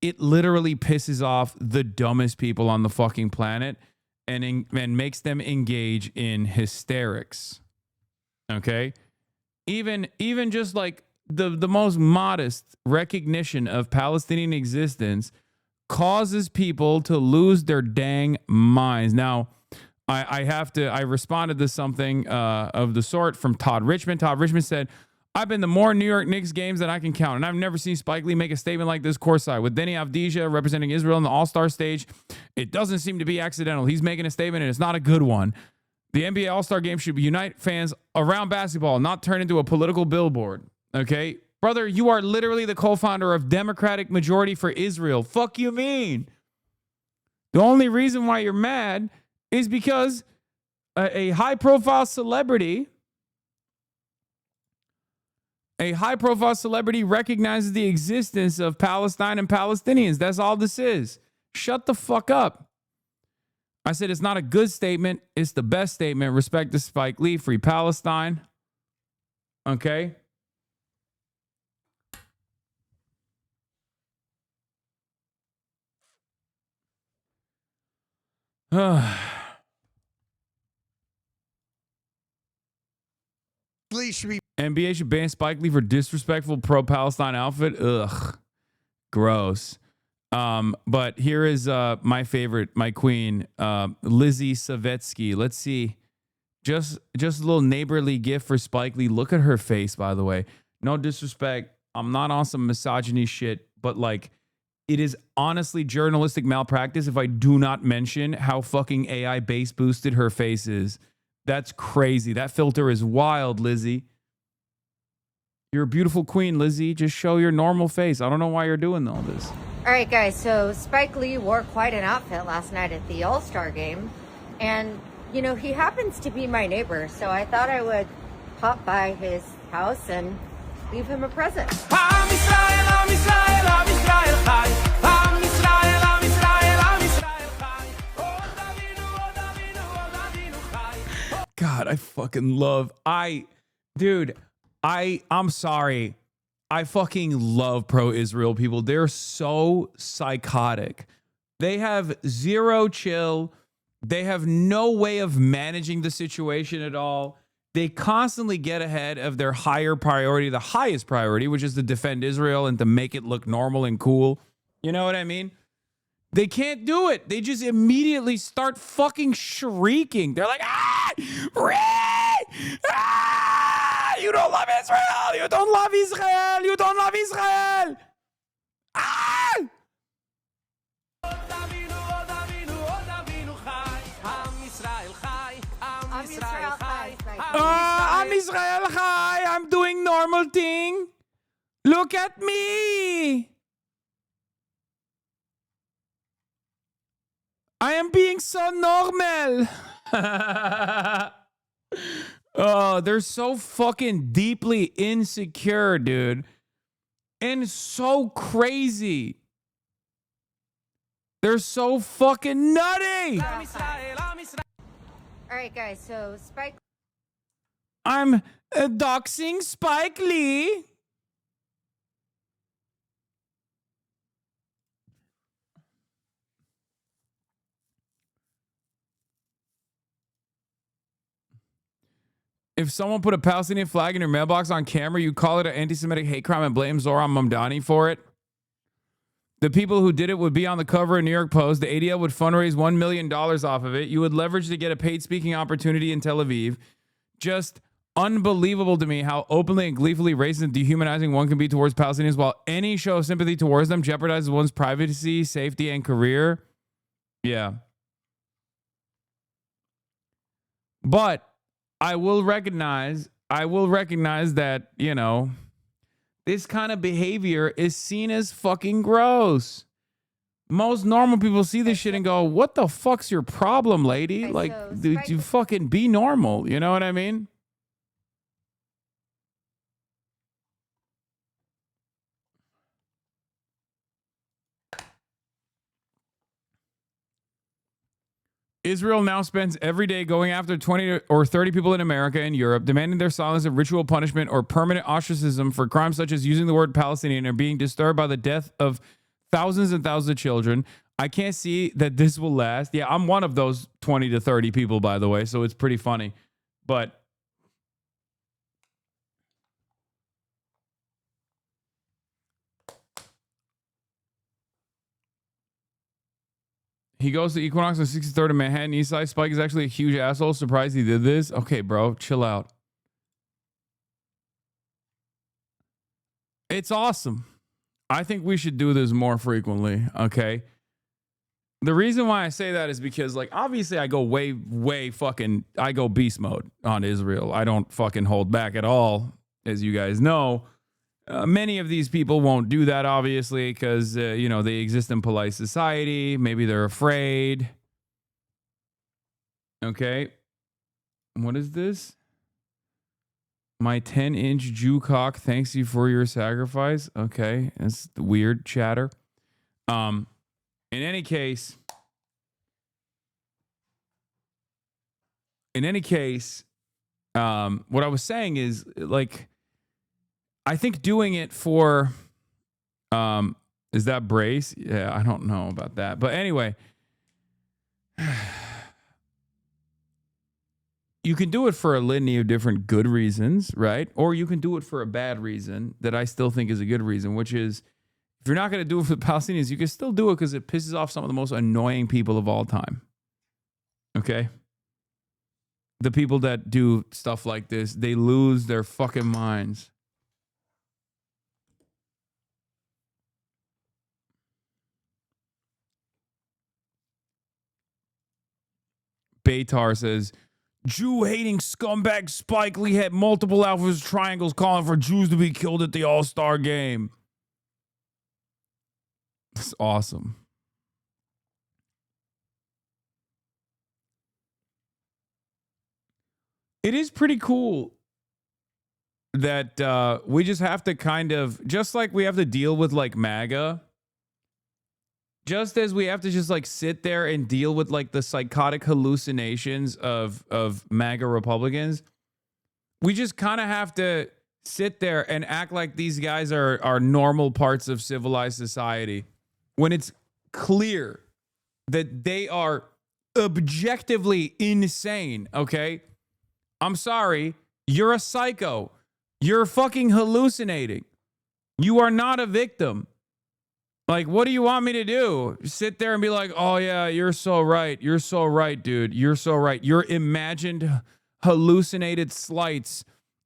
it literally pisses off the dumbest people on the fucking planet and makes them engage in hysterics. Okay? Even just like the most modest recognition of Palestinian existence causes people to lose their dang minds. Now, I responded to something of the sort from Todd Richmond. Todd Richmond said, I've been to more New York Knicks games than I can count, and I've never seen Spike Lee make a statement like this courtside. With Denny Avdija representing Israel in the All-Star stage, it doesn't seem to be accidental. He's making a statement, and it's not a good one. The NBA All-Star Game should unite fans around basketball, not turn into a political billboard. Okay? Brother, you are literally the co-founder of Democratic Majority for Israel. Fuck you mean? The only reason why you're mad is because a high-profile celebrity recognizes the existence of Palestine and Palestinians. That's all this is. Shut the fuck up. I said it's not a good statement. It's the best statement. Respect to Spike Lee. Free Palestine. Okay? NBA should ban Spike Lee for disrespectful pro-Palestine outfit. Ugh. Gross. But here is my favorite, my queen, Lizzie Savetsky. Let's see. Just a little neighborly gift for Spike Lee. Look at her face, by the way. No disrespect. I'm not on some misogyny shit, but like, it is honestly journalistic malpractice if I do not mention how fucking AI bass boosted her face is. That's crazy. That filter is wild, Lizzie. You're a beautiful queen, Lizzie. Just show your normal face. I don't know why you're doing all this. All right, guys, so Spike Lee wore quite an outfit last night at the All-Star Game. And, you know, he happens to be my neighbor, so I thought I would pop by his house and leave him a present. God, I fucking love... I'm sorry. I fucking love pro-Israel people. They're so psychotic. They have zero chill. They have no way of managing the situation at all. They constantly get ahead of their higher priority, the highest priority, which is to defend Israel and to make it look normal and cool. You know what I mean? They can't do it. They just immediately start fucking shrieking. They're like, ah! Ah! You don't love Israel! You don't love Israel! You don't love Israel! Ah! Am Israel Chai! I'm doing normal thing. Look at me! I am being so normal. Oh, they're so fucking deeply insecure, dude. And so crazy. They're so fucking nutty. All right, guys, so Spike... I'm doxing Spike Lee. If someone put a Palestinian flag in your mailbox on camera, you call it an anti-Semitic hate crime and blame Zohran Mamdani for it. The people who did it would be on the cover of New York Post. The ADL would fundraise $1 million off of it. You would leverage to get a paid speaking opportunity in Tel Aviv. Just unbelievable to me how openly and gleefully racist and dehumanizing one can be towards Palestinians, while any show of sympathy towards them jeopardizes one's privacy, safety, and career. Yeah. But I will recognize that, you know, this kind of behavior is seen as fucking gross. Most normal people see this shit and go, what the fuck's your problem, lady? Okay, like, so dude, you fucking be normal. You know what I mean? Israel now spends every day going after 20 or 30 people in America and Europe, demanding their silence of ritual punishment or permanent ostracism for crimes such as using the word Palestinian or being disturbed by the death of thousands and thousands of children. I can't see that this will last. Yeah, I'm one of those 20 to 30 people, by the way, so it's pretty funny. But he goes to Equinox on 63rd and Manhattan East Side. Spike is actually a huge asshole. Surprised he did this. Okay, bro, chill out. It's awesome. I think we should do this more frequently, okay? The reason why I say that is because, like, obviously I go I go beast mode on Israel. I don't fucking hold back at all, as you guys know. Many of these people won't do that, obviously, because, you know, they exist in polite society. Maybe they're afraid. Okay. What is this? My 10-inch Jew cock thanks you for your sacrifice. Okay. That's weird chatter. In any case, what I was saying is, like, I think doing it for, is that brace? Yeah, I don't know about that. But anyway, you can do it for a litany of different good reasons, right? Or you can do it for a bad reason that I still think is a good reason, which is, if you're not going to do it for the Palestinians, you can still do it because it pisses off some of the most annoying people of all time. Okay? The people that do stuff like this, they lose their fucking minds. Baytar says, Jew-hating scumbag Spike Lee had multiple Alpha triangles calling for Jews to be killed at the All-Star game. That's awesome. It is pretty cool that we just have to kind of, just like we have to deal with like MAGA, just as we have to just like sit there and deal with like the psychotic hallucinations of MAGA Republicans, we just kind of have to sit there and act like these guys are normal parts of civilized society when it's clear that they are objectively insane, okay? I'm sorry, you're a psycho. You're fucking hallucinating. You are not a victim. Like, what do you want me to do? Sit there and be like, oh yeah, you're so right. You're so right, dude. You're so right. Your imagined hallucinated slights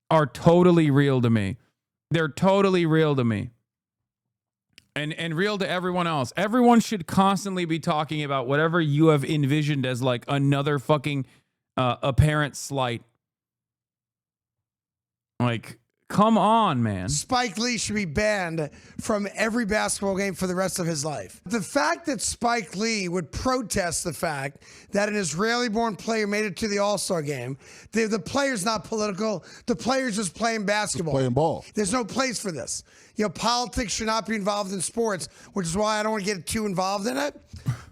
are totally real to me. They're totally real to me. And real to everyone else. Everyone should constantly be talking about whatever you have envisioned as like another fucking apparent slight. Like, come on, man. Spike Lee should be banned from every basketball game for the rest of his life. The fact that Spike Lee would protest the fact that an Israeli-born player made it to the All-Star game, the player's not political. The player's just playing basketball. Just playing ball. There's no place for this. You know, politics should not be involved in sports, which is why I don't want to get too involved in it.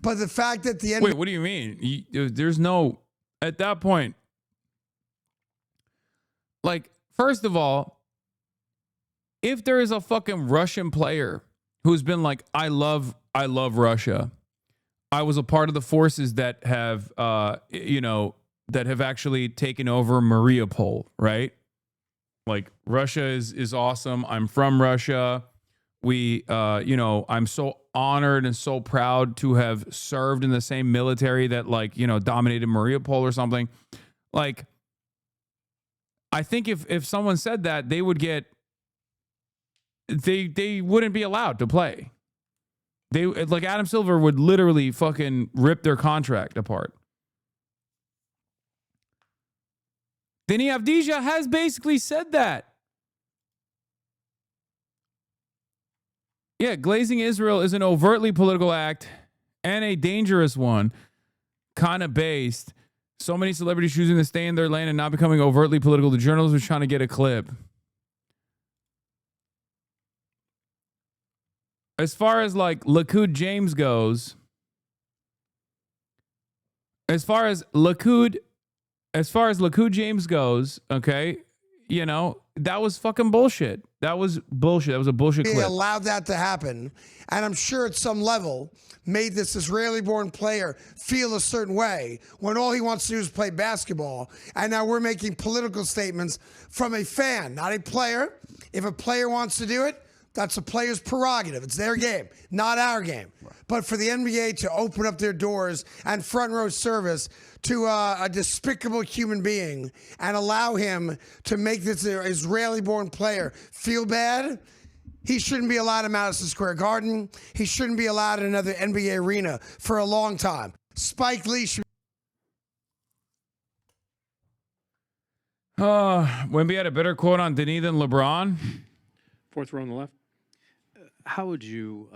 But the fact that the end. Wait, what do you mean? There's no, at that point, like, first of all, if there is a fucking Russian player who's been like, I love Russia. I was a part of the forces that have, that have actually taken over Mariupol, right? Like, Russia is awesome. I'm from Russia. I'm so honored and so proud to have served in the same military that, like, dominated Mariupol or something. Like, I think if someone said that, they would get, they wouldn't be allowed to play. They, like, Adam Silver would literally fucking rip their contract apart. Deni Avdija has basically said that. Yeah, glazing Israel is an overtly political act and a dangerous one, kind of based. So many celebrities choosing to stay in their lane and not becoming overtly political. The journalists were trying to get a clip. As far as like Lakud James goes, as far as Lakud James goes, okay, that was fucking bullshit. That was bullshit. That was a bullshit clip. They allowed that to happen. And I'm sure at some level made this Israeli-born player feel a certain way when all he wants to do is play basketball. And now we're making political statements from a fan, not a player. If a player wants to do it, that's a player's prerogative. It's their game, not our game. Right. But for the NBA to open up their doors and front row service to a despicable human being and allow him to make this Israeli-born player feel bad, He shouldn't be allowed in Madison Square Garden. He shouldn't be allowed in another NBA arena for a long time. Spike Lee should. Wemby had a better quote on Denis than LeBron. Fourth row on the left. How would you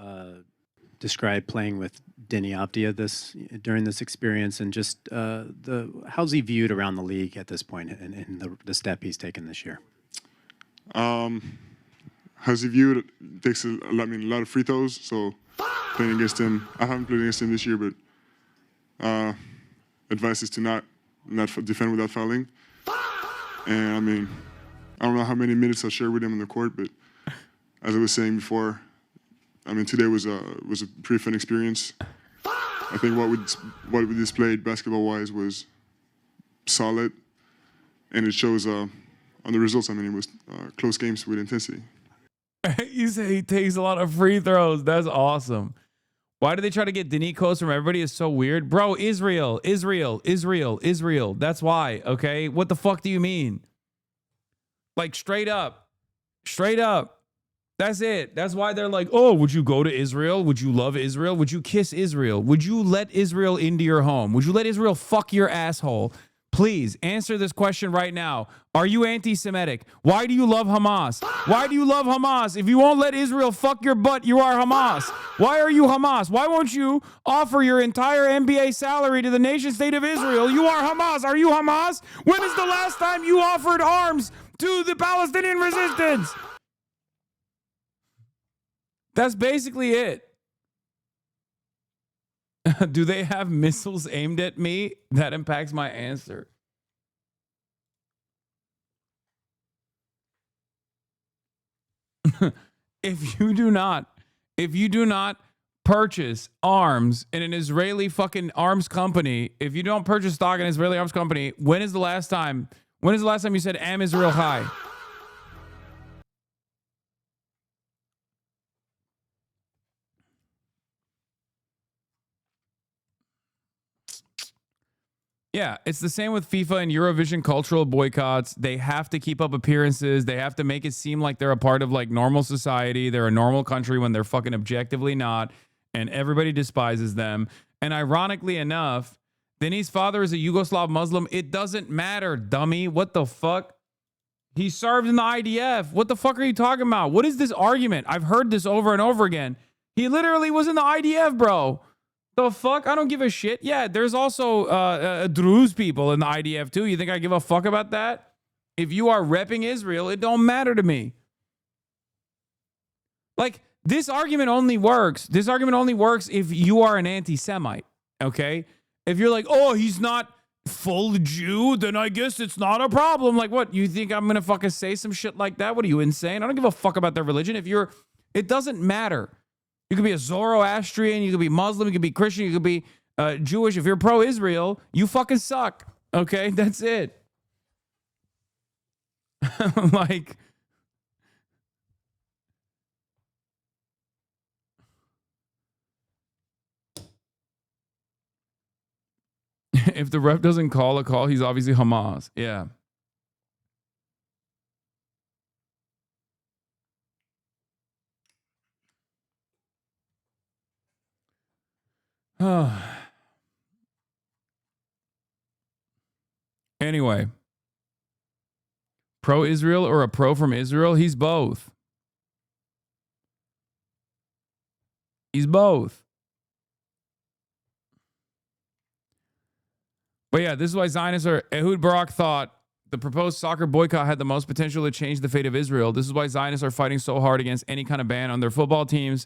describe playing with Denny Avdia during this experience, and just how's he viewed around the league at this point in the step he's taken this year? How's he viewed? Takes a lot of free throws. So playing against him, I haven't played against him this year, but advice is to not defend without fouling. And I mean, I don't know how many minutes I'll share with him on the court, but as I was saying before, I mean, today was a pretty fun experience. I think what we displayed basketball-wise was solid, and it shows on the results. I mean, it was close games with intensity. You say he takes a lot of free throws. That's awesome. Why do they try to get Denis quotes from everybody? Is so weird. Bro, Israel. That's why, okay? What the fuck do you mean? Like, straight up. That's it. That's why they're like, oh, would you go to Israel? Would you love Israel? Would you kiss Israel? Would you let Israel into your home? Would you let Israel fuck your asshole? Please answer this question right now. Are you anti-Semitic? Why do you love Hamas? Why do you love Hamas? If you won't let Israel fuck your butt, you are Hamas. Why are you Hamas? Why won't you offer your entire NBA salary to the nation state of Israel? You are Hamas. Are you Hamas? When is the last time you offered arms to the Palestinian resistance? That's basically it. Do they have missiles aimed at me? That impacts my answer. If you do not purchase arms in an Israeli fucking arms company, if you don't purchase stock in an Israeli arms company, when is the last time you said Am Israel High? Yeah, it's the same with FIFA and Eurovision cultural boycotts. They have to keep up appearances. They have to make it seem like they're a part of like normal society. They're a normal country when they're fucking objectively not. And everybody despises them. And ironically enough, Denis' father is a Yugoslav Muslim. It doesn't matter, dummy. What the fuck? He served in the IDF. What the fuck are you talking about? What is this argument? I've heard this over and over again. He literally was in the IDF, bro. The fuck? I don't give a shit. Yeah, there's also Druze people in the IDF too. You think I give a fuck about that? If you are repping Israel, it don't matter to me. Like, this argument only works. This argument only works if you are an anti-Semite, okay? If you're like, oh, he's not full Jew, then I guess it's not a problem. Like, what? You think I'm gonna fucking say some shit like that? What are you, insane? I don't give a fuck about their religion. It doesn't matter. You could be a Zoroastrian, you could be Muslim, you could be Christian, you could be Jewish. If you're pro-Israel, you fucking suck. Okay? That's it. Like, if the ref doesn't call a call, he's obviously Hamas. Yeah. Anyway, pro-Israel or a pro from Israel? He's both. He's both. But yeah, this is why Zionists are... Ehud Barak thought the proposed soccer boycott had the most potential to change the fate of Israel. This is why Zionists are fighting so hard against any kind of ban on their football teams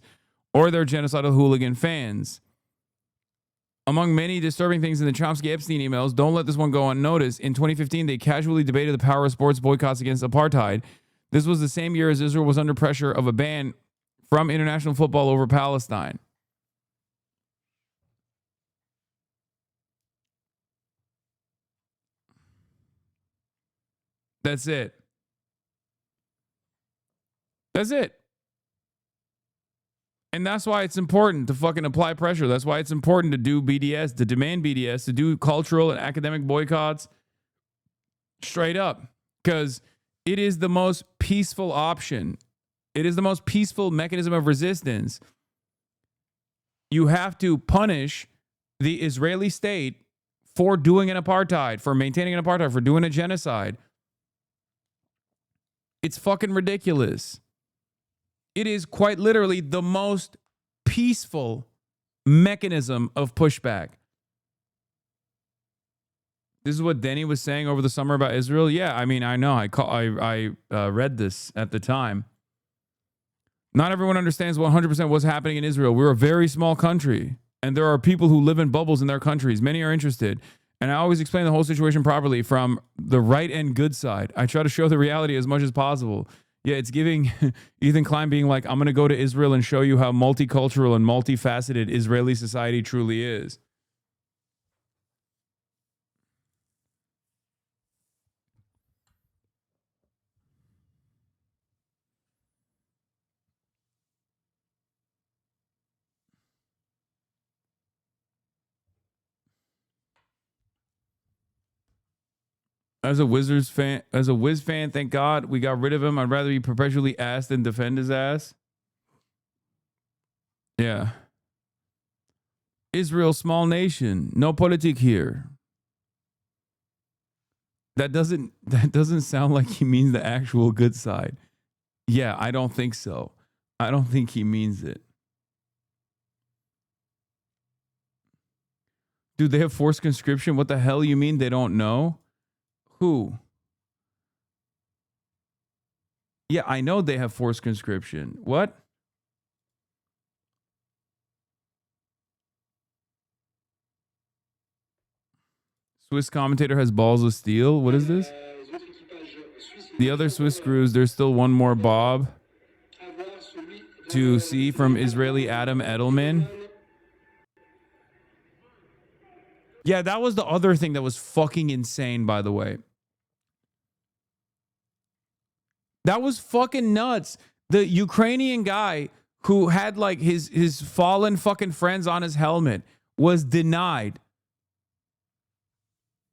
or their genocidal hooligan fans. Among many disturbing things in the Chomsky-Epstein emails, don't let this one go unnoticed. In 2015, they casually debated the power of sports boycotts against apartheid. This was the same year as Israel was under pressure of a ban from international football over Palestine. That's it. That's it. And that's why it's important to fucking apply pressure. That's why it's important to do BDS, to demand BDS, to do cultural and academic boycotts straight up. Because it is the most peaceful option. It is the most peaceful mechanism of resistance. You have to punish the Israeli state for doing an apartheid, for maintaining an apartheid, for doing a genocide. It's fucking ridiculous. It is quite literally the most peaceful mechanism of pushback. This is what Denny was saying over the summer about Israel. Yeah, I mean, I know. I read this at the time. Not everyone understands 100% what's happening in Israel. We're a very small country, and there are people who live in bubbles in their countries. Many are interested. And I always explain the whole situation properly from the right and good side. I try to show the reality as much as possible. Yeah, it's giving Ethan Klein being like, I'm going to go to Israel and show you how multicultural and multifaceted Israeli society truly is. As a Wiz fan, thank God we got rid of him. I'd rather be perpetually ass than defend his ass. Yeah. Israel, small nation, no politic here. That doesn't sound like he means the actual good side. Yeah, I don't think so. I don't think he means it. Dude, they have forced conscription? What the hell you mean they don't know? Who? Yeah, I know they have forced conscription. What? Swiss commentator has balls of steel. What is this? The other Swiss screws, there's still one more Bob to see from Israeli Adam Edelman. Yeah, that was the other thing that was fucking insane, by the way. That was fucking nuts. The Ukrainian guy who had like his fallen fucking friends on his helmet was denied.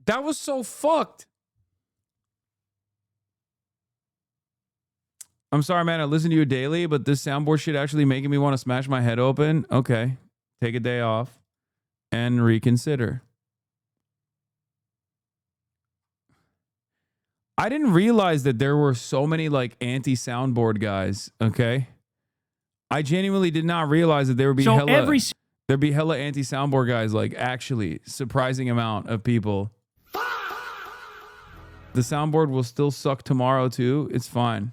That was so fucked. I'm sorry, man. I listen to you daily, but this soundboard shit actually making me want to smash my head open. Okay. Take a day off and reconsider. I didn't realize that there were so many like anti-soundboard guys, okay? I genuinely did not realize that there would be there'd be hella anti-soundboard guys, like actually surprising amount of people. The soundboard will still suck tomorrow too. It's fine.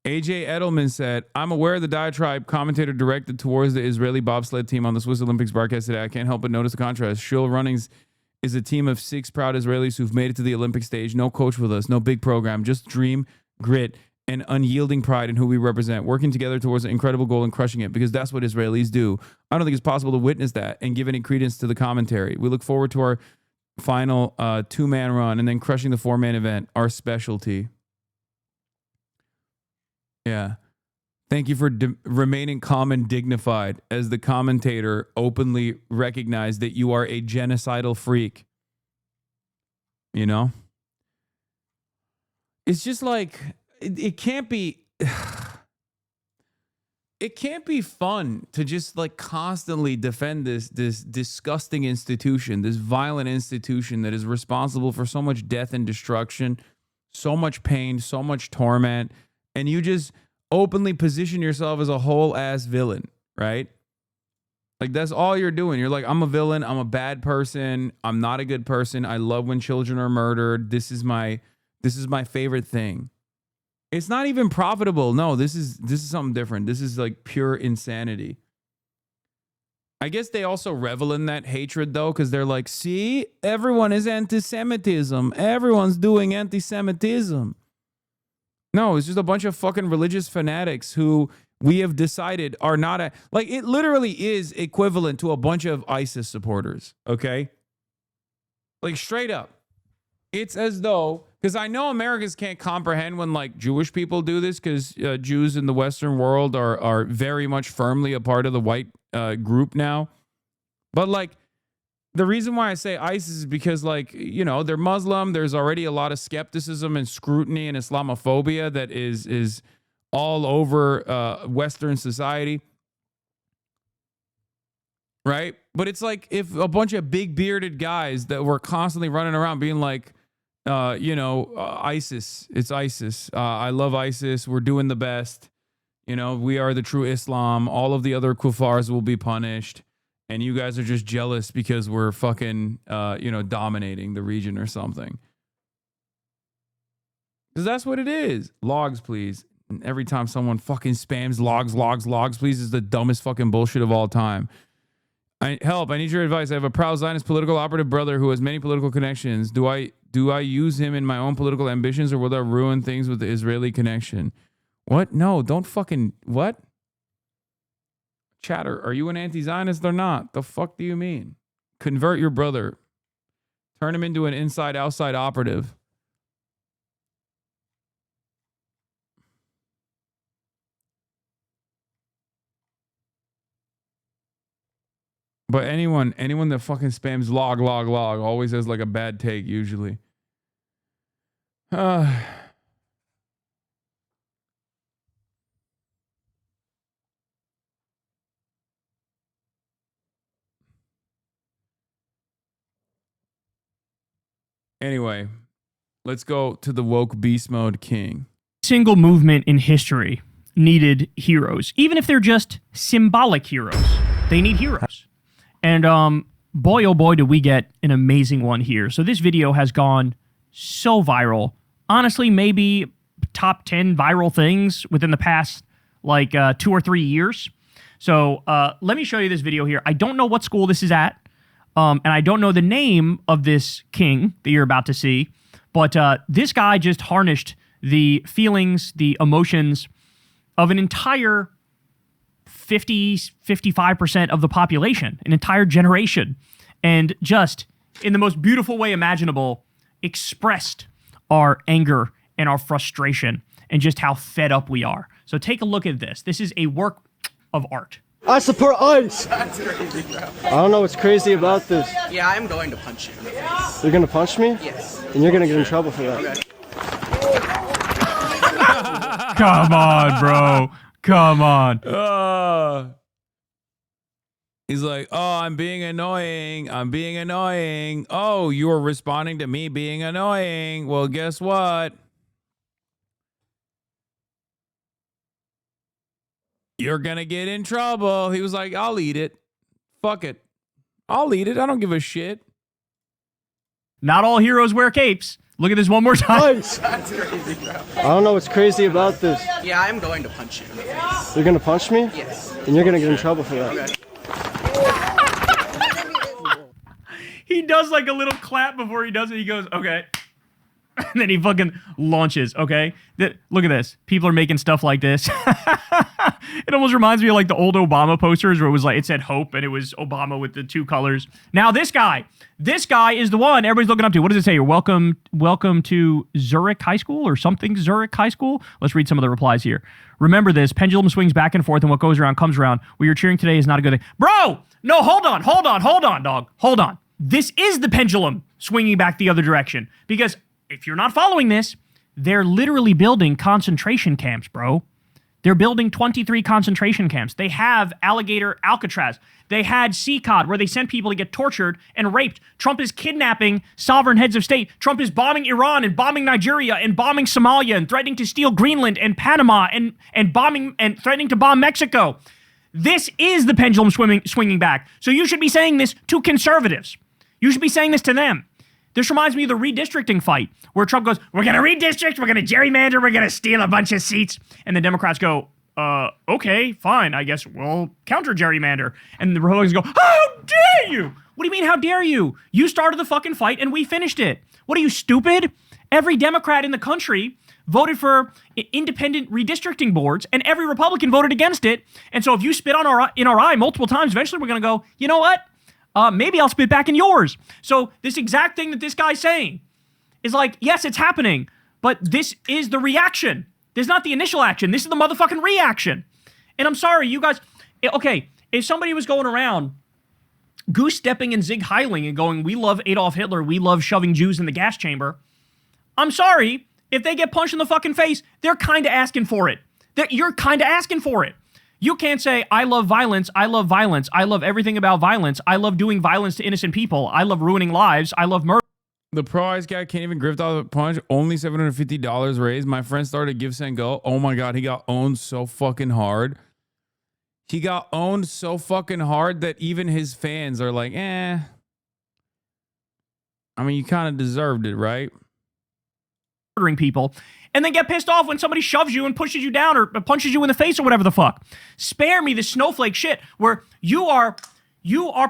AJ Edelman said, I'm aware of the diatribe commentator directed towards the Israeli bobsled team on the Swiss Olympics broadcast today. I can't help but notice the contrast. Shul Runnings is a team of 6 proud Israelis who've made it to the Olympic stage. No coach with us, no big program, just dream, grit, and unyielding pride in who we represent, working together towards an incredible goal and crushing it, because that's what Israelis do. I don't think it's possible to witness that and give any credence to the commentary. We look forward to our final 2-man run and then crushing the 4-man event, our specialty. Yeah. Thank you for remaining calm and dignified as the commentator openly recognized that you are a genocidal freak. You know? It's just like, it can't be, it can't be fun to just like constantly defend this disgusting institution, this violent institution that is responsible for so much death and destruction, so much pain, so much torment. And you just openly position yourself as a whole ass villain, right? Like that's all you're doing. You're like, I'm a villain. I'm a bad person. I'm not a good person. I love when children are murdered. This is my favorite thing. It's not even profitable. No, this is something different. This is like pure insanity. I guess they also revel in that hatred though, because they're like, see, everyone is anti-Semitism. Everyone's doing anti-Semitism. No, it's just a bunch of fucking religious fanatics who we have decided are not like, it literally is equivalent to a bunch of ISIS supporters, okay? Like straight up. It's as though, because I know Americans can't comprehend when like Jewish people do this, because Jews in the Western world are very much firmly a part of the white group now. But like, the reason why I say ISIS is because, like, you know, they're Muslim. There's already a lot of skepticism and scrutiny and Islamophobia that is all over Western society. Right? But it's like if a bunch of big bearded guys that were constantly running around being like, ISIS, it's ISIS. I love ISIS. We're doing the best. You know, we are the true Islam. All of the other kuffars will be punished. And you guys are just jealous because we're fucking, dominating the region or something. Because that's what it is. Logs, please. And every time someone fucking spams logs, please, is the dumbest fucking bullshit of all time. Help, I need your advice. I have a proud Zionist political operative brother who has many political connections. Do I use him in my own political ambitions, or will that ruin things with the Israeli connection? What? No, don't fucking... What? Chatter, are you an anti-Zionist or not? The fuck do you mean? Convert your brother. Turn him into an inside-outside operative. But anyone that fucking spams log always has like a bad take usually. Anyway, let's go to the woke beast mode king. Single movement in history needed heroes, even if they're just symbolic heroes. They need heroes. And boy, oh boy, do we get an amazing one here. So this video has gone so viral. Honestly, maybe top 10 viral things within the past, 2 or 3 years. So let me show you this video here. I don't know what school this is at. And I don't know the name of this king that you're about to see. But this guy just harnessed the feelings, the emotions of an entire 55% of the population, an entire generation, and just in the most beautiful way imaginable expressed our anger and our frustration and just how fed up we are. So take a look at this. This is a work of art. I support ICE! That's crazy, bro. I don't know what's crazy about this. Yeah, I'm going to punch you in the face. You're gonna punch me? Yes. And you're gonna get in trouble for that. Okay. Come on, bro. Come on. He's like, oh, I'm being annoying. Oh, you're responding to me being annoying. Well, guess what? You're going to get in trouble. He was like, I'll eat it. Fuck it. I'll eat it. I don't give a shit. Not all heroes wear capes. Look at this one more time. That's crazy, bro. I don't know what's crazy about this. Yeah, I'm going to punch you in the face. You're gonna punch me? Yes. And you're gonna get in trouble for that. Okay. He does like a little clap before he does it. He goes, okay. And then he fucking launches, okay? Look at this. People are making stuff like this. It almost reminds me of like the old Obama posters where it was like, it said hope and it was Obama with the 2 colors. Now this guy is the one everybody's looking up to. What does it say? You're welcome to Zurich High School or something, Zurich High School? Let's read some of the replies here. Remember this, pendulum swings back and forth and what goes around comes around. What you're cheering today is not a good thing. Bro, no, hold on, dog. Hold on. This is the pendulum swinging back the other direction because if you're not following this, they're literally building concentration camps, bro. They're building 23 concentration camps. They have alligator Alcatraz. They had CCOD, where they sent people to get tortured and raped. Trump is kidnapping sovereign heads of state. Trump is bombing Iran and bombing Nigeria and bombing Somalia and threatening to steal Greenland and Panama and bombing and threatening to bomb Mexico. This is the pendulum swinging back. So you should be saying this to conservatives. You should be saying this to them. This reminds me of the redistricting fight where Trump goes, we're going to redistrict, we're going to gerrymander, we're going to steal a bunch of seats. And the Democrats go, okay, fine, I guess we'll counter gerrymander. And the Republicans go, how dare you? What do you mean, how dare you? You started the fucking fight and we finished it. What are you, stupid? Every Democrat in the country voted for independent redistricting boards and every Republican voted against it. And so if you spit in our eye multiple times, eventually we're going to go, you know what? Maybe I'll spit back in yours. So this exact thing that this guy's saying is like, yes, it's happening, but this is the reaction. This is not the initial action. This is the motherfucking reaction. And I'm sorry, you guys, okay, if somebody was going around goose stepping and zig heiling and going, we love Adolf Hitler, we love shoving Jews in the gas chamber. I'm sorry, if they get punched in the fucking face, they're kind of asking for it. You're kind of asking for it. You can't say, I love violence, I love violence, I love everything about violence, I love doing violence to innocent people, I love ruining lives, I love murder. The pro ice guy can't even grift out a punch. Only $750 raised. My friend started Give Send Go. Oh my God, he got owned so fucking hard. He got owned so fucking hard that even his fans are like, I mean, you kind of deserved it, right? Murdering people, and then get pissed off when somebody shoves you and pushes you down or punches you in the face or whatever the fuck. Spare me the snowflake shit where you are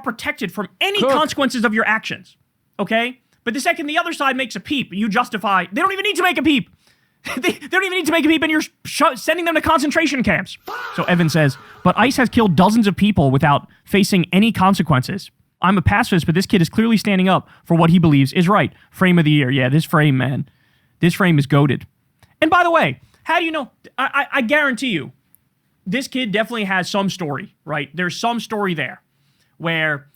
protected from any consequences of your actions, okay? But the second the other side makes a peep, you justify, they don't even need to make a peep. They don't even need to make a peep, and you're sending them to concentration camps. So Evan says, but ICE has killed dozens of people without facing any consequences. I'm a pacifist, but this kid is clearly standing up for what he believes is right. Frame of the year. Yeah, this frame, man. This frame is goated. And by the way, how do you know? I guarantee you, this kid definitely has some story, right? There's some story there where,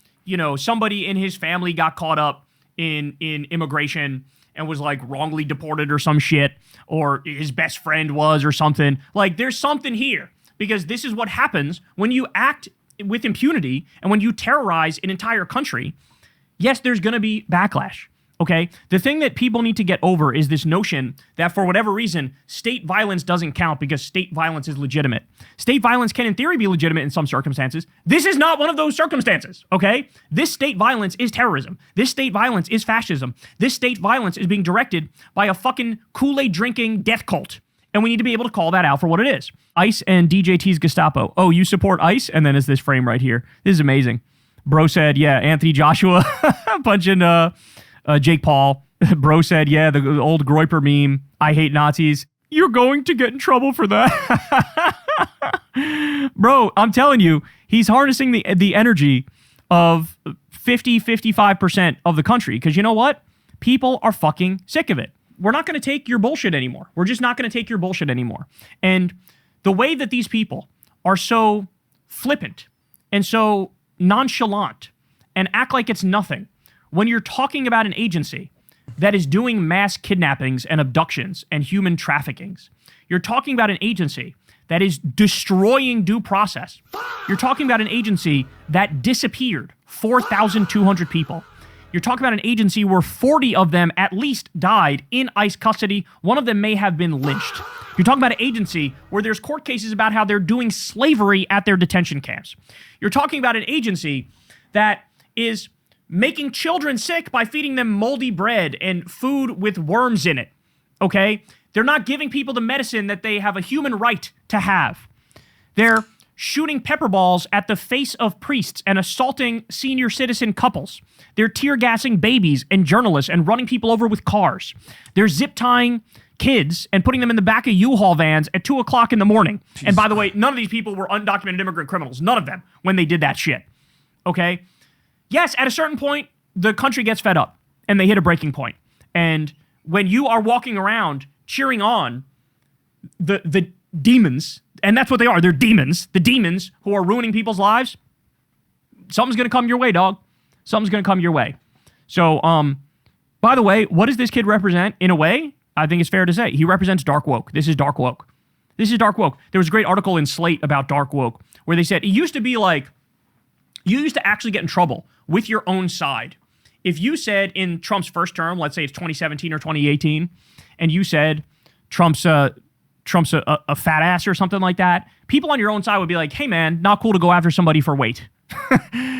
somebody in his family got caught up in immigration and was like wrongly deported or some shit, or his best friend was or something. Like, there's something here, because this is what happens when you act with impunity and when you terrorize an entire country. Yes, there's going to be backlash. Okay, the thing that people need to get over is this notion that for whatever reason, state violence doesn't count because state violence is legitimate. State violence can in theory be legitimate in some circumstances. This is not one of those circumstances, okay? This state violence is terrorism. This state violence is fascism. This state violence is being directed by a fucking Kool-Aid drinking death cult. And we need to be able to call that out for what it is. ICE and DJT's Gestapo. Oh, you support ICE? And then it's this frame right here. This is amazing. Bro said, yeah, Anthony Joshua punching Jake Paul. Bro said, yeah, the old Groiper meme. I hate Nazis. You're going to get in trouble for that. Bro, I'm telling you, he's harnessing the energy of 55% of the country. Because you know what? People are fucking sick of it. We're not going to take your bullshit anymore. We're just not going to take your bullshit anymore. And the way that these people are so flippant and so nonchalant and act like it's nothing, when you're talking about an agency that is doing mass kidnappings and abductions and human traffickings, you're talking about an agency that is destroying due process. You're talking about an agency that disappeared 4,200 people. You're talking about an agency where 40 of them at least died in ICE custody. One of them may have been lynched. You're talking about an agency where there's court cases about how they're doing slavery at their detention camps. You're talking about an agency that is making children sick by feeding them moldy bread and food with worms in it, okay? They're not giving people the medicine that they have a human right to have. They're shooting pepper balls at the face of priests and assaulting senior citizen couples. They're tear gassing babies and journalists and running people over with cars. They're zip tying kids and putting them in the back of U-Haul vans at 2 o'clock in the morning. And by the way, none of these people were undocumented immigrant criminals. None of them when they did that shit, okay? Yes, at a certain point, the country gets fed up and they hit a breaking point. And when you are walking around cheering on the demons, and that's what they are, they're demons, the demons who are ruining people's lives, something's going to come your way, dog. Something's going to come your way. So, by the way, what does this kid represent? In a way, I think it's fair to say, he represents dark woke. This is dark woke. This is dark woke. There was a great article in Slate about dark woke where they said it used to be like, you used to actually get in trouble with your own side. If you said in Trump's first term, let's say it's 2017 or 2018, and you said Trump's a fat ass or something like that, people on your own side would be like, hey man, not cool to go after somebody for weight.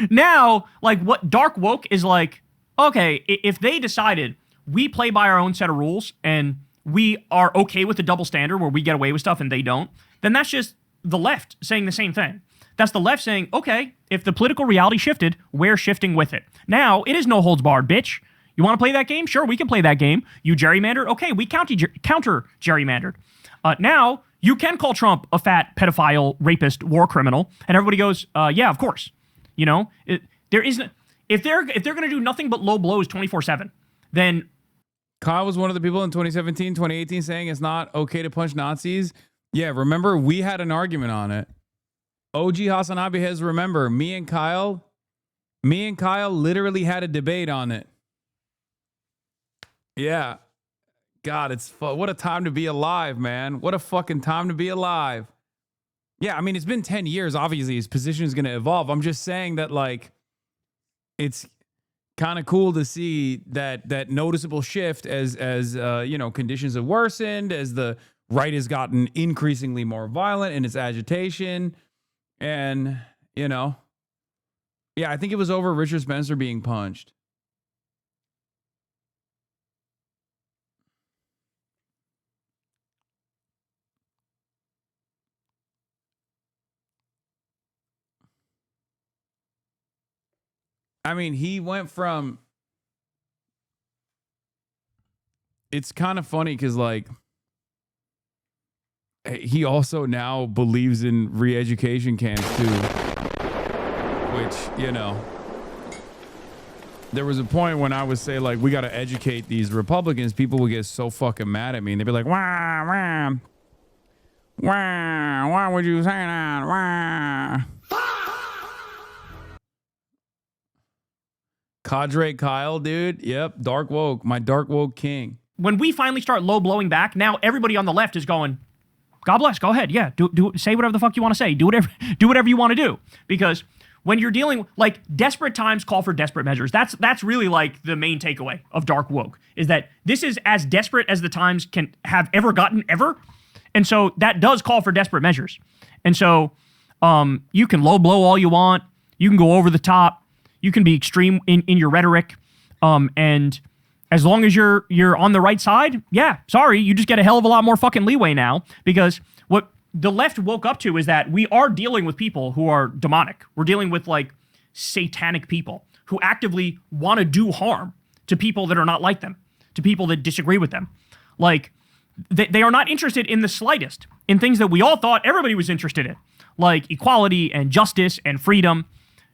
Now, like what dark woke is like, okay, if they decided we play by our own set of rules and we are okay with the double standard where we get away with stuff and they don't, then that's just the left saying the same thing. That's the left saying, okay, if the political reality shifted, we're shifting with it. Now, it is no holds barred, bitch. You want to play that game? Sure, we can play that game. You gerrymandered? Okay, we counter gerrymandered. Now, you can call Trump a fat, pedophile, rapist, war criminal, and everybody goes, yeah, of course. You know, there isn't, if they're going to do nothing but low blows 24/7, then... Kyle was one of the people in 2017, 2018 saying it's not okay to punch Nazis. Yeah, remember, we had an argument on it. OG HasanAbi has remember, me and Kyle Me and Kyle literally had a debate on it. Yeah. God, what a time to be alive, man. What a fucking time to be alive. Yeah, I mean, it's been 10 years. Obviously, his position is going to evolve. I'm just saying that, like, it's kind of cool to see that noticeable shift as conditions have worsened, as the right has gotten increasingly more violent in its agitation. And, yeah, I think it was over Richard Spencer being punched. I mean, he went from... It's kind of funny because, like, he also now believes in re-education camps, too. Which, there was a point when I would say, like, we got to educate these Republicans. People would get so fucking mad at me. And they'd be like, why would you say that? Wah. Cadre Kyle, dude. Yep. Dark woke. My dark woke king. When we finally start low blowing back, now everybody on the left is going, God bless, go ahead. Yeah, do say whatever the fuck you want to say. Do whatever you want to do. Because when you're dealing, like, desperate times call for desperate measures. That's really, like, the main takeaway of dark woke, is that this is as desperate as the times can have ever gotten ever. And so that does call for desperate measures. And so you can low blow all you want. You can go over the top. You can be extreme in your rhetoric. And as long as you're on the right side, yeah, sorry, you just get a hell of a lot more fucking leeway now, because what the left woke up to is that we are dealing with people who are demonic. We're dealing with, like, satanic people who actively want to do harm to people that are not like them, to people that disagree with them. Like, they are not interested in the slightest in things that we all thought everybody was interested in, like equality and justice and freedom.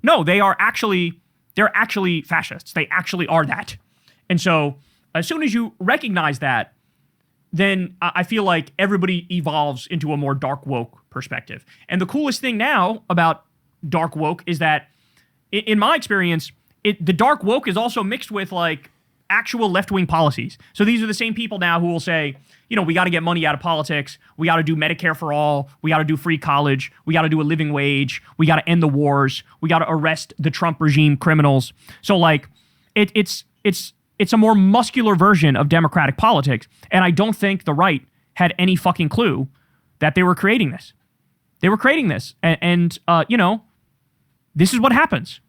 No, they're actually fascists. They actually are that. And so as soon as you recognize that, then I feel like everybody evolves into a more dark woke perspective. And the coolest thing now about dark woke is that, in my experience, the dark woke is also mixed with, like, actual left-wing policies. So these are the same people now who will say, we got to get money out of politics. We got to do Medicare for all. We got to do free college. We got to do a living wage. We got to end the wars. We got to arrest the Trump regime criminals. So, like, it's a more muscular version of democratic politics. And I don't think the right had any fucking clue that they were creating this. They were creating this. And this is what happens.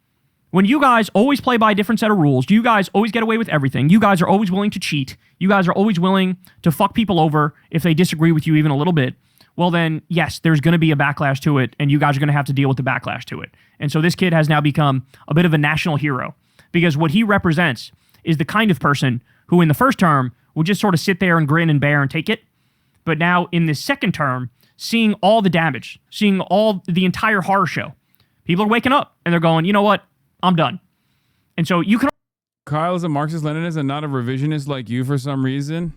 When you guys always play by a different set of rules, you guys always get away with everything. You guys are always willing to cheat. You guys are always willing to fuck people over if they disagree with you even a little bit. Well, then, yes, there's going to be a backlash to it, and you guys are going to have to deal with the backlash to it. And so this kid has now become a bit of a national hero, because what he represents is the kind of person who in the first term would just sort of sit there and grin and bear and take it. But now in this second term, seeing all the damage, seeing all the entire horror show, people are waking up and they're going, you know what? I'm done. And so you can... Kyle is a Marxist-Leninist and not a revisionist like you for some reason.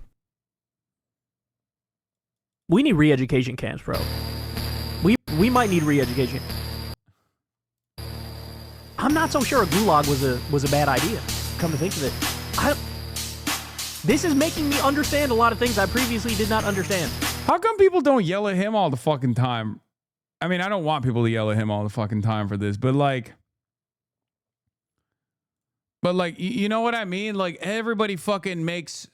We need re-education camps, bro. We might need re-education. I'm not so sure a gulag was a bad idea. Come to think of it, this is making me understand a lot of things I previously did not understand. How come people don't yell at him all the fucking time? I mean, I don't want people to yell at him all the fucking time for this, but like, you know what I mean? Like, everybody fucking makes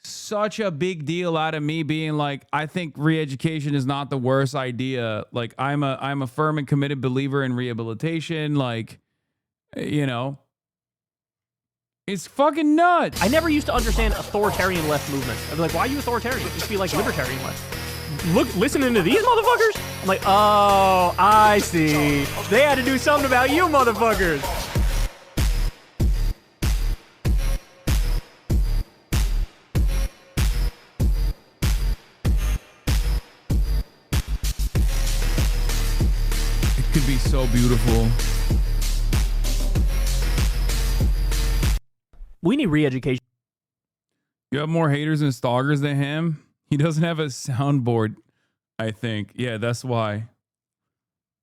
such a big deal out of me being like, I think re-education is not the worst idea. Like, I'm a firm and committed believer in rehabilitation. Like, it's fucking nuts. I never used to understand authoritarian left movements. I'd be like, why are you authoritarian? Just be like libertarian left. Listening to these motherfuckers? I'm like, oh, I see. They had to do something about you motherfuckers. It could be so beautiful. We need re-education. You have more haters and stalkers than him? He doesn't have a soundboard, I think. Yeah, that's why.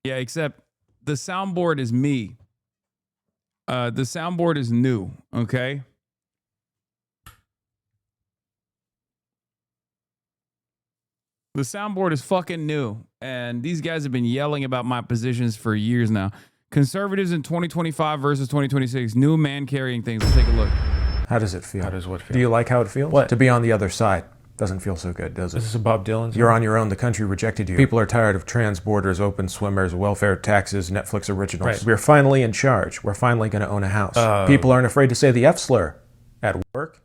Yeah, except the soundboard is me. The soundboard is new, okay? The soundboard is fucking new, and these guys have been yelling about my positions for years now. Conservatives in 2025 versus 2026, new man-carrying things. Let's take a look. How does it feel? How does what feel? Do you like how it feels? What? To be on the other side doesn't feel so good, does it? Is this a Bob Dylan song? You're on your own. The country rejected you. People are tired of trans borders, open swimmers, welfare taxes, Netflix originals. Right. We're finally in charge. We're finally going to own a house. People aren't afraid to say the F slur. At work,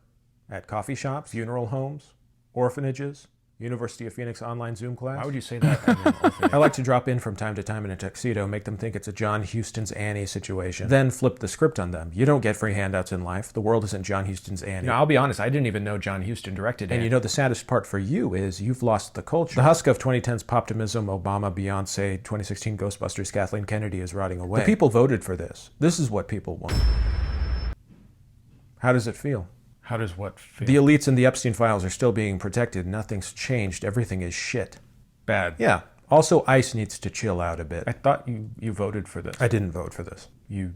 at coffee shops, funeral homes, orphanages, University of Phoenix online Zoom class. Why would you say that? I like to drop in from time to time in a tuxedo, make them think it's a John Huston's Annie situation. Then flip the script on them. You don't get free handouts in life. The world isn't John Huston's Annie. No, I'll be honest, I didn't even know John Huston directed it. And you know the saddest part for you is you've lost the culture. The husk of 2010's poptimism, Obama, Beyonce, 2016 Ghostbusters, Kathleen Kennedy is rotting away. The people voted for this. This is what people want. How does it feel? How does what feel? The elites and the Epstein files are still being protected. Nothing's changed. Everything is shit. Bad. Yeah. Also, ICE needs to chill out a bit. I thought you voted for this. I didn't vote for this. You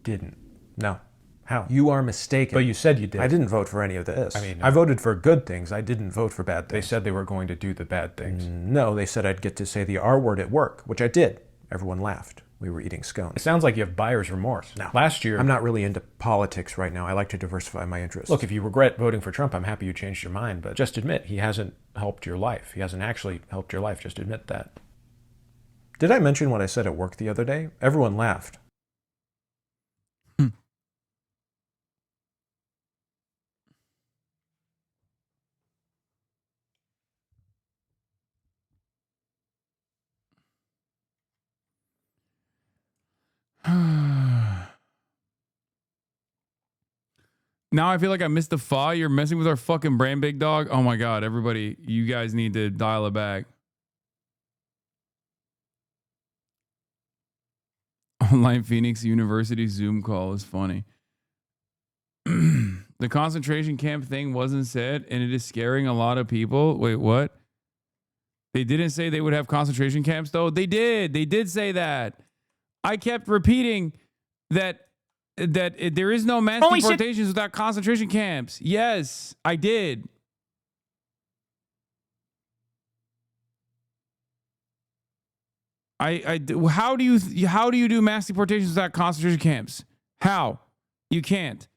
didn't. No. How? You are mistaken. But you said you did. I didn't vote for any of this. I mean, I voted for good things. I didn't vote for bad They things. said they were going to do the bad things. No, they said I'd get to say the R word at work, which I did. Everyone laughed. We were eating scones. It sounds like you have buyer's remorse. No. Last year... I'm not really into politics right now. I like to diversify my interests. Look, if you regret voting for Trump, I'm happy you changed your mind, but just admit he hasn't helped your life. He hasn't actually helped your life. Just admit that. Did I mention what I said at work the other day? Everyone laughed. Now I feel like I missed the FA. You're messing with our fucking brain, big dog. Oh my God, everybody, you guys need to dial it back. Online Phoenix University Zoom call is funny. The concentration camp thing wasn't said, and it is scaring a lot of people. Wait, what? They didn't say they would have concentration camps, though? They did. They did say that. I kept repeating that there is no mass deportations without concentration camps. Yes, I did. How do you do mass deportations without concentration camps? How? You can't.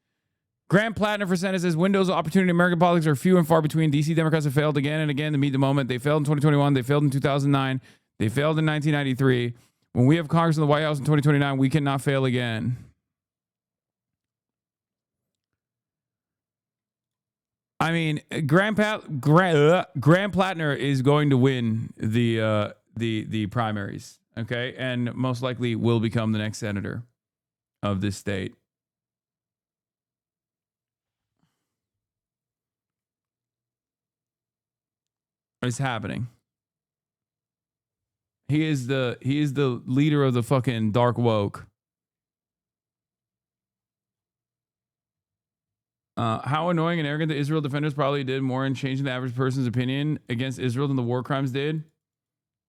Grant Plattner for Senate says windows of opportunity in American politics are few and far between. DC Democrats have failed again and again to meet the moment. They failed in 2021. They failed in 2009. They failed in 1993. When we have Congress in the White House in 2029, we cannot fail again. I mean, Grant Plattner is going to win the primaries, okay, and most likely will become the next senator of this state. It's happening. He is the leader of the fucking dark woke. How annoying and arrogant the Israel defenders probably did more in changing the average person's opinion against Israel than the war crimes did.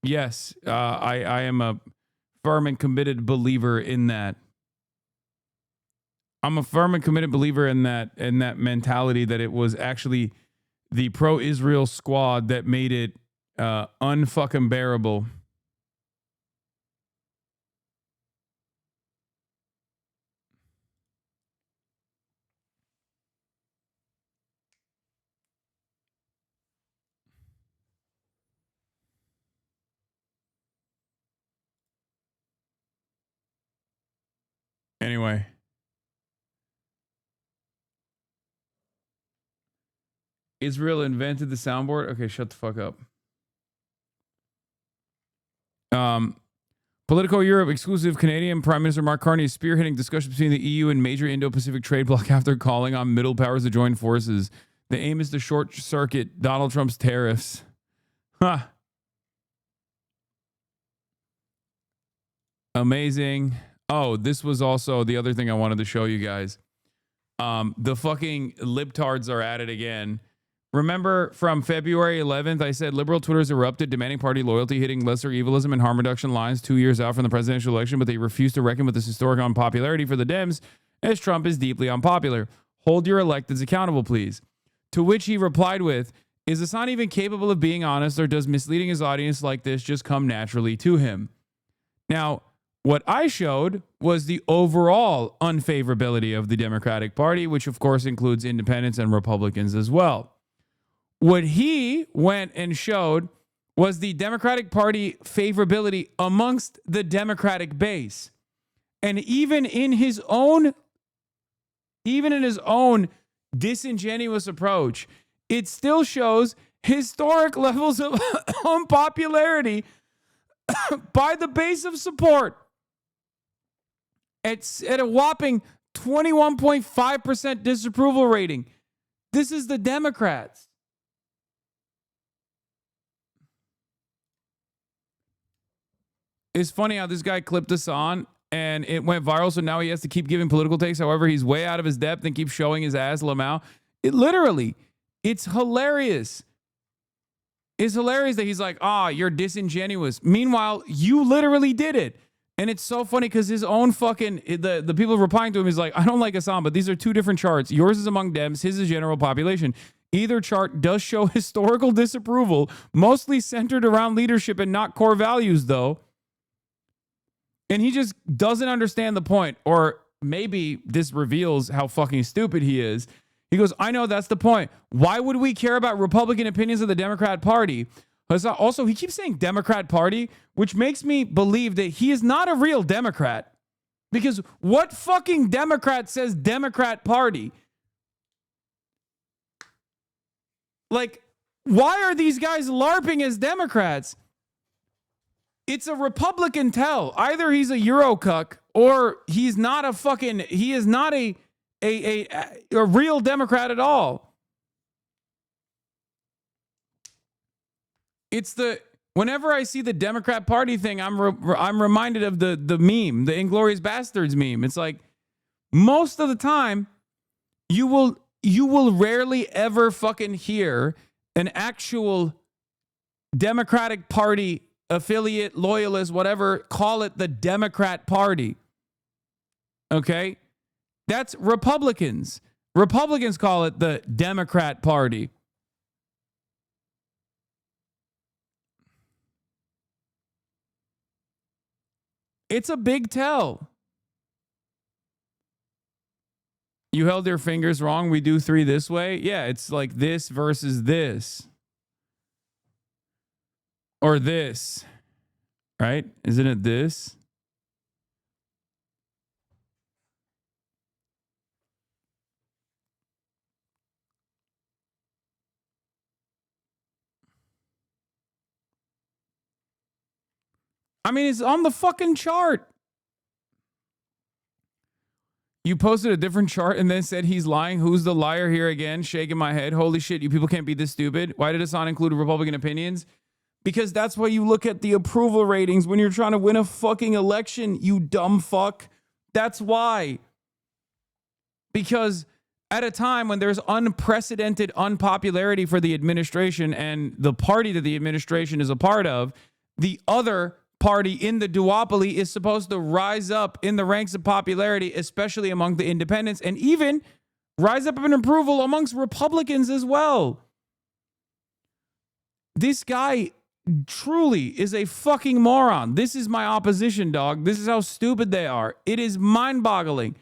Yes, I am a firm and committed believer in that. I'm a firm and committed believer in that mentality that it was actually the pro-Israel squad that made it unfucking bearable. Anyway. Israel invented the soundboard? Okay, shut the fuck up. Politico Europe exclusive Canadian Prime Minister Mark Carney is spearheading discussions between the EU and major Indo-Pacific trade bloc after calling on middle powers to join forces. The aim is to short circuit Donald Trump's tariffs. Huh. Amazing. Oh, this was also the other thing I wanted to show you guys. The fucking libtards are at it again. Remember from February 11th, I said liberal Twitter's erupted, demanding party loyalty, hitting lesser evilism and harm reduction lines 2 years out from the presidential election, but they refuse to reckon with this historic unpopularity for the Dems, as Trump is deeply unpopular. Hold your electeds accountable, please. To which he replied with, is Hasan even capable of being honest, or does misleading his audience like this just come naturally to him? Now, what I showed was the overall unfavorability of the Democratic Party, which of course includes independents and Republicans as well. What he went and showed was the Democratic Party favorability amongst the Democratic base. And even in his own disingenuous approach, it still shows historic levels of unpopularity by the base of support. It's at a whopping 21.5% disapproval rating. This is the Democrats. It's funny how this guy clipped us on and it went viral, so now he has to keep giving political takes. However, he's way out of his depth and keeps showing his ass, Lamau. It's hilarious. It's hilarious that he's like, you're disingenuous. Meanwhile, you literally did it. And it's so funny because his own the people replying to him is like, I don't like Hasan, but these are two different charts. Yours is among Dems, his is general population. Either chart does show historical disapproval, mostly centered around leadership and not core values, though. And he just doesn't understand the point. Or maybe this reveals how fucking stupid he is. He goes, I know that's the point. Why would we care about Republican opinions of the Democrat Party? Also, he keeps saying Democrat Party, which makes me believe that he is not a real Democrat. Because what fucking Democrat says Democrat Party? Like, why are these guys LARPing as Democrats? It's a Republican tell. Either he's a Eurocuck or he's not he is not a real Democrat at all. Whenever I see the Democrat Party thing, I'm reminded of the meme, the Inglourious Bastards meme. It's like most of the time you will rarely ever fucking hear an actual Democratic Party affiliate, loyalist, whatever, call it the Democrat Party. Okay? That's Republicans. Republicans call it the Democrat Party. It's a big tell. You held your fingers wrong. We do 3 this way. Yeah, it's like this versus this. Or this. Right? Isn't it this? I mean, it's on the fucking chart. You posted a different chart and then said he's lying. Who's the liar here again? Shaking my head. Holy shit, you people can't be this stupid. Why did Hasan include Republican opinions? Because that's why you look at the approval ratings when you're trying to win a fucking election, you dumb fuck. That's why. Because at a time when there's unprecedented unpopularity for the administration and the party that the administration is a part of, the other party in the duopoly is supposed to rise up in the ranks of popularity, especially among the independents, and even rise up in approval amongst Republicans as well. This guy truly is a fucking moron. This is my opposition, dog. This is how stupid they are. It is mind-boggling.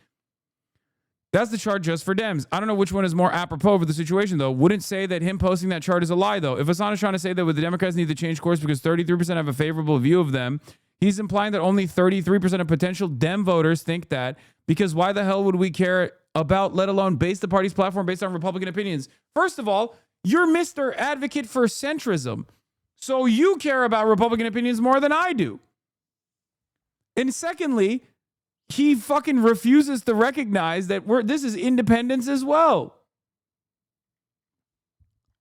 That's the chart just for Dems. I don't know which one is more apropos for the situation, though. Wouldn't say that him posting that chart is a lie, though. If Hasan is trying to say that the Democrats need to change course because 33% have a favorable view of them, he's implying that only 33% of potential Dem voters think that, because why the hell would we care about, let alone base the party's platform based on Republican opinions? First of all, you're Mr. Advocate for centrism, so you care about Republican opinions more than I do. And secondly, he fucking refuses to recognize that this is independence as well.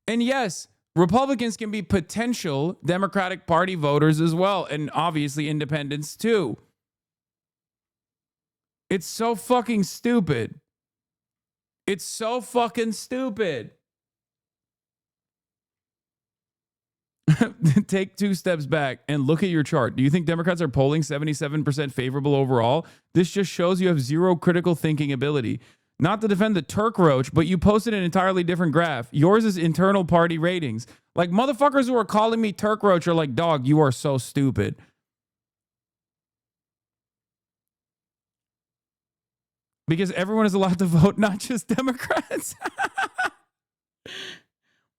And yes, Republicans can be potential Democratic Party voters as well, and obviously independents too. It's so fucking stupid. It's so fucking stupid. Take 2 steps back and look at your chart. Do you think Democrats are polling 77% favorable overall? This just shows you have zero critical thinking ability. Not to defend the Turk roach, but you posted an entirely different graph. Yours is internal party ratings. Like, motherfuckers who are calling me Turk roach are like, dog, you are so stupid. Because everyone is allowed to vote, not just Democrats.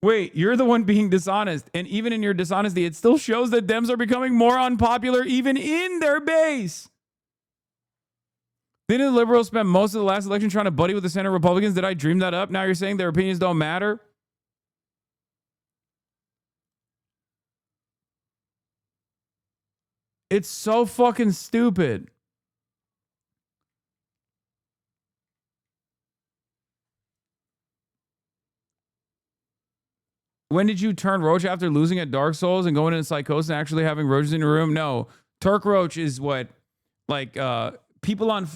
Wait, you're the one being dishonest. And even in your dishonesty, it still shows that Dems are becoming more unpopular even in their base. Didn't the liberals spend most of the last election trying to buddy with the center Republicans? Did I dream that up? Now you're saying their opinions don't matter? It's so fucking stupid. When did you turn roach after losing at Dark Souls and going into psychosis and actually having roaches in your room? No. Turk roach is what, like, people on...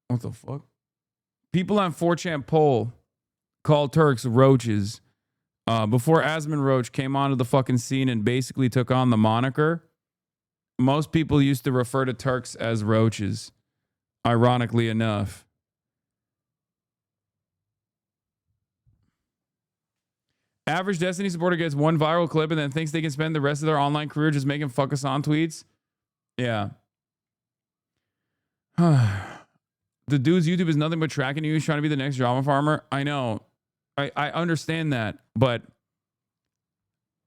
What the fuck? People on 4chan poll call Turks roaches. Before Asman Roach came onto the fucking scene and basically took on the moniker, most people used to refer to Turks as roaches, ironically enough. Average Destiny supporter gets one viral clip and then thinks they can spend the rest of their online career just making fuck us on tweets. Yeah. The dude's YouTube is nothing but tracking you. He's trying to be the next drama farmer. I know. I understand that, but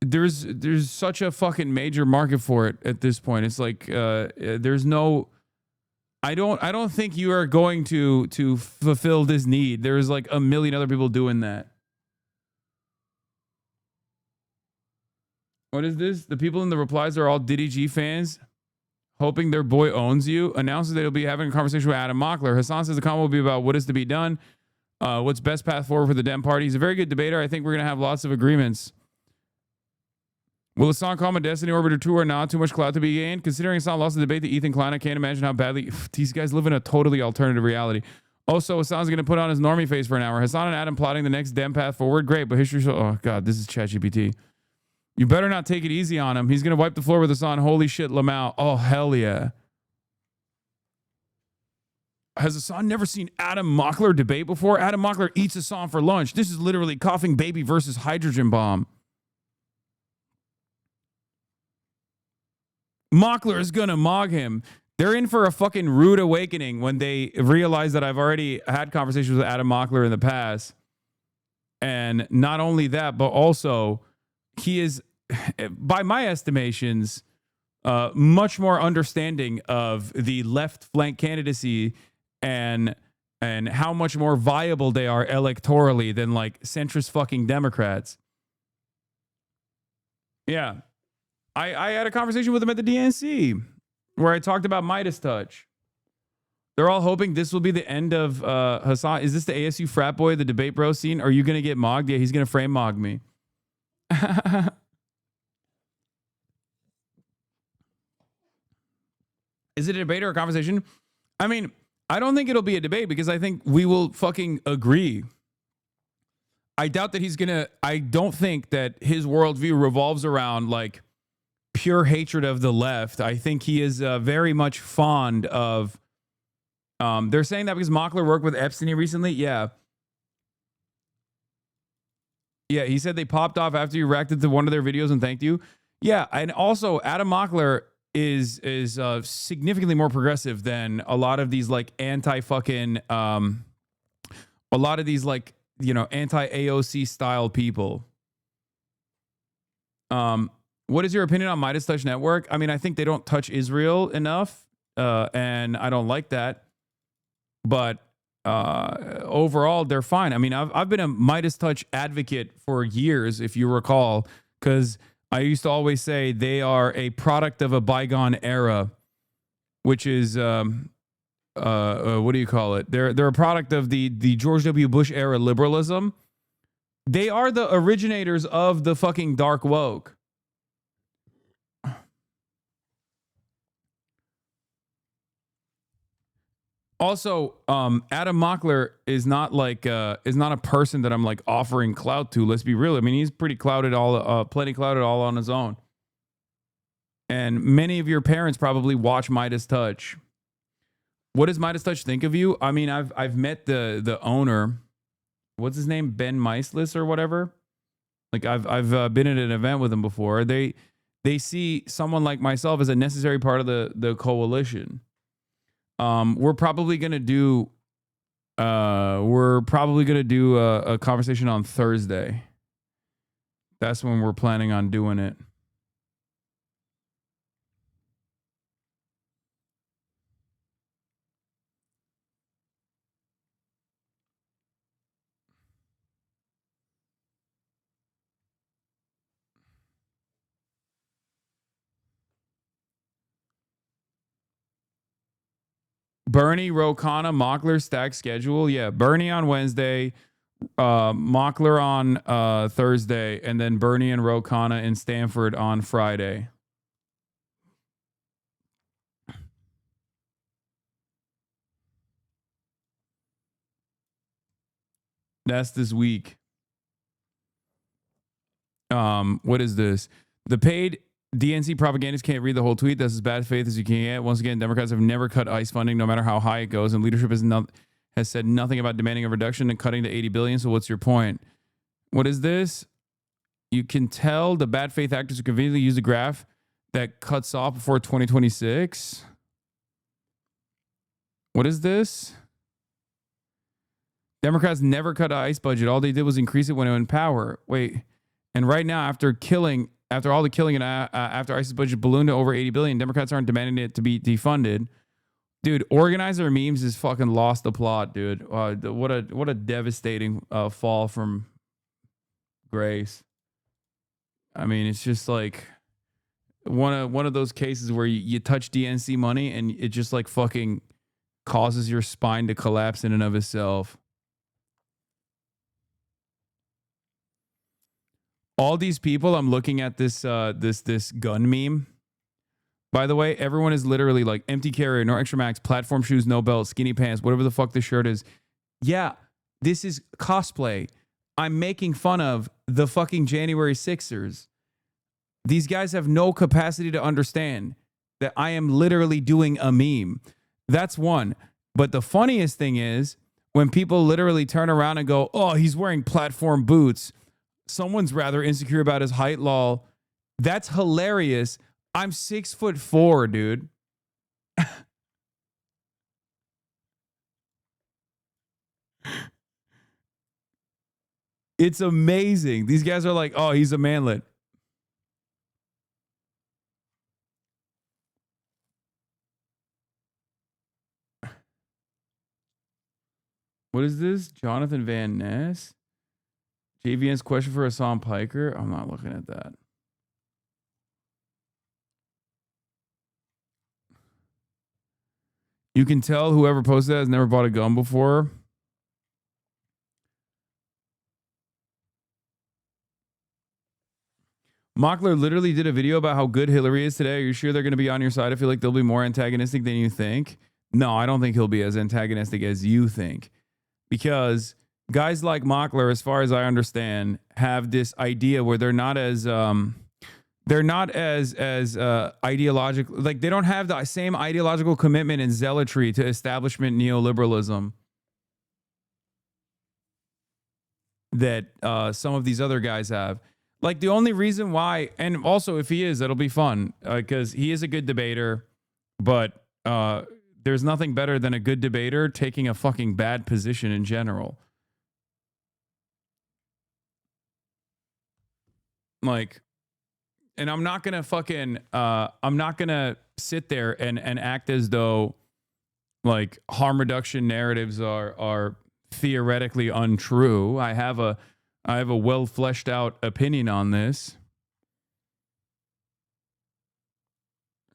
there's such a fucking major market for it at this point. It's like there's no... I don't think you are going to fulfill this need. There's like a million other people doing that. What is this? The people in the replies are all Diddy G fans, hoping their boy owns you. Announces that he'll be having a conversation with Adam Mockler. Hasan says the comment will be about what is to be done, what's best path forward for the Dem Party. He's a very good debater. I think we're going to have lots of agreements. Will Hasan call him a Destiny Orbiter 2 or not? Too much clout to be gained? Considering Hasan lost the debate to Ethan Klein, I can't imagine how badly... These guys live in a totally alternative reality. Also, Hasan's going to put on his normie face for an hour. Hasan and Adam plotting the next Dem path forward. Great, but history... Oh, God, this is ChatGPT. You better not take it easy on him. He's going to wipe the floor with Hasan. Holy shit, Lamau. Oh, hell yeah. Has Hasan never seen Adam Mockler debate before? Adam Mockler eats Hasan for lunch. This is literally coughing baby versus hydrogen bomb. Mockler is going to mog him. They're in for a fucking rude awakening when they realize that I've already had conversations with Adam Mockler in the past. And not only that, but also... he is, by my estimations, much more understanding of the left flank candidacy and how much more viable they are electorally than like centrist fucking Democrats. Yeah. I had a conversation with them at the DNC where I talked about Midas Touch. They're all hoping this will be the end of Hasan. Is this the ASU frat boy, the debate bro scene? Are you going to get mogged? Yeah, he's going to frame mog me. Is it a debate or a conversation? I mean, I don't think it'll be a debate because I think we will fucking agree. I doubt that he's gonna... I don't think that his worldview revolves around like pure hatred of the left. I think he is very much fond of... they're saying that because Mockler worked with Epstein recently. Yeah. Yeah, he said they popped off after you reacted to one of their videos and thanked you. Yeah, and also Adam Mockler is significantly more progressive than a lot of these like anti-fucking a lot of these like, you know, anti-AOC style people. What is your opinion on Midas Touch Network? I mean, I think they don't touch Israel enough, and I don't like that. But overall, they're fine. I mean, I've been a Midas Touch advocate for years, if you recall, because I used to always say they are a product of a bygone era, which is what do you call it? They're a product of the George W. Bush era liberalism. They are the originators of the fucking dark woke. Also, Adam Mockler is not like is not a person that I'm like offering clout to. Let's be real. I mean, he's pretty clouded plenty clouded all on his own. And many of your parents probably watch Midas Touch. What does Midas Touch think of you? I mean, I've met the owner. What's his name? Ben Meislis or whatever. Like I've been at an event with him before. They see someone like myself as a necessary part of the coalition. We're probably gonna do a conversation on Thursday. That's when we're planning on doing it. Bernie, Rokana, Mockler stack schedule. Yeah, Bernie on Wednesday, Mockler on Thursday, and then Bernie and Rokana in Stanford on Friday. That's this week. What is this? The paid DNC propagandists can't read the whole tweet. That's as bad faith as you can get. Once again, Democrats have never cut ICE funding, no matter how high it goes, and leadership has said nothing about demanding a reduction and cutting to $80 billion. So what's your point? What is this? You can tell the bad faith actors who conveniently use a graph that cuts off before 2026. What is this? Democrats never cut ICE budget. All they did was increase it when they were in power. Wait, and right now, after all the killing and after ICE's budget ballooned to over $80 billion, Democrats aren't demanding it to be defunded. Dude, organizer memes is fucking lost the plot, dude. What a devastating fall from grace. I mean, it's just like one of those cases where you touch DNC money and it just like fucking causes your spine to collapse in and of itself. All these people, I'm looking at this gun meme. By the way, everyone is literally like empty carrier, no extra max, platform shoes, no belt, skinny pants, whatever the fuck this shirt is. Yeah, this is cosplay. I'm making fun of the fucking January 6ers. These guys have no capacity to understand that I am literally doing a meme. That's one. But the funniest thing is when people literally turn around and go, oh, he's wearing platform boots. Someone's rather insecure about his height, lol. That's hilarious. I'm 6'4", dude. It's amazing. These guys are like, oh, he's a manlet. What is this? Jonathan Van Ness? JVN's question for Hasan Piker? I'm not looking at that. You can tell whoever posted that has never bought a gun before. Mockler literally did a video about how good Hillary is today. Are you sure they're going to be on your side? I feel like they'll be more antagonistic than you think. No, I don't think he'll be as antagonistic as you think. Because guys like Mockler, as far as I understand, have this idea where they're not as ideological. Like they don't have the same ideological commitment and zealotry to establishment neoliberalism that some of these other guys have. Like the only reason why, and also if he is, it'll be fun because he is a good debater, but there's nothing better than a good debater taking a fucking bad position in general. Like, and I'm not going to fucking, I'm not going to sit there and act as though like harm reduction narratives are theoretically untrue. I have a well fleshed out opinion on this.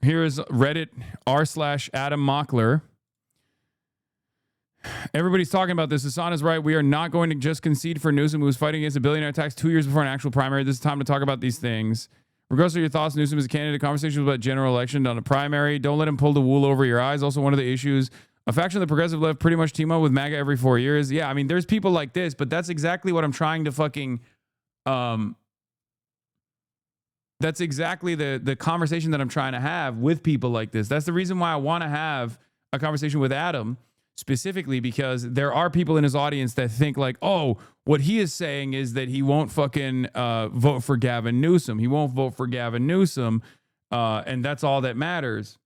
Here is Reddit r/Adam Mockler. Everybody's talking about this. Hasan is right. We are not going to just concede for Newsom, who was fighting against a billionaire tax 2 years before an actual primary. This is time to talk about these things. Regardless of your thoughts, Newsom is a candidate. Conversations about general election on a primary. Don't let him pull the wool over your eyes. Also, one of the issues A faction of the progressive left pretty much team up with MAGA every 4 years. Yeah, I mean, there's people like this, but that's exactly what I'm trying to fucking... that's exactly the conversation that I'm trying to have with people like this. That's the reason why I want to have a conversation with Adam specifically, because there are people in his audience that think like, oh, what he is saying is that he won't fucking vote for Gavin Newsom. He won't vote for Gavin Newsom. And that's all that matters.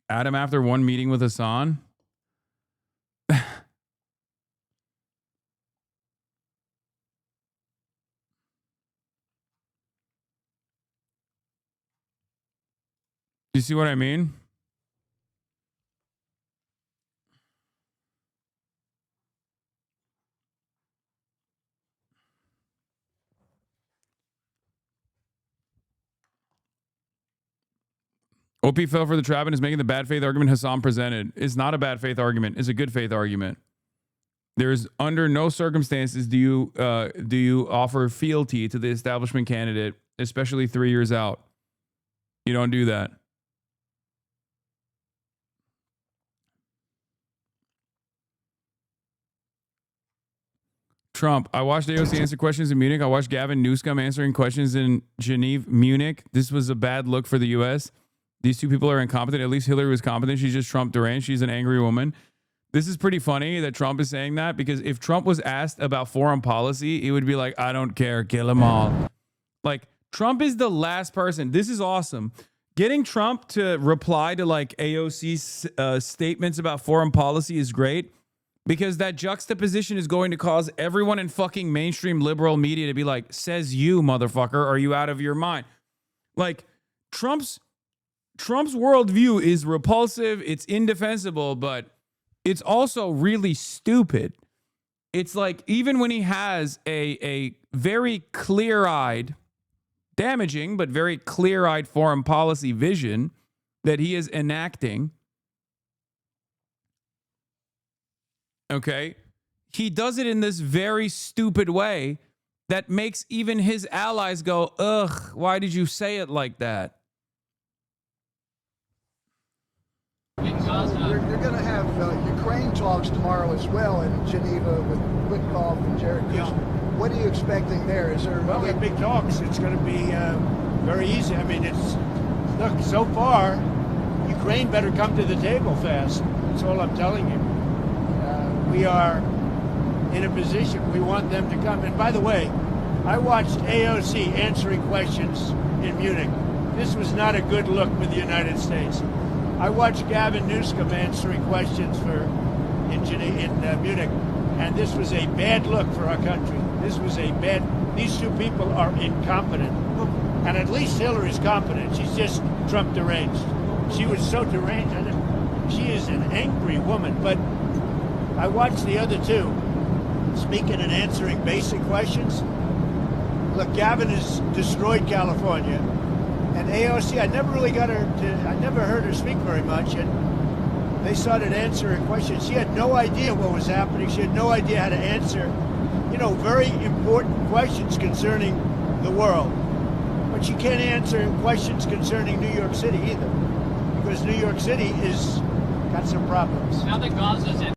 Adam, after one meeting with Hasan... You see what I mean? OP fell for the trap and is making the bad faith argument Hasan presented. It's not a bad faith argument. It's a good faith argument. There's under no circumstances do you offer fealty to the establishment candidate, especially 3 years out. You don't do that. Trump. I watched AOC answer questions in Munich. I watched Gavin Newsom answering questions in Geneva, Munich. This was a bad look for the U.S. These two people are incompetent. At least Hillary was competent. She's just Trump deranged. She's an angry woman. This is pretty funny that Trump is saying that, because if Trump was asked about foreign policy, he would be like, I don't care. Kill them all. Like, Trump is the last person. This is awesome. Getting Trump to reply to like AOC's statements about foreign policy is great, because that juxtaposition is going to cause everyone in fucking mainstream liberal media to be like, says you, motherfucker, are you out of your mind? Like, Trump's worldview is repulsive, it's indefensible, but it's also really stupid. It's like, even when he has a very clear-eyed, damaging, but very clear-eyed foreign policy vision that he is enacting, okay, he does it in this very stupid way that makes even his allies go, ugh, why did you say it like that? You're going to have Ukraine talks tomorrow as well in Geneva with Witkoff and Jared Kushner. What are you expecting there? Is there... Well, they're big talks. It's going to be very easy. I mean, look, so far, Ukraine better come to the table fast. That's all I'm telling you. We are in a position, we want them to come. And by the way, I watched AOC answering questions in Munich. This was not a good look with the United States. I watched Gavin Newsom answering questions in Munich, and this was a bad look for our country. These two people are incompetent. And at least Hillary's competent. She's just Trump deranged. She was so deranged. She is an angry woman, but I watched the other two speaking and answering basic questions. Look, Gavin has destroyed California. And AOC, I never heard her speak very much. And they started answering questions. She had no idea what was happening. She had no idea how to answer, very important questions concerning the world. But she can't answer questions concerning New York City either, because New York City is got some problems. Now that Gaza's in.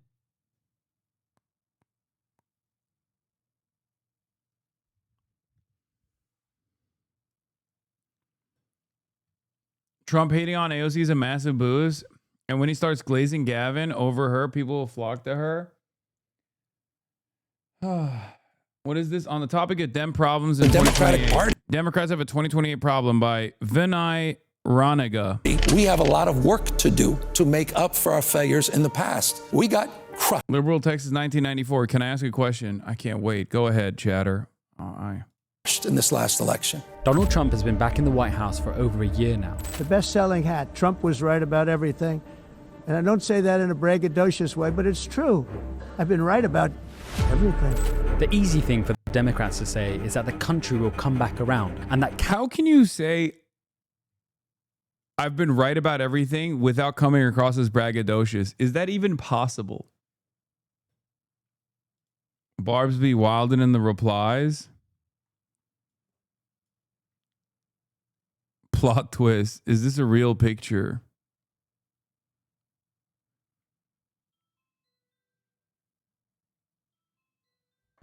Trump hating on AOC is a massive boost. And when he starts glazing Gavin over her, people will flock to her. What is this? On the topic of Dem problems in 2028. Democrats have a 2028 problem by Vinay Ranaga. We have a lot of work to do to make up for our failures in the past. We got crushed. Liberal Texas 1994. Can I ask a question? I can't wait. Go ahead, chatter. In this last election. Donald Trump has been back in the White House for over a year now. The best-selling hat. Trump was right about everything. And I don't say that in a braggadocious way, but it's true. I've been right about everything. The easy thing for the Democrats to say is that the country will come back around. And that how can you say I've been right about everything without coming across as braggadocious? Is that even possible? Barbs be wildin' in the replies. Plot twist. Is this a real picture?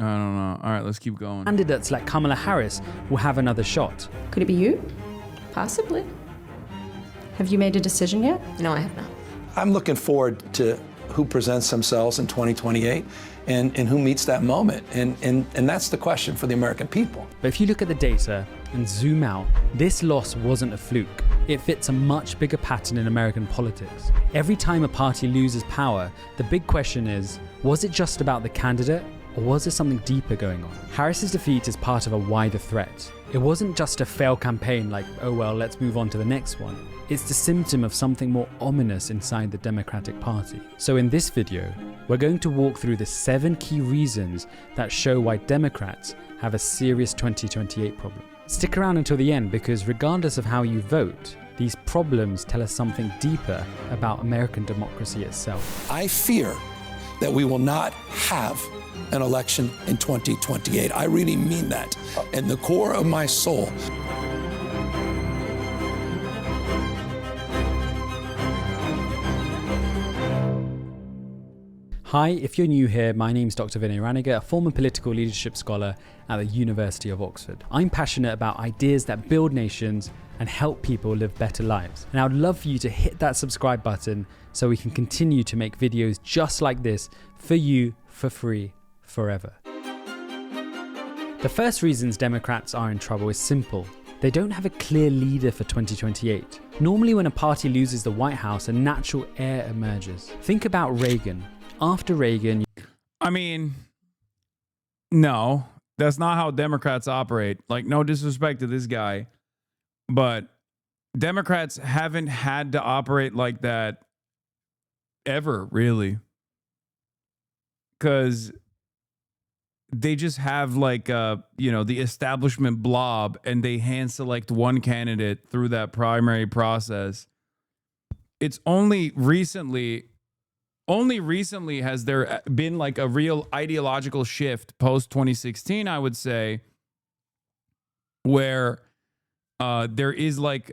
I don't know. All right, let's keep going. Candidates like Kamala Harris will have another shot. Could it be you? Possibly. Have you made a decision yet? No, I have not. I'm looking forward to who presents themselves in 2028 and who meets that moment. And that's the question for the American people. But if you look at the data and zoom out, this loss wasn't a fluke. It fits a much bigger pattern in American politics. Every time a party loses power, the big question is, was it just about the candidate, or was there something deeper going on? Harris's defeat is part of a wider threat. It wasn't just a failed campaign like, oh well, let's move on to the next one. It's the symptom of something more ominous inside the Democratic Party. So in this video, we're going to walk through the 7 key reasons that show why Democrats have a serious 2028 problem. Stick around until the end, because regardless of how you vote, these problems tell us something deeper about American democracy itself. I fear that we will not have an election in 2028. I really mean that. In the core of my soul. Hi, if you're new here, my name's Dr. Vinay Raniga, a former political leadership scholar at the University of Oxford. I'm passionate about ideas that build nations and help people live better lives. And I'd love for you to hit that subscribe button so we can continue to make videos just like this for you for free forever. The first reasons Democrats are in trouble is simple. They don't have a clear leader for 2028. Normally when a party loses the White House, a natural heir emerges. Think about Reagan. After Reagan... I mean, no, that's not how Democrats operate. Like, no disrespect to this guy, but Democrats haven't had to operate like that ever, really. Because they just have like, the establishment blob, and they hand select one candidate through that primary process. It's only recently has there been like a real ideological shift post 2016, I would say, where there is like,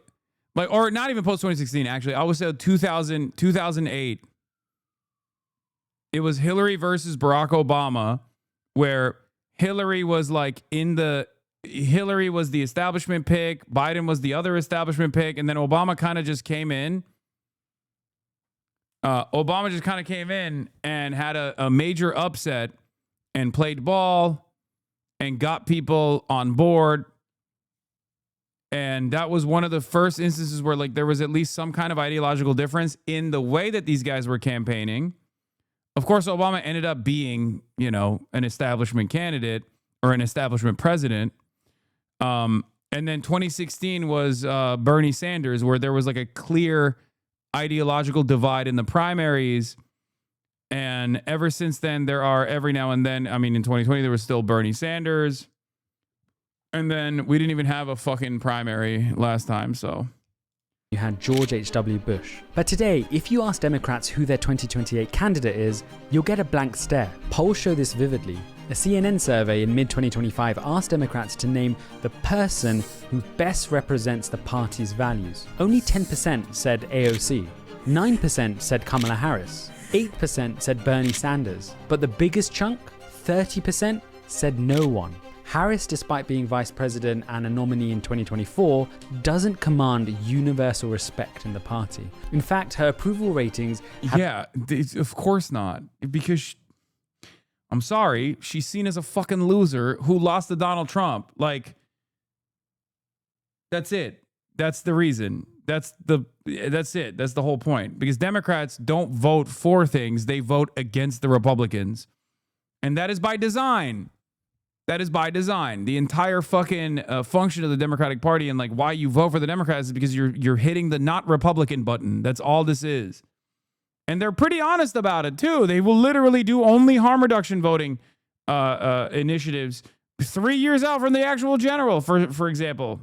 or not even post 2016, actually, I would say 2008. It was Hillary versus Barack Obama, where Hillary was like Hillary was the establishment pick, Biden was the other establishment pick, and then Obama kind of just came in. Obama just kind of came in and had a major upset and played ball and got people on board. And that was one of the first instances where like there was at least some kind of ideological difference in the way that these guys were campaigning. Of course, Obama ended up being, an establishment candidate or an establishment president. And then 2016 was Bernie Sanders, where there was like a clear ideological divide in the primaries. And ever since then, there are every now and then, I mean, in 2020, there was still Bernie Sanders. And then we didn't even have a fucking primary last time, so. You had George H.W. Bush. But today, if you ask Democrats who their 2028 candidate is, you'll get a blank stare. Polls show this vividly. A CNN survey in mid-2025 asked Democrats to name the person who best represents the party's values. Only 10% said AOC, 9% said Kamala Harris, 8% said Bernie Sanders, but the biggest chunk, 30%, said no one. Harris, despite being vice president and a nominee in 2024, doesn't command universal respect in the party. In fact, her approval ratings... of course not. Because... I'm sorry, she's seen as a fucking loser who lost to Donald Trump. Like, that's it. That's the reason. That's it. That's the whole point. Because Democrats don't vote for things, they vote against the Republicans. And that is by design. That is by design. The entire fucking function of the Democratic Party and like why you vote for the Democrats is because you're hitting the not Republican button. That's all this is. And they're pretty honest about it, too. They will literally do only harm reduction voting initiatives 3 years out from the actual general, for example.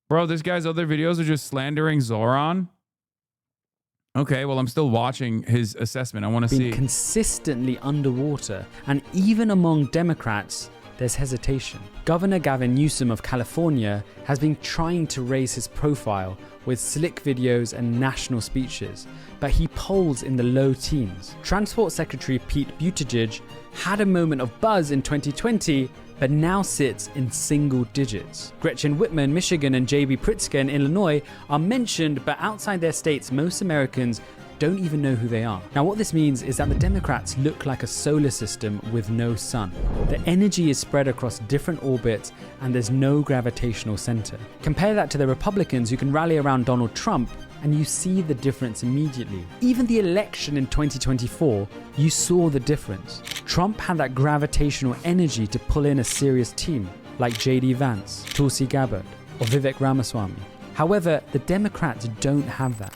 Bro, this guy's other videos are just slandering Zoran. Okay, well, I'm still watching his assessment. I want to see. Consistently underwater. And even among Democrats, there's hesitation. Governor Gavin Newsom of California has been trying to raise his profile with slick videos and national speeches, but he polls in the low teens. Transport Secretary Pete Buttigieg had a moment of buzz in 2020, but now sits in single digits. Gretchen Whitmer in Michigan and J.B. Pritzker in Illinois are mentioned, but outside their states, most Americans don't even know who they are. Now, what this means is that the Democrats look like a solar system with no sun. The energy is spread across different orbits and there's no gravitational center. Compare that to the Republicans who can rally around Donald Trump and you see the difference immediately. Even the election in 2024, you saw the difference. Trump had that gravitational energy to pull in a serious team like J.D. Vance, Tulsi Gabbard, or Vivek Ramaswamy. However, the Democrats don't have that.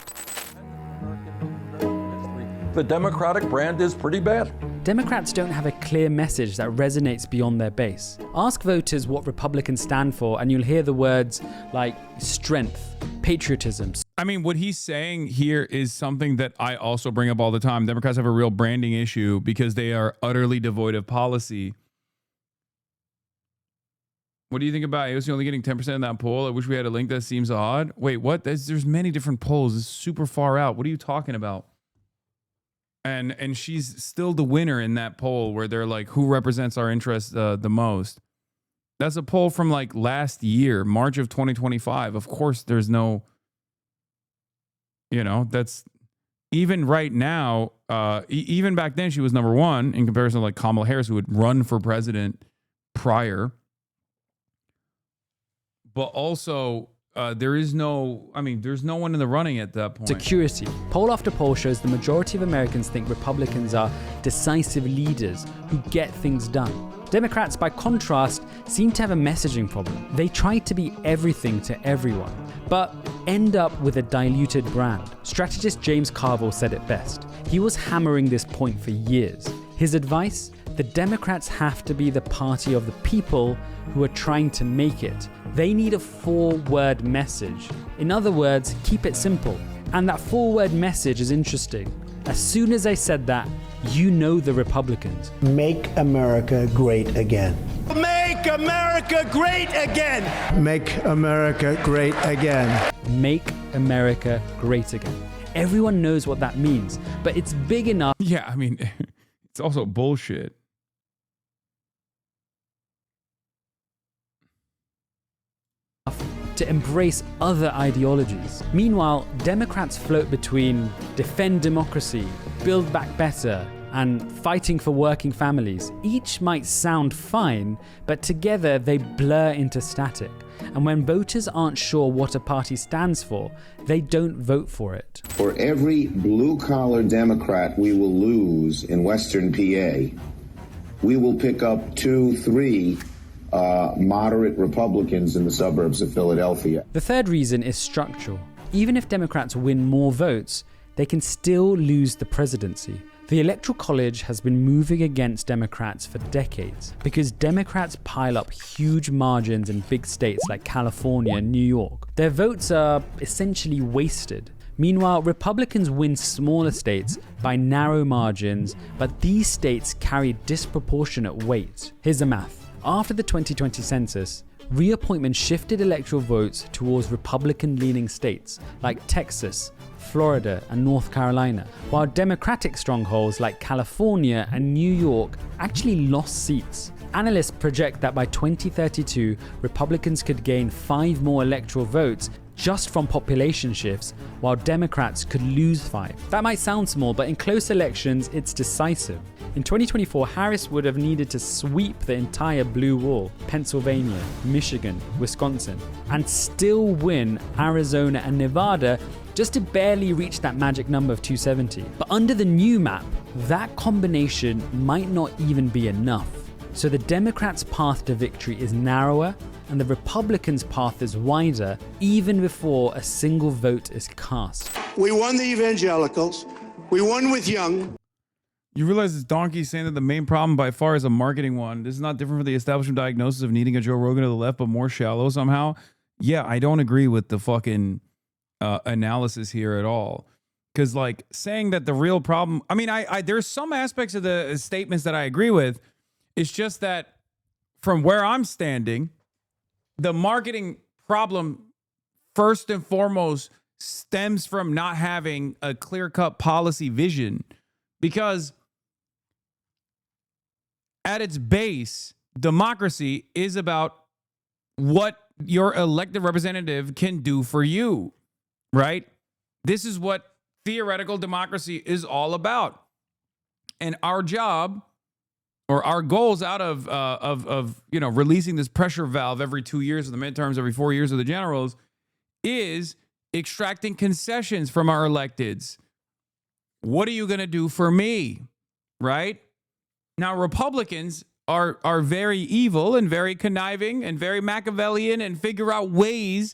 The Democratic brand is pretty bad. Democrats don't have a clear message that resonates beyond their base. Ask voters what Republicans stand for and you'll hear the words like strength, patriotism. I mean, what he's saying here is something that I also bring up all the time. Democrats have a real branding issue because they are utterly devoid of policy. What do you think about AOC only getting 10% in that poll? I wish we had a link. That seems odd. Wait, what? There's many different polls. It's super far out. What are you talking about? And she's still the winner in that poll where they're like, who represents our interests the most? That's a poll from like last year, March of 2025. Of course, there's no, that's even right now. Even back then, she was number one in comparison to like Kamala Harris, who would run for president prior. But also, there's no one in the running at that point. Security. Poll after poll shows the majority of Americans think Republicans are decisive leaders who get things done. Democrats, by contrast, seem to have a messaging problem. They try to be everything to everyone, but end up with a diluted brand. Strategist James Carville said it best. He was hammering this point for years. His advice? The Democrats have to be the party of the people who are trying to make it. They need a 4-word message. In other words, keep it simple. And that 4-word message is interesting. As soon as I said that, you know the Republicans. Make America great again. Make America great again. Make America great again. Make America great again. Everyone knows what that means, but it's big enough. Yeah, I mean, it's also bullshit. To embrace other ideologies. Meanwhile, Democrats float between defend democracy, build back better, and fighting for working families. Each might sound fine, but together they blur into static. And when voters aren't sure what a party stands for, they don't vote for it. For every blue-collar Democrat we will lose in Western PA, we will pick up 2-3 moderate Republicans in the suburbs of Philadelphia. The third reason is structural. Even if Democrats win more votes, they can still lose the presidency. The Electoral College has been moving against Democrats for decades because Democrats pile up huge margins in big states like California and New York. Their votes are essentially wasted. Meanwhile, Republicans win smaller states by narrow margins, but these states carry disproportionate weight. Here's the math. After the 2020 census, reappointment shifted electoral votes towards Republican-leaning states like Texas, Florida, and North Carolina, while Democratic strongholds like California and New York actually lost seats. Analysts project that by 2032, Republicans could gain 5 more electoral votes just from population shifts, while Democrats could lose 5. That might sound small, but in close elections, it's decisive. In 2024, Harris would have needed to sweep the entire blue wall, Pennsylvania, Michigan, Wisconsin, and still win Arizona and Nevada just to barely reach that magic number of 270. But under the new map, that combination might not even be enough. So the Democrats' path to victory is narrower and the Republicans' path is wider even before a single vote is cast. We won the evangelicals. We won with Young. You realize this donkey saying that the main problem by far is a marketing one. This is not different from the establishment diagnosis of needing a Joe Rogan to the left, but more shallow somehow. Yeah, I don't agree with the fucking analysis here at all. Because like saying that the real problem, I mean, I there's some aspects of the statements that I agree with. It's just that from where I'm standing, the marketing problem, first and foremost, stems from not having a clear-cut policy vision, because at its base, democracy is about what your elected representative can do for you, right? This is what theoretical democracy is all about. And our job, or our goals out of releasing this pressure valve every 2 years of the midterms, every 4 years of the generals, is extracting concessions from our electeds. What are you going to do for me, right? Now, Republicans are very evil and very conniving and very Machiavellian and figure out ways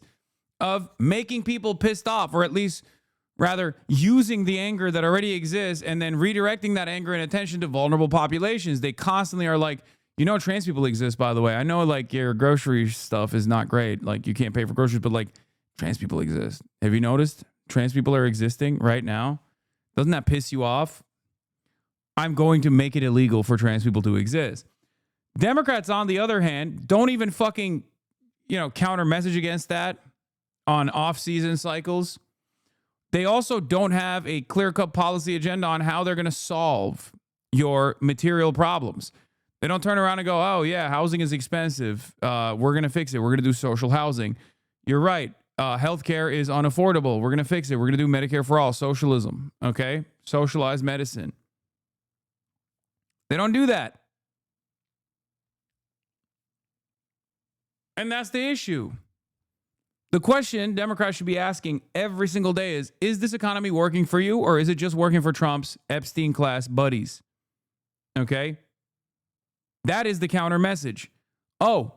of making people pissed off, or at least rather using the anger that already exists and then redirecting that anger and attention to vulnerable populations. They constantly are like, trans people exist, by the way. I know like your grocery stuff is not great. Like you can't pay for groceries, but like trans people exist. Have you noticed trans people are existing right now? Doesn't that piss you off? I'm going to make it illegal for trans people to exist. Democrats, on the other hand, don't even fucking, counter message against that on off-season cycles. They also don't have a clear-cut policy agenda on how they're going to solve your material problems. They don't turn around and go, oh, yeah, housing is expensive. We're going to fix it. We're going to do social housing. You're right. Healthcare is unaffordable. We're going to fix it. We're going to do Medicare for all, socialism, okay? Socialized medicine. They don't do that. And that's the issue. The question Democrats should be asking every single day is this economy working for you, or is it just working for Trump's Epstein class buddies? Okay? That is the counter message. Oh,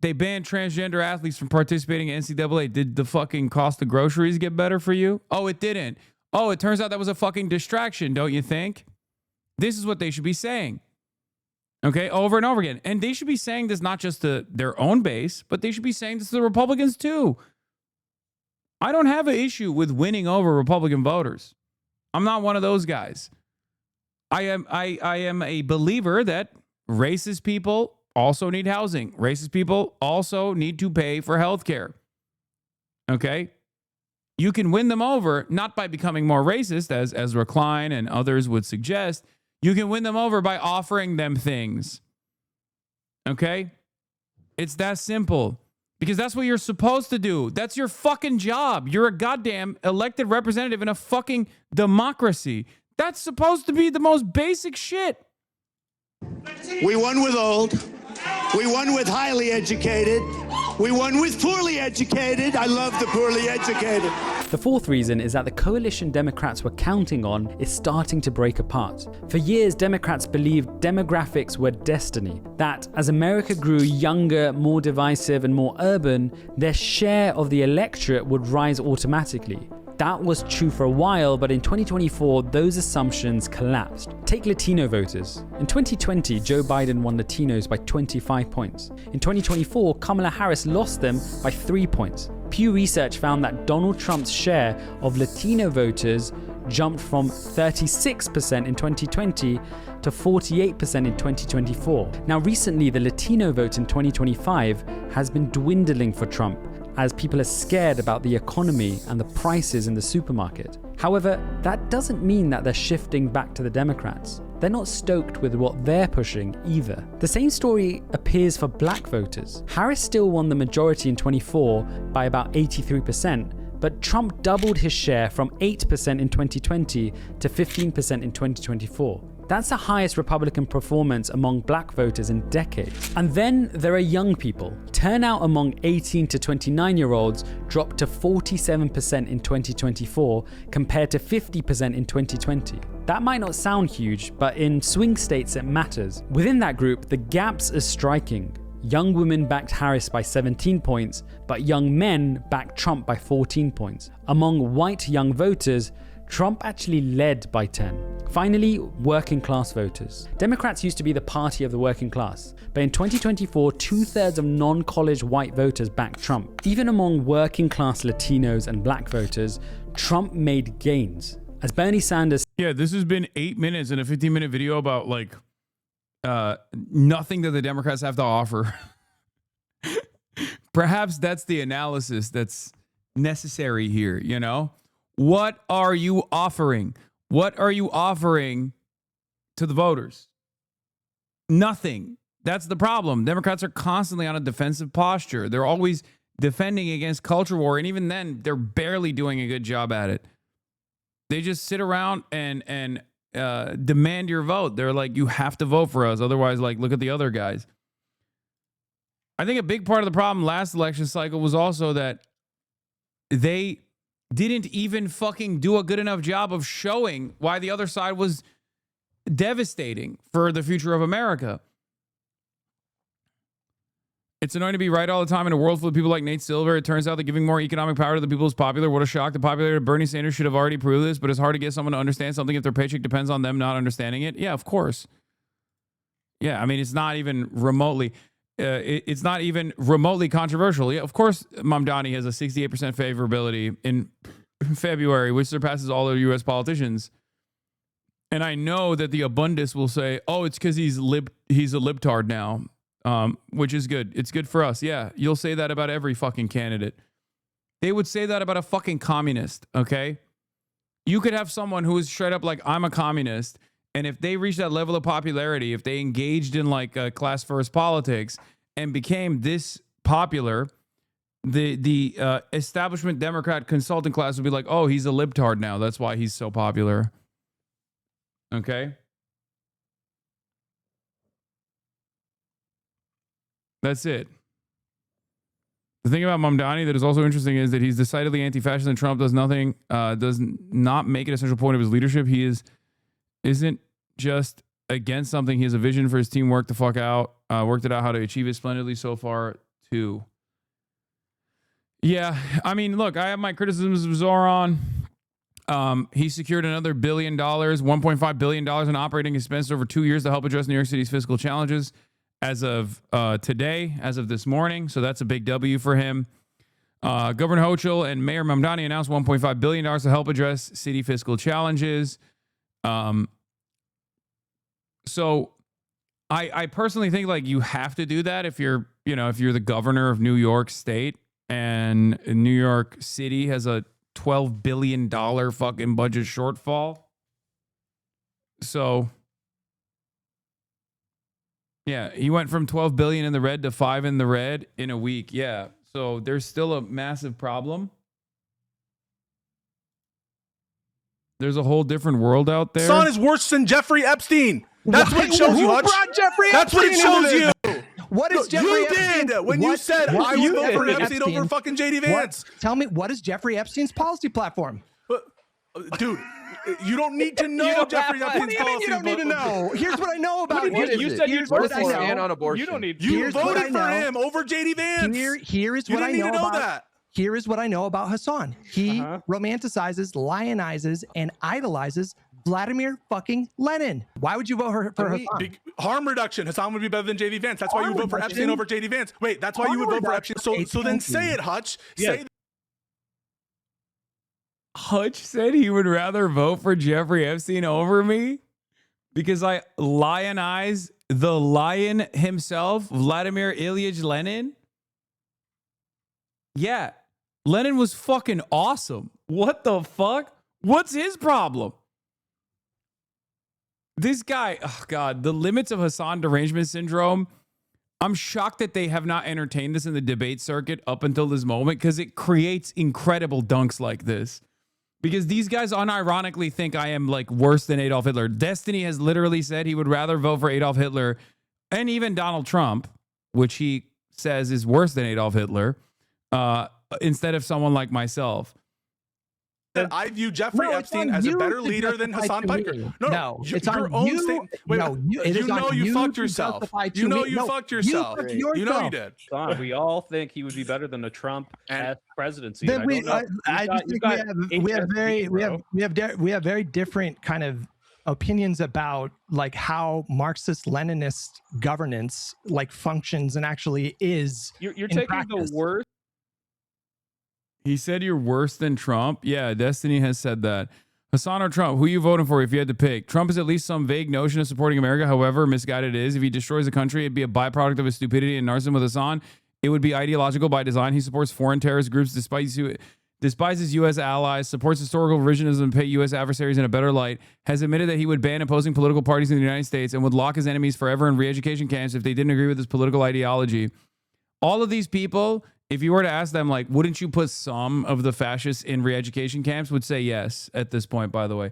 they banned transgender athletes from participating in NCAA. Did the fucking cost of groceries get better for you? Oh, it didn't. Oh, it turns out that was a fucking distraction, don't you think? This is what they should be saying. Okay, over and over again. And they should be saying this not just to their own base, but they should be saying this to the Republicans too. I don't have an issue with winning over Republican voters. I'm not one of those guys. I am a believer that racist people also need housing. Racist people also need to pay for health care. Okay? You can win them over not by becoming more racist, as Ezra Klein and others would suggest. You can win them over by offering them things. Okay? It's that simple. Because that's what you're supposed to do. That's your fucking job. You're a goddamn elected representative in a fucking democracy. That's supposed to be the most basic shit. We won with old. We won with highly educated. We won with poorly educated. I love the poorly educated. The fourth reason is that the coalition Democrats were counting on is starting to break apart. For years, Democrats believed demographics were destiny, that as America grew younger, more divisive, and more urban, their share of the electorate would rise automatically. That was true for a while, but in 2024, those assumptions collapsed. Take Latino voters. In 2020, Joe Biden won Latinos by 25 points. In 2024, Kamala Harris lost them by 3 points. Pew Research found that Donald Trump's share of Latino voters jumped from 36% in 2020 to 48% in 2024. Now, recently, the Latino vote in 2025 has been dwindling for Trump, as people are scared about the economy and the prices in the supermarket. However, that doesn't mean that they're shifting back to the Democrats. They're not stoked with what they're pushing either. The same story appears for black voters. Harris still won the majority in 24 by about 83%, but Trump doubled his share from 8% in 2020 to 15% in 2024. That's the highest Republican performance among black voters in decades. And then there are young people. Turnout among 18 to 29-year-olds dropped to 47% in 2024 compared to 50% in 2020. That might not sound huge, but in swing states it matters. Within that group, the gaps are striking. Young women backed Harris by 17 points, but young men backed Trump by 14 points. Among white young voters, Trump actually led by 10. Finally, working class voters. Democrats used to be the party of the working class, but in 2024, 2/3 of non-college white voters backed Trump. Even among working class Latinos and black voters, Trump made gains. As Bernie Sanders... Yeah, this has been 8 minutes and a 15-minute video about like nothing that the Democrats have to offer. Perhaps that's the analysis that's necessary here, you know? What are you offering? What are you offering to the voters? Nothing. That's the problem. Democrats are constantly on a defensive posture. They're always defending against culture war, and even then, they're barely doing a good job at it. They just sit around and demand your vote. They're like, you have to vote for us. Otherwise, like, look at the other guys. I think a big part of the problem last election cycle was also that they didn't even fucking do a good enough job of showing why the other side was devastating for the future of America. It's annoying to be right all the time in a world full of people like Nate Silver. It turns out that giving more economic power to the people is popular. What a shock. The popularity of Bernie Sanders should have already proved this, but it's hard to get someone to understand something if their paycheck depends on them not understanding it. Yeah, of course. Yeah, I mean, it's not even remotely... it's not even remotely controversial. Yeah, of course, Mamdani has a 68% favorability in February, which surpasses all the U.S. politicians. And I know that the abundance will say, "Oh, it's because he's a libtard now," which is good. It's good for us. Yeah, you'll say that about every fucking candidate. They would say that about a fucking communist. Okay, you could have someone who is straight up like, "I'm a communist." And if they reached that level of popularity, if they engaged in like class first politics and became this popular, the establishment Democrat consulting class would be like, oh, he's a libtard now. That's why he's so popular. Okay. That's it. The thing about Mamdani that is also interesting is that he's decidedly anti-fascist and Trump does nothing, does not make it a central point of his leadership. He isn't just against something. He has a vision for his team, worked the fuck out, worked it out how to achieve it splendidly so far too. Yeah, I mean, look, I have my criticisms of Zoran. He secured another $1 billion, $1.5 billion in operating expenses over 2 years to help address New York City's fiscal challenges as of today, as of this morning. So that's a big W for him. Governor Hochul and Mayor Mamdani announced $1.5 billion to help address city fiscal challenges. So I personally think like you have to do that if you're the governor of New York State and New York City has a $12 billion fucking budget shortfall. So yeah, he went from 12 billion in the red to 5 in the red in a week. Yeah. So there's still a massive problem. There's a whole different world out there. Hasan is worse than Jeffrey Epstein. That's what it shows you, Hutch. That's what it shows you. What is Jeffrey Epstein? You did when you said I would vote for Epstein over fucking JD Vance. Tell me, what is Jeffrey Epstein's policy platform? Dude, you don't need to know Jeffrey Epstein's policy. You don't need to know. Here's what I know about him. You said you'd vote for him on abortion. You don't need. You voted for him over JD Vance. Here is what I know about that. Here is what I know about Hasan. He romanticizes, lionizes, and idolizes Vladimir fucking Lenin. Why would you vote for Hasan? Harm reduction. Hasan would be better than JD Vance. That's why you would vote for Epstein over JD Vance. Wait, that's why you would vote for Epstein. So then say it, Hutch. Say Hutch said he would rather vote for Jeffrey Epstein over me because I lionize the lion himself, Vladimir Ilyich Lenin. Yeah, Lenin was fucking awesome. What the fuck? What's his problem? This guy, oh God, the limits of Hasan derangement syndrome. I'm shocked that they have not entertained this in the debate circuit up until this moment because it creates incredible dunks like this. Because these guys unironically think I am like worse than Adolf Hitler. Destiny has literally said he would rather vote for Adolf Hitler and even Donald Trump, which he says is worse than Adolf Hitler, instead of someone like myself. that I view Jeffrey Epstein as a better leader than Hasan Piker. No, it's your on own you. statement. Wait, you know you fucked yourself. You know you fucked yourself. You know you did. We all think he would be better than the Trump presidency. Then we have very different kind of opinions about like how Marxist Leninist governance like functions and actually is. You're taking practice. the worst. He said you're worse than Trump. Yeah, Destiny has said that. Hasan or Trump, who you voting for if you had to pick? Trump is at least some vague notion of supporting America, however misguided it is. If he destroys the country, it'd be a byproduct of his stupidity and narcissism. With Hasan, it would be ideological by design. He supports foreign terrorist groups, despises U.S. allies, supports historical revisionism and put U.S. adversaries in a better light, has admitted that he would ban opposing political parties in the United States and would lock his enemies forever in re-education camps if they didn't agree with his political ideology. All of these people, if you were to ask them, like, wouldn't you put some of the fascists in re-education camps, would say yes at this point, by the way.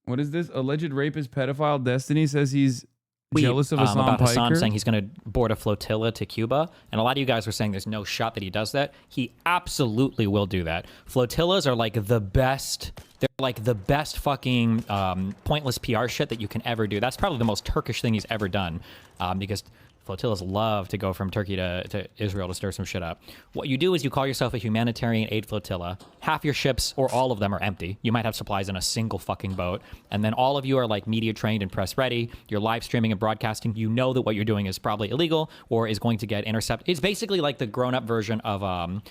What is this? Alleged rapist pedophile Destiny says he's jealous of Hasan about Piker. Hasan saying he's going to board a flotilla to Cuba. And a lot of you guys were saying there's no shot that he does that. He absolutely will do that. Flotillas are like the best. They're like the best fucking pointless PR shit that you can ever do. That's probably the most Turkish thing he's ever done because flotillas love to go from Turkey to Israel to stir some shit up. What you do is you call yourself a humanitarian aid flotilla. Half your ships, or all of them, are empty. You might have supplies in a single fucking boat. And then all of you are like media trained and press ready. You're live streaming and broadcasting. You know that what you're doing is probably illegal or is going to get intercepted. It's basically like the grown-up version of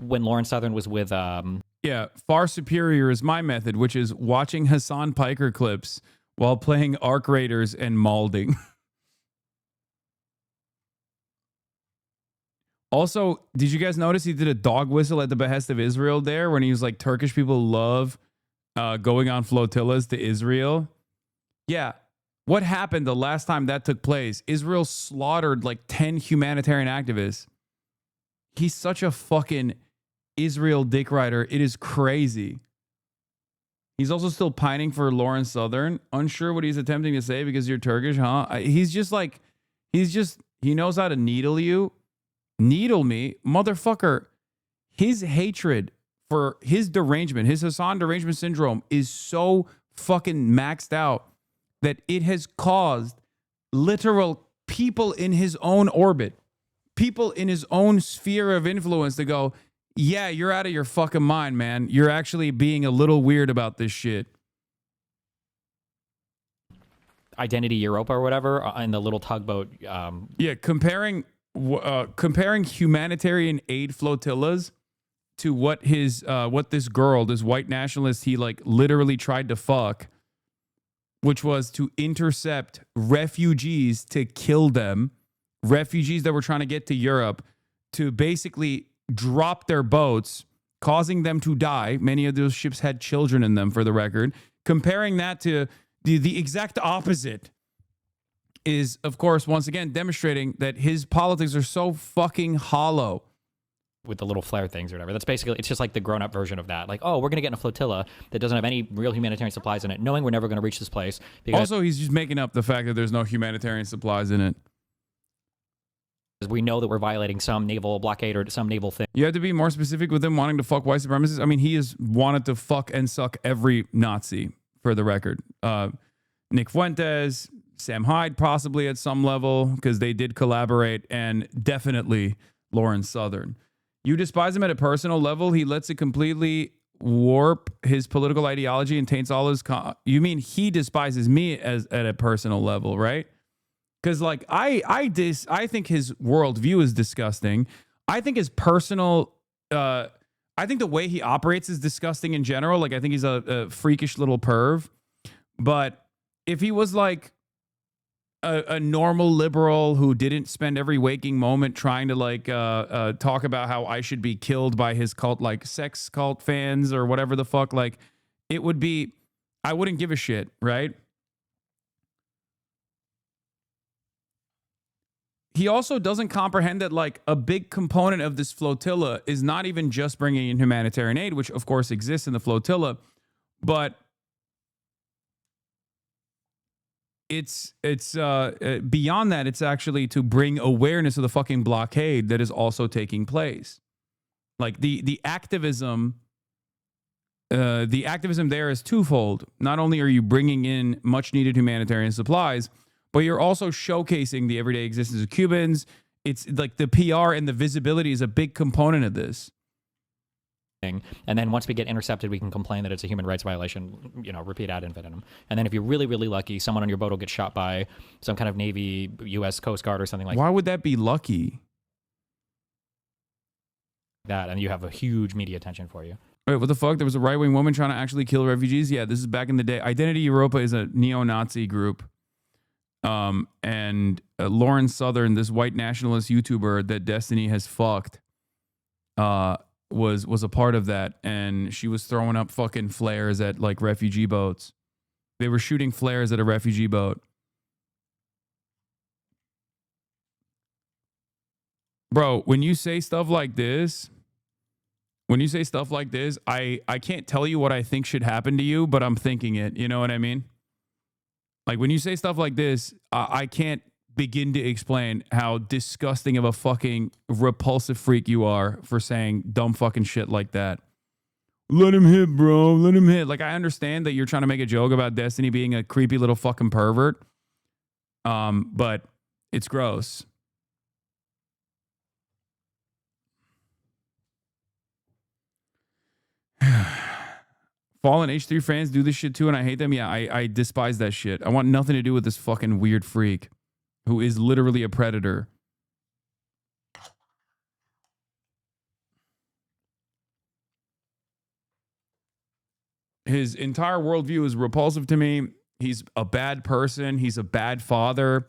when Lauren Southern was with... Yeah, far superior is my method, which is watching Hasan Piker clips while playing Arc Raiders and malding. Also, did you guys notice he did a dog whistle at the behest of Israel there when he was like, Turkish people love going on flotillas to Israel? Yeah. What happened the last time that took place? Israel slaughtered like 10 humanitarian activists. He's such a fucking Israel dick rider. It is crazy. He's also still pining for Lauren Southern. Unsure what he's attempting to say because you're Turkish, huh? He knows how to needle you. Needle me, motherfucker. His hatred for his derangement, his Hasan derangement syndrome is so fucking maxed out that it has caused literal people in his own orbit, people in his own sphere of influence to go, yeah, you're out of your fucking mind, man. You're actually being a little weird about this shit. Identity Europa or whatever in the little tugboat. Yeah, comparing humanitarian aid flotillas to what this girl, this white nationalist, he like literally tried to fuck, which was to intercept refugees to kill them, refugees that were trying to get to Europe, to basically drop their boats, causing them to die. Many of those ships had children in them, for the record. Comparing that to the exact opposite is, of course, once again, demonstrating that his politics are so fucking hollow. With the little flare things or whatever. That's basically, it's just like the grown-up version of that. Like, oh, we're going to get in a flotilla that doesn't have any real humanitarian supplies in it, knowing we're never going to reach this place. Also, he's just making up the fact that there's no humanitarian supplies in it. We know that we're violating some naval blockade or some naval thing. You have to be more specific with him wanting to fuck white supremacists. I mean, he has wanted to fuck and suck every Nazi, for the record. Nick Fuentes, Sam Hyde, possibly at some level, because they did collaborate, and definitely Lauren Southern. You despise him at a personal level. He lets it completely warp his political ideology and taints all his... You mean he despises me at a personal level, right? Because like I think his worldview is disgusting. I think his personal... I think the way he operates is disgusting in general. Like I think he's a freakish little perv. But if he was like a normal liberal who didn't spend every waking moment trying to like talk about how I should be killed by his cult, like sex cult fans or whatever the fuck, like it would be, I wouldn't give a shit, right? He also doesn't comprehend that like a big component of this flotilla is not even just bringing in humanitarian aid, which of course exists in the flotilla, but it's beyond that. It's actually to bring awareness of the fucking blockade that is also taking place. Like the activism there is twofold. Not only are you bringing in much needed humanitarian supplies, but you're also showcasing the everyday existence of Cubans. It's like the PR and the visibility is a big component of this. And then once we get intercepted, we can complain that it's a human rights violation, you know, repeat ad infinitum. And then if you're really, really lucky, someone on your boat will get shot by some kind of Navy, U.S. Coast Guard or something like that. Why would that be lucky? That, and you have a huge media attention for you. Wait, what the fuck? There was a right-wing woman trying to actually kill refugees? Yeah, this is back in the day. Identity Europa is a neo-Nazi group. And Lauren Southern, this white nationalist YouTuber that Destiny has fucked, was a part of that. And she was throwing up fucking flares at like refugee boats. They were shooting flares at a refugee boat. Bro, when you say stuff like this, I can't tell you what I think should happen to you, but I'm thinking it. You know what I mean? Like when you say stuff like this, I can't begin to explain how disgusting of a fucking repulsive freak you are for saying dumb fucking shit like that. Let him hit, bro. Let him hit. Like, I understand that you're trying to make a joke about Destiny being a creepy little fucking pervert. But it's gross. Fallen H3 fans do this shit too, and I hate them. Yeah, I despise that shit. I want nothing to do with this fucking weird freak who is literally a predator. His entire worldview is repulsive to me. He's a bad person. He's a bad father.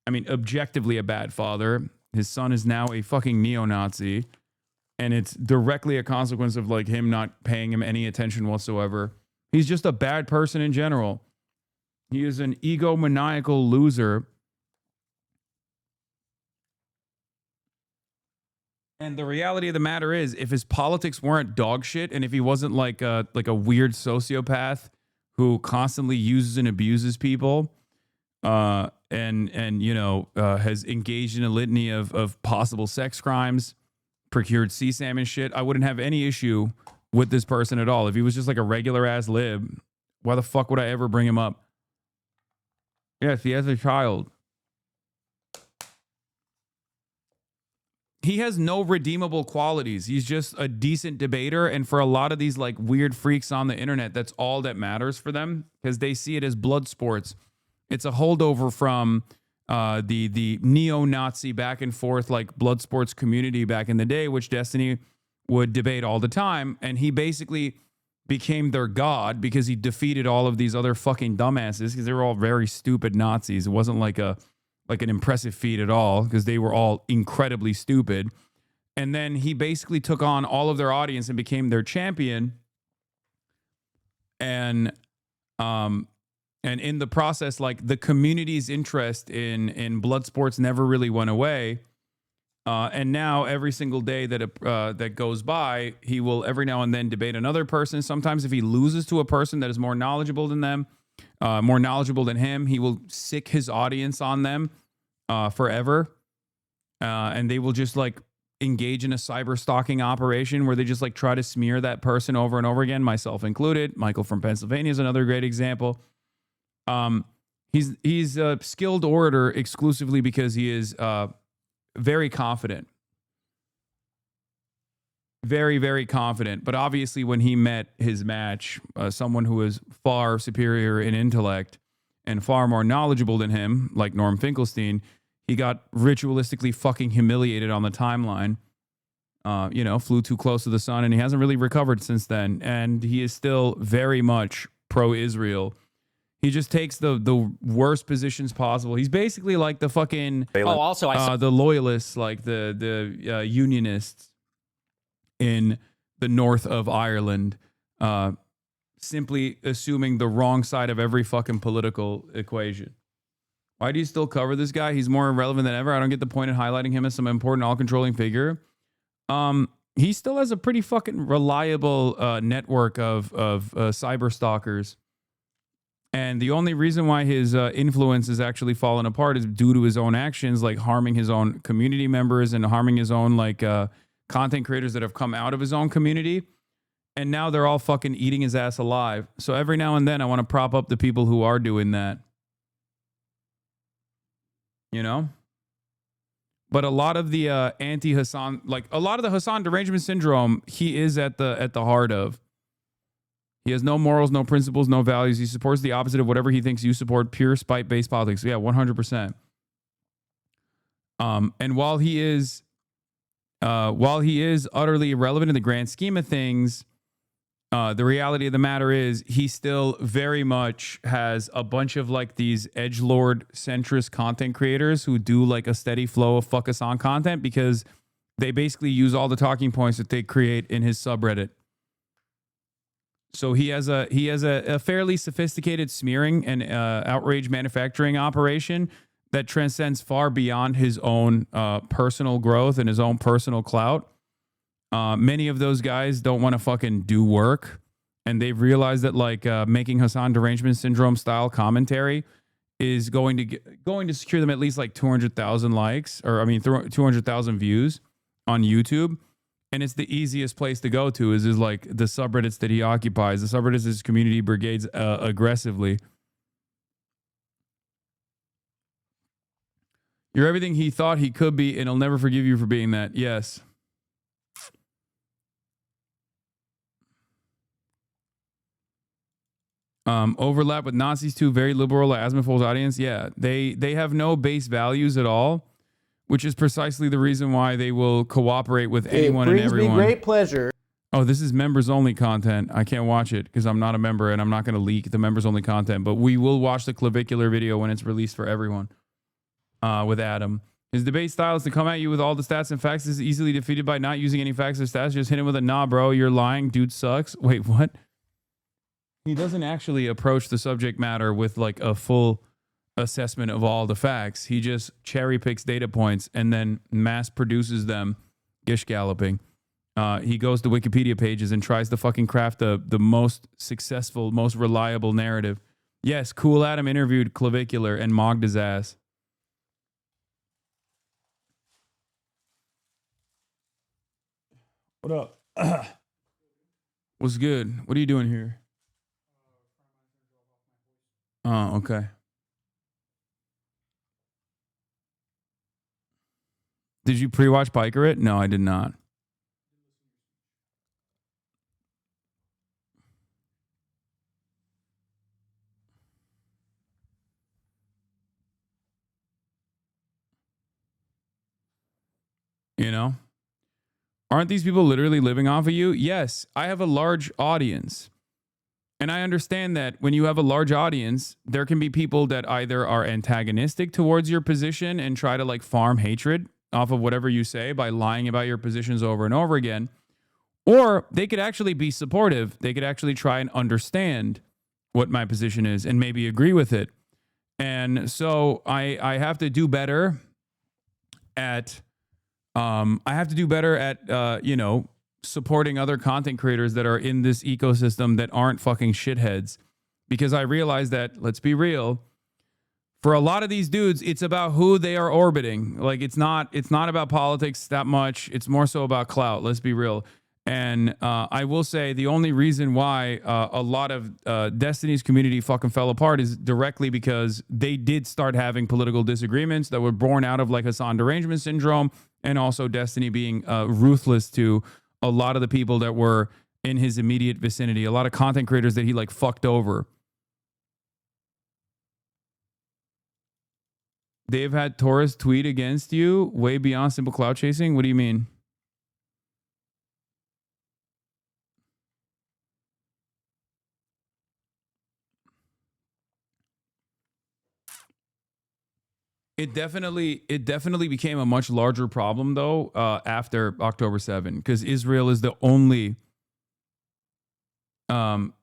I mean, objectively a bad father. His son is now a fucking neo-Nazi. And it's directly a consequence of like him not paying him any attention whatsoever. He's just a bad person in general. He is an egomaniacal loser. And the reality of the matter is, if his politics weren't dog shit, and if he wasn't like a weird sociopath who constantly uses and abuses people, and you know, has engaged in a litany of possible sex crimes, procured CSAM and shit, I wouldn't have any issue with this person at all. If he was just like a regular ass lib, why the fuck would I ever bring him up? Yes, he has a child. He has no redeemable qualities. He's just a decent debater. And for a lot of these like weird freaks on the internet, that's all that matters for them because they see it as blood sports. It's a holdover from the neo-Nazi back and forth like blood sports community back in the day, which Destiny would debate all the time. And he basically became their god because he defeated all of these other fucking dumbasses because they were all very stupid Nazis. It wasn't like an impressive feat at all because they were all incredibly stupid. And then he basically took on all of their audience and became their champion. And in the process, like the community's interest in blood sports never really went away. And now every single day that goes by, he will every now and then debate another person. Sometimes if he loses to a person that is more knowledgeable than them, more knowledgeable than him, he will sick his audience on them forever. And they will just like engage in a cyber stalking operation where they just like try to smear that person over and over again, myself included. Michael from Pennsylvania is another great example. He's a skilled orator exclusively because he is very confident. Very, very confident. But obviously when he met his match, someone who is far superior in intellect and far more knowledgeable than him, like Norm Finkelstein, he got ritualistically fucking humiliated on the timeline. Flew too close to the sun, and he hasn't really recovered since then. And he is still very much pro-Israel. He just takes the worst positions possible. He's basically like the fucking the loyalists, like the unionists in the north of Ireland, simply assuming the wrong side of every fucking political equation. Why do you still cover this guy? He's more irrelevant than ever. I don't get the point in highlighting him as some important all-controlling figure. He still has a pretty fucking reliable network of cyber stalkers. And the only reason why his influence has actually fallen apart is due to his own actions, like harming his own community members and harming his own content creators that have come out of his own community. And now they're all fucking eating his ass alive. So every now and then I want to prop up the people who are doing that. You know? But a lot of the anti-Hasan, like a lot of the Hasan derangement syndrome, he is at the heart of. He has no morals, no principles, no values. He supports the opposite of whatever he thinks you support, pure spite-based politics. Yeah, 100%. And while he is utterly irrelevant in the grand scheme of things, The reality of the matter is he still very much has a bunch of like these edgelord centrist content creators who do like a steady flow of fuck us on content because they basically use all the talking points that they create in his subreddit. So he has a fairly sophisticated smearing and outrage manufacturing operation that transcends far beyond his own personal growth and his own personal clout. Many of those guys don't want to fucking do work, and they've realized that like making Hasan derangement syndrome style commentary is going to secure them at least like 200,000 likes, or I mean 200,000 views on YouTube. And it's the easiest place to go to is like the subreddits that he occupies. The subreddits his community brigades aggressively. You're everything he thought he could be, and he'll never forgive you for being that. Yes. Overlap with Nazis too, very liberal Asmafol's audience. Yeah, they have no base values at all, which is precisely the reason why they will cooperate with anyone and everyone. It brings me great pleasure. Oh, this is members only content. I can't watch it because I'm not a member and I'm not going to leak the members only content, but we will watch the clavicular video when it's released for everyone with Adam. His debate style is to come at you with all the stats and facts. This is easily defeated by not using any facts or stats. Just hit him with a nah, bro. You're lying. Dude sucks. Wait, what? He doesn't actually approach the subject matter with like a full assessment of all the facts. He just cherry picks data points and then mass produces them, gish galloping. He goes to Wikipedia pages and tries to fucking craft the most successful, most reliable narrative. Yes, Cool Adam interviewed Clavicular and mogged his ass. What up? What's good? What are you doing here? Oh, okay. Did you pre-watch Piker it? No, I did not. You know? Aren't these people literally living off of you? Yes, I have a large audience. And I understand that when you have a large audience, there can be people that either are antagonistic towards your position and try to like farm hatred off of whatever you say by lying about your positions over and over again. Or they could actually be supportive. They could actually try and understand what my position is and maybe agree with it. And so I have to do better at you know, supporting other content creators that are in this ecosystem that aren't fucking shitheads. Because I realize that, let's be real, for a lot of these dudes, it's about who they are orbiting. Like it's not about politics that much. It's more so about clout. Let's be real. And I will say the only reason why a lot of Destiny's community fucking fell apart is directly because they did start having political disagreements that were born out of like Hasan derangement syndrome, and also Destiny being ruthless to a lot of the people that were in his immediate vicinity, a lot of content creators that he like fucked over. They've had Taurus tweet against you way beyond simple cloud chasing. What do you mean? It definitely became a much larger problem though after October 7, because Israel is the only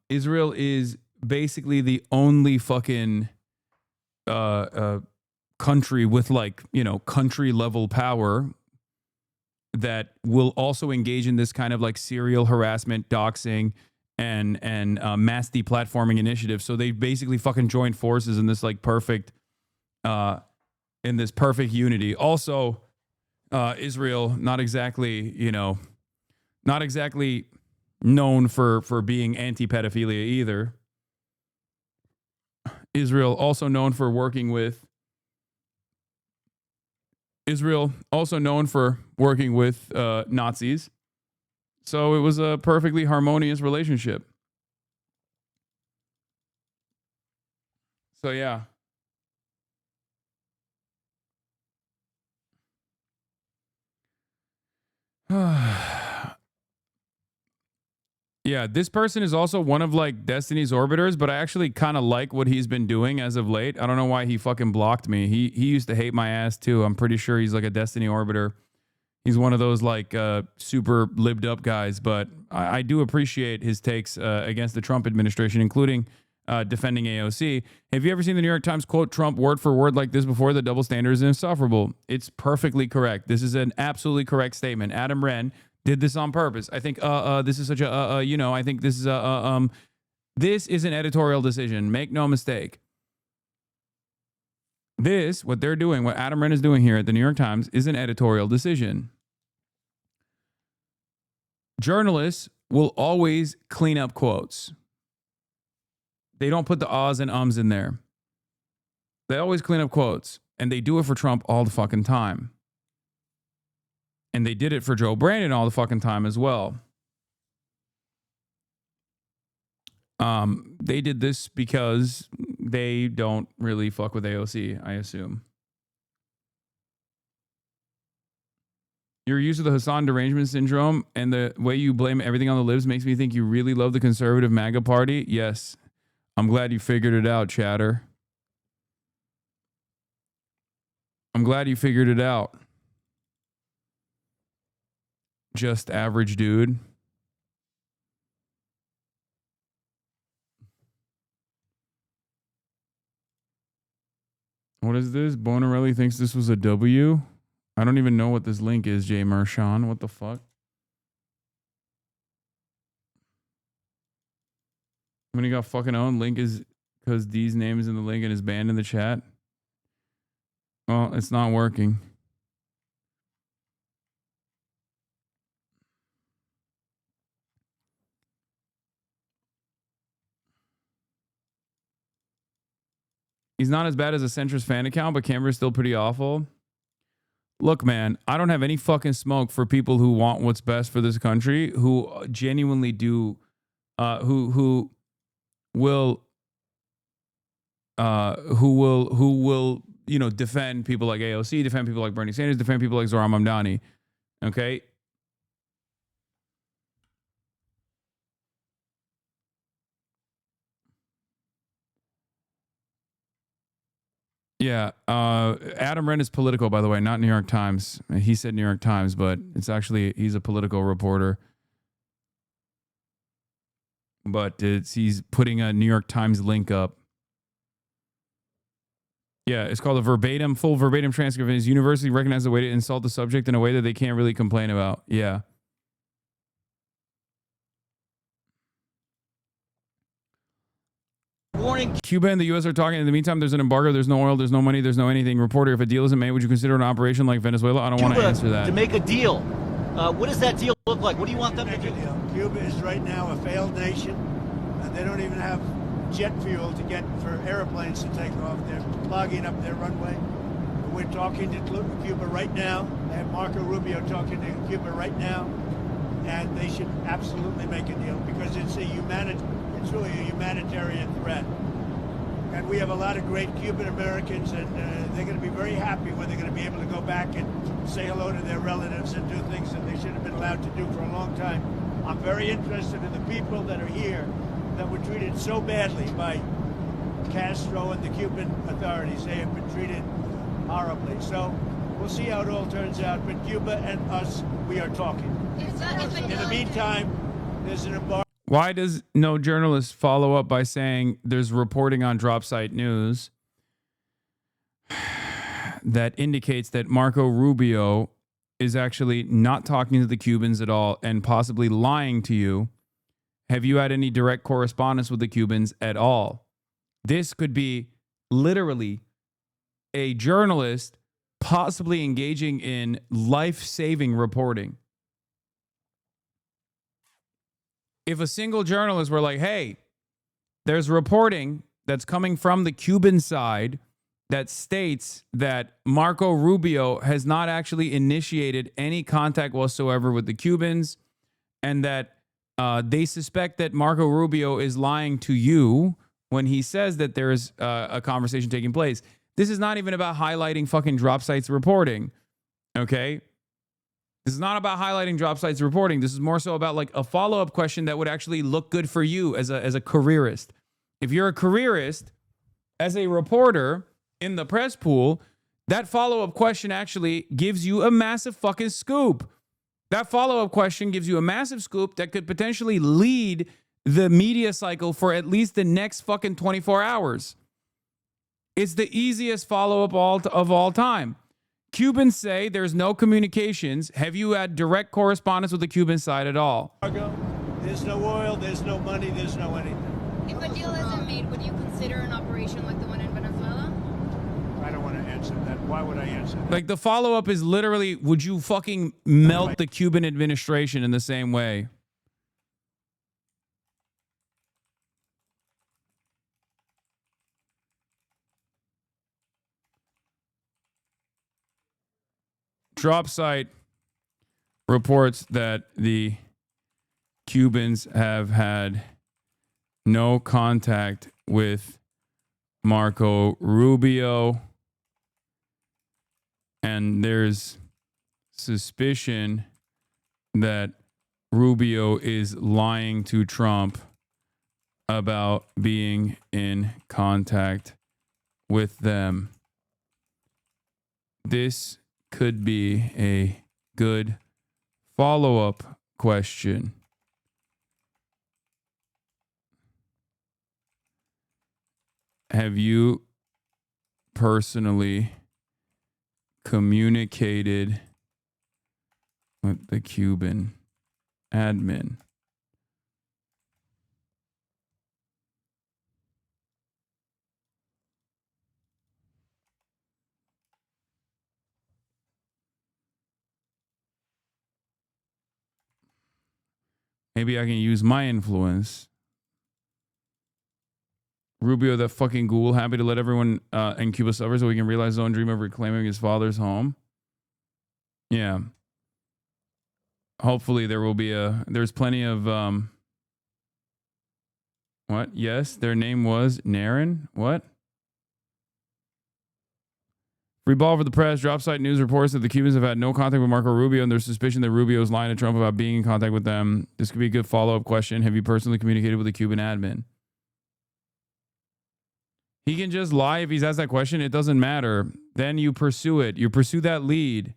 Israel is basically the only fucking country with like, you know, country level power that will also engage in this kind of like serial harassment, doxing, and mass deplatforming initiative. So they basically fucking joined forces in this like perfect unity. Also, Israel, not exactly known for being anti-pedophilia either. Israel also known for working with Nazis. So it was a perfectly harmonious relationship. So yeah. Yeah, this person is also one of like Destiny's orbiters, but I actually kind of like what he's been doing as of late. I don't know why he fucking blocked me. He used to hate my ass too. I'm pretty sure he's like a Destiny orbiter. He's one of those like super libbed up guys, but I do appreciate his takes against the Trump administration, including defending AOC. Have you ever seen the New York Times quote Trump word for word like this before? The double standard is insufferable. It's perfectly correct. This is an absolutely correct statement. Adam Wren did this on purpose. I think this is such a I think this is this is an editorial decision. Make no mistake. This, what they're doing, what Adam Wren is doing here at the New York Times, is an editorial decision. Journalists will always clean up quotes. They don't put the ahs and ums in there. They always clean up quotes, and they do it for Trump all the fucking time. And they did it for Joe Brandon all the fucking time as well. They did this because they don't really fuck with AOC, I assume. Your use of the Hasan derangement syndrome and the way you blame everything on the libs makes me think you really love the conservative MAGA party. Yes. I'm glad you figured it out, chatter. I'm glad you figured it out. Just average dude. What is this? Bonarelli thinks this was a W. I don't even know what this link is, Jay Mershon. What the fuck? When he got fucking owned, link is because D's name is in the link and is banned in the chat. Well, it's not working. He's not as bad as a centrist fan account, but Canberra's still pretty awful. Look, man, I don't have any fucking smoke for people who want what's best for this country, who genuinely do, who will, you know, defend people like AOC, defend people like Bernie Sanders, defend people like Zohran Mamdani. Okay. Yeah, Adam Wren is Politico, by the way, not New York Times. He said New York Times, but it's actually, he's a Politico reporter. But he's putting a New York Times link up. Yeah, it's called a full verbatim transcript. And his university recognized the way to insult the subject in a way that they can't really complain about. Yeah. Warning. Cuba and the U.S. are talking. In the meantime, there's an embargo. There's no oil. There's no money. There's no anything. Reporter, if a deal isn't made, would you consider an operation like Venezuela? I don't want to answer that. To make a deal. What does that deal look like? What do you want them to do? Cuba is right now a failed nation. They don't even have jet fuel to get for airplanes to take off. They're clogging up their runway. We're talking to Cuba right now. They have Marco Rubio talking to Cuba right now. And they should absolutely make a deal because it's really a humanitarian threat. And we have a lot of great Cuban Americans, and they're going to be very happy when they're going to be able to go back and say hello to their relatives and do things that they should have been allowed to do for a long time. I'm very interested in the people that are here that were treated so badly by Castro and the Cuban authorities. They have been treated horribly. So we'll see how it all turns out. But Cuba and us, we are talking. In the meantime, there's an embargo. Why does no journalist follow up by saying there's reporting on drop site news that indicates that Marco Rubio is actually not talking to the Cubans at all and possibly lying to you? Have you had any direct correspondence with the Cubans at all? This could be literally a journalist possibly engaging in life-saving reporting. If a single journalist were like, hey, there's reporting that's coming from the Cuban side that states that Marco Rubio has not actually initiated any contact whatsoever with the Cubans, and that they suspect that Marco Rubio is lying to you when he says that there is a conversation taking place. This is not even about highlighting fucking drop sites reporting, okay? This is not about highlighting drop sites reporting. This is more so about like a follow-up question that would actually look good for you as a careerist. If you're a careerist, as a reporter in the press pool, that follow-up question actually gives you a massive fucking scoop. That follow-up question gives you a massive scoop that could potentially lead the media cycle for at least the next fucking 24 hours. It's the easiest follow-up of all time. Cubans say there's no communications. Have you had direct correspondence with the Cuban side at all? There's no oil, there's no money, there's no anything. If a deal isn't made, would you consider an operation like the one in Venezuela? I don't want to answer that. Why would I answer that? Like the follow-up is literally, would you fucking melt the Cuban administration in the same way? Drop site reports that the Cubans have had no contact with Marco Rubio, and there's suspicion that Rubio is lying to Trump about being in contact with them. This could be a good follow-up question. Have you personally communicated with the Cuban admin? Maybe I can use my influence. Rubio, that fucking ghoul, happy to let everyone in Cuba suffer so we can realize his own dream of reclaiming his father's home. Yeah. Hopefully there will be there's plenty of, what? Yes, their name was Naren. What? Free ball for the press. Drop site news reports that the Cubans have had no contact with Marco Rubio, and there's suspicion that Rubio is lying to Trump about being in contact with them. This could be a good follow-up question. Have you personally communicated with the Cuban admin? He can just lie if he's asked that question. It doesn't matter. Then you pursue it. You pursue that lead.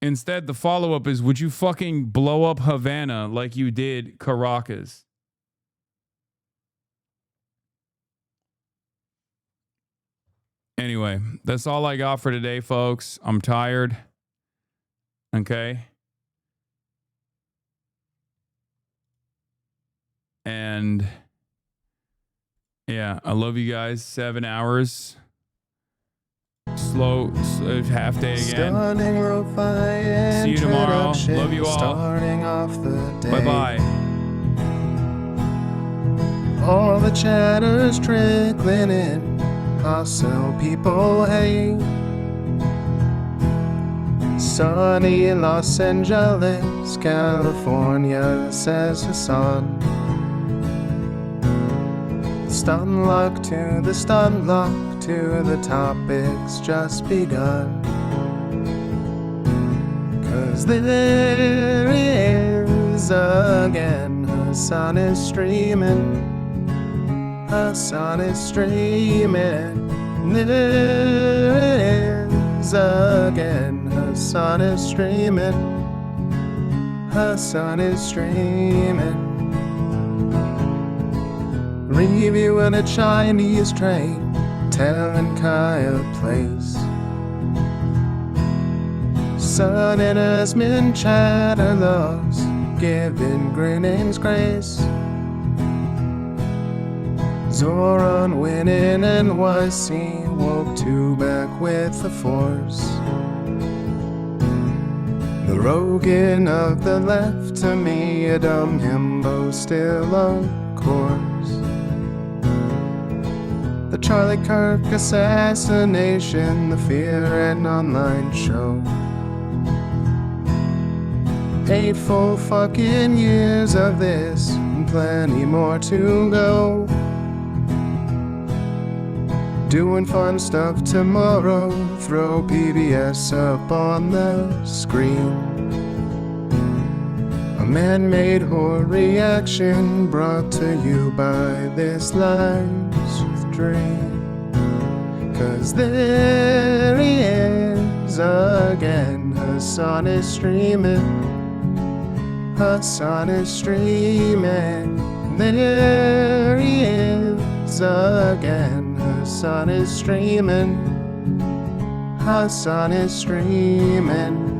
Instead, the follow-up is, would you fucking blow up Havana like you did Caracas? Anyway, that's all I got for today, folks. I'm tired. Okay. And yeah, I love you guys. 7 hours. Slow half day again. See you tomorrow. Love you all. Bye-bye. All the chatter's trickling in. Hostile people hate. Sunny in Los Angeles, California, says Hasan. Stun luck to the stun luck to the topic's just begun. 'Cause there is again, Hasan is streaming. Hasan is streaming. There is again, Hasan is streaming. Hasan is streaming. Reviewing a Chinese train, telling Kaya place. Sun and Asmin chatter loves, giving Greening's grace. Zoran winning NYC, woke two back with the force. The Rogan of the left, to me a dumb himbo still of course. The Charlie Kirk assassination, the Fear and Online show. 8 full fucking years of this, and plenty more to go. Doing fun stuff tomorrow, throw PBS up on the screen. A man-made horror reaction brought to you by this life's dream. 'Cause there he is again, Hasan is streaming. Hasan is streaming. There he is again, Hasan is streaming. Hasan is streaming.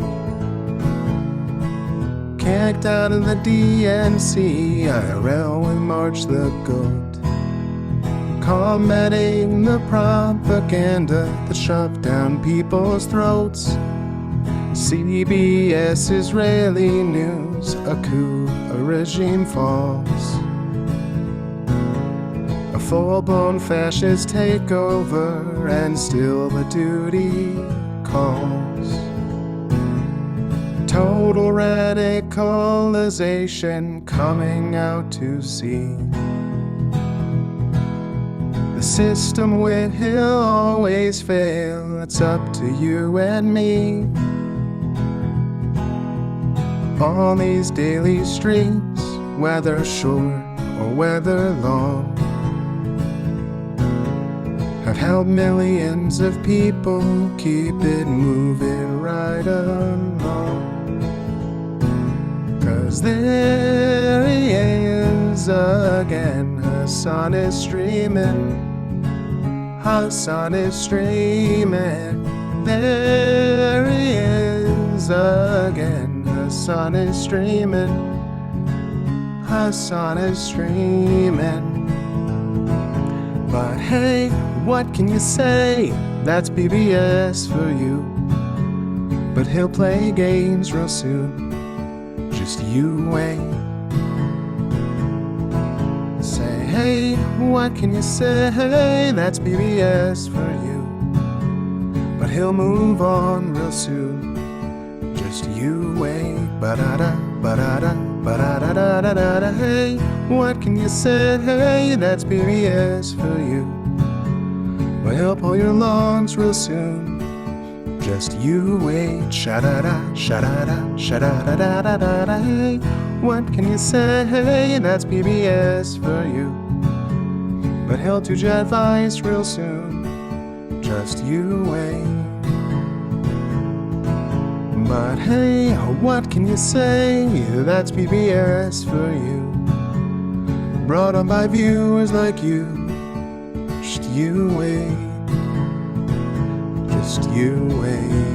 Kicked out of the DNC, IRL with March the Goat. Commenting the propaganda that shoved down people's throats. CBS Israeli news, a coup, a regime falls. A full-blown fascist takeover, and still the duty calls. Total radicalization coming out to sea. The system will always fail, it's up to you and me. On these daily streets, whether short or whether long, have helped millions of people keep it moving right along. 'Cause there he is again, Hasan is streaming. Hasan is streaming. There he is again, Hasan is streaming. Hasan is streaming. But hey, what can you say? That's PBS for you. But he'll play games real soon. Just you wait. Say, hey, what can you say? That's PBS for you. But he'll move on real soon. Just you wait. Ba-da-da, ba-da-da, ba-da-da-da-da-da. Hey, what can you say? That's PBS for you. But he'll pull your lawns real soon. Just you wait. Sha-da-da, sha-da-da, sha-da-da-da-da-da. Hey, what can you say? That's PBS for you. But he'll do your advice real soon. Just you wait. But hey, what can you say? That's PBS for you. Brought on by viewers like you. Just you wait. Just you wait.